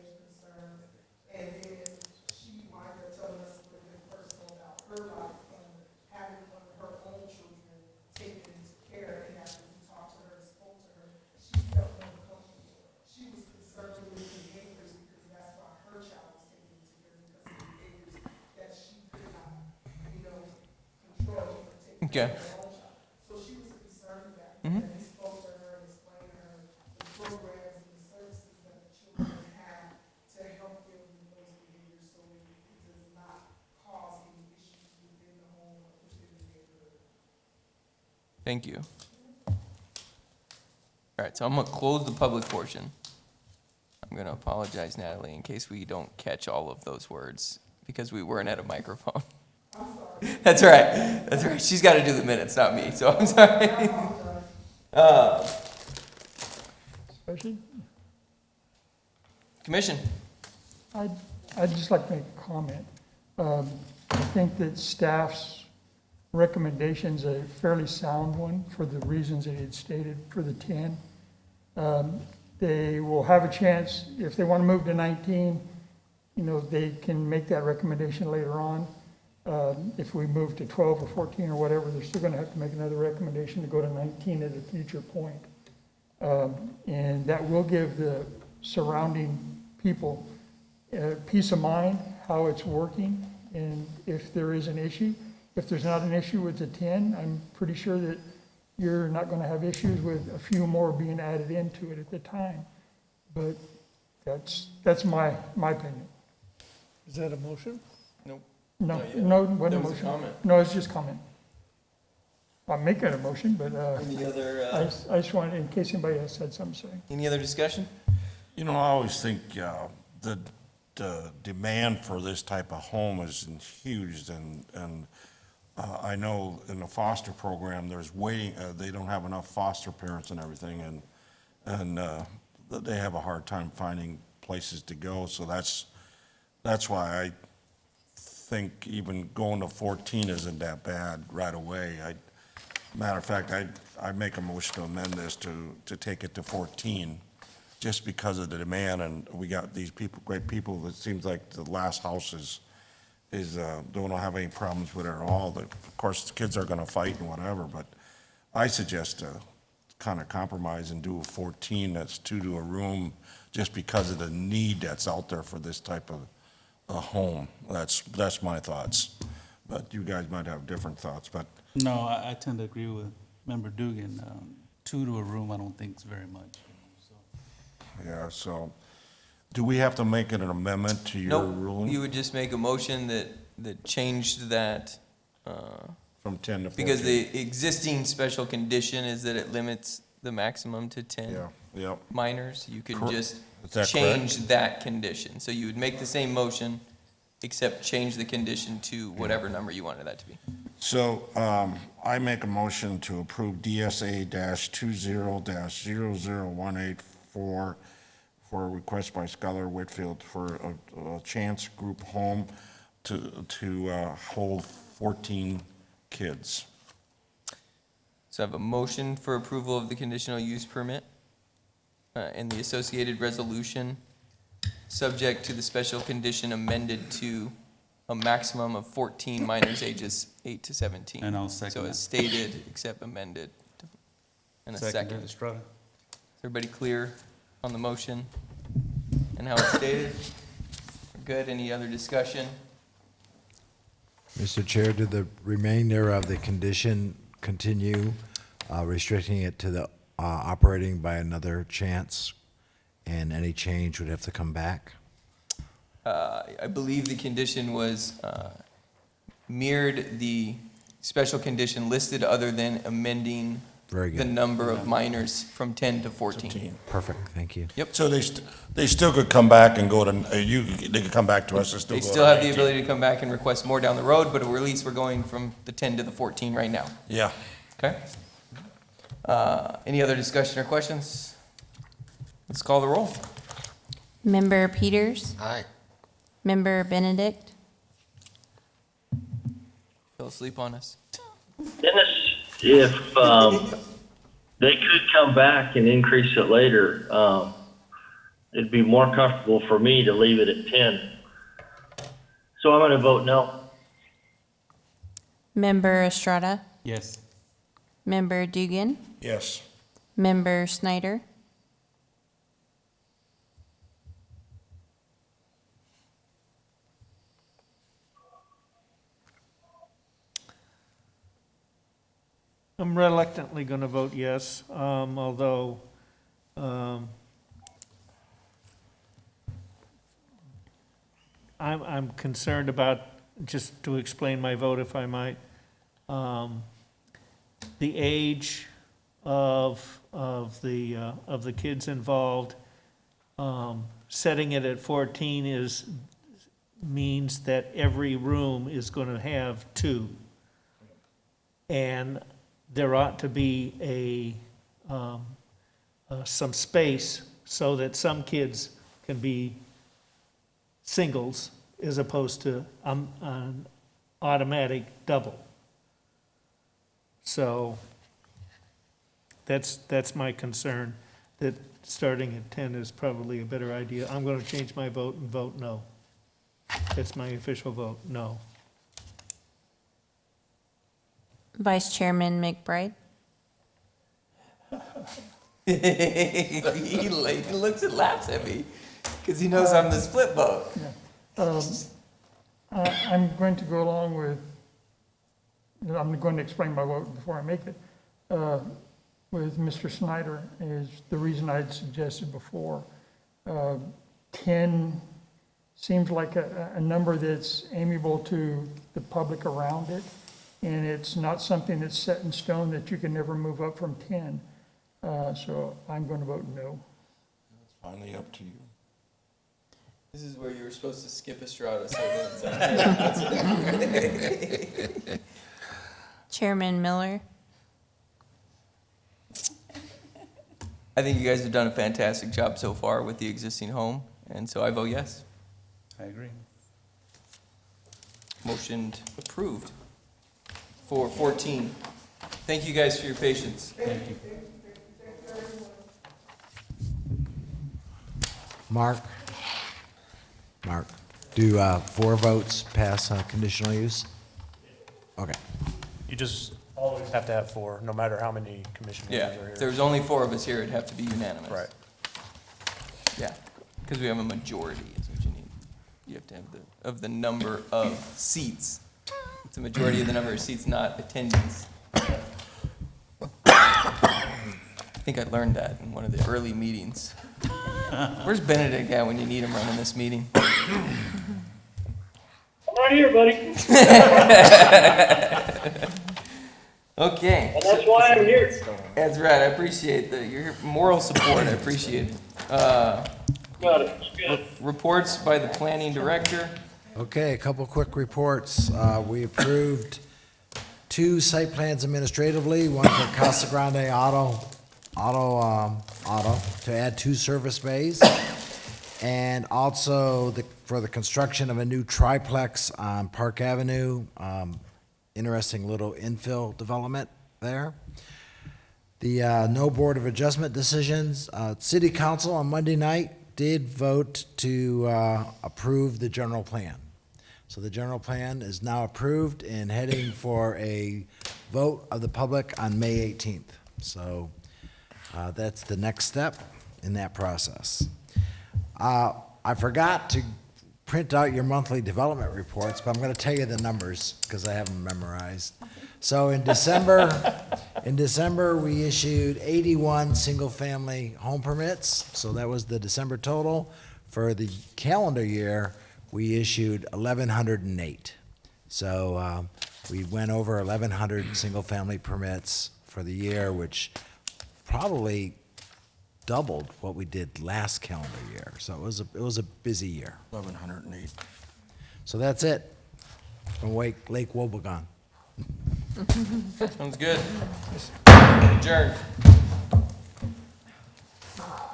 Okay. So she was concerned that, Mhm. and he spoke to her and explained to her the programs and the services that the children have to help them with those behaviors so it does not cause any issues within the home or within the neighborhood. Thank you. All right, so I'm gonna close the public portion. I'm gonna apologize, Natalie, in case we don't catch all of those words, because we weren't at a microphone. That's right, that's right. She's gotta do the minutes, not me, so I'm sorry. Especially, Commission, I'd just like to make a comment. I think that staff's recommendation's a fairly sound one for the reasons that he had stated for the 10. They will have a chance, if they want to move to 19, you know, they can make that recommendation later on. If we move to 12 or 14 or whatever, they're still going to have to make another recommendation to go to 19 at a future point. And that will give the surrounding people peace of mind, how it's working, and if there is an issue. If there's not an issue with the 10, I'm pretty sure that you're not going to have issues with a few more being added into it at the time. But that's my opinion. Is that a motion? Nope. No, Not yet. no, it wasn't a That was a motion. comment. No, it's just comment. I'm making a motion, but Any other, I just wanted, in case anybody else had something to say. any other discussion? You know, I always think the demand for this type of home is huge, and I know in the foster program, there's waiting, they don't have enough foster parents and everything, and they have a hard time finding places to go, so that's why I think even going to 14 isn't that bad right away. Matter of fact, I'd make a motion to amend this to take it to 14, just because of the demand, and we got these people, great people, it seems like the last house don't have any problems with it at all. Of course, the kids are gonna fight and whatever, but I suggest to kind of compromise and do a 14 that's 2 to a room, just because of the need that's out there for this type of a home. That's my thoughts, but you guys might have different thoughts, but. No, I tend to agree with Member Dugan. 2 to a room, I don't think is very much. Yeah, so, do we have to make it an amendment to your Nope, ruling? you would just make a motion that changed that, From 10 to 14? because the existing special condition is that it limits the maximum to 10 Yeah, yep. minors. You could Cor- just Is that change that condition. So you would make the same motion, except change the condition to whatever number you wanted that to be. So, I make a motion to approve DSA-20-0018 for a request by Skylar Whitfield for a chance group home to hold 14 kids. So I have a motion for approval of the conditional use permit and the associated resolution, subject to the special condition amended to a maximum of 14 minors ages 8 to 17. And I'll second So that. as stated, except amended. And a second. Estrada. Is everybody clear on the motion and how it's stated? Good, any other discussion? Mr. Chair, do the remainder of the condition continue, restricting it to the operating by another chance, and any change would have to come back? I believe the condition was mirrored the special condition listed, other than amending Very the good. number of minors from 10 to 14. Perfect, thank you. Yep. So they still could come back and go to, they could come back to us and still They go to still have the 19. ability to come back and request more down the road, but at least we're going from the 10 to the 14 right now. Yeah. Okay? Any other discussion or questions? Let's call the roll. Member Peters? Aye. Member Benedict? Fell asleep on us. Dennis, if they could come back and increase it later, it'd be more comfortable for me to leave it at 10. So I'm going to vote no. Member Estrada? Yes. Member Dugan? Yes. Member Snyder? I'm reluctantly going to vote yes, although I'm concerned about, just to explain my vote if I might, the age of the kids involved. Setting it at 14 means that every room is going to have 2. And there ought to be some space so that some kids can be singles as opposed to an automatic double. So that's my concern, that starting at 10 is probably a better idea. I'm going to change my vote and vote no. That's my official vote, no. Vice Chairman McBride. He looks and laughs at me because he knows I'm the split vote. I'm going to go along with, I'm going to explain my vote before I make it, with Mr. Snyder, is the reason I'd suggested before. 10 seems like a number that's amiable to the public around it, and it's not something that's set in stone that you can never move up from 10. So I'm going to vote no. It's finally up to you. This is where you were supposed to skip Estrada. Chairman Miller. I think you guys have done a fantastic job so far with the existing home, and so I vote yes. I agree. Motioned approved for 14. Thank you guys for your patience. Thank you. Mark, do 4 votes pass conditional use? Okay. You just always have to have 4, no matter how many commission Yeah, members are here. if there's only 4 of us here, it'd have to be unanimous. Right. Yeah, because we have a majority is what you need. You have to have the number of seats. It's a majority of the number of seats, not attendance. I think I learned that in one of the early meetings. Where's Benedict at when you need him running this meeting? I'm right here, buddy. Okay. And that's why I'm here. That's right. I appreciate your moral support. I appreciate it. Got it. Good. Reports by the planning director. Okay, a couple quick reports. We approved 2 site plans administratively, one for Casa Grande Auto to add 2 service bays, and also for the construction of a new triplex on Park Avenue. Interesting little infill development there. The no Board of Adjustment decisions. City Council on Monday night did vote to approve the general plan. So the general plan is now approved and heading for a vote of the public on May 18th. So that's the next step in that process. I forgot to print out your monthly development reports, but I'm going to tell you the numbers because I have them memorized. So in December, we issued 81 single-family home permits. So that was the December total. For the calendar year, we issued 1,108. So we went over 1,100 single-family permits for the year, which probably doubled what we did last calendar year. So it was a busy year. 1,108. So that's it from Lake Wobegon. Sounds good. Adjourned.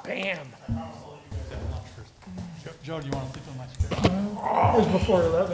Bam. Joe, do you want to sleep on my chair? It was before 11.